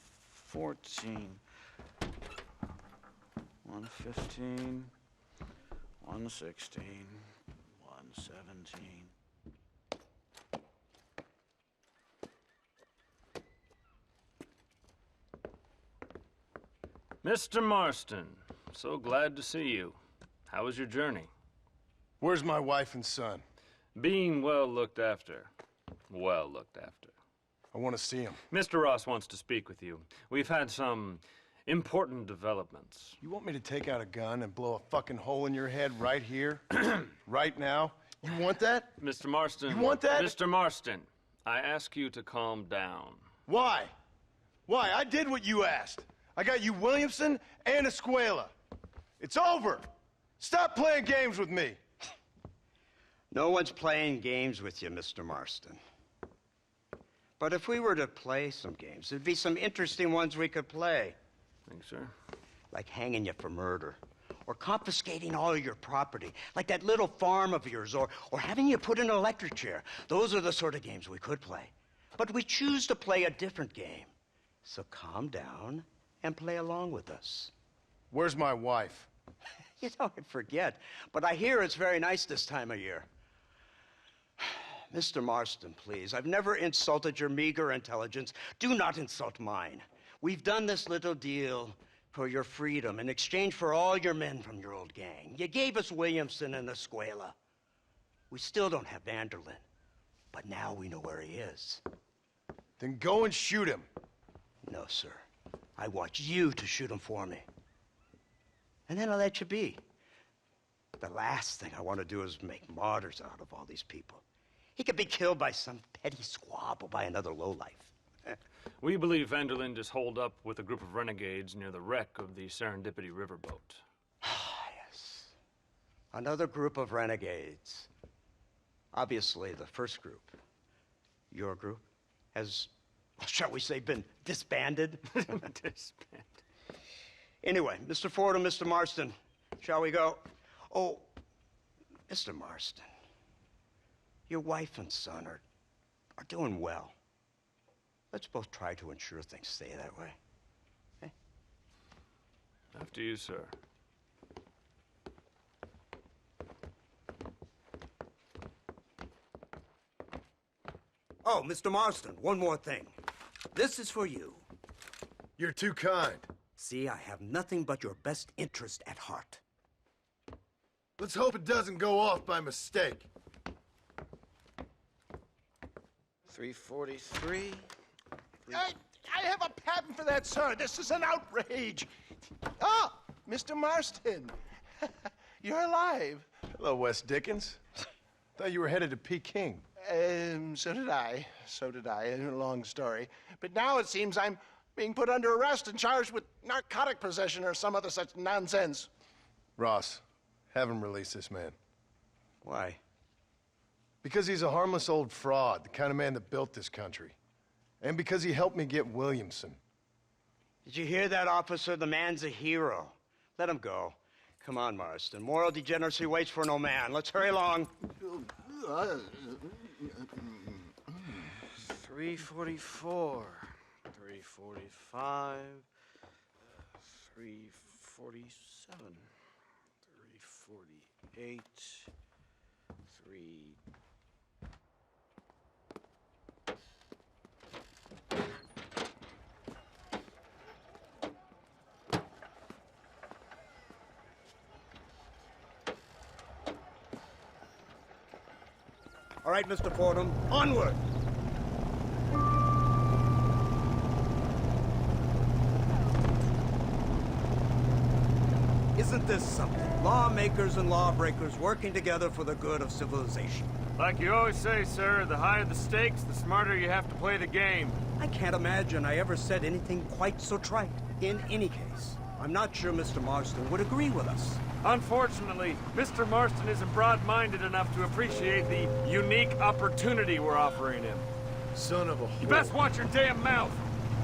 $115. $116. $117. Mr. Marston, so glad to see you. How was your journey? Where's my wife and son? Being well looked after. Well looked after. I want to see him. Mr. Ross wants to speak with you. We've had some important developments. You want me to take out a gun and blow a fucking hole in your head right here? Right now? You want that? Mr. Marston. You want that? Mr. Marston, I ask you to calm down. Why? Why? I did what you asked. I got you Williamson and Escuela. It's over. Stop playing games with me. No one's playing games with you, Mr. Marston. But if we were to play some games, there'd be some interesting ones we could play. Thanks, sir. Like hanging you for murder, or confiscating all your property, like that little farm of yours, or having you put in an electric chair. Those are the sort of games we could play. But we choose to play a different game. So calm down and play along with us. Where's my wife? You know, I forget, but I hear it's very nice this time of year. Mr. Marston, please, I've never insulted your meager intelligence. Do not insult mine. We've done this little deal for your freedom in exchange for all your men from your old gang. You gave us Williamson and Escuela. We still don't have Vanderlyn, but now we know where he is. Then go and shoot him. No, sir. I want you to shoot him for me. And then I'll let you be. The last thing I want to do is make martyrs out of all these people. He could be killed by some petty squabble by another lowlife. We believe Vanderlyn is holed up with a group of renegades near the wreck of the Serendipity riverboat. Yes. Another group of renegades. Obviously, the first group, your group, has, shall we say, been disbanded? Disbanded. Anyway, Mr. Ford and Mr. Marston, shall we go? Oh, Mr. Marston, your wife and son are doing well. Let's both try to ensure things stay that way. Okay? After you, sir. Oh, Mr. Marston, one more thing. This is for you. You're too kind. See, I have nothing but your best interest at heart. Let's hope it doesn't go off by mistake. 343. I have a patent for that, sir. This is an outrage. Ah, Mr. Marston. You're alive. Hello, Wes Dickens. Thought you were headed to Peking. So did I. So did I. A long story. But now it seems I'm being put under arrest and charged with narcotic possession or some other such nonsense. Ross, have him release this man. Why? Because he's a harmless old fraud, the kind of man that built this country. And because he helped me get Williamson. Did you hear that, officer? The man's a hero. Let him go. Come on, Marston. Moral degeneracy waits for no man. Let's hurry along. 344. 345. 347. 348. 3... All right, Mr. Fordham, onward! Isn't this something? Lawmakers and lawbreakers working together for the good of civilization. Like you always say, sir, the higher the stakes, the smarter you have to play the game. I can't imagine I ever said anything quite so trite. In any case, I'm not sure Mr. Marston would agree with us. Unfortunately, Mr. Marston isn't broad-minded enough to appreciate the unique opportunity we're offering him. Son of a whore. You best watch your damn mouth!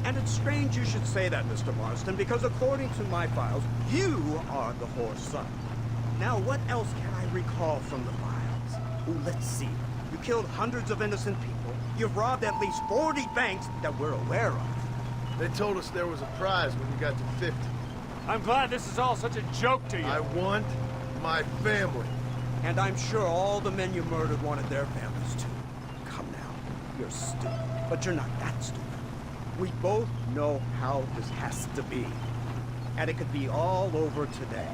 And it's strange you should say that, Mr. Marston, because according to my files, you are the whore's son. Now, what else can I recall from the files? Oh, let's see. You killed hundreds of innocent people. You've robbed at least 40 banks that we're aware of. They told us there was a prize when we got to 50. I'm glad this is all such a joke to you. I want my family. And I'm sure all the men you murdered wanted their families too. Come now, you're stupid, but you're not that stupid. We both know how this has to be. And it could be all over today.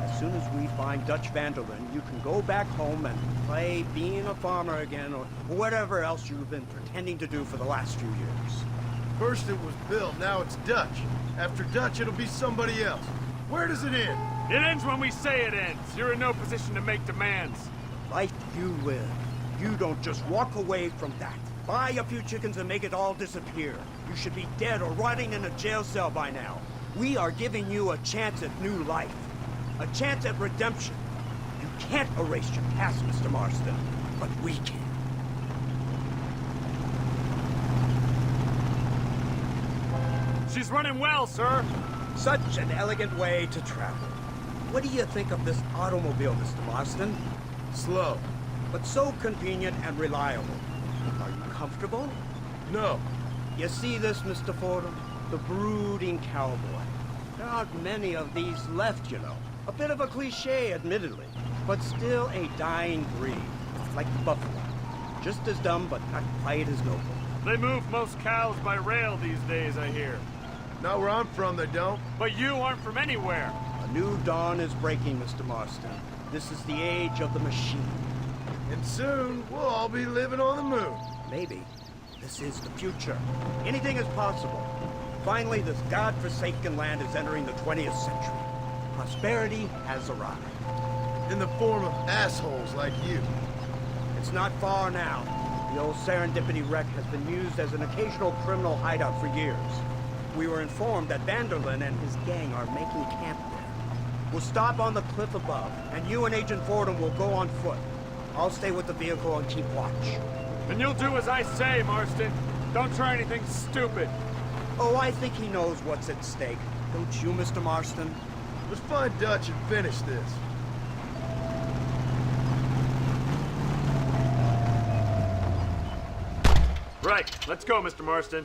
As soon as we find Dutch van der Linde, you can go back home and play being a farmer again, or whatever else you've been pretending to do for the last few years. First it was Bill, now it's Dutch. After Dutch, it'll be somebody else. Where does it end? It ends when we say it ends. You're in no position to make demands. Life you live. You don't just walk away from that. Buy a few chickens and make it all disappear. You should be dead or rotting in a jail cell by now. We are giving you a chance at new life. A chance at redemption. You can't erase your past, Mr. Marston, but we can. She's running well, sir. Such an elegant way to travel. What do you think of this automobile, Mr. Marston? Slow. But so convenient and reliable. Are you comfortable? No. You see this, Mr. Fordham? The brooding cowboy. There aren't many of these left, you know. A bit of a cliche, admittedly, but still a dying breed. Like the buffalo. Just as dumb, but not quite as noble. They move most cows by rail these days, I hear. Not where I'm from, they don't. But you aren't from anywhere. A new dawn is breaking, Mr. Marston. This is the age of the machine. And soon, we'll all be living on the moon. Maybe. This is the future. Anything is possible. Finally, this godforsaken land is entering the 20th century. Prosperity has arrived. In the form of assholes like you. It's not far now. The old Serendipity wreck has been used as an occasional criminal hideout for years. We were informed that van der Linde and his gang are making camp there. We'll stop on the cliff above, and you and Agent Fordham will go on foot. I'll stay with the vehicle and keep watch. And you'll do as I say, Marston. Don't try anything stupid. Oh, I think he knows what's at stake. Don't you, Mr. Marston? Let's find Dutch and finish this. Right, let's go, Mr. Marston.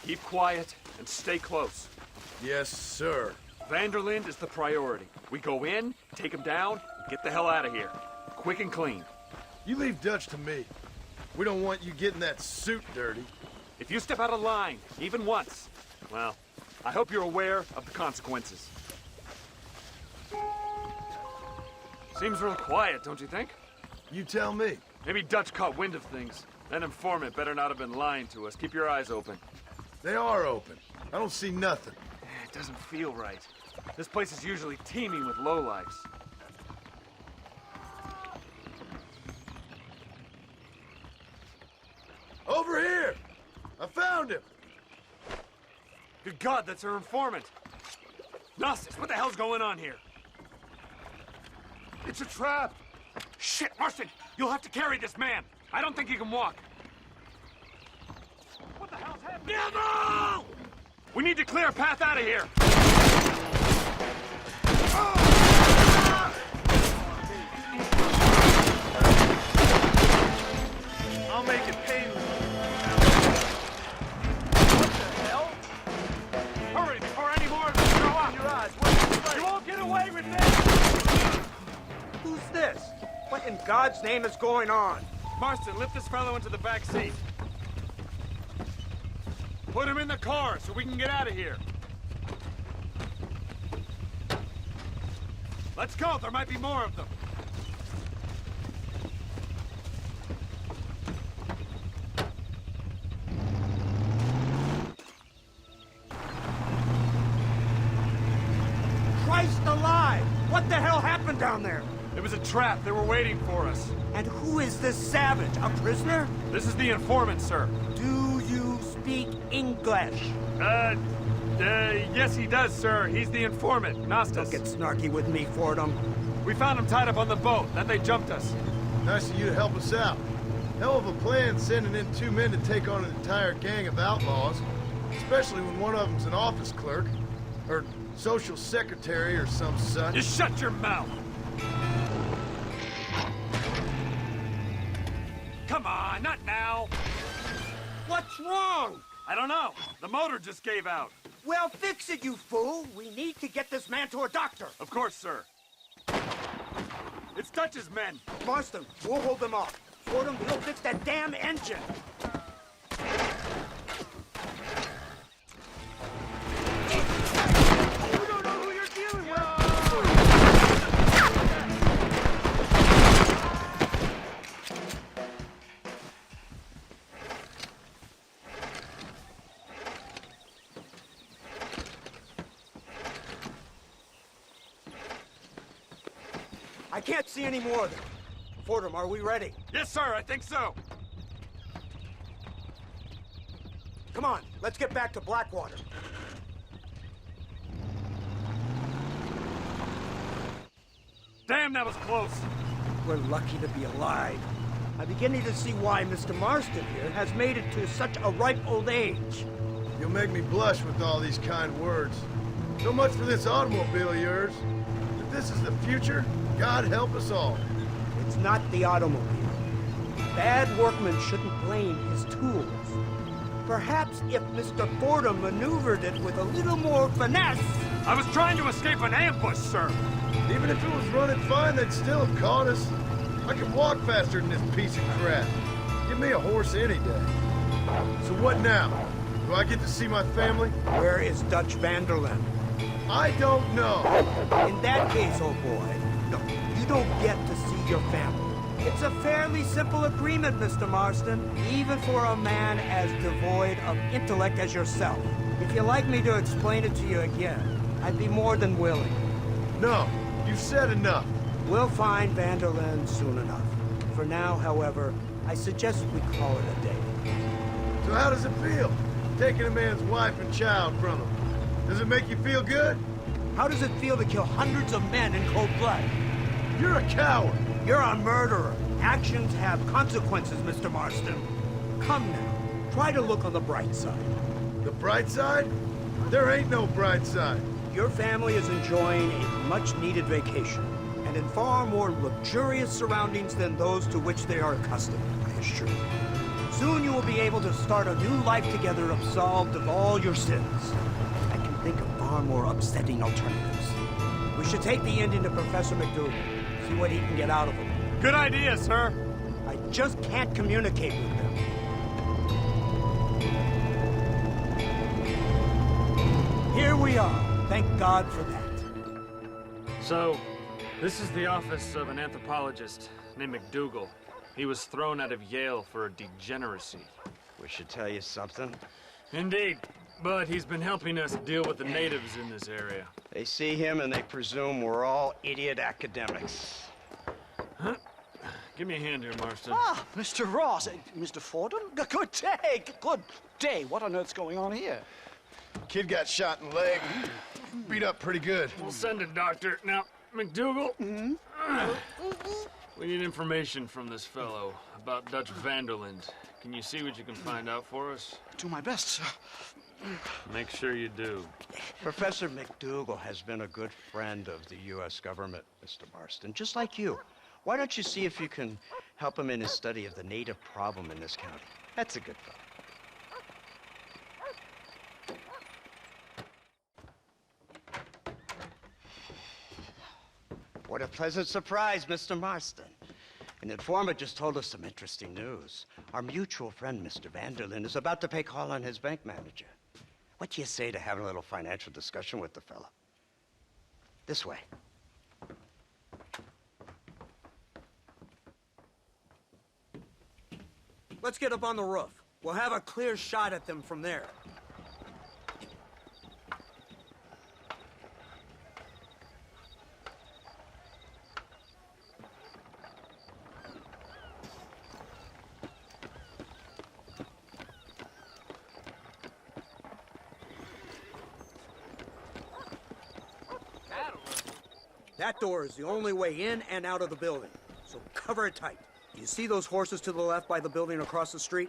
Keep quiet and stay close. Yes, sir. Van der Linde is the priority. We go in, take him down, and Get the hell out of here. Quick and clean. You leave Dutch to me. We don't want you getting that suit dirty. If you step out of line, even once, well, I hope you're aware of the consequences. Seems real quiet, don't you think? You tell me. Maybe Dutch caught wind of things. That informant better not have been lying to us. Keep your eyes open. They are open. I don't see nothing. It doesn't feel right. This place is usually teeming with lowlifes. Over here! I found him! Good God, that's our informant! Gnosis, what the hell's going on here? It's a trap! Shit, Marston! You'll have to carry this man! I don't think he can walk! What the hell's happening? Devil! We need to clear a path out of here! I'll make it painless. Hurry before any more of them show up! Your eyes. You won't get away with this! Who's this? What in God's name is going on? Marston, lift this fellow into the back seat. Put him in the car so we can get out of here. Let's go, there might be more of them. Christ alive! What the hell happened down there? It was a trap. They were waiting for us. And who is this savage? A prisoner? This is the informant, sir. Do you speak English? Yes he does, sir. He's the informant, Gnostis. Don't get snarky with me, Fordham. We found him tied up on the boat. Then they jumped us. Nice of you to help us out. Hell of a plan sending in 2 men to take on an entire gang of outlaws. Especially when one of them's an office clerk. Or social secretary or some such. You shut your mouth! Come on, not now! What's wrong? I don't know. The motor just gave out. Well, fix it, you fool! We need to get this man to a doctor! Of course, sir. It's Dutch's men. Marston, we'll hold them off. Fordham, we'll fix that damn engine! You don't know who you're dealing with! I can't see any more of them. Fordham, are we ready? Yes, sir, I think so. Come on, let's get back to Blackwater. Damn, that was close. We're lucky to be alive. I'm beginning to see why Mr. Marston here has made it to such a ripe old age. You'll make me blush with all these kind words. So much for this automobile of yours. If this is the future, God help us all. It's not the automobile. Bad workmen shouldn't blame his tools. Perhaps if Mr. Fordham maneuvered it with a little more finesse... I was trying to escape an ambush, sir. Even if it was running fine, they'd still have caught us. I can walk faster than this piece of crap. Give me a horse any day. So what now? Do I get to see my family? Where is Dutch van der Linde? I don't know. In that case, old boy, no, you don't get to see your family. It's a fairly simple agreement, Mr. Marston, even for a man as devoid of intellect as yourself. If you'd like me to explain it to you again, I'd be more than willing. No, you've said enough. We'll find van der Linde soon enough. For now, however, I suggest we call it a day. So how does it feel, taking a man's wife and child from him? Does it make you feel good? How does it feel to kill hundreds of men in cold blood? You're a coward. You're a murderer. Actions have consequences, Mr. Marston. Come now, try to look on the bright side. The bright side? There ain't no bright side. Your family is enjoying a much-needed vacation, and in far more luxurious surroundings than those to which they are accustomed, I assure you. Soon you will be able to start a new life together, absolved of all your sins. I can think of far more upsetting alternatives. We should take the Indian to Professor McDougal. see what he can get out of them. Good idea, sir. I just can't communicate with them. Here we are. Thank God for that. So, this is the office of an anthropologist named McDougal. He was thrown out of Yale for a degeneracy. We should tell you something. Indeed, but he's been helping us deal with the natives in this area. They see him and they presume we're all idiot academics. Huh? Give me a hand here, Marston. Ah, Mr. Ross. Mr. Fordham? Good day. Good day. What on earth's going on here? Kid got shot in the leg. Beat up pretty good. We'll send a doctor. Now, McDougal, we need information from this fellow about Dutch Vanderland. Can you see what you can find out for us? Do my best, sir. Make sure you do. Professor McDougal has been a good friend of the U.S. government, Mr. Marston, just like you. Why don't you see if you can help him in his study of the native problem in this county? That's a good fellow. What a pleasant surprise, Mr. Marston. An informant just told us some interesting news. Our mutual friend, Mr. Vanderland, is about to pay call on his bank manager. What do you say to having a little financial discussion with the fella? This way. Let's get up on the roof. We'll have a clear shot at them from there. That door is the only way in and out of the building, so cover it tight. You see those horses to the left by the building across the street?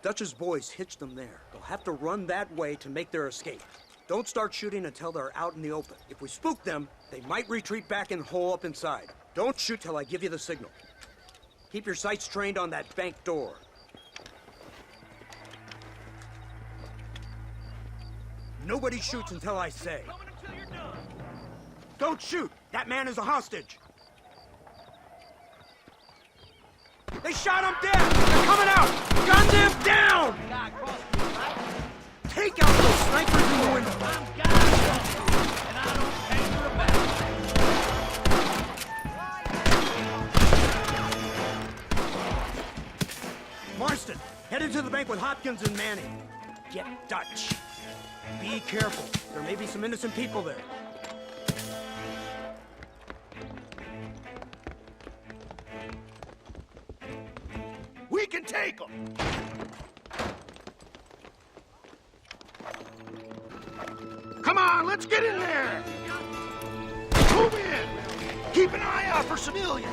Dutch's boys hitched them there. They'll have to run that way to make their escape. Don't start shooting until they're out in the open. If we spook them, they might retreat back and hole up inside. Don't shoot till I give you the signal. Keep your sights trained on that bank door. Nobody shoots until I say. Don't shoot! That man is a hostage! They shot him dead! They're coming out! Gun them down! Take out those snipers in the window! Marston, head into the bank with Hopkins and Manning. Get Dutch. Be careful. There may be some innocent people there. We can take them! Come on, let's get in there! Move in! Keep an eye out for civilians!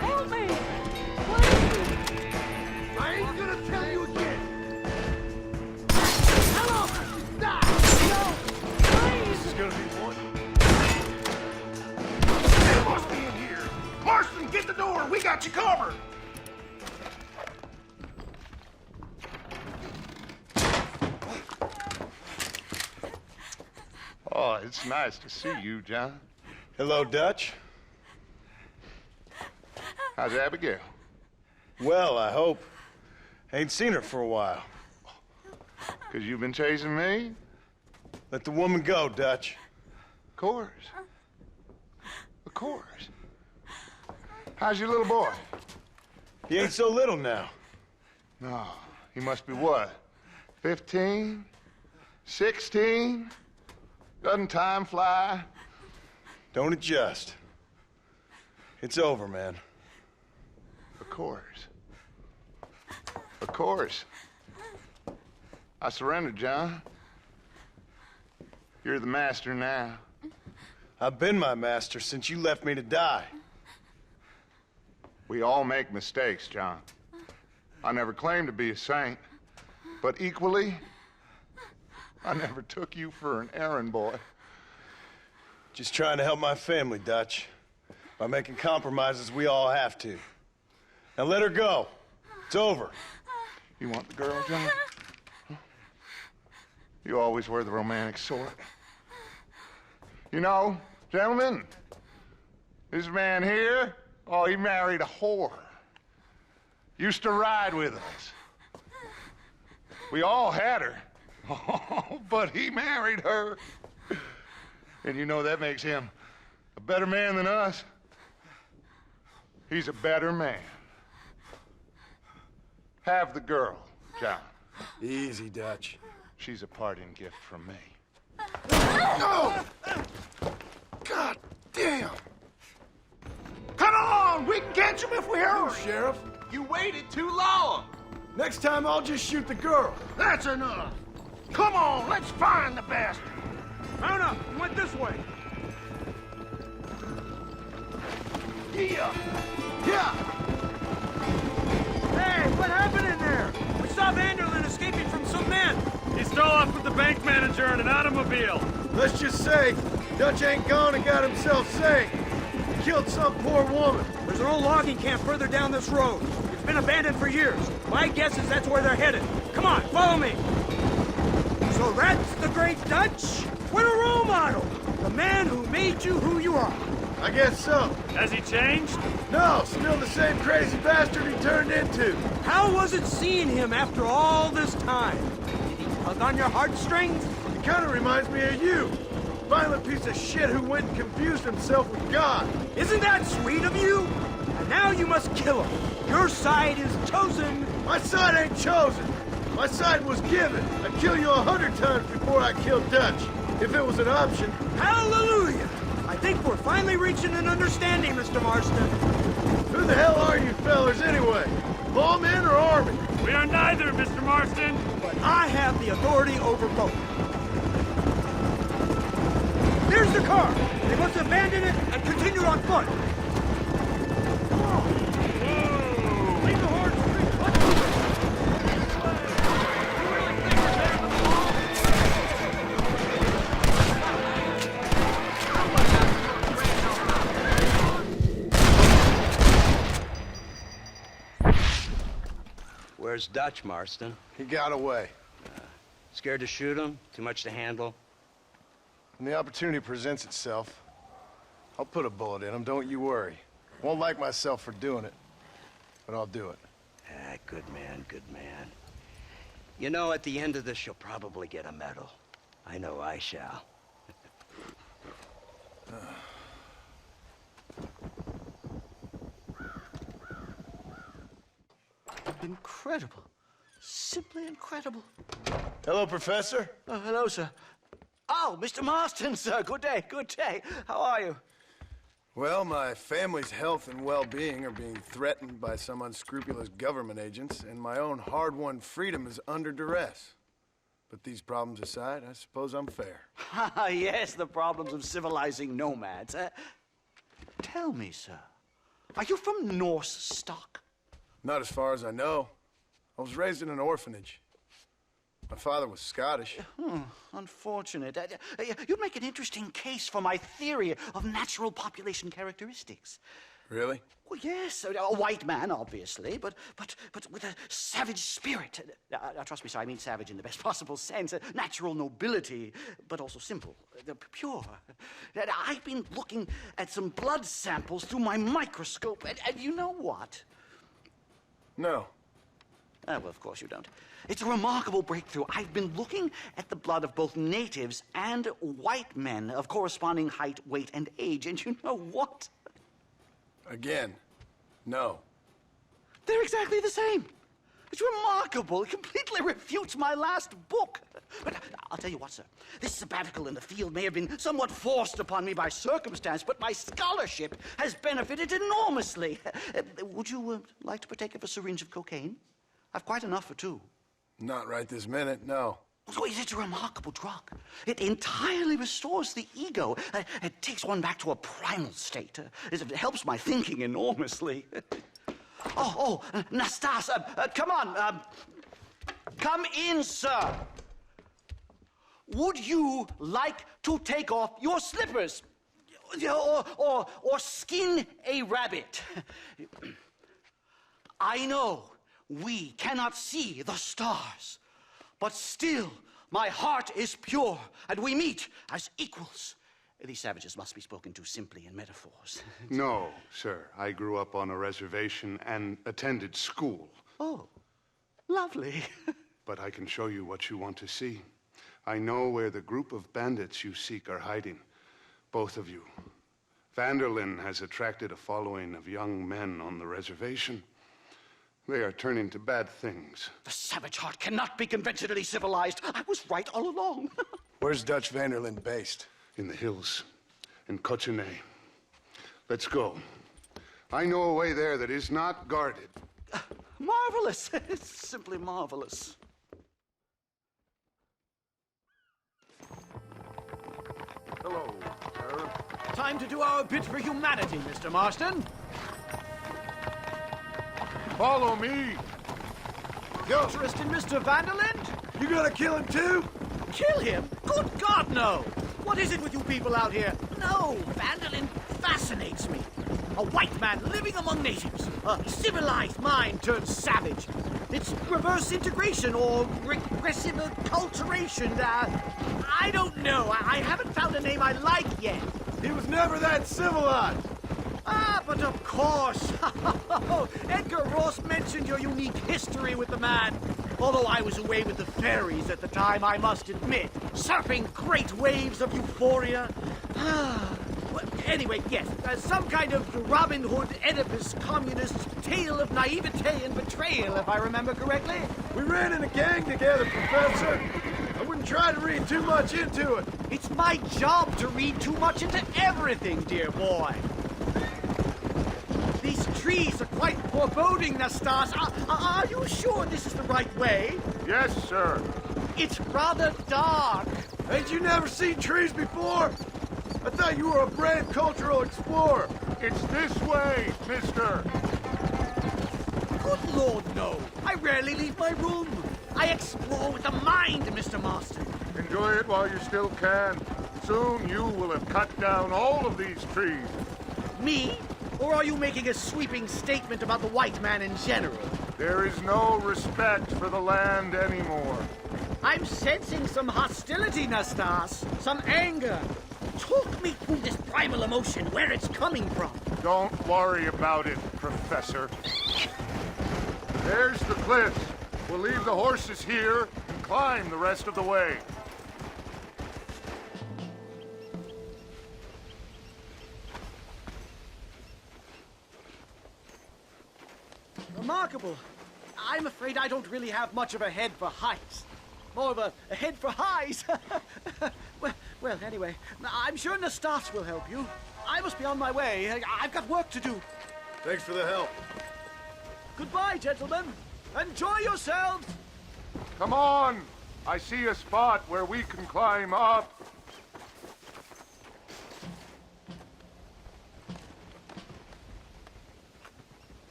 Help me! I ain't gonna tell you again! Hello! Stop! No! Please! This is gonna be one. They must be in here! Marston, get the door! We got you covered! Oh, it's nice to see you, John. Hello, Dutch. How's Abigail? Well, I hope. Ain't seen her for a while. 'Cause you've been chasing me? Let the woman go, Dutch. Of course. Of course. How's your little boy? He ain't so little now. No, he must be what? 15? 16? Doesn't time fly? Don't adjust. It's over, man. Of course. Of course. I surrendered, John. You're the master now. I've been my master since you left me to die. We all make mistakes, John. I never claimed to be a saint, but equally, I never took you for an errand boy. Just trying to help my family, Dutch. By making compromises we all have to. Now let her go. It's over. You want the girl, John? Huh? You always were the romantic sort. You know, Gentlemen, this man here, oh, he married a whore. Used to ride with us. We all had her. Oh, but he married her. And you know that makes him a better man than us. He's a better man. Have the girl, John. Easy, Dutch. She's a parting gift from me. No! God damn! Come on! We can catch him if we hurry! Sheriff. You waited too long! Next time, I'll just shoot the girl. That's enough! Come on, let's find the bastard! Mount up! He went this way! Yeah! Yeah! Hey, what happened in there? We saw Vanderlyn escaping from some men! He stole off with the bank manager in an automobile. Let's just say, Dutch ain't gone and got himself saved. He killed some poor woman. There's an old logging camp further down this road. It's been abandoned for years. My guess is that's where they're headed. Come on, follow me! So that's the great Dutch? What a role model! The man who made you who you are. I guess so. Has he changed? No, still the same crazy bastard he turned into. How was it seeing him after all this time? Did he tug on your heartstrings? He kind of reminds me of you. Violent piece of shit who went and confused himself with God. Isn't that sweet of you? And now you must kill him. Your side is chosen. My side ain't chosen. My side was given. I'd kill you 100 times before I killed Dutch. If it was an option. Hallelujah! I think we're finally reaching an understanding, Mr. Marston. Who the hell are you fellers anyway? Lawmen or army? We are neither, Mr. Marston. But I have the authority over both. There's the car. They must abandon it and continue on foot. Come on. Whoa. Leave the horse. Where's Dutch, Marston? He got away. Scared to shoot him? Too much to handle? When the opportunity presents itself, I'll put a bullet in him, don't you worry. Won't like myself for doing it, but I'll do it. Ah, good man, good man. You know, at the end of this, you'll probably get a medal. I know I shall. Incredible. Simply incredible. Hello, Professor. Hello, sir. Oh, Mr. Marston, sir. Good day, good day. How are you? Well, my family's health and well-being are being threatened by some unscrupulous government agents, and my own hard-won freedom is under duress. But these problems aside, I suppose I'm fair. Yes, the problems of civilizing nomads. Tell me, sir, are you from Norse stock? Not as far as I know. I was raised in an orphanage. My father was Scottish. Unfortunate. You'd make an interesting case for my theory of natural population characteristics. Really? Well, yes, a white man, obviously, but with a savage spirit. Trust me, sir, I mean savage in the best possible sense. Natural nobility, but also simple, pure. I've been looking at some blood samples through my microscope, and you know what? No. Well, of course you don't. It's a remarkable breakthrough. I've been looking at the blood of both natives and white men of corresponding height, weight, and age, and you know what? Again, no. They're exactly the same. It's remarkable. It completely refutes my last book. But I'll tell you what, sir. This sabbatical in the field may have been somewhat forced upon me by circumstance, but my scholarship has benefited enormously. Would you like to partake of a syringe of cocaine? I've quite enough for two. Not right this minute, no. So it's a remarkable drug. It entirely restores the ego. It takes one back to a primal state. It helps my thinking enormously. Nastas, come on. Come in, sir. Would you like to take off your slippers? Or skin a rabbit? I know we cannot see the stars, but still my heart is pure, and we meet as equals These savages must be spoken to simply in metaphors. No, sir. I grew up on a reservation and attended school. Oh, lovely. But I can show you what you want to see. I know where the group of bandits you seek are hiding. Both of you. Vanderlyn has attracted a following of young men on the reservation. They are turning to bad things. The savage heart cannot be conventionally civilized. I was right all along. Where's Dutch Vanderlyn based? In the hills, in Cochene. Let's go. I know a way there that is not guarded. Marvelous. It's simply marvelous. Hello, sir. Time to do our bit for humanity, Mr. Marston. Follow me. Interest in Mr. Vanderlyn? You gonna kill him too? Kill him? Good God, no! What is it with you people out here? No, Vanderlyn fascinates me. A white man living among natives. A civilized mind turned savage. It's reverse integration or regressive acculturation. I don't know. I haven't found a name I like yet. He was never that civilized. Ah, but of course. Edgar Ross mentioned your unique history with the man. Although I was away with the fairies at the time, I must admit, surfing great waves of euphoria. Well, anyway, yes, some kind of Robin Hood, Oedipus, communist tale of naivete and betrayal, if I remember correctly. We ran in a gang together, Professor. I wouldn't try to read too much into it. It's my job to read too much into everything, dear boy. These trees are quite foreboding, Nastas. Are you sure this is the right way? Yes, sir. It's rather dark. Ain't you never seen trees before? I thought you were a brave cultural explorer. It's this way, mister. Good Lord, no. I rarely leave my room. I explore with the mind, Mr. Marston. Enjoy it while you still can. Soon you will have cut down all of these trees. Me? Or are you making a sweeping statement about the white man in general? There is no respect for the land anymore. I'm sensing some hostility, Nastas. Some anger. Talk me through this primal emotion, where it's coming from. Don't worry about it, Professor. There's the cliffs. We'll leave the horses here and climb the rest of the way. Remarkable. I'm afraid I don't really have much of a head for heights. More of a head for highs. well, anyway, I'm sure Nastas will help you. I must be on my way. I've got work to do. Thanks for the help. Goodbye, gentlemen. Enjoy yourselves. Come on! I see a spot where we can climb up.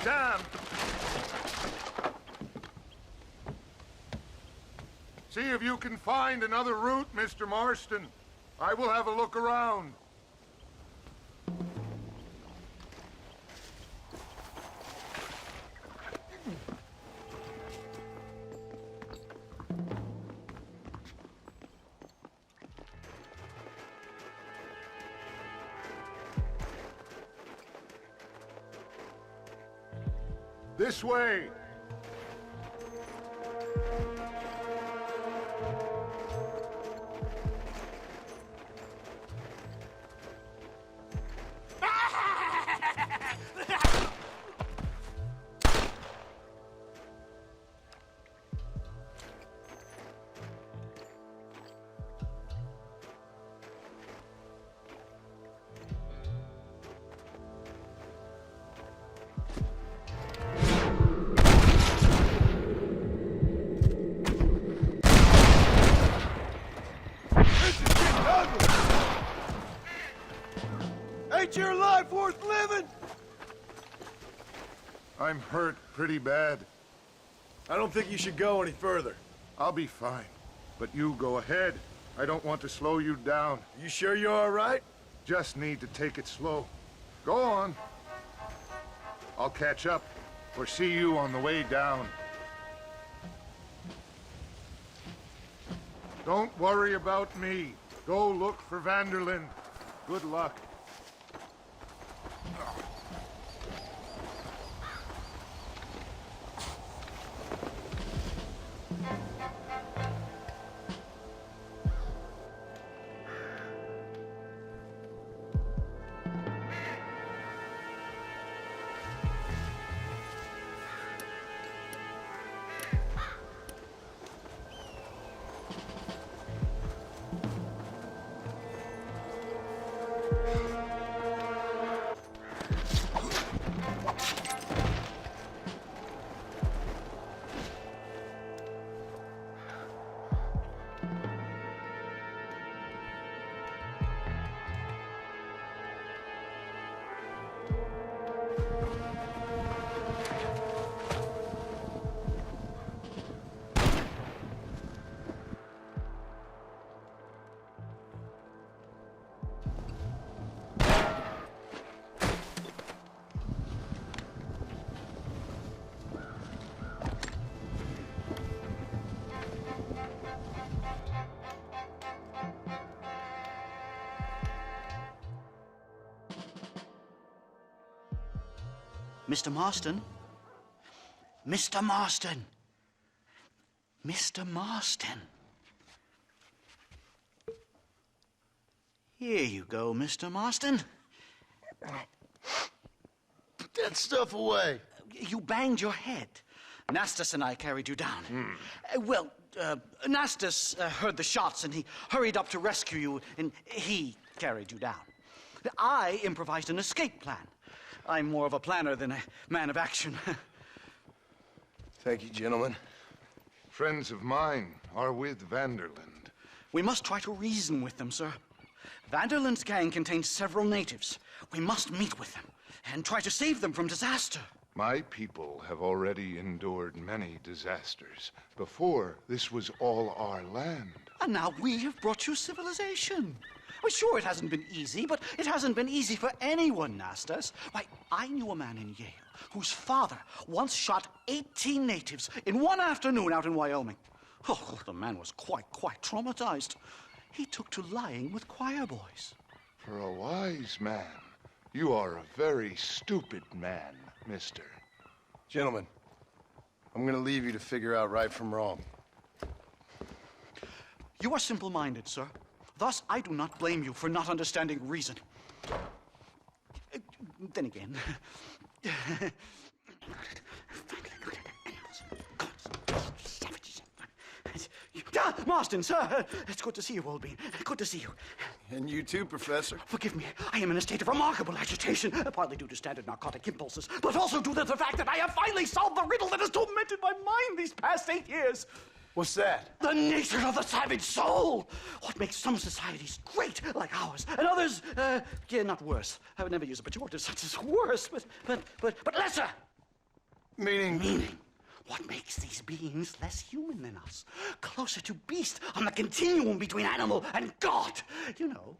Damn! See if you can find another route, Mr. Marston. I will have a look around. This way! Ain't your life worth living? I'm hurt pretty bad. I don't think you should go any further. I'll be fine. But you go ahead. I don't want to slow you down. You sure you're all right? Just need to take it slow. Go on. I'll catch up, or see you on the way down. Don't worry about me. Go look for Vanderlyn. Good luck. Mr. Marston? Mr. Marston! Mr. Marston! Here you go, Mr. Marston. Put that stuff away. You banged your head. Nastas and I carried you down. Nastas heard the shots and he hurried up to rescue you, and he carried you down. I improvised an escape plan. I'm more of a planner than a man of action. Thank you, gentlemen. Friends of mine are with Vanderlyn. We must try to reason with them, sir. Vanderlyn's gang contains several natives. We must meet with them and try to save them from disaster. My people have already endured many disasters. Before, this was all our land. And now we have brought you civilization. Well, sure, it hasn't been easy, but it hasn't been easy for anyone, Nastas. Why, I knew a man in Yale whose father once shot 18 natives in one afternoon out in Wyoming. Oh, the man was quite traumatized. He took to lying with choir boys. For a wise man, you are a very stupid man, mister. Gentlemen, I'm gonna leave you to figure out right from wrong. You are simple-minded, sir. Thus, I do not blame you for not understanding reason. Then again... Marston, sir! It's good to see you, old bean. Good to see you. And you too, Professor. Forgive me. I am in a state of remarkable agitation, partly due to standard narcotic impulses, but also due to the fact that I have finally solved the riddle that has tormented my mind these past 8 years. What's that? The nature of the savage soul! What makes some societies great, like ours, and others, not worse. I would never use a pejorative such as worse, but lesser! Meaning? What makes these beings less human than us? Closer to beast on the continuum between animal and God. You know,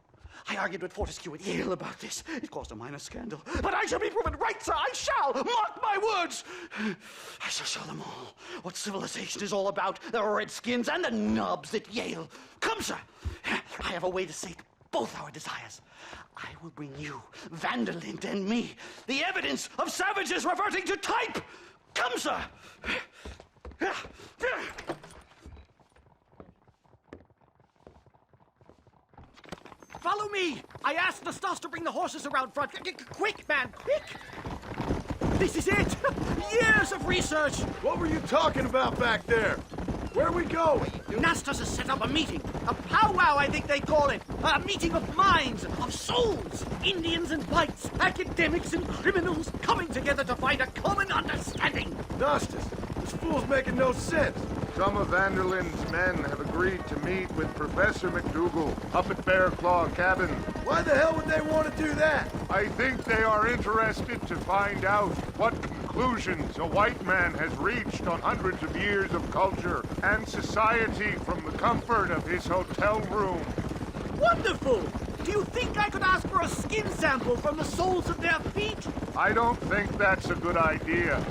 I argued with Fortescue at Yale about this. It caused a minor scandal. But I shall be proven right, sir. I shall. Mark my words. I shall show them all what civilization is all about. The Redskins and the nubs at Yale. Come, sir. I have a way to sate both our desires. I will bring you, Vanderlyn, and me, the evidence of savages reverting to type. Come, sir. Follow me! I asked Nastas to bring the horses around front. Quick, man, quick! This is it! Years of research! What were you talking about back there? Where are we going? Nastas has set up a meeting. A powwow, I think they call it. A meeting of minds, of souls. Indians and whites, academics and criminals coming together to find a common understanding. Nastas, This fool's making no sense. Some of Vanderlyn's men have agreed to meet with Professor McDougal up at Bear Claw Cabin. Why the hell would they want to do that? I think they are interested to find out what conclusions a white man has reached on hundreds of years of culture and society from the comfort of his hotel room. Wonderful! Do you think I could ask for a skin sample from the soles of their feet? I don't think that's a good idea.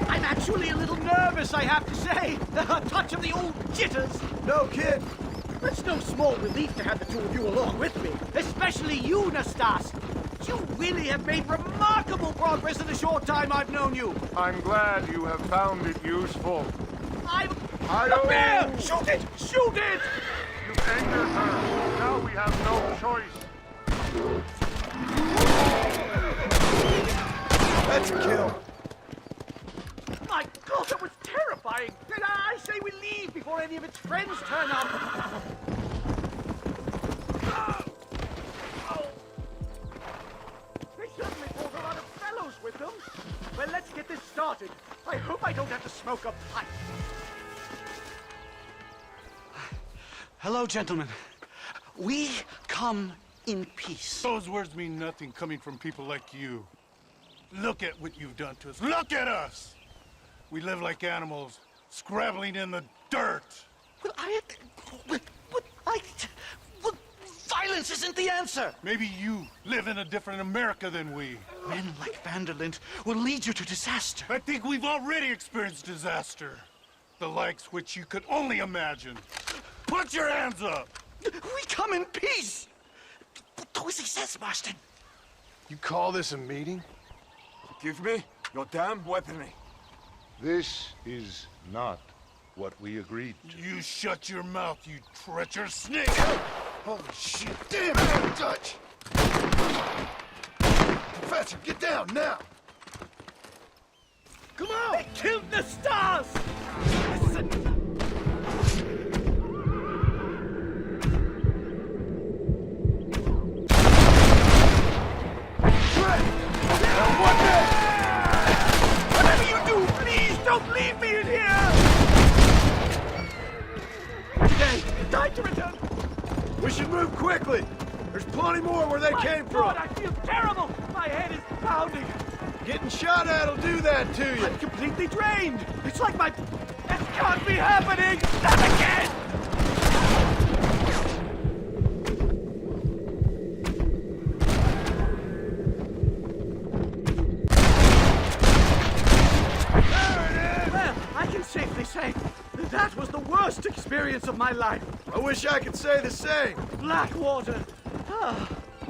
I'm actually a little nervous, I have to say. A touch of the old jitters. No kid. It's no small relief to have the two of you along with me, especially you, Nastas. You really have made remarkable progress in the short time I've known you. I'm glad you have found it useful. The bear! Shoot it! Shoot it! You've angered her. Now we have no choice. That's a kill. My God, that was terrifying! I say we leave before any of its friends turn up! They certainly brought a lot of fellows with them. Well, let's get this started. I hope I don't have to smoke a pipe. Hello, gentlemen. We come in peace. Those words mean nothing coming from people like you. Look at what you've done to us. Look at us! We live like animals, scrabbling in the dirt. Well, violence isn't the answer. Maybe you live in a different America than we. Men like Vanderlyn will lead you to disaster. I think we've already experienced disaster. The likes which you could only imagine. Put your hands up! We come in peace! Do as he says, Marston. You call this a meeting? Give me your damn weaponry. This is not what we agreed to. You shut your mouth, you treacherous snake! Holy shit! Damn it, Dutch! Professor, get down now! Come on! They killed the stars! Listen! Whatever you do, please don't leave me in here! Today, time to return. We should move quickly. There's plenty more where they came from. God, I feel terrible. My head is pounding. Getting shot at'll do that to you. I'm completely drained. It's like my... It can't be happening. Not again! Well, I can safely say that was the worst experience of my life. I wish I could say the same. Blackwater.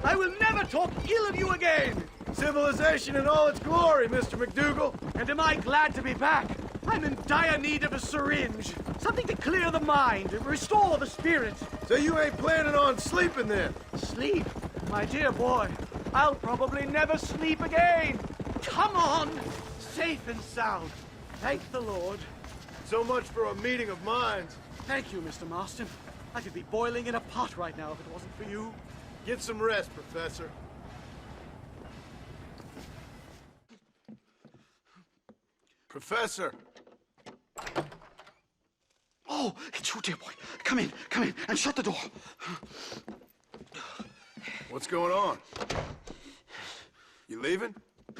I will never talk ill of you again. Civilization in all its glory, Mr. McDougal. And am I glad to be back? I'm in dire need of a syringe. Something to clear the mind and restore the spirit. So you ain't planning on sleeping then? Sleep? My dear boy, I'll probably never sleep again. Come on! Safe and sound. Thank the Lord. So much for a meeting of minds. Thank you, Mr. Marston. I could be boiling in a pot right now if it wasn't for you. Get some rest, Professor. Professor! Oh, it's you, dear boy. Come in, and shut the door. What's going on? You leaving?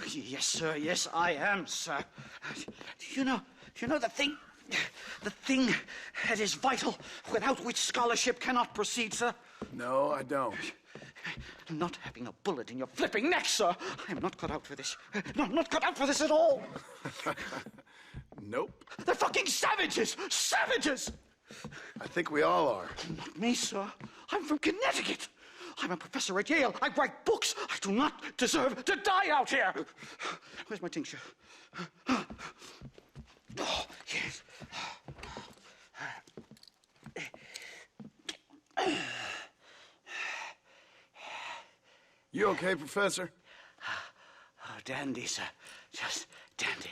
Yes, sir. Yes, I am, sir. You know the thing that is vital, without which scholarship cannot proceed, sir? No, I don't. Not having a bullet in your flipping neck, sir. I am not cut out for this. No, not cut out for this at all. Nope. They're fucking savages! Savages! I think we all are. Not me, sir. I'm from Connecticut. I'm a professor at Yale. I write books. I do not deserve to die out here. Where's my tincture? Oh, yes. You okay, Professor? Oh, dandy, sir. Just dandy.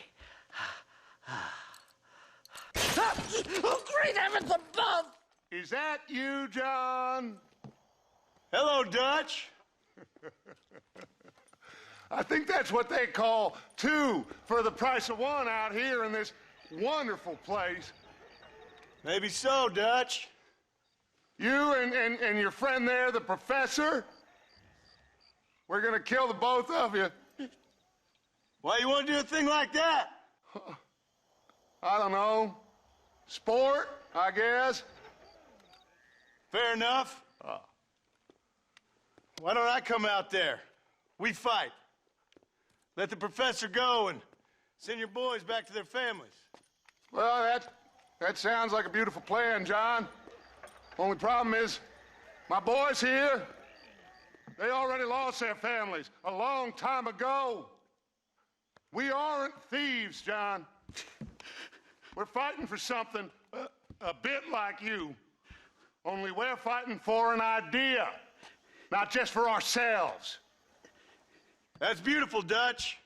Oh, great heavens above! Is that you, John? Hello, Dutch. I think that's what they call two for the price of one out here in this wonderful place. Maybe so, Dutch. You and your friend there, the professor, we're gonna kill the both of you. Why you want to do a thing like that? I don't know. Sport, I guess. Fair enough. Why don't I come out there? We fight. Let the professor go and send your boys back to their families. Well, that sounds like a beautiful plan, John. Only problem is, my boys here, they already lost their families a long time ago. We aren't thieves, John. We're fighting for something a bit like you. Only we're fighting for an idea, not just for ourselves. That's beautiful, Dutch.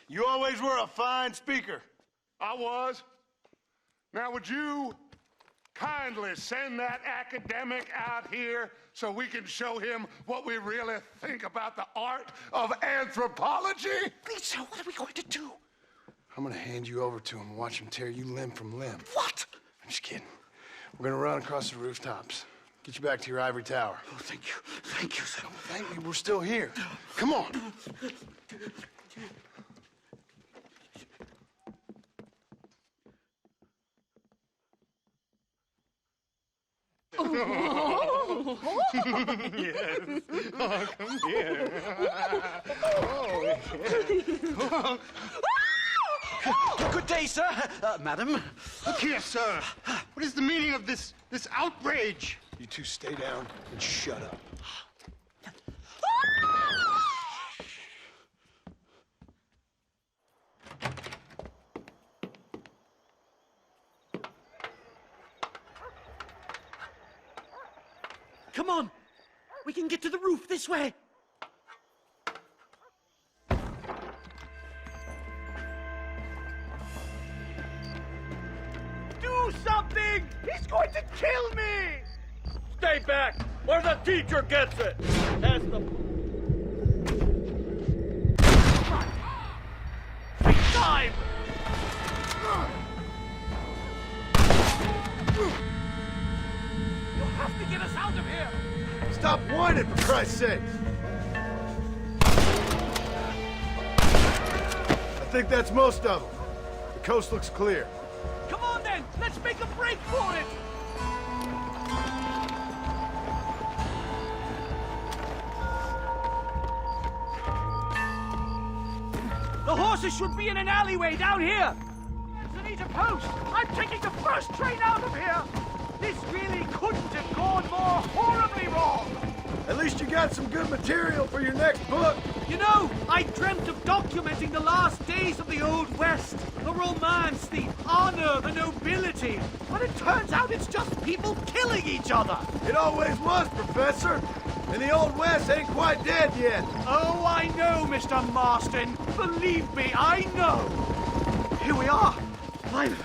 You always were a fine speaker. I was. Now, would you kindly send that academic out here so we can show him what we really think about the art of anthropology? Lisa, what are we going to do? I'm gonna hand you over to him and watch him tear you limb from limb. What? I'm just kidding. We're gonna run across the rooftops. Get you back to your ivory tower. Oh, thank you. Thank you, sir. Don't thank me. We're still here. Come on. Yes. Oh, come here. Oh. Good day, sir. Madam. Look here, sir. What is the meaning of this outrage? You two stay down and shut up. Come on! We can get to the roof this way! Do something! He's going to kill me! Stay back, or the teacher gets it! That's the... Take time! You have to get us out of here! Stop whining, for Christ's sake! I think that's most of them. The coast looks clear. Come on then! Let's make a break for it! The horses should be in an alleyway down here! There's Anita Post! I'm taking the first train out of here! This really couldn't have gone more horribly wrong! At least you got some good material for your next book. You know, I dreamt of documenting the last days of the Old West. The romance, the honor, the nobility. But it turns out it's just people killing each other. It always was, Professor. And the Old West ain't quite dead yet. Oh, I know, Mr. Marston. Believe me, I know. Here we are. Finally.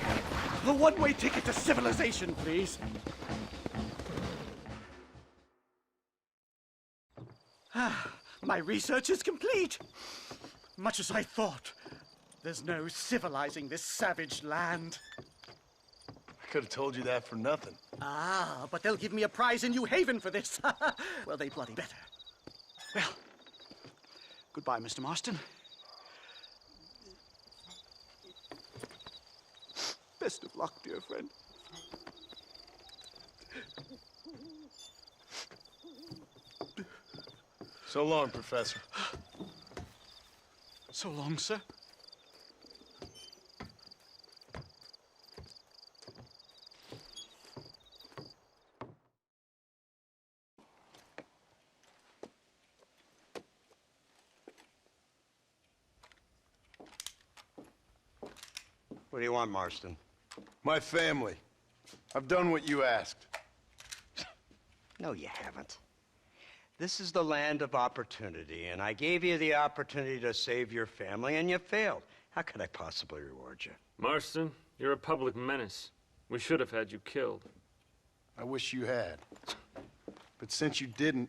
The one-way ticket to civilization, please. My research is complete. Much as I thought. There's no civilizing this savage land. I could have told you that for nothing. Ah, but they'll give me a prize in New Haven for this. Well, they bloody better. Well, goodbye, Mr. Marston. Best of luck, dear friend. So long, Professor. So long, sir. What do you want, Marston? My family. I've done what you asked. No, you haven't. This is the land of opportunity, and I gave you the opportunity to save your family, and you failed. How could I possibly reward you? Marston, you're a public menace. We should have had you killed. I wish you had. But since you didn't,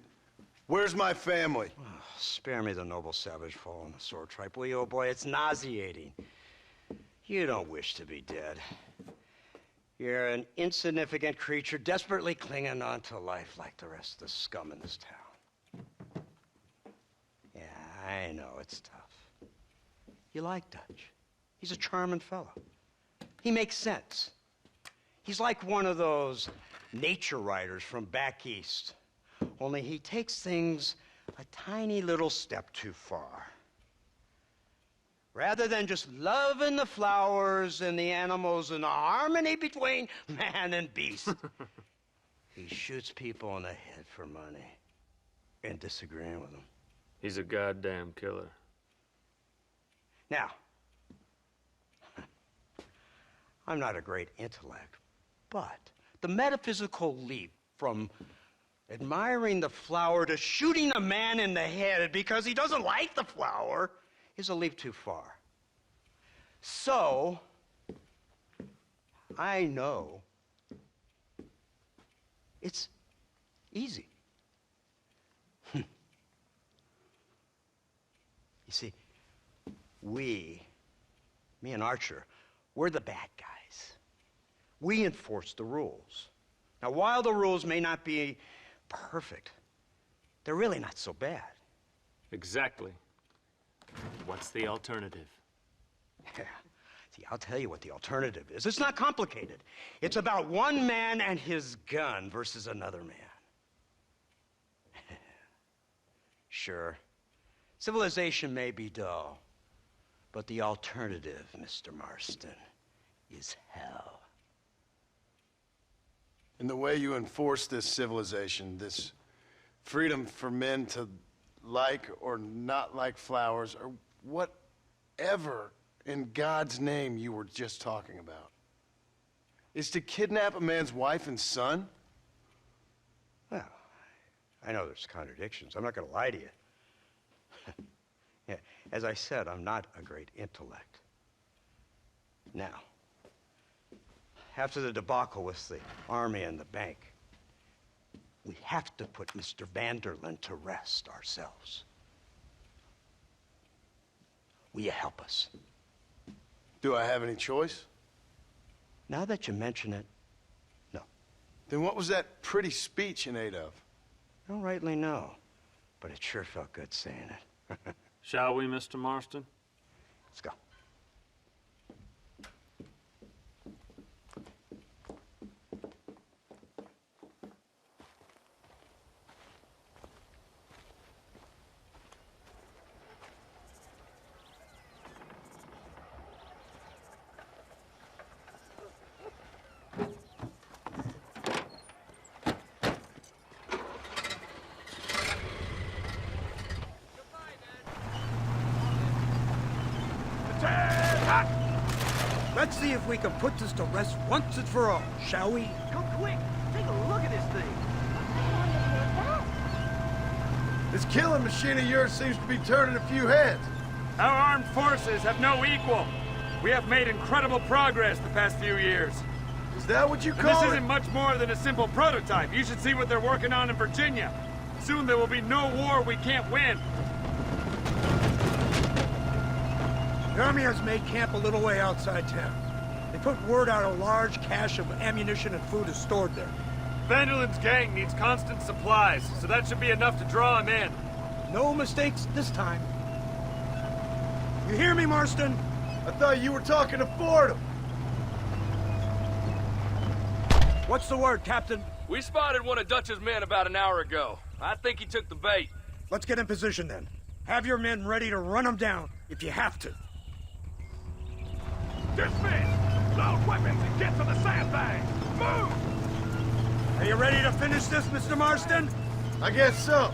where's my family? Oh, spare me the noble savage fall on the sword tripe, will you, old boy? It's nauseating. You don't wish to be dead. You're an insignificant creature desperately clinging on to life like the rest of the scum in this town. Yeah, I know it's tough. You like Dutch. He's a charming fellow. He makes sense. He's like one of those nature writers from back east. Only he takes things a tiny little step too far. Rather than just loving the flowers and the animals and the harmony between man and beast, he shoots people in the head for money and disagreeing with them. He's a goddamn killer. Now, I'm not a great intellect, but the metaphysical leap from admiring the flower to shooting a man in the head because he doesn't like the flower is a leap too far. So, I know it's easy. You see, me and Archer, we're the bad guys. We enforce the rules. Now, while the rules may not be perfect, they're really not so bad. Exactly. What's the alternative? Yeah. See, I'll tell you what the alternative is. It's not complicated. It's about one man and his gun versus another man. Sure, civilization may be dull, but the alternative, Mr. Marston, is hell. And the way you enforce this civilization, this freedom for men to like or not like flowers, or whatever in God's name you were just talking about, is to kidnap a man's wife and son? Well, I know there's contradictions. I'm not going to lie to you. Yeah, as I said, I'm not a great intellect. Now, after the debacle with the army and the bank, we have to put Mr. Vanderlyn to rest ourselves. Will you help us? Do I have any choice? Now that you mention it, no. Then what was that pretty speech in aid of? I don't rightly know, but it sure felt good saying it. Shall we, Mr. Marston? Let's go. Let's see if we can put this to rest once and for all, shall we? Come quick! Take a look at this thing! This killing machine of yours seems to be turning a few heads. Our armed forces have no equal. We have made incredible progress the past few years. Is that what you And call this it? isn't much more than a simple prototype. You should see what they're working on in Virginia. Soon there will be no war we can't win. The army has made camp a little way outside town. They put word out a large cache of ammunition and food is stored there. Vanderlyn's gang needs constant supplies, so that should be enough to draw him in. No mistakes this time. You hear me, Marston? I thought you were talking to Fordham. What's the word, Captain? We spotted one of Dutch's men about an hour ago. I think he took the bait. Let's get in position then. Have your men ready to run them down if you have to. Dismiss! Load weapons and get to the sandbag! Move! Are you ready to finish this, Mr. Marston? I guess so.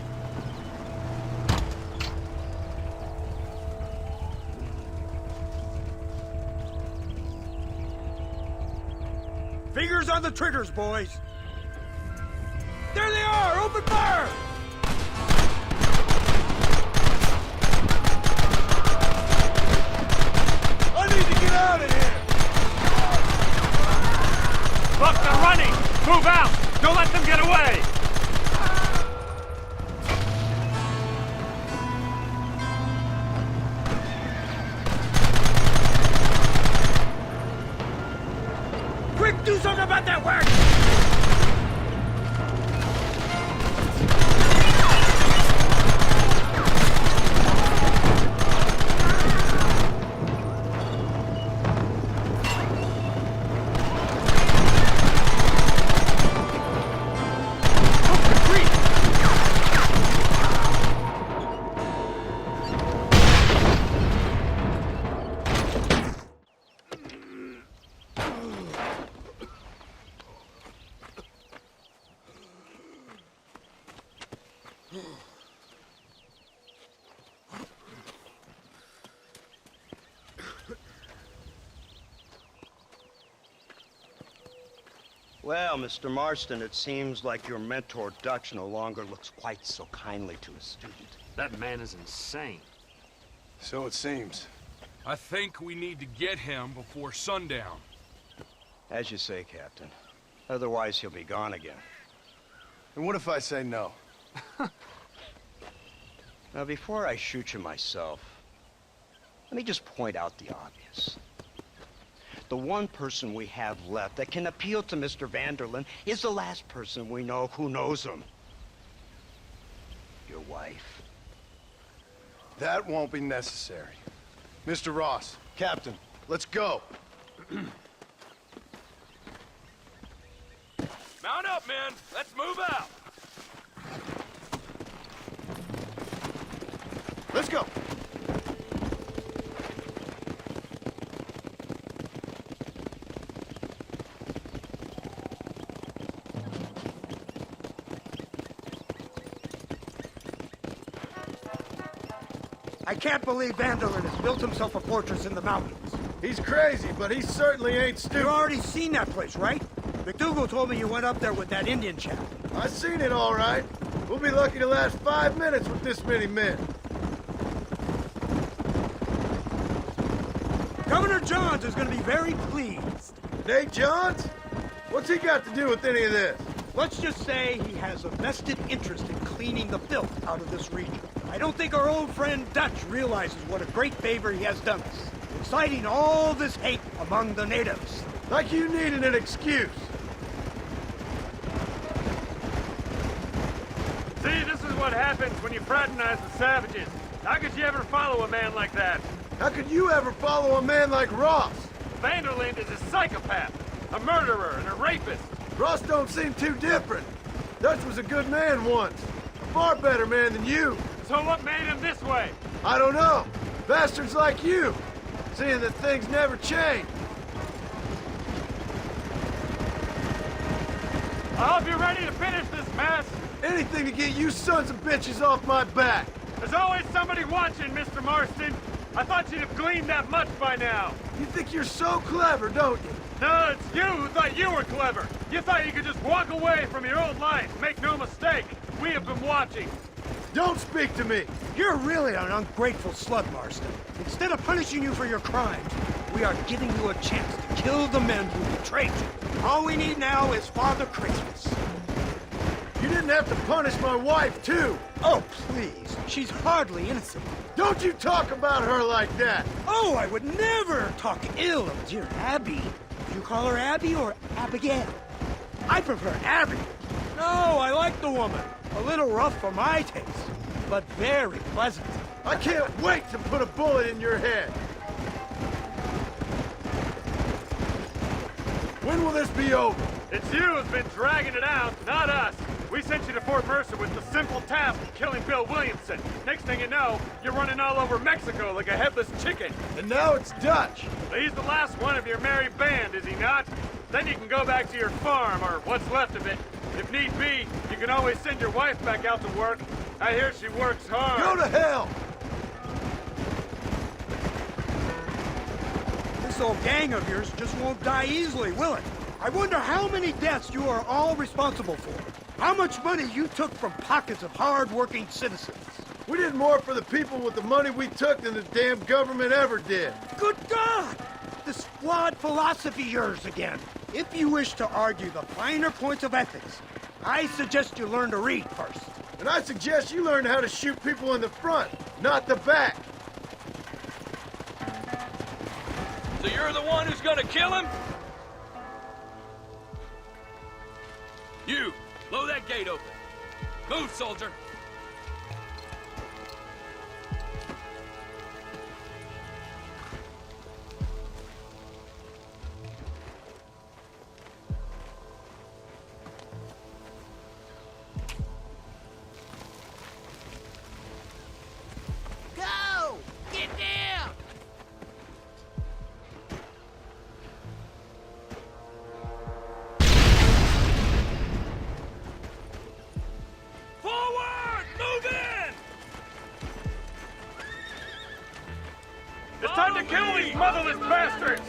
Fingers on the triggers, boys. There they are! Open fire! I need to get out of here! Look, they're running! Move out! Don't let them get away! Well, Mr. Marston, it seems like your mentor Dutch no longer looks quite so kindly to his student. That man is insane. So it seems. I think we need to get him before sundown. As you say, Captain. Otherwise, he'll be gone again. And what if I say no? Now, before I shoot you myself, let me just point out the obvious. The one person we have left that can appeal to Mr. Vanderlyn is the last person we know who knows him. Your wife. That won't be necessary. Mr. Ross, Captain, let's go. Mount up, men. Let's move out. Let's go. I can't believe Vanderlyn has built himself a fortress in the mountains. He's crazy, but he certainly ain't stupid. You've already seen that place, right? McDougal told me you went up there with that Indian chap. I seen it all right. We'll be lucky to last 5 minutes with this many men. Governor Johns is going to be very pleased. Nate Johns? What's he got to do with any of this? Let's just say he has a vested interest in cleaning the filth out of this region. I don't think our old friend Dutch realizes what a great favor he has done us, inciting all this hate among the natives. Like you needed an excuse. See, this is what happens when you fraternize the savages. How could you ever follow a man like that? How could you ever follow a man like Ross? Vanderlyn is a psychopath, a murderer, and a rapist. Ross don't seem too different. Dutch was a good man once. A far better man than you. So what made him this way? I don't know. Bastards like you. Seeing that things never change. I hope you're ready to finish this mess. Anything to get you sons of bitches off my back. There's always somebody watching, Mr. Marston. I thought you'd have gleaned that much by now. You think you're so clever, don't you? No, it's you who thought you were clever. You thought you could just walk away from your old life. Make no mistake, we have been watching. Don't speak to me. You're really an ungrateful slug, Marston. Instead of punishing you for your crimes, we are giving you a chance to kill the men who betrayed you. All we need now is Father Christmas. You didn't have to punish my wife, too. Oh, please. She's hardly innocent. Don't you talk about her like that. Oh, I would never talk ill of dear Abby. Do you call her Abby or Abigail? I prefer Abby. No, I like the woman. A little rough for my taste, but very pleasant. I can't wait to put a bullet in your head. When will this be over? It's you who's been dragging it out, not us. We sent you to Fort Mercer with the simple task of killing Bill Williamson. Next thing you know, you're running all over Mexico like a headless chicken. And now it's Dutch. He's the last one of your merry band, is he not? Then you can go back to your farm, or what's left of it. If need be, you can always send your wife back out to work. I hear she works hard. Go to hell! This old gang of yours just won't die easily, will it? I wonder how many deaths you are all responsible for. How much money you took from pockets of hard-working citizens. We did more for the people with the money we took than the damn government ever did. Good God! The squad philosophy yours again. If you wish to argue the finer points of ethics, I suggest you learn to read first. And I suggest you learn how to shoot people in the front, not the back. So you're the one who's gonna kill him? You, blow that gate open. Move, soldier. Go! Get down! Forward! It's time to kill these motherless bastards!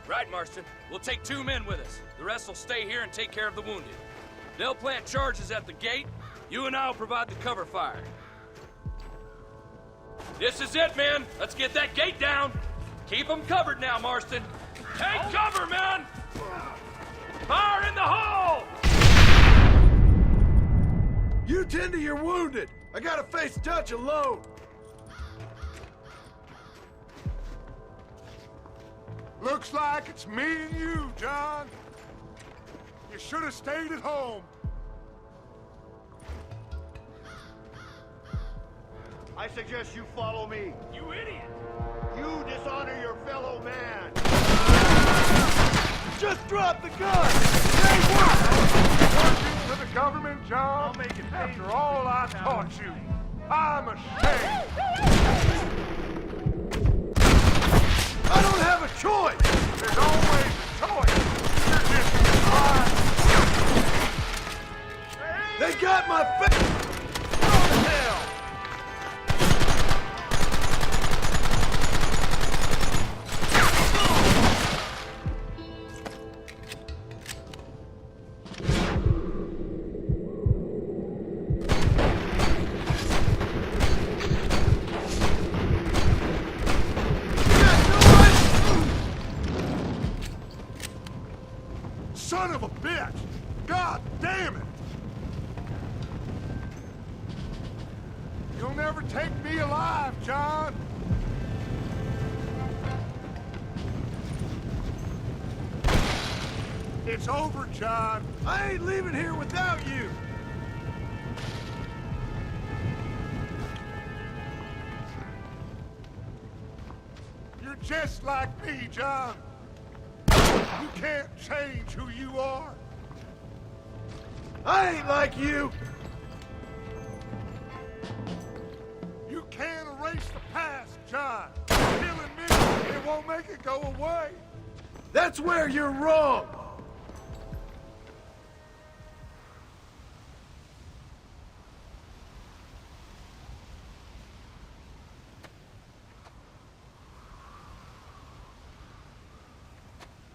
Right, Marston. We'll take 2 men with us. The rest will stay here and take care of the wounded. They'll plant charges at the gate. You and I will provide the cover fire. This is it, men. Let's get that gate down. Keep them covered now, Marston. Take cover, men! Fire in the hole! You tend to your wounded. I gotta face Dutch alone. Looks like it's me and you, John. You should have stayed at home. I suggest you follow me. You idiot! You dishonor your fellow man. Just drop the gun! Working for the government, John? I'll make it After all I taught you, I'm ashamed. I don't have a choice! There's always a choice. You're just blind. They got my face! Go to hell! Son of a bitch! God damn it! You'll never take me alive, John! It's over, John. I ain't leaving here without you! You're just like me, John. You can't change who you are. I ain't like you! You can't erase the past, John. Killing me, it won't make it go away. That's where you're wrong!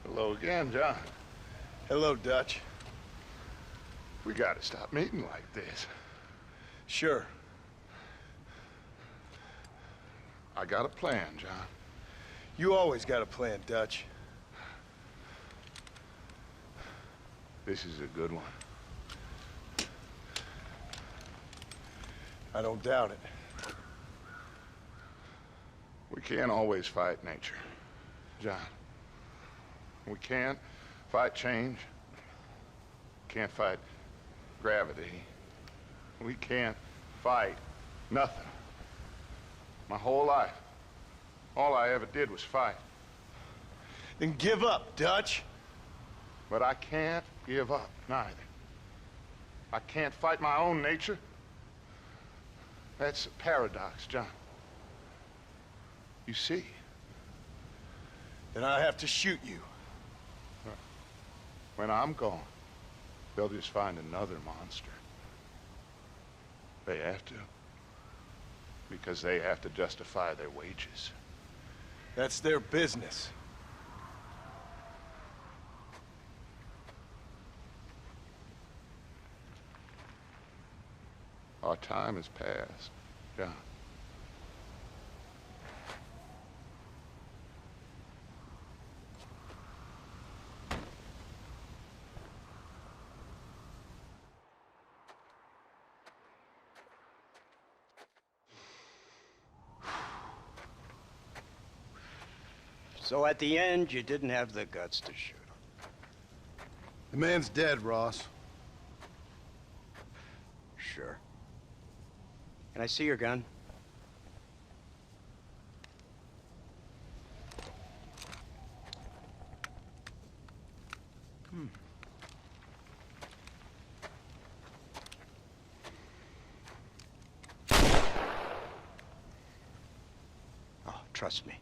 Hello again, John. Hello, Dutch. We gotta stop meeting like this. Sure. I got a plan, John. You always got a plan, Dutch. This is a good one. I don't doubt it. We can't always fight nature, John. We can't fight change. Can't fight gravity. We can't fight nothing. My whole life, all I ever did was fight. Then give up, Dutch. But I can't give up, neither. I can't fight my own nature. That's a paradox, John. You see? Then I have to shoot you. When I'm gone, they'll just find another monster. They have to. Because they have to justify their wages. That's their business. Our time has passed, John. So at the end, you didn't have the guts to shoot him. The man's dead, Ross. Sure. Can I see your gun? Trust me.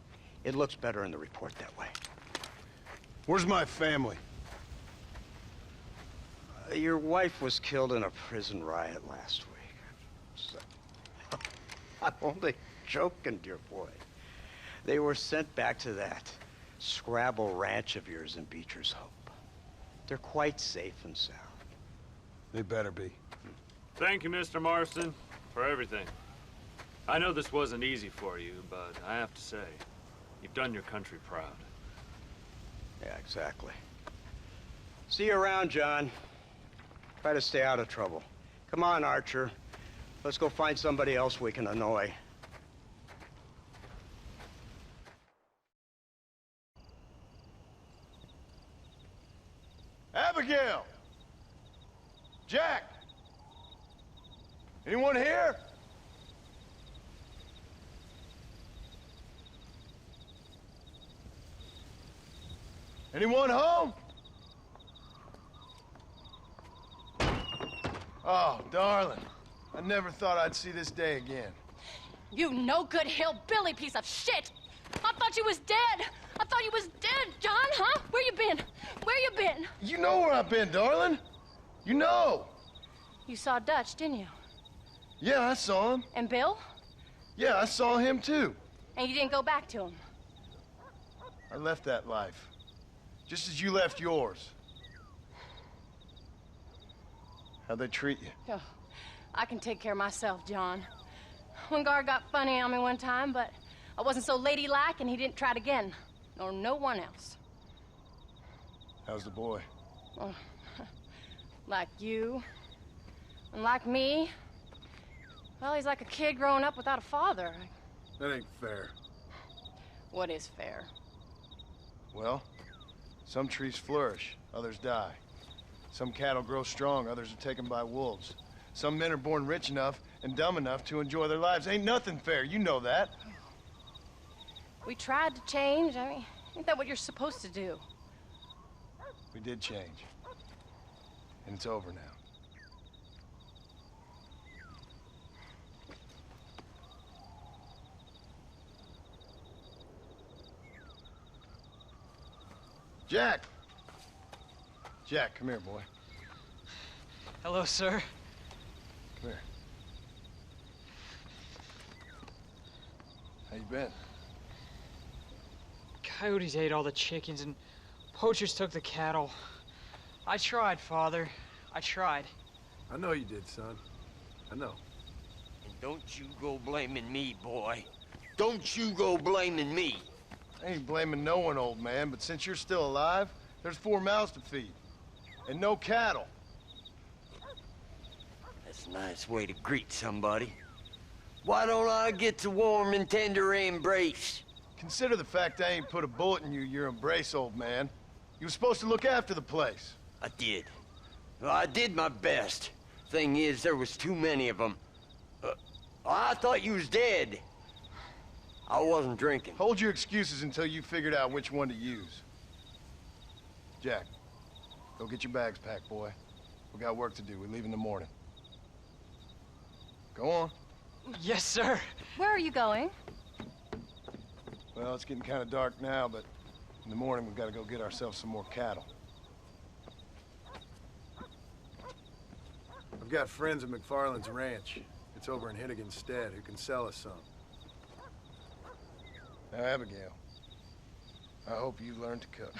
It looks better in the report that way. Where's my family? Your wife was killed in a prison riot last week. So, I'm only joking, dear boy. They were sent back to that Scrabble ranch of yours in Beecher's Hope. They're quite safe and sound. They better be. Thank you, Mr. Marston, for everything. I know this wasn't easy for you, but I have to say, you've done your country proud. Yeah, exactly. See you around, John. Try to stay out of trouble. Come on, Archer. Let's go find somebody else we can annoy. Abigail! Jack! Anyone here? Anyone home? Oh, darling. I never thought I'd see this day again. You no-good hillbilly piece of shit! I thought you was dead! I thought you was dead, John, huh? Where you been? Where you been? You know where I've been, darling. You know. You saw Dutch, didn't you? Yeah, I saw him. And Bill? Yeah, I saw him too. And you didn't go back to him? I left that life. Just as you left yours. How'd they treat you? Oh, I can take care of myself, John. One guard got funny on me one time, but I wasn't so ladylike and he didn't try it again. Nor no one else. How's the boy? Oh, like you. And like me. Well, he's like a kid growing up without a father. That ain't fair. What is fair? Well, some trees flourish, others die. Some cattle grow strong, others are taken by wolves. Some men are born rich enough and dumb enough to enjoy their lives. Ain't nothing fair, you know that. We tried to change. I mean, ain't that what you're supposed to do? We did change. And it's over now. Jack! Jack, come here, boy. Hello, sir. Come here. How you been? Coyotes ate all the chickens and poachers took the cattle. I tried, Father. I tried. I know you did, son. I know. And don't you go blaming me, boy. Don't you go blaming me. I ain't blaming no one, old man, but since you're still alive, there's 4 mouths to feed. And no cattle. That's a nice way to greet somebody. Why don't I get a warm and tender embrace? Consider the fact I ain't put a bullet in your embrace, old man. You were supposed to look after the place. I did. Well, I did my best. Thing is, there was too many of them. I thought you was dead. I wasn't drinking. Hold your excuses until you figured out which one to use. Jack, go get your bags packed, boy. We got work to do. We leave in the morning. Go on. Yes, sir. Where are you going? Well, it's getting kind of dark now, but in the morning we've got to go get ourselves some more cattle. I've got friends at McFarland's ranch. It's over in Hennigan's stead who can sell us some. Now, Abigail, I hope you learn to cook.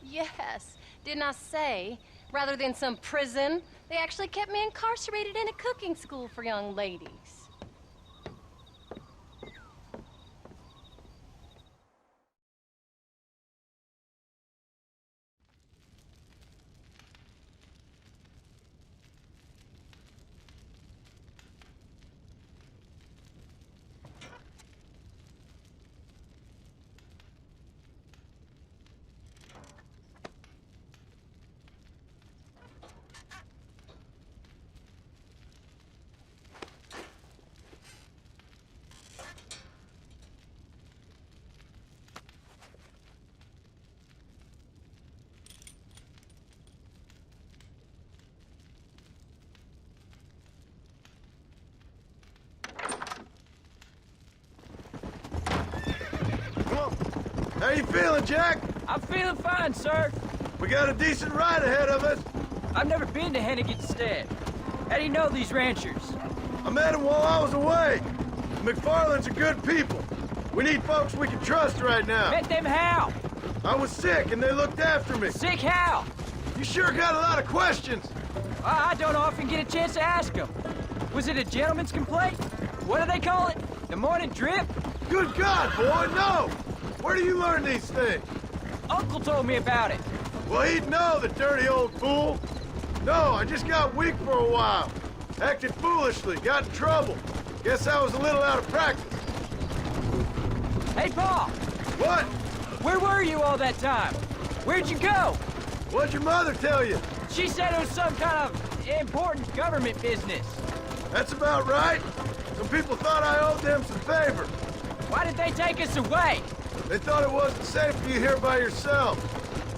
Yes. Didn't I say, rather than some prison, they actually kept me incarcerated in a cooking school for young ladies. How you feeling, Jack? I'm feeling fine, sir. We got a decent ride ahead of us. I've never been to Hennigan's Stead. How do you know these ranchers? I met them while I was away. The McFarlands are good people. We need folks we can trust right now. Met them how? I was sick and they looked after me. Sick how? You sure got a lot of questions. I don't often get a chance to ask them. Was it a gentleman's complaint? What do they call it? The morning drip? Good God, boy, no! Where do you learn these things? Uncle told me about it. Well, he'd know, the dirty old fool. No, I just got weak for a while. Acted foolishly, got in trouble. Guess I was a little out of practice. Hey, Paul! What? Where were you all that time? Where'd you go? What'd your mother tell you? She said it was some kind of important government business. That's about right. Some people thought I owed them some favor. Why did they take us away? They thought it wasn't safe for you here by yourself.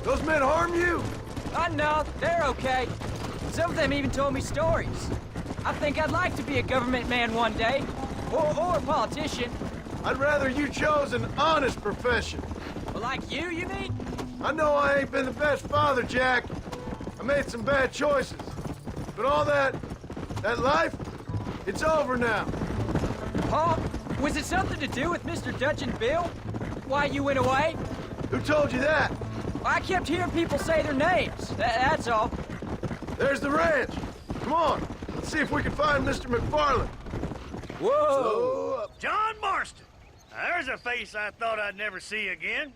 Those men harm you? No, they're okay. Some of them even told me stories. I think I'd like to be a government man one day. Or a politician. I'd rather you chose an honest profession. Well, like you mean? I know I ain't been the best father, Jack. I made some bad choices. But all that life, it's over now. Paul, was it something to do with Mr. Dutch and Bill? Why you went away? Who told you that? I kept hearing people say their names. That's all. There's the ranch. Come on, let's see if we can find Mr. McFarland. Whoa! John Marston. Now, there's a face I thought I'd never see again.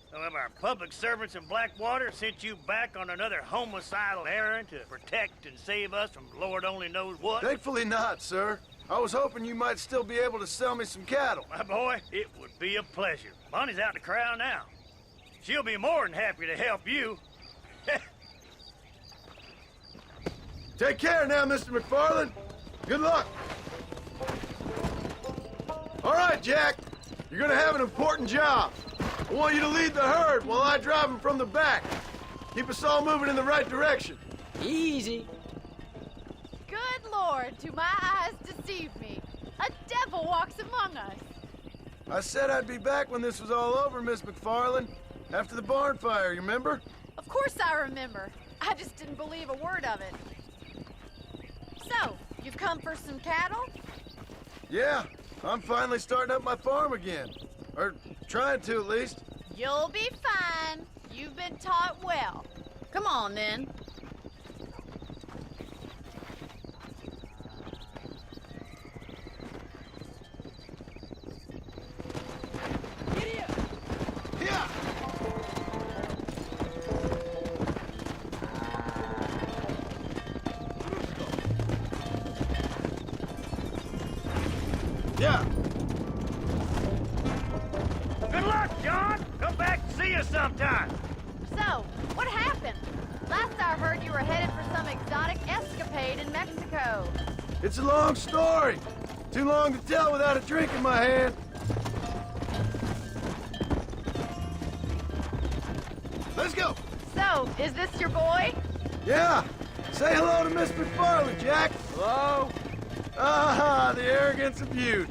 Some of our public servants in Blackwater sent you back on another homicidal errand to protect and save us from Lord only knows what. Thankfully not, sir. I was hoping you might still be able to sell me some cattle. My boy, it would be a pleasure. Bonnie's out in the crowd now. She'll be more than happy to help you. Take care now, Mr. McFarland. Good luck. All right, Jack. You're gonna have an important job. I want you to lead the herd while I drive them from the back. Keep us all moving in the right direction. Easy. Good Lord, do my eyes deceive me? A devil walks among us. I said I'd be back when this was all over, Miss McFarland. After the barn fire, you remember? Of course I remember. I just didn't believe a word of it. So, you've come for some cattle? Yeah, I'm finally starting up my farm again. Or trying to, at least. You'll be fine. You've been taught well. Come on, then. Yeah. Good luck, John. Come back and see us sometime. So, what happened? Last I heard you were headed for some exotic escapade in Mexico. It's a long story. Too long to tell without a drink in my hand. Let's go. So, is this your boy? Yeah. Say hello to Miss McFarland, Jack. Hello. Ah, the arrogance of youth.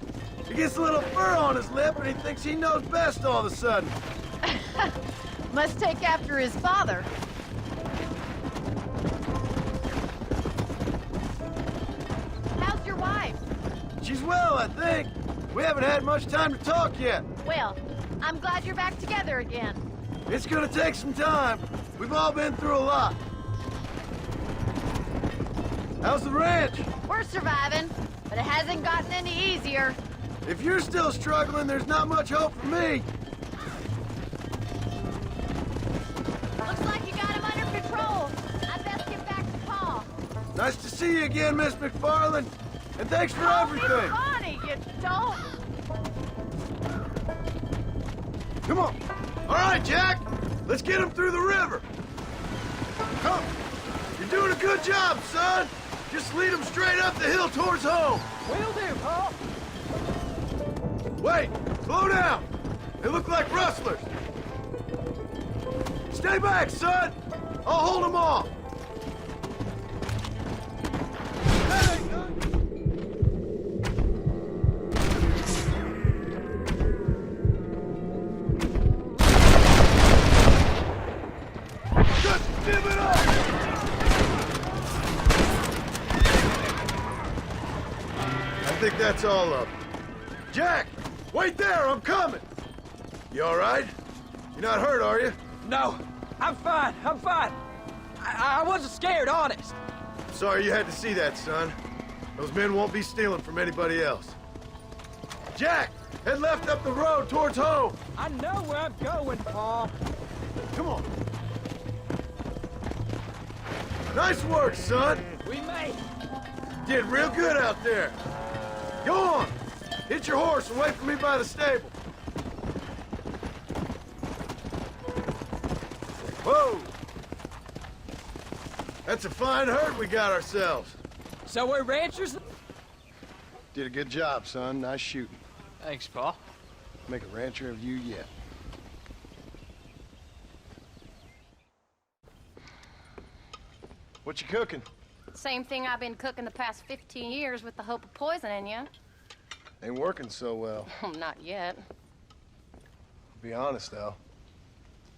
He gets a little fur on his lip and he thinks he knows best all of a sudden. Must take after his father. How's your wife? She's well, I think. We haven't had much time to talk yet. Well, I'm glad you're back together again. It's gonna take some time. We've all been through a lot. How's the ranch? We're surviving, but it hasn't gotten any easier. If you're still struggling, there's not much hope for me. Looks like you got him under control. I best get back to Paul. Nice to see you again, Miss McFarland. And thanks for everything. Bonnie, you don't. Come on. All right, Jack. Let's get him through the river. Come. You're doing a good job, son. Just lead him straight up the hill towards home. Will do, Paul. Wait, slow down. They look like rustlers. Stay back, son. I'll hold them off. that's all of them. Jack! Wait there, I'm coming! You all right? You're not hurt, are you? No, I'm fine, I'm fine. I wasn't scared, honest. Sorry you had to see that, son. Those men won't be stealing from anybody else. Jack! Head left up the road towards home! I know where I'm going, Paul. Come on. Nice work, son! We made it. Did real good out there. Go on! Hit your horse and wait for me by the stable. Whoa! That's a fine herd we got ourselves. So we're ranchers? Did a good job, son. Nice shooting. Thanks, Paul. Make a rancher of you yet. What you cooking? Same thing I've been cooking the past 15 years with the hope of poisoning you. Ain't working so well. Not yet. Be honest, though.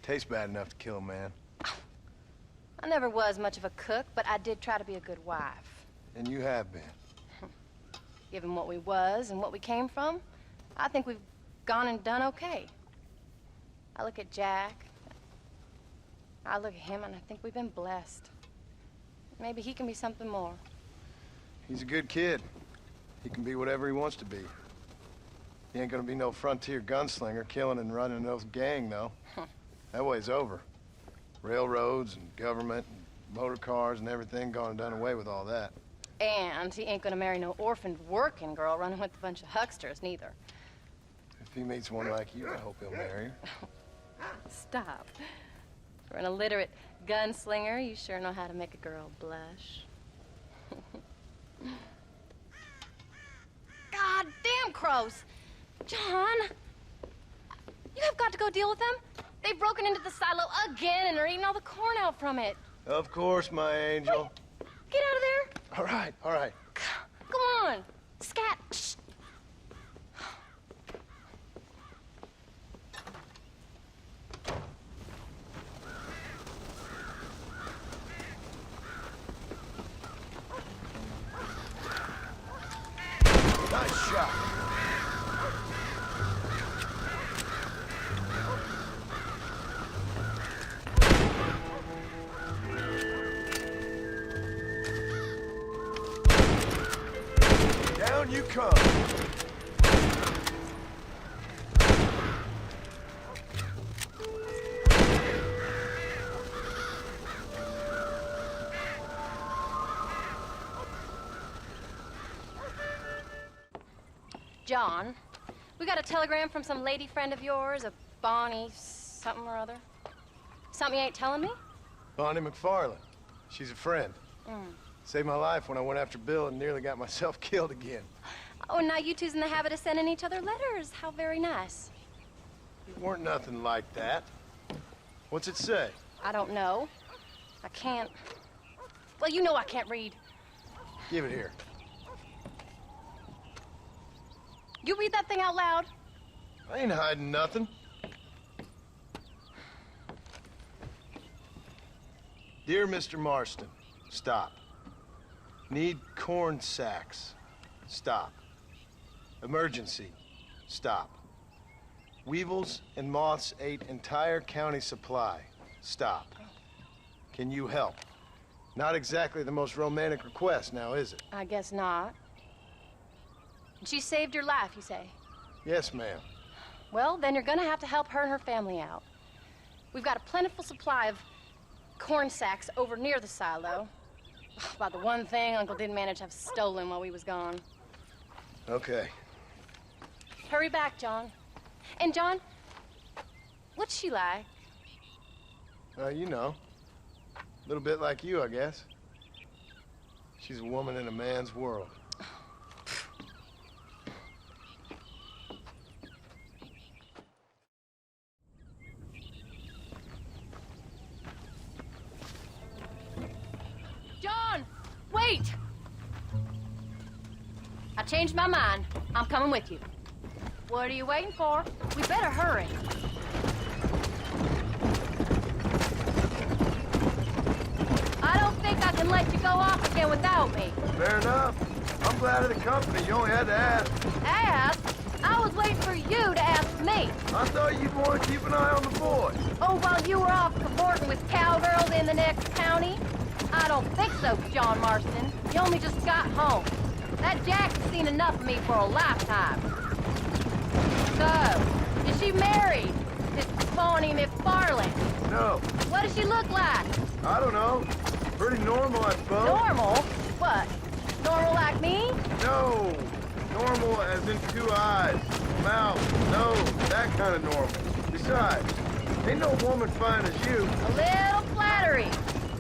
Tastes bad enough to kill a man. I never was much of a cook, but I did try to be a good wife. And you have been. Given what we was and what we came from, I think we've gone and done okay. I look at Jack, I look at him, and I think we've been blessed. Maybe he can be something more. He's a good kid. He can be whatever he wants to be. He ain't gonna be no frontier gunslinger killing and running those gang, though. That way's over. Railroads and government and motor cars and everything gone and done away with all that. And he ain't gonna marry no orphaned working girl running with a bunch of hucksters, neither. If he meets one like you, I hope he'll marry her. Stop. For an illiterate gunslinger, you sure know how to make a girl blush. God damn crows! John! You have got to go deal with them. They've broken into the silo again and are eating all the corn out from it. Of course, my angel. Wait, get out of there. All right, all right. Come on. Scat. Shh. Nice shot. Down you come. John, we got a telegram from some lady friend of yours, a Bonnie something or other. Something you ain't telling me? Bonnie McFarland. She's a friend. Mm. Saved my life when I went after Bill and nearly got myself killed again. Oh, now you two's in the habit of sending each other letters. How very nice. It weren't nothing like that. What's it say? I don't know. I can't. Well, you know I can't read. Give it here. You read that thing out loud? I ain't hiding nothing. Dear Mr. Marston, stop. Need corn sacks. Stop. Emergency. Stop. Weevils and moths ate entire county supply. Stop. Can you help? Not exactly the most romantic request now, is it? I guess not. She saved your life, you say? Yes, ma'am. Well, then you're gonna have to help her and her family out. We've got a plentiful supply of corn sacks over near the silo. About the one thing Uncle didn't manage to have stolen while we was gone. Okay. Hurry back, John. And John, what's she like? You know. A little bit like you, I guess. She's a woman in a man's world. John, wait! I changed my mind. I'm coming with you. What are you waiting for? We better hurry. I don't think I can let you go off again without me. Fair enough. I'm glad of the company. You only had to ask. Ask? I was waiting for you to ask me. I thought you'd want to keep an eye on the boy. Oh, while you were off cavorting with cowgirls in the next county? I don't think so, John Marston. You only just got home. That Jack's seen enough of me for a lifetime. So, is she married? This phony McFarland? No. What does she look like? I don't know. Pretty normal, I suppose. Normal? What? Normal like me? No. Normal as in 2 eyes, mouth, nose, that kind of normal. Besides, ain't no woman fine as you. A little flattery.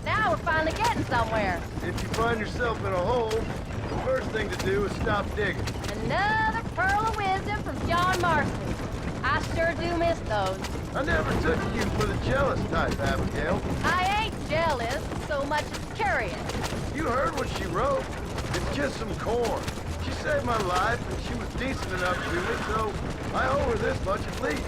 Now we're finally getting somewhere. If you find yourself in a hole, the first thing to do is stop digging. Another pearl of wisdom from John Marston. I sure do miss those. I never took you for the jealous type, Abigail. I ain't jealous so much as curious. You heard what she wrote. It's just some corn. She saved my life, and she was decent enough to me, so I owe her this much at least.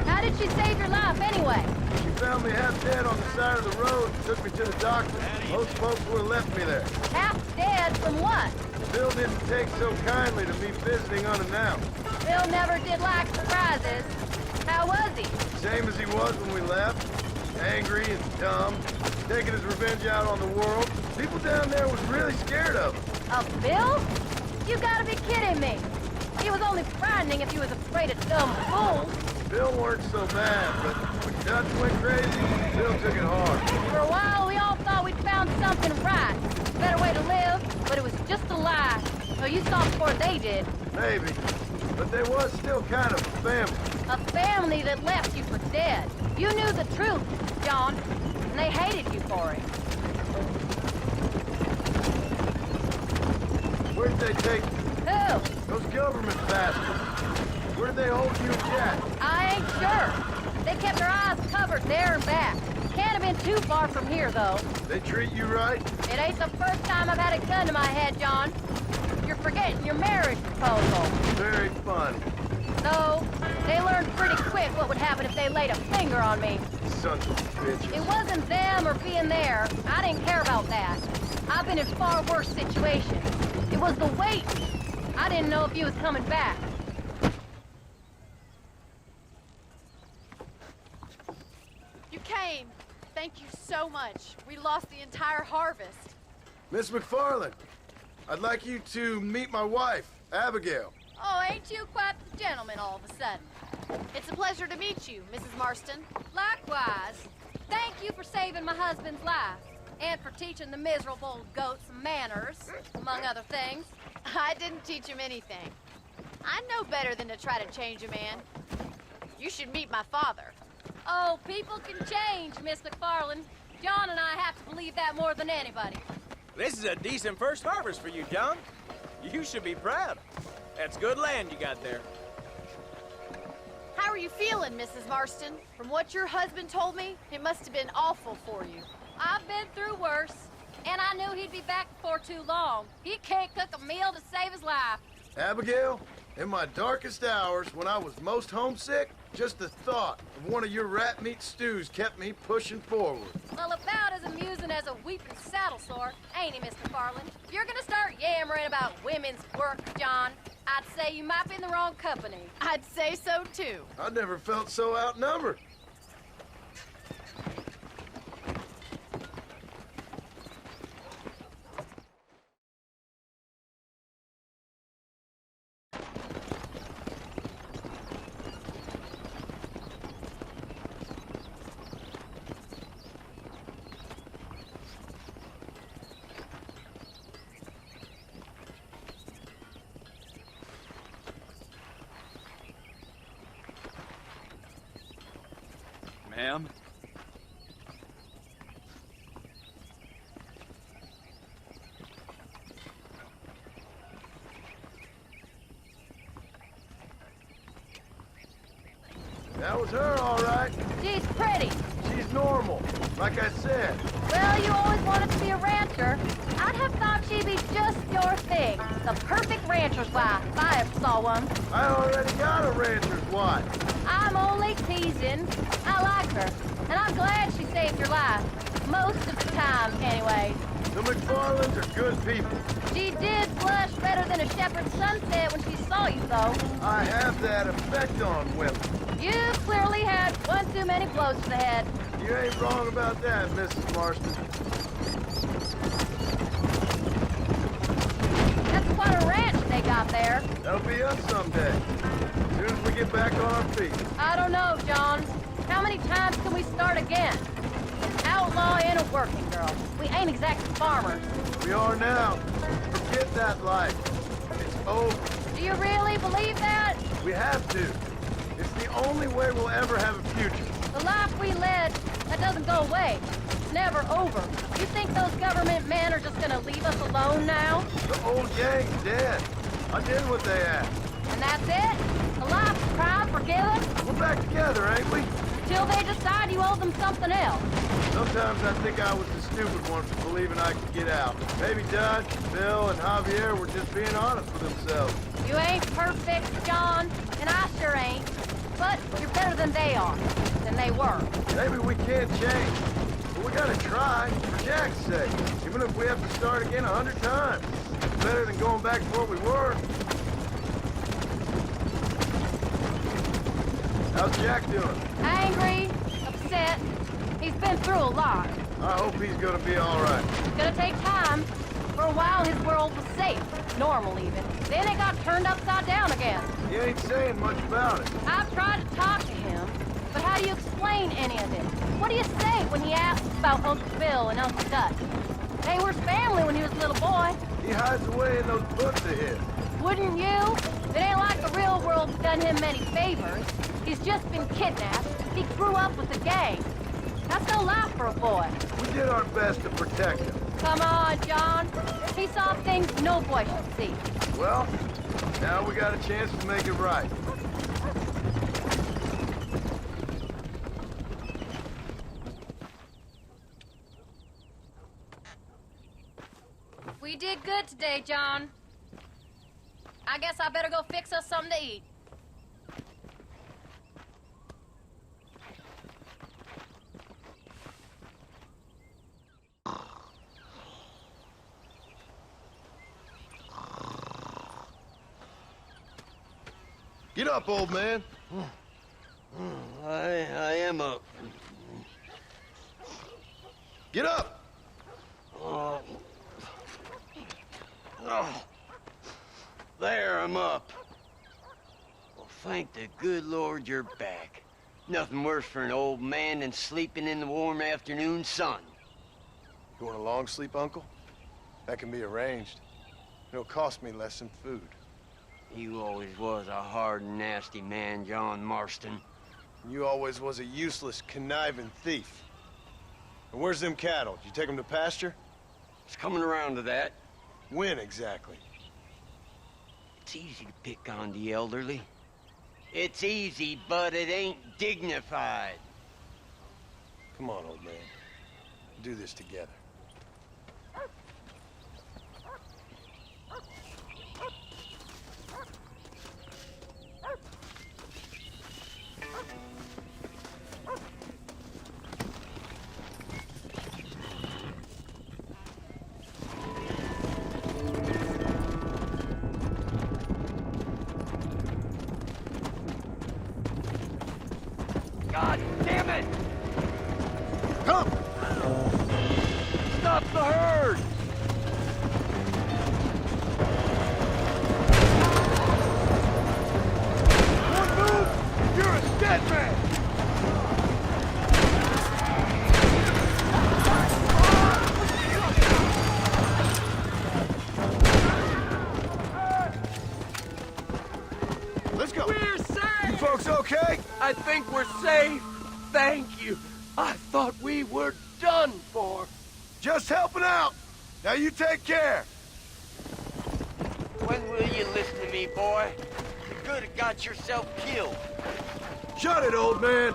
How did she save your life anyway? She found me half dead on the side of the road and took me to the doctor. Most folks would have left me there. Half dead from what? Bill didn't take so kindly to me visiting unannounced. Bill never did like surprises. How was he? Same as he was when we left. Angry and dumb, taking his revenge out on the world. People down there was really scared of him. Of Bill? You gotta be kidding me. He was only frightening if he was afraid of dumb fools. Bill weren't so bad, but when Dutch went crazy, Bill took it hard. For a while, we all thought we'd found something right. Better way to live, but it was just a lie. So you saw before they did. Maybe. But there was still kind of a family. A family that left you for dead. You knew the truth, John, and they hated you for it. Where'd they take you? Who? Those government bastards. Where'd they hold you and Jack? I ain't sure. They kept their eyes covered there and back. Can't have been too far from here, though. They treat you right? It ain't the first time I've had a gun to my head, John. You're forgetting your marriage proposal. Very funny. No, they learned pretty quick what would happen if they laid a finger on me. Sons of bitches. It wasn't them or being there. I didn't care about that. I've been in far worse situations. It was the wait. I didn't know if you was coming back. You came. Thank you so much. We lost the entire harvest. Miss McFarland, I'd like you to meet my wife, Abigail. Oh, ain't you quite the gentleman all of a sudden? It's a pleasure to meet you, Mrs. Marston. Likewise. Thank you for saving my husband's life. And for teaching the miserable goats manners, among other things. I didn't teach him anything. I know better than to try to change a man. You should meet my father. Oh, people can change, Miss McFarland. John and I have to believe that more than anybody. This is a decent first harvest for you, John. You should be proud. That's good land you got there. How are you feeling, Mrs. Marston? From what your husband told me, it must have been awful for you. I've been through worse, and I knew he'd be back before too long. He can't cook a meal to save his life. Abigail, in my darkest hours, when I was most homesick, just the thought of one of your rat meat stews kept me pushing forward. Well, about as amusing as a weeping saddle sore, ain't he, Mr. Farland? If you're gonna start yammering about women's work, John, I'd say you might be in the wrong company. I'd say so, too. I never felt so outnumbered. Ma'am? That was her, all right. She's pretty. She's normal, like I said. Well, you always wanted to be a rancher. I'd have thought she'd be just your thing. The perfect rancher's wife, if I ever saw one. I already got a rancher's wife. I'm only teasing. I like her. And I'm glad she saved your life. Most of the time, anyway. The McFarlands are good people. She did blush better than a shepherd's sunset when she saw you, though. I have that effect on women. You clearly had one too many blows to the head. You ain't wrong about that, Mrs. Marston. That's quite a ranch they got there. That'll be us someday. As soon as we get back on our feet. I don't know, John. How many times can we start again? An outlaw and a working girl. We ain't exactly farmers. We are now. Forget that life. It's over. Do you really believe that? We have to. It's the only way we'll ever have a future. The life we led, that doesn't go away. It's never over. You think those government men are just gonna leave us alone now? The old gang's dead. I did what they asked. And that's it? The life, crime, forgiven? We're back together, ain't we? Till they decide you owe them something else. Sometimes I think I was the stupid one for believing I could get out. Maybe Dutch, Bill, and Javier were just being honest with themselves. You ain't perfect, John, and I sure ain't. But you're better than they are, than they were. Maybe we can't change, but we gotta try, for Jack's sake. Even if we have to start again 100 times. It's better than going back to what we were. How's Jack doing? Angry, upset. He's been through a lot. I hope he's gonna be all right. It's gonna take time. For a while, his world was safe. Normal, even. Then it got turned upside down again. He ain't saying much about it. I've tried to talk to him, but how do you explain any of it? What do you say when he asks about Uncle Bill and Uncle Dutch? They were family when he was a little boy. He hides away in those books of his. Wouldn't you? It ain't like the real world's done him many favors. He's just been kidnapped. He grew up with the gang. That's no life for a boy. We did our best to protect him. Come on, John. He saw things no boy should see. Well, now we got a chance to make it right. We did good today, John. I guess I better go fix us something to eat. Get up, old man. I am up. Get up! There, I'm up. Well, thank the good Lord you're back. Nothing worse for an old man than sleeping in the warm afternoon sun. You want a long sleep, Uncle? That can be arranged. It'll cost me less than food. You always was a hard and nasty man, John Marston. You always was a useless, conniving thief. And where's them cattle? Did you take them to pasture? It's coming around to that. When exactly? It's easy to pick on the elderly. It's easy, but it ain't dignified. Come on, old man. Do this together. God damn it! Come! Stop the herd! One move, you're a dead man! Let's go! We're safe! You folks okay? I think we're safe. Thank you. I thought we were done for. Just helping out. Now you take care. When will you listen to me, boy? You could have got yourself killed. Shut it, old man.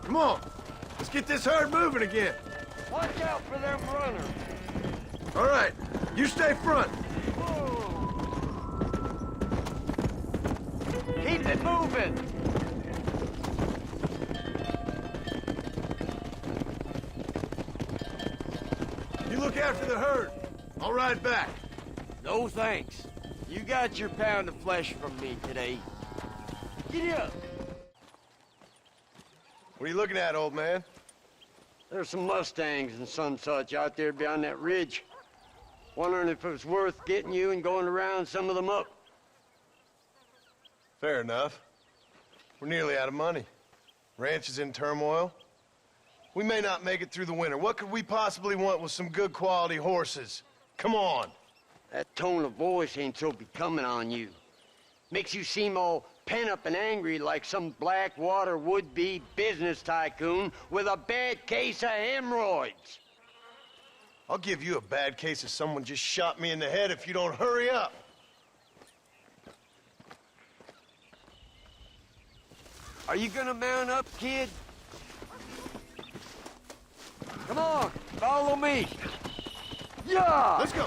Come on. Let's get this herd moving again. Watch out for them runners. All right. You stay front. Keep it moving. after the herd. I'll ride back. No thanks. You got your pound of flesh from me today. Get up. What are you looking at, old man? There's some Mustangs and some such out there beyond that ridge. Wondering if it was worth getting you and going around some of them up. Fair enough. We're nearly out of money. Ranch is in turmoil. We may not make it through the winter. What could we possibly want with some good quality horses? Come on. That tone of voice ain't so becoming on you. Makes you seem all pent up and angry like some Blackwater would-be business tycoon with a bad case of hemorrhoids. I'll give you a bad case of someone just shot me in the head if you don't hurry up. Are you gonna mount up, kid? Come on, follow me. Yeah! Let's go.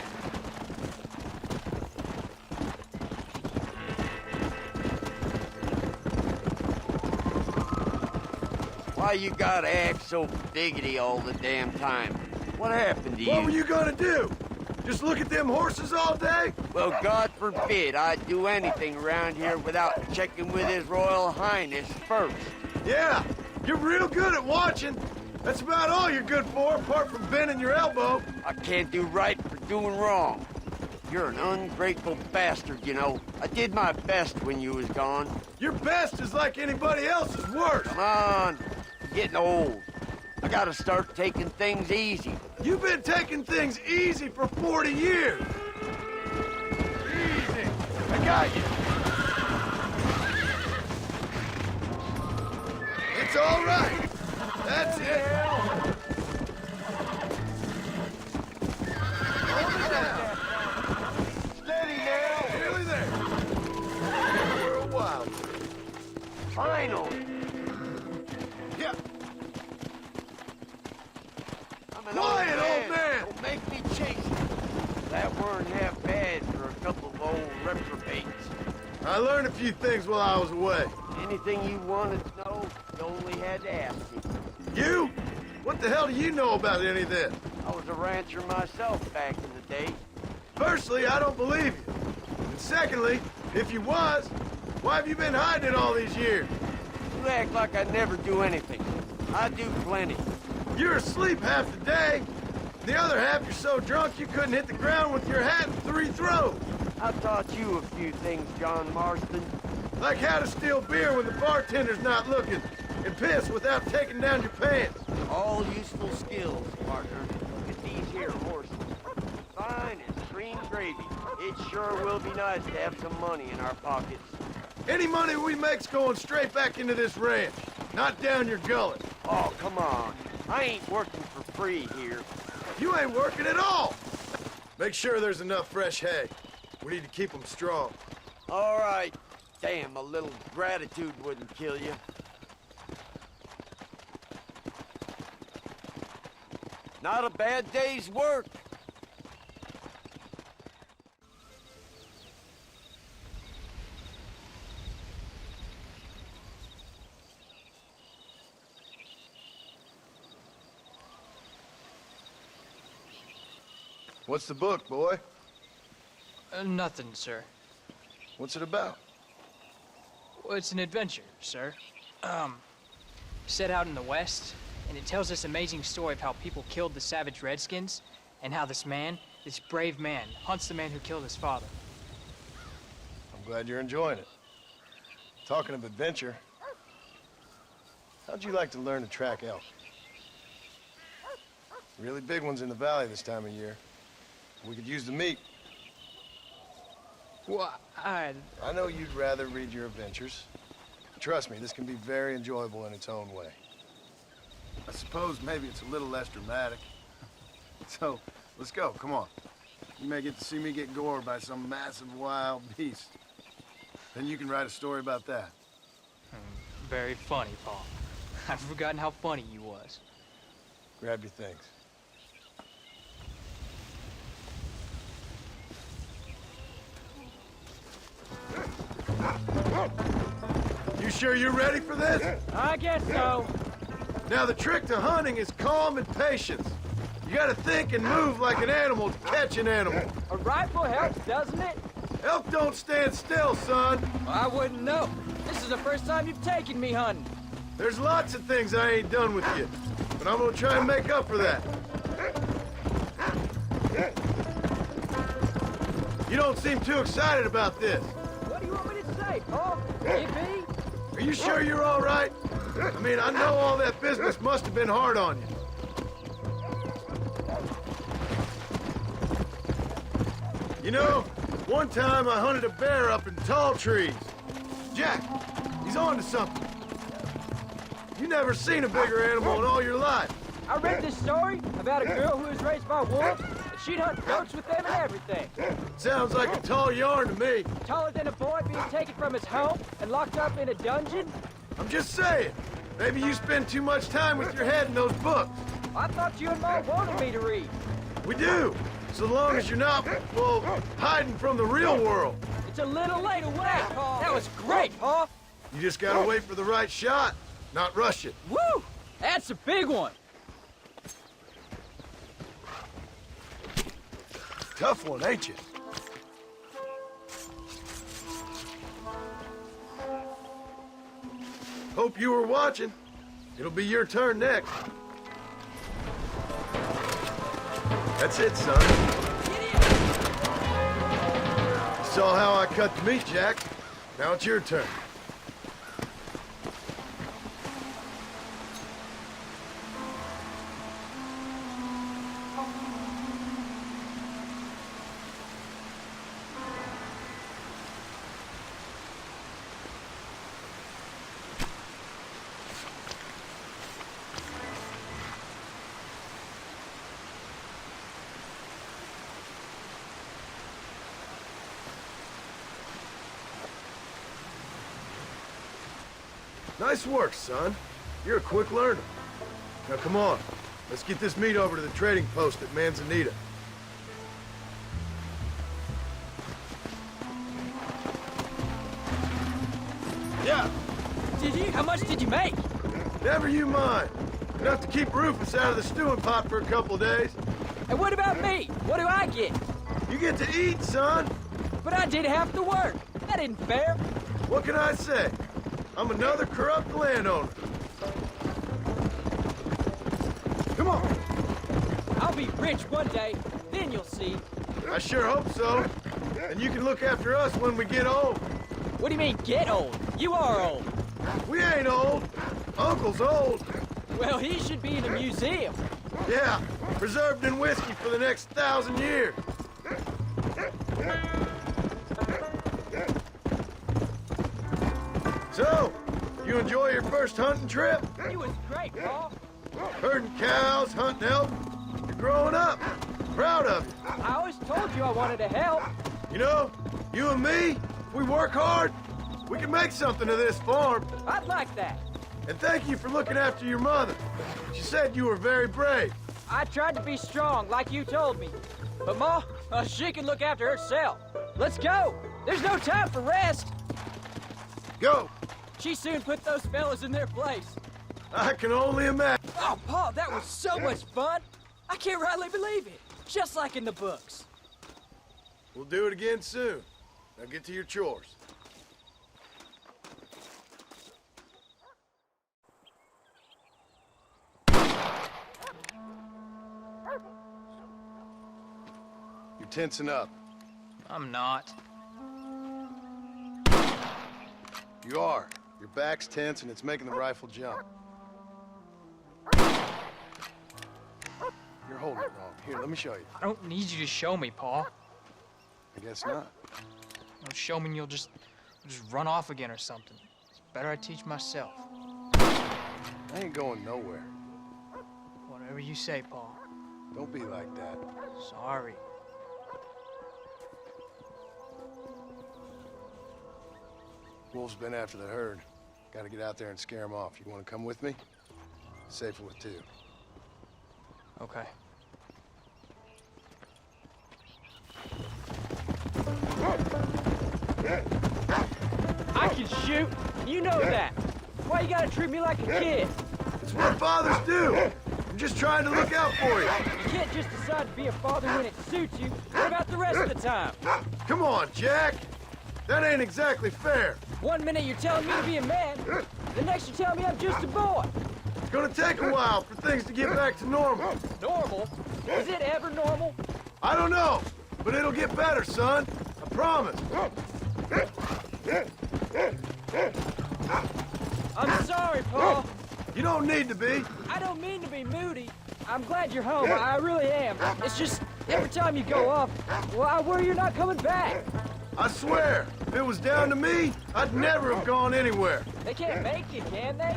Why you gotta act so biggity all the damn time? What happened to you? What were you gonna do? Just look at them horses all day? Well, God forbid I'd do anything around here without checking with His Royal Highness first. Yeah, you're real good at watching. That's about all you're good for, apart from bending your elbow. I can't do right for doing wrong. You're an ungrateful bastard, you know. I did my best when you was gone. Your best is like anybody else's worst. Come on, I'm getting old. I gotta start taking things easy. You've been taking things easy for 40 years. Easy. I got you. It's all right. That's it. Hold it down. Steady now. Nearly there. We're a while. Finally. Yeah. I'm an Quiet, old man. old man. Don't make me chase you. That weren't half bad for a couple of old reprobates. I learned a few things while I was away. Anything you wanted to know, you only had to ask me. You? What the hell do you know about any of this? I was a rancher myself back in the day. Firstly, I don't believe you. And secondly, if you was, why have you been hiding it all these years? You act like I never do anything. I do plenty. You're asleep half the day. The other half you're so drunk you couldn't hit the ground with your hat in 3 throws. I taught you a few things, John Marston. Like how to steal beer when the bartender's not looking, and piss without taking down your pants. All useful skills, partner. Look at these here horses. Fine as cream gravy. It sure will be nice to have some money in our pockets. Any money we make's going straight back into this ranch, not down your gullet. Oh, come on. I ain't working for free here. You ain't working at all. Make sure there's enough fresh hay. We need to keep them strong. All right. Damn, a little gratitude wouldn't kill you. Not a bad day's work. What's the book, boy? Nothing, sir. What's it about? Well, it's an adventure, sir. Set out in the West, and it tells this amazing story of how people killed the savage Redskins, and how this man, this brave man, hunts the man who killed his father. I'm glad you're enjoying it. Talking of adventure, how'd you like to learn to track elk? Really big ones in the valley this time of year. We could use the meat. Well, I know you'd rather read your adventures. Trust me, this can be very enjoyable in its own way. I suppose maybe it's a little less dramatic. So, let's go, come on. You may get to see me get gored by some massive wild beast. Then you can write a story about that. Very funny, Paul. I've forgotten how funny you was. Grab your things. You sure you're ready for this? I guess so. Now, the trick to hunting is calm and patience. You gotta think and move like an animal to catch an animal. A rifle helps, doesn't it? Elk don't stand still, son. I wouldn't know. This is the first time you've taken me hunting. There's lots of things I ain't done with you, but I'm gonna try and make up for that. You don't seem too excited about this. What do you want me to say, Paul? Yippee? Are you sure you're all right? I mean, I know all that business must have been hard on you. You know, one time I hunted a bear up in tall trees. Jack, he's on to something. You never seen a bigger animal in all your life. I read this story about a girl who was raised by wolves, and she'd hunt goats with them and everything. Sounds like a tall yarn to me. Taller than a boy being taken from his home and locked up in a dungeon? I'm just saying, maybe you spend too much time with your head in those books. I thought you and Mom wanted me to read. We do, so long as you're not, well, hiding from the real world. It's a little late away, Paul. That was great, Paul. You just gotta wait for the right shot, not rush it. Woo! That's a big one. Tough one, ain't you? Hope you were watching. It'll be your turn next. That's it, son. You saw how I cut the meat, Jack. Now it's your turn. Nice work, son. You're a quick learner. Now come on, let's get this meat over to the trading post at Manzanita. Yeah. How much did you make? Never you mind. Enough to keep Rufus out of the stewing pot for a couple of days. And what about me? What do I get? You get to eat, son. But I did half the work. That isn't fair. What can I say? I'm another corrupt landowner. Come on. I'll be rich one day, then you'll see. I sure hope so. And you can look after us when we get old. What do you mean, get old? You are old. We ain't old. Uncle's old. Well, he should be in a museum. Yeah, preserved in whiskey for the next 1,000 years. So, you enjoy your first hunting trip? It was great, Paul. Herding cows, hunting elk. You're growing up. Proud of you. I always told you I wanted to help. You know, you and me, if we work hard, we can make something of this farm. I'd like that. And thank you for looking after your mother. She said you were very brave. I tried to be strong, like you told me. But Ma, she can look after herself. Let's go. There's no time for rest. Go. She soon put those fellas in their place. I can only imagine. Oh, Paul, that was so much fun. I can't rightly believe it. Just like in the books. We'll do it again soon. Now get to your chores. You're tensing up. I'm not. You are. Your back's tense and it's making the rifle jump. You're holding it wrong. Here, let me show you. I don't need you to show me, Paul. I guess not. Don't show me and you'll just run off again or something. It's better I teach myself. I ain't going nowhere. Whatever you say, Paul. Don't be like that. Sorry. Wolf's been after the herd. Gotta get out there and scare them off. You wanna come with me? Safer with two. Okay. I can shoot. You know that. Why you gotta treat me like a kid? It's what fathers do. I'm just trying to look out for you. You can't just decide to be a father when it suits you. What about the rest of the time? Come on, Jack. That ain't exactly fair. One minute you're telling me to be a man, the next you're telling me I'm just a boy. It's gonna take a while for things to get back to normal. Normal? Is it ever normal? I don't know, but it'll get better, son. I promise. I'm sorry, Paul. You don't need to be. I don't mean to be moody. I'm glad you're home. I really am. It's just, every time you go off, well, I worry you're not coming back. I swear, if it was down to me, I'd never have gone anywhere. They can't make you, can they?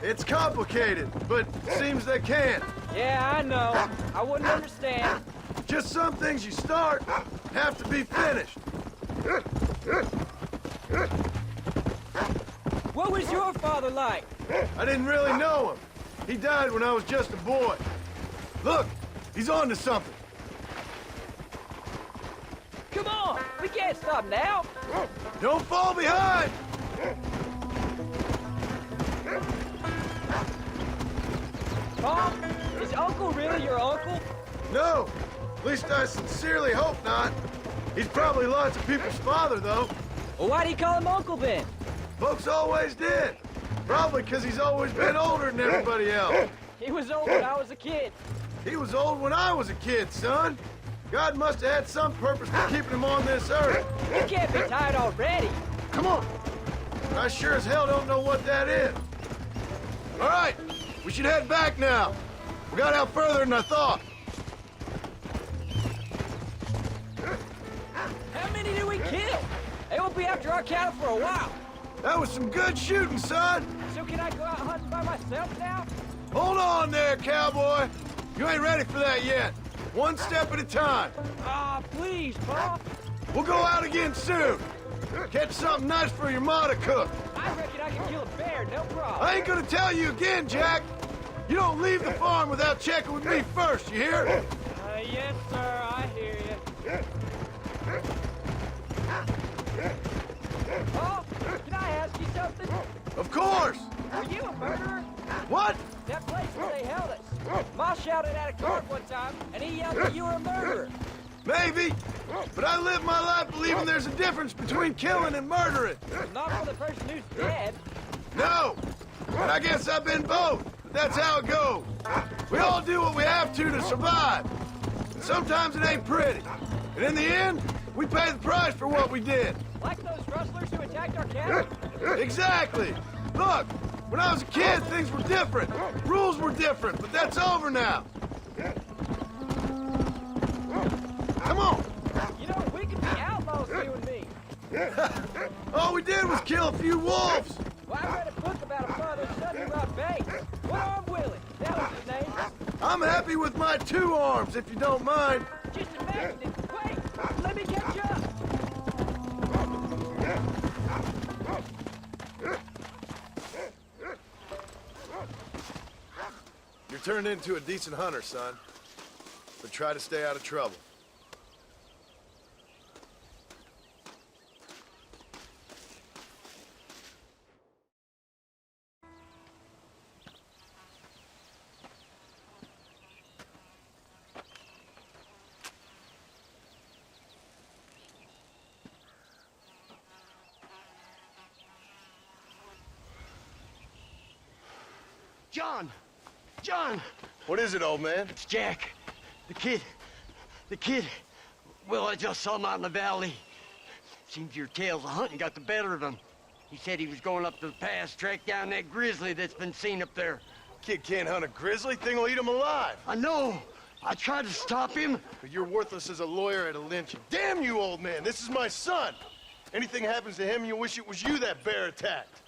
It's complicated, but seems they can. Yeah, I know. I wouldn't understand. Just some things you start have to be finished. What was your father like? I didn't really know him. He died when I was just a boy. Look, he's on to something. Come on, we can't stop now. Don't fall behind! Paul, is Uncle really your uncle? No, at least I sincerely hope not. He's probably lots of people's father, though. Well, why do you call him Uncle then? Folks always did. Probably because he's always been older than everybody else. He was old when I was a kid. He was old when I was a kid, son. God must have had some purpose for keeping him on this earth. He can't be tired already. Come on. I sure as hell don't know what that is. All right, we should head back now. We got out further than I thought. How many did we kill? They won't be after our cattle for a while. That was some good shooting, son. So can I go out hunting by myself now? Hold on there, cowboy. You ain't ready for that yet. One step at a time. Ah, please, Paul. We'll go out again soon. Catch something nice for your ma to cook. I reckon I can kill a bear, no problem. I ain't gonna tell you again, Jack. You don't leave the farm without checking with me first, you hear? Yes, sir, I hear you. Paul, can I ask you something? Of course. Were you a murderer? What? That place where they held us. Ma shouted at a guard one time, and he yelled that you were a murderer. Maybe, but I live my life believing there's a difference between killing and murdering. Not for the person who's dead. No, but I guess I've been both. That's how it goes. We all do what we have to survive. And sometimes it ain't pretty. And in the end, we pay the price for what we did. Like those rustlers who attacked our cattle? Exactly. Look, when I was a kid, things were different. Rules were different, but that's over now. Come on. You know, we could be outlaws, you and me. All we did was kill a few wolves. Well, I read a book about a father-son who robbed banks. One-Arm Willie, that was his name. I'm happy with my 2 arms, if you don't mind. Just imagine it. Wait, let me catch up. You're turned into a decent hunter, son. But try to stay out of trouble. John! John! What is it, old man? It's Jack. The kid. Well, I just saw him out in the valley. Seems your tales of hunting got the better of him. He said he was going up to the pass, track down that grizzly that's been seen up there. Kid can't hunt a grizzly. Thing will eat him alive. I know. I tried to stop him. But you're worthless as a lawyer at a lynching. Damn you, old man. This is my son. Anything happens to him, you'll wish it was you that bear attacked.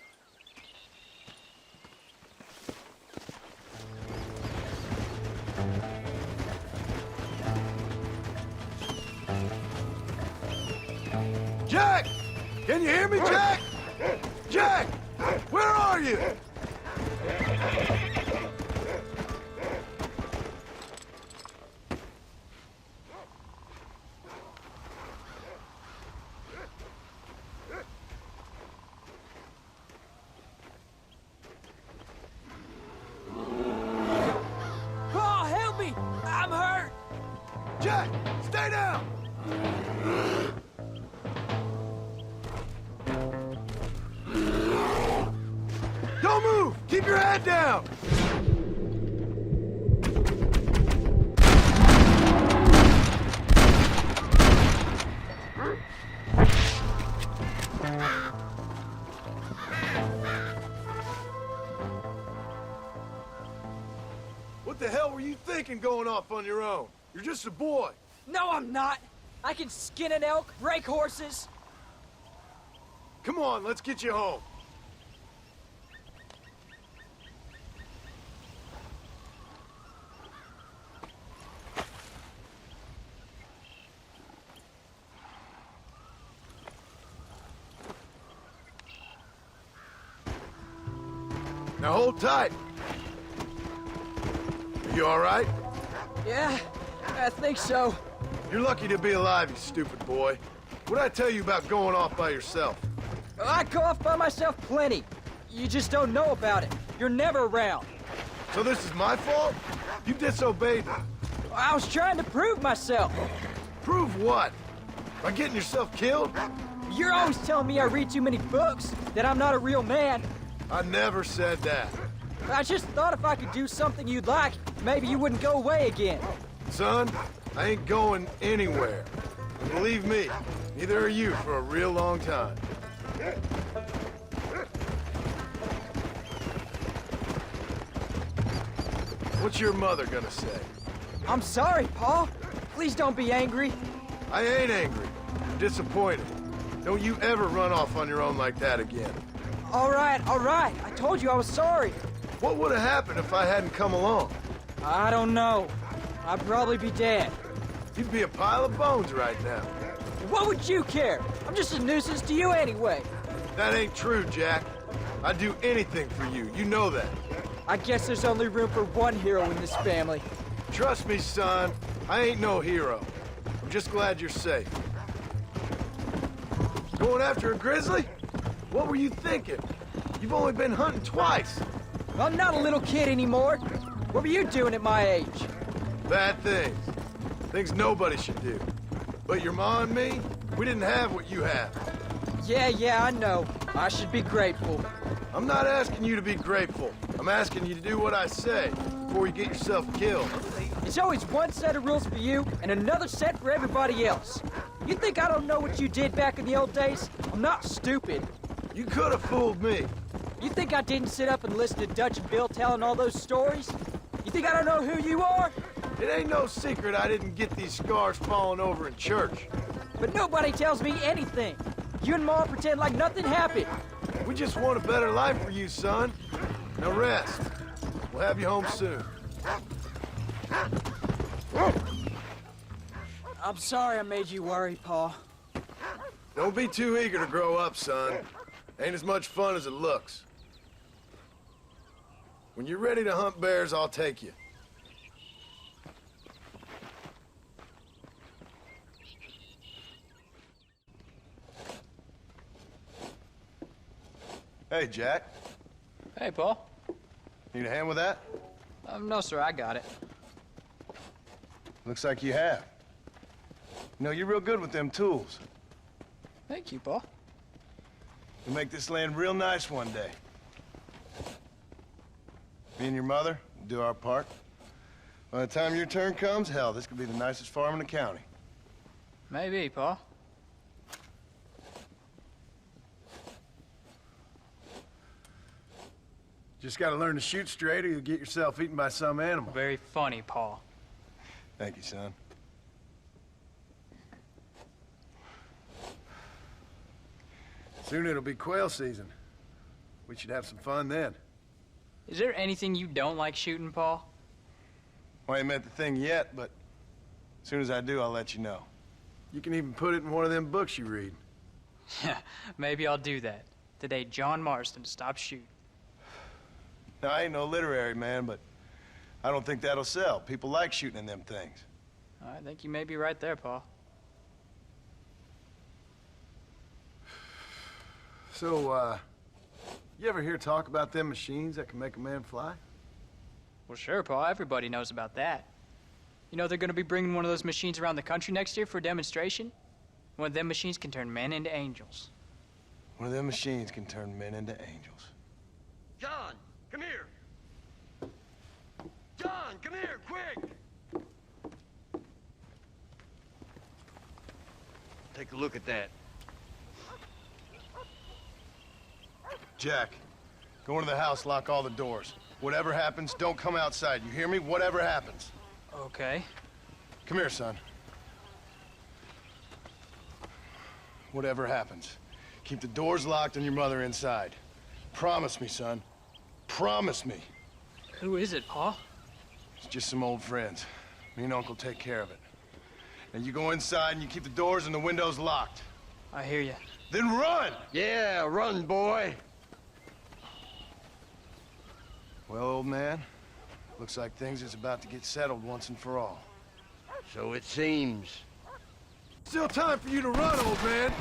Jack! Can you hear me, Jack? Jack! Where are you? Stay down! Don't move! Keep your head down! What the hell were you thinking going off on your own? You're just a boy. No, I'm not. I can skin an elk, break horses. Come on, let's get you home. Now hold tight. Are you all right? Yeah, I think so. You're lucky to be alive, you stupid boy. What'd I tell you about going off by yourself? I go off by myself plenty. You just don't know about it. You're never around. So this is my fault? You disobeyed me. I was trying to prove myself. Prove what? By getting yourself killed? You're always telling me I read too many books, that I'm not a real man. I never said that. I just thought if I could do something you'd like, maybe you wouldn't go away again. Son, I ain't going anywhere. And believe me, neither are you for a real long time. What's your mother gonna say? I'm sorry, Paul. Please don't be angry. I ain't angry. I'm disappointed. Don't you ever run off on your own like that again. All right. I told you I was sorry. What would have happened if I hadn't come along? I don't know. I'd probably be dead. You'd be a pile of bones right now. What would you care? I'm just a nuisance to you anyway. That ain't true, Jack. I'd do anything for you. You know that. I guess there's only room for one hero in this family. Trust me, son. I ain't no hero. I'm just glad you're safe. Going after a grizzly? What were you thinking? You've only been hunting twice. I'm not a little kid anymore. What were you doing at my age? Bad things. Things nobody should do. But your ma and me, we didn't have what you have. Yeah, I know. I should be grateful. I'm not asking you to be grateful. I'm asking you to do what I say before you get yourself killed. It's always one set of rules for you and another set for everybody else. You think I don't know what you did back in the old days? I'm not stupid. You could have fooled me. You think I didn't sit up and listen to Dutch and Bill telling all those stories? You think I don't know who you are? It ain't no secret I didn't get these scars falling over in church. But nobody tells me anything. You and Ma pretend like nothing happened. We just want a better life for you, son. Now rest. We'll have you home soon. I'm sorry I made you worry, Paul. Don't be too eager to grow up, son. Ain't as much fun as it looks. When you're ready to hunt bears, I'll take you. Hey, Jack. Hey, Paul. Need a hand with that? No, sir, I got it. Looks like you have. You know, you're real good with them tools. Thank you, Paul. You'll make this land real nice one day. Me and your mother will do our part. By the time your turn comes, hell, this could be the nicest farm in the county. Maybe, Paul. Just gotta learn to shoot straight or you'll get yourself eaten by some animal. Very funny, Paul. Thank you, son. Soon it'll be quail season. We should have some fun then. Is there anything you don't like shooting, Paul? Well, I ain't met the thing yet, but as soon as I do, I'll let you know. You can even put it in one of them books you read. Yeah, maybe I'll do that. Today, John Marston stopped shooting. Now, I ain't no literary man, but I don't think that'll sell. People like shooting in them things. I think you may be right there, Paul. So, you ever hear talk about them machines that can make a man fly? Well, sure, Paul. Everybody knows about that. You know they're gonna be bringing one of those machines around the country next year for a demonstration? One of them machines can turn men into angels. One of them machines can turn men into angels. John, come here. John, come here, quick. Take a look at that. Jack, go into the house, lock all the doors. Whatever happens, don't come outside. You hear me? Whatever happens. Okay. Come here, son. Whatever happens, keep the doors locked and your mother inside. Promise me, son. Promise me. Who is it, Pa? It's just some old friends. Me and Uncle take care of it. Now you go inside and you keep the doors and the windows locked. I hear you. Then run! Yeah, run, boy. Well, old man, looks like things is about to get settled once and for all. So it seems. Still time for you to run, old man.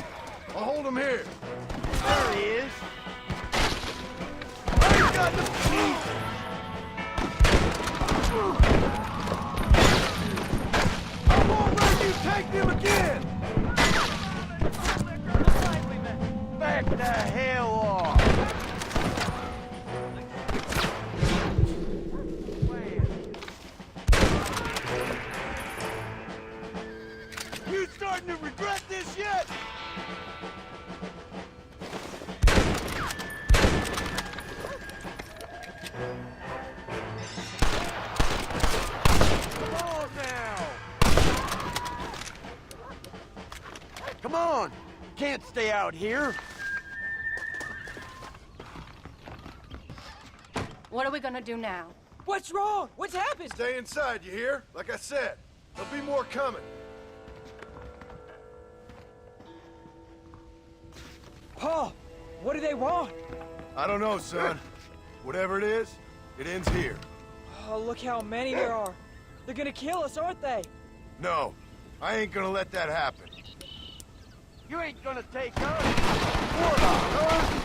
I'll hold him here. There he is. I ain't got the keys. I won't let you take them again. Back the hell off. You starting to regret this yet? Come on now. Come on. Can't stay out here. What are we gonna do now? What's wrong? What's happened? Stay inside, you hear? Like I said, there'll be more coming. Pa, what do they want? I don't know, son. Whatever it is, it ends here. Oh, look how many there are. They're gonna kill us, aren't they? No, I ain't gonna let that happen. You ain't gonna take us. What on earth?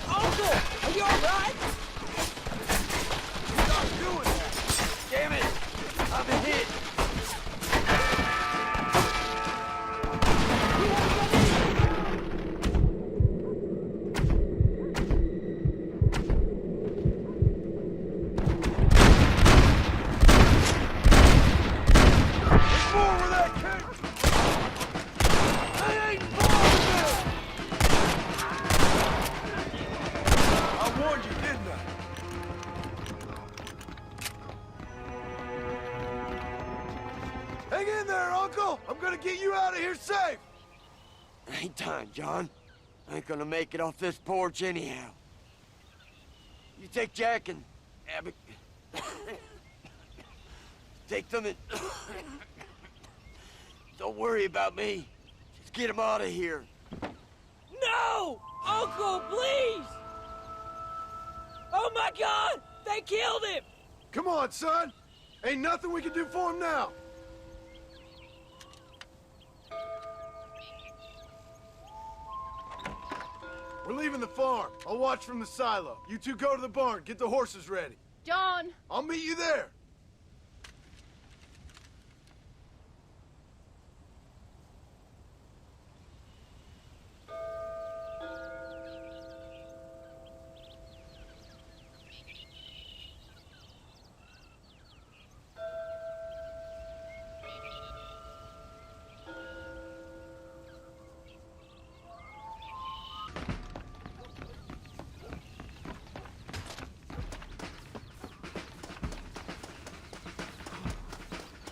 Uncle, are you all right? Stop doing that! Damn it! I've been hit. More where that came from! They ain't born with I warned you, didn't I? Hang in there, Uncle! I'm gonna get you out of here safe! Ain't time, John. I ain't gonna make it off this porch anyhow. You take Jack and Abby. Take them and don't worry about me. Just get him out of here. No! Uncle, please! Oh my God! They killed him! Come on, son! Ain't nothing we can do for him now! We're leaving the farm. I'll watch from the silo. You two go to the barn, get the horses ready. John! I'll meet you there.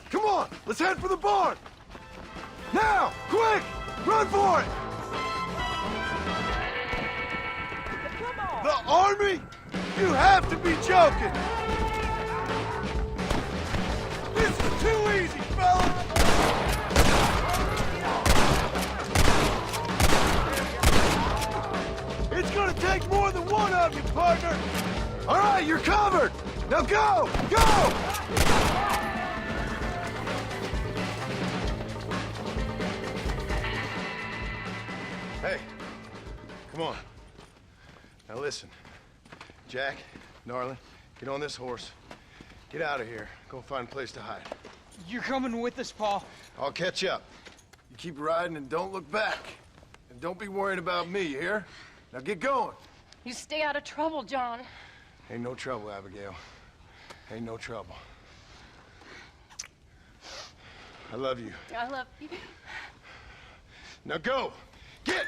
Come on, let's head for the barn! Now, quick! Run for it! The army? You have to be joking! This is too easy, fella! It's gonna take more than one of you, partner! All right, you're covered! Now go! Go! Hey, come on. Now listen, Jack, Gnarly, get on this horse. Get out of here. Go find a place to hide. You're coming with us, Paul. I'll catch up. You keep riding and don't look back. And don't be worrying about me, you hear? Now get going. You stay out of trouble, John. Ain't no trouble, Abigail. Ain't no trouble. I love you. I love you. Now go! Get!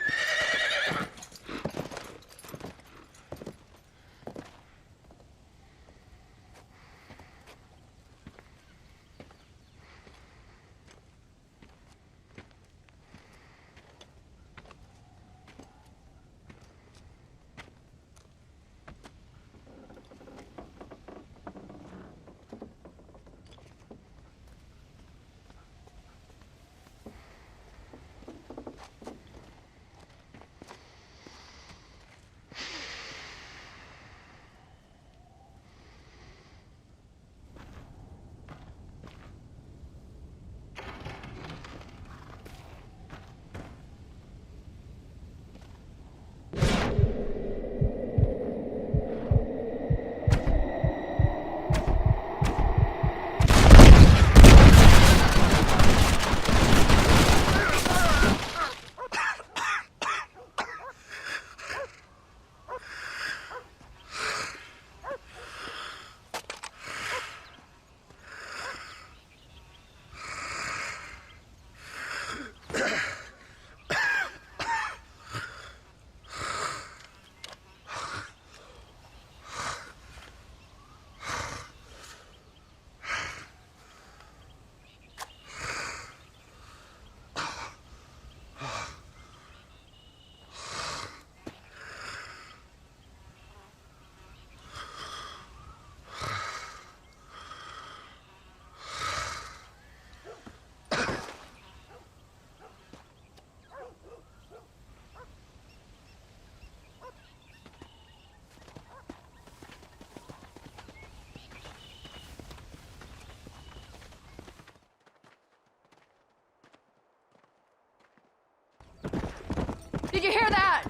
Did you hear that?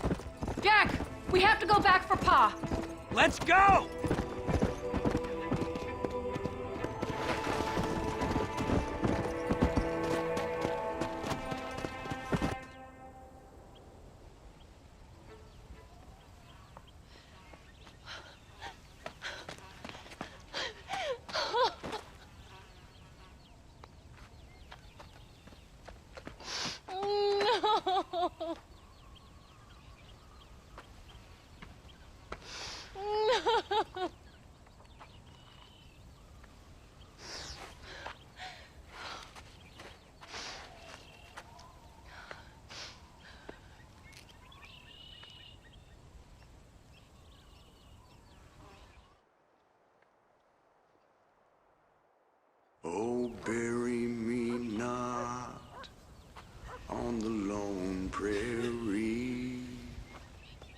Jack, we have to go back for Pa. Let's go! Oh, bury me not on the lone prairie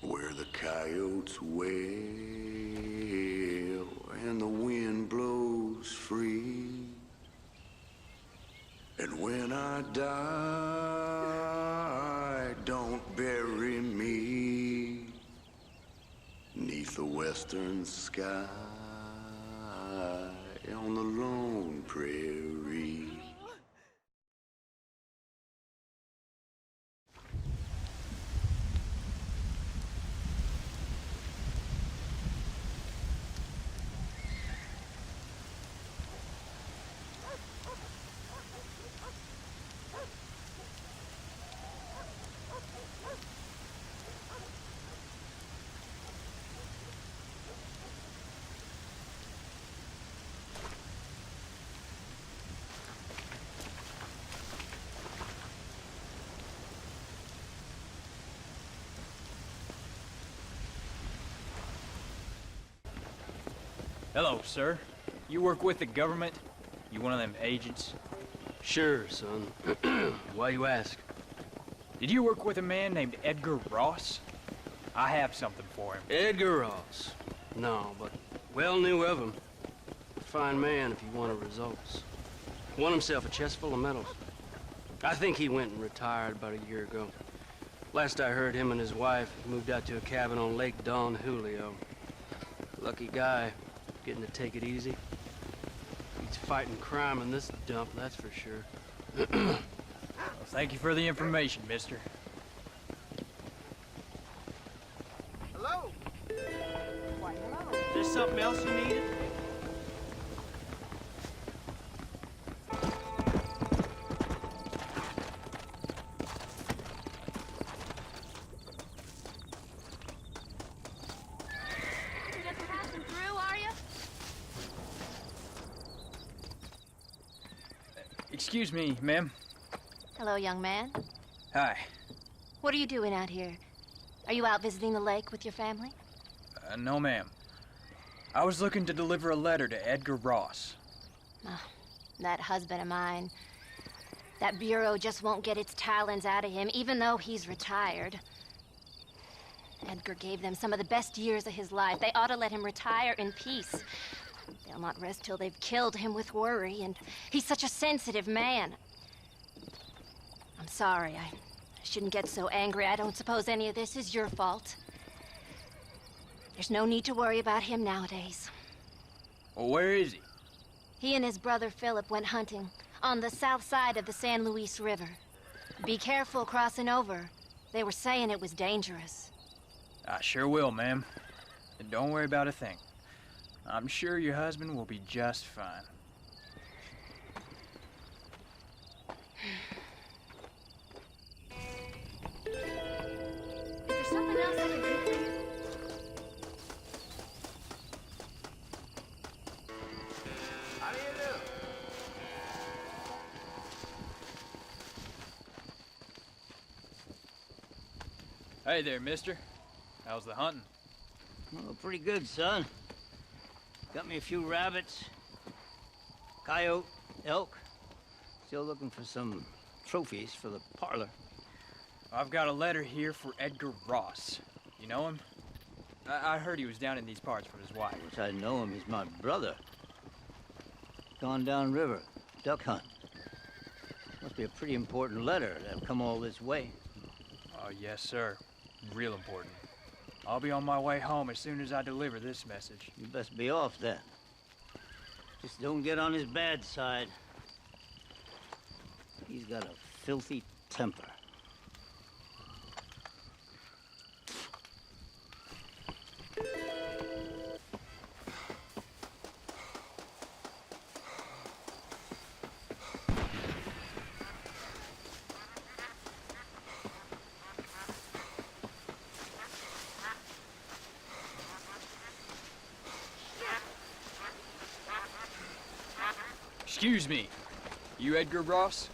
where the coyotes wail and the wind blows free. And when I die, don't bury me 'neath the western sky on the lone prairie. Hello, sir. You work with the government? You one of them agents? Sure, son. Why you ask? Did you work with a man named Edgar Ross? I have something for him. Edgar Ross? No, but well knew of him. Fine man if he wanted results. Won himself a chest full of medals. I think he went and retired about a year ago. Last I heard, him and his wife moved out to a cabin on Lake Don Julio. Lucky guy, getting to take it easy. He's fighting crime in this dump, that's for sure. Well, thank you for the information, mister. Hello? Why, hello. Is there something else you needed? Just passing through, are you? Excuse me, ma'am. Hello, young man. Hi. What are you doing out here? Are you out visiting the lake with your family? No, ma'am. I was looking to deliver a letter to Edgar Ross. Oh, that husband of mine. That bureau just won't get its talons out of him, even though he's retired. Edgar gave them some of the best years of his life. They ought to let him retire in peace. They'll not rest till they've killed him with worry, and he's such a sensitive man. I'm sorry, I shouldn't get so angry. I don't suppose any of this is your fault. There's no need to worry about him nowadays. Well, where is he? He and his brother Philip went hunting on the south side of the San Luis River. Be careful crossing over. They were saying it was dangerous. I sure will, ma'am. And don't worry about a thing. I'm sure your husband will be just fine. Is there something else I can do for you? How do you do? Hey there, mister. How's the hunting? Oh, pretty good, son. Got me a few rabbits, coyote, elk. Still looking for some trophies for the parlor. I've got a letter here for Edgar Ross. You know him? I heard he was down in these parts with his wife. Which I know him, he's my brother. Gone down river, duck hunt. Must be a pretty important letter to have come all this way. Oh, yes, sir. Real important. I'll be on my way home as soon as I deliver this message. You best be off then. Just don't get on his bad side. He's got a filthy temper. Excuse me. You Edgar Ross?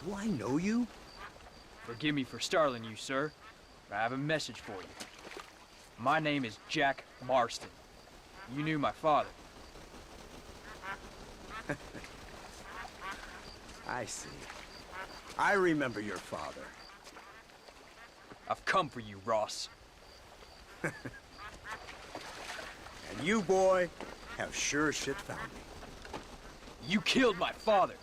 Do I know you? Forgive me for startling you, sir, but I have a message for you. My name is Jack Marston. You knew my father. I see. I remember your father. I've come for you, Ross. And you, boy, have sure shit found me. You killed my father.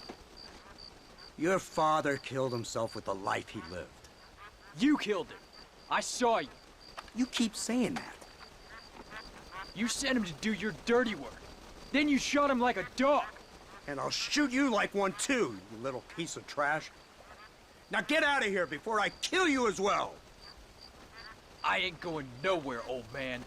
Your father killed himself with the life he lived. You killed him. I saw you. You keep saying that. You sent him to do your dirty work. Then you shot him like a dog. And I'll shoot you like one too, you little piece of trash. Now get out of here before I kill you as well. I ain't going nowhere, old man.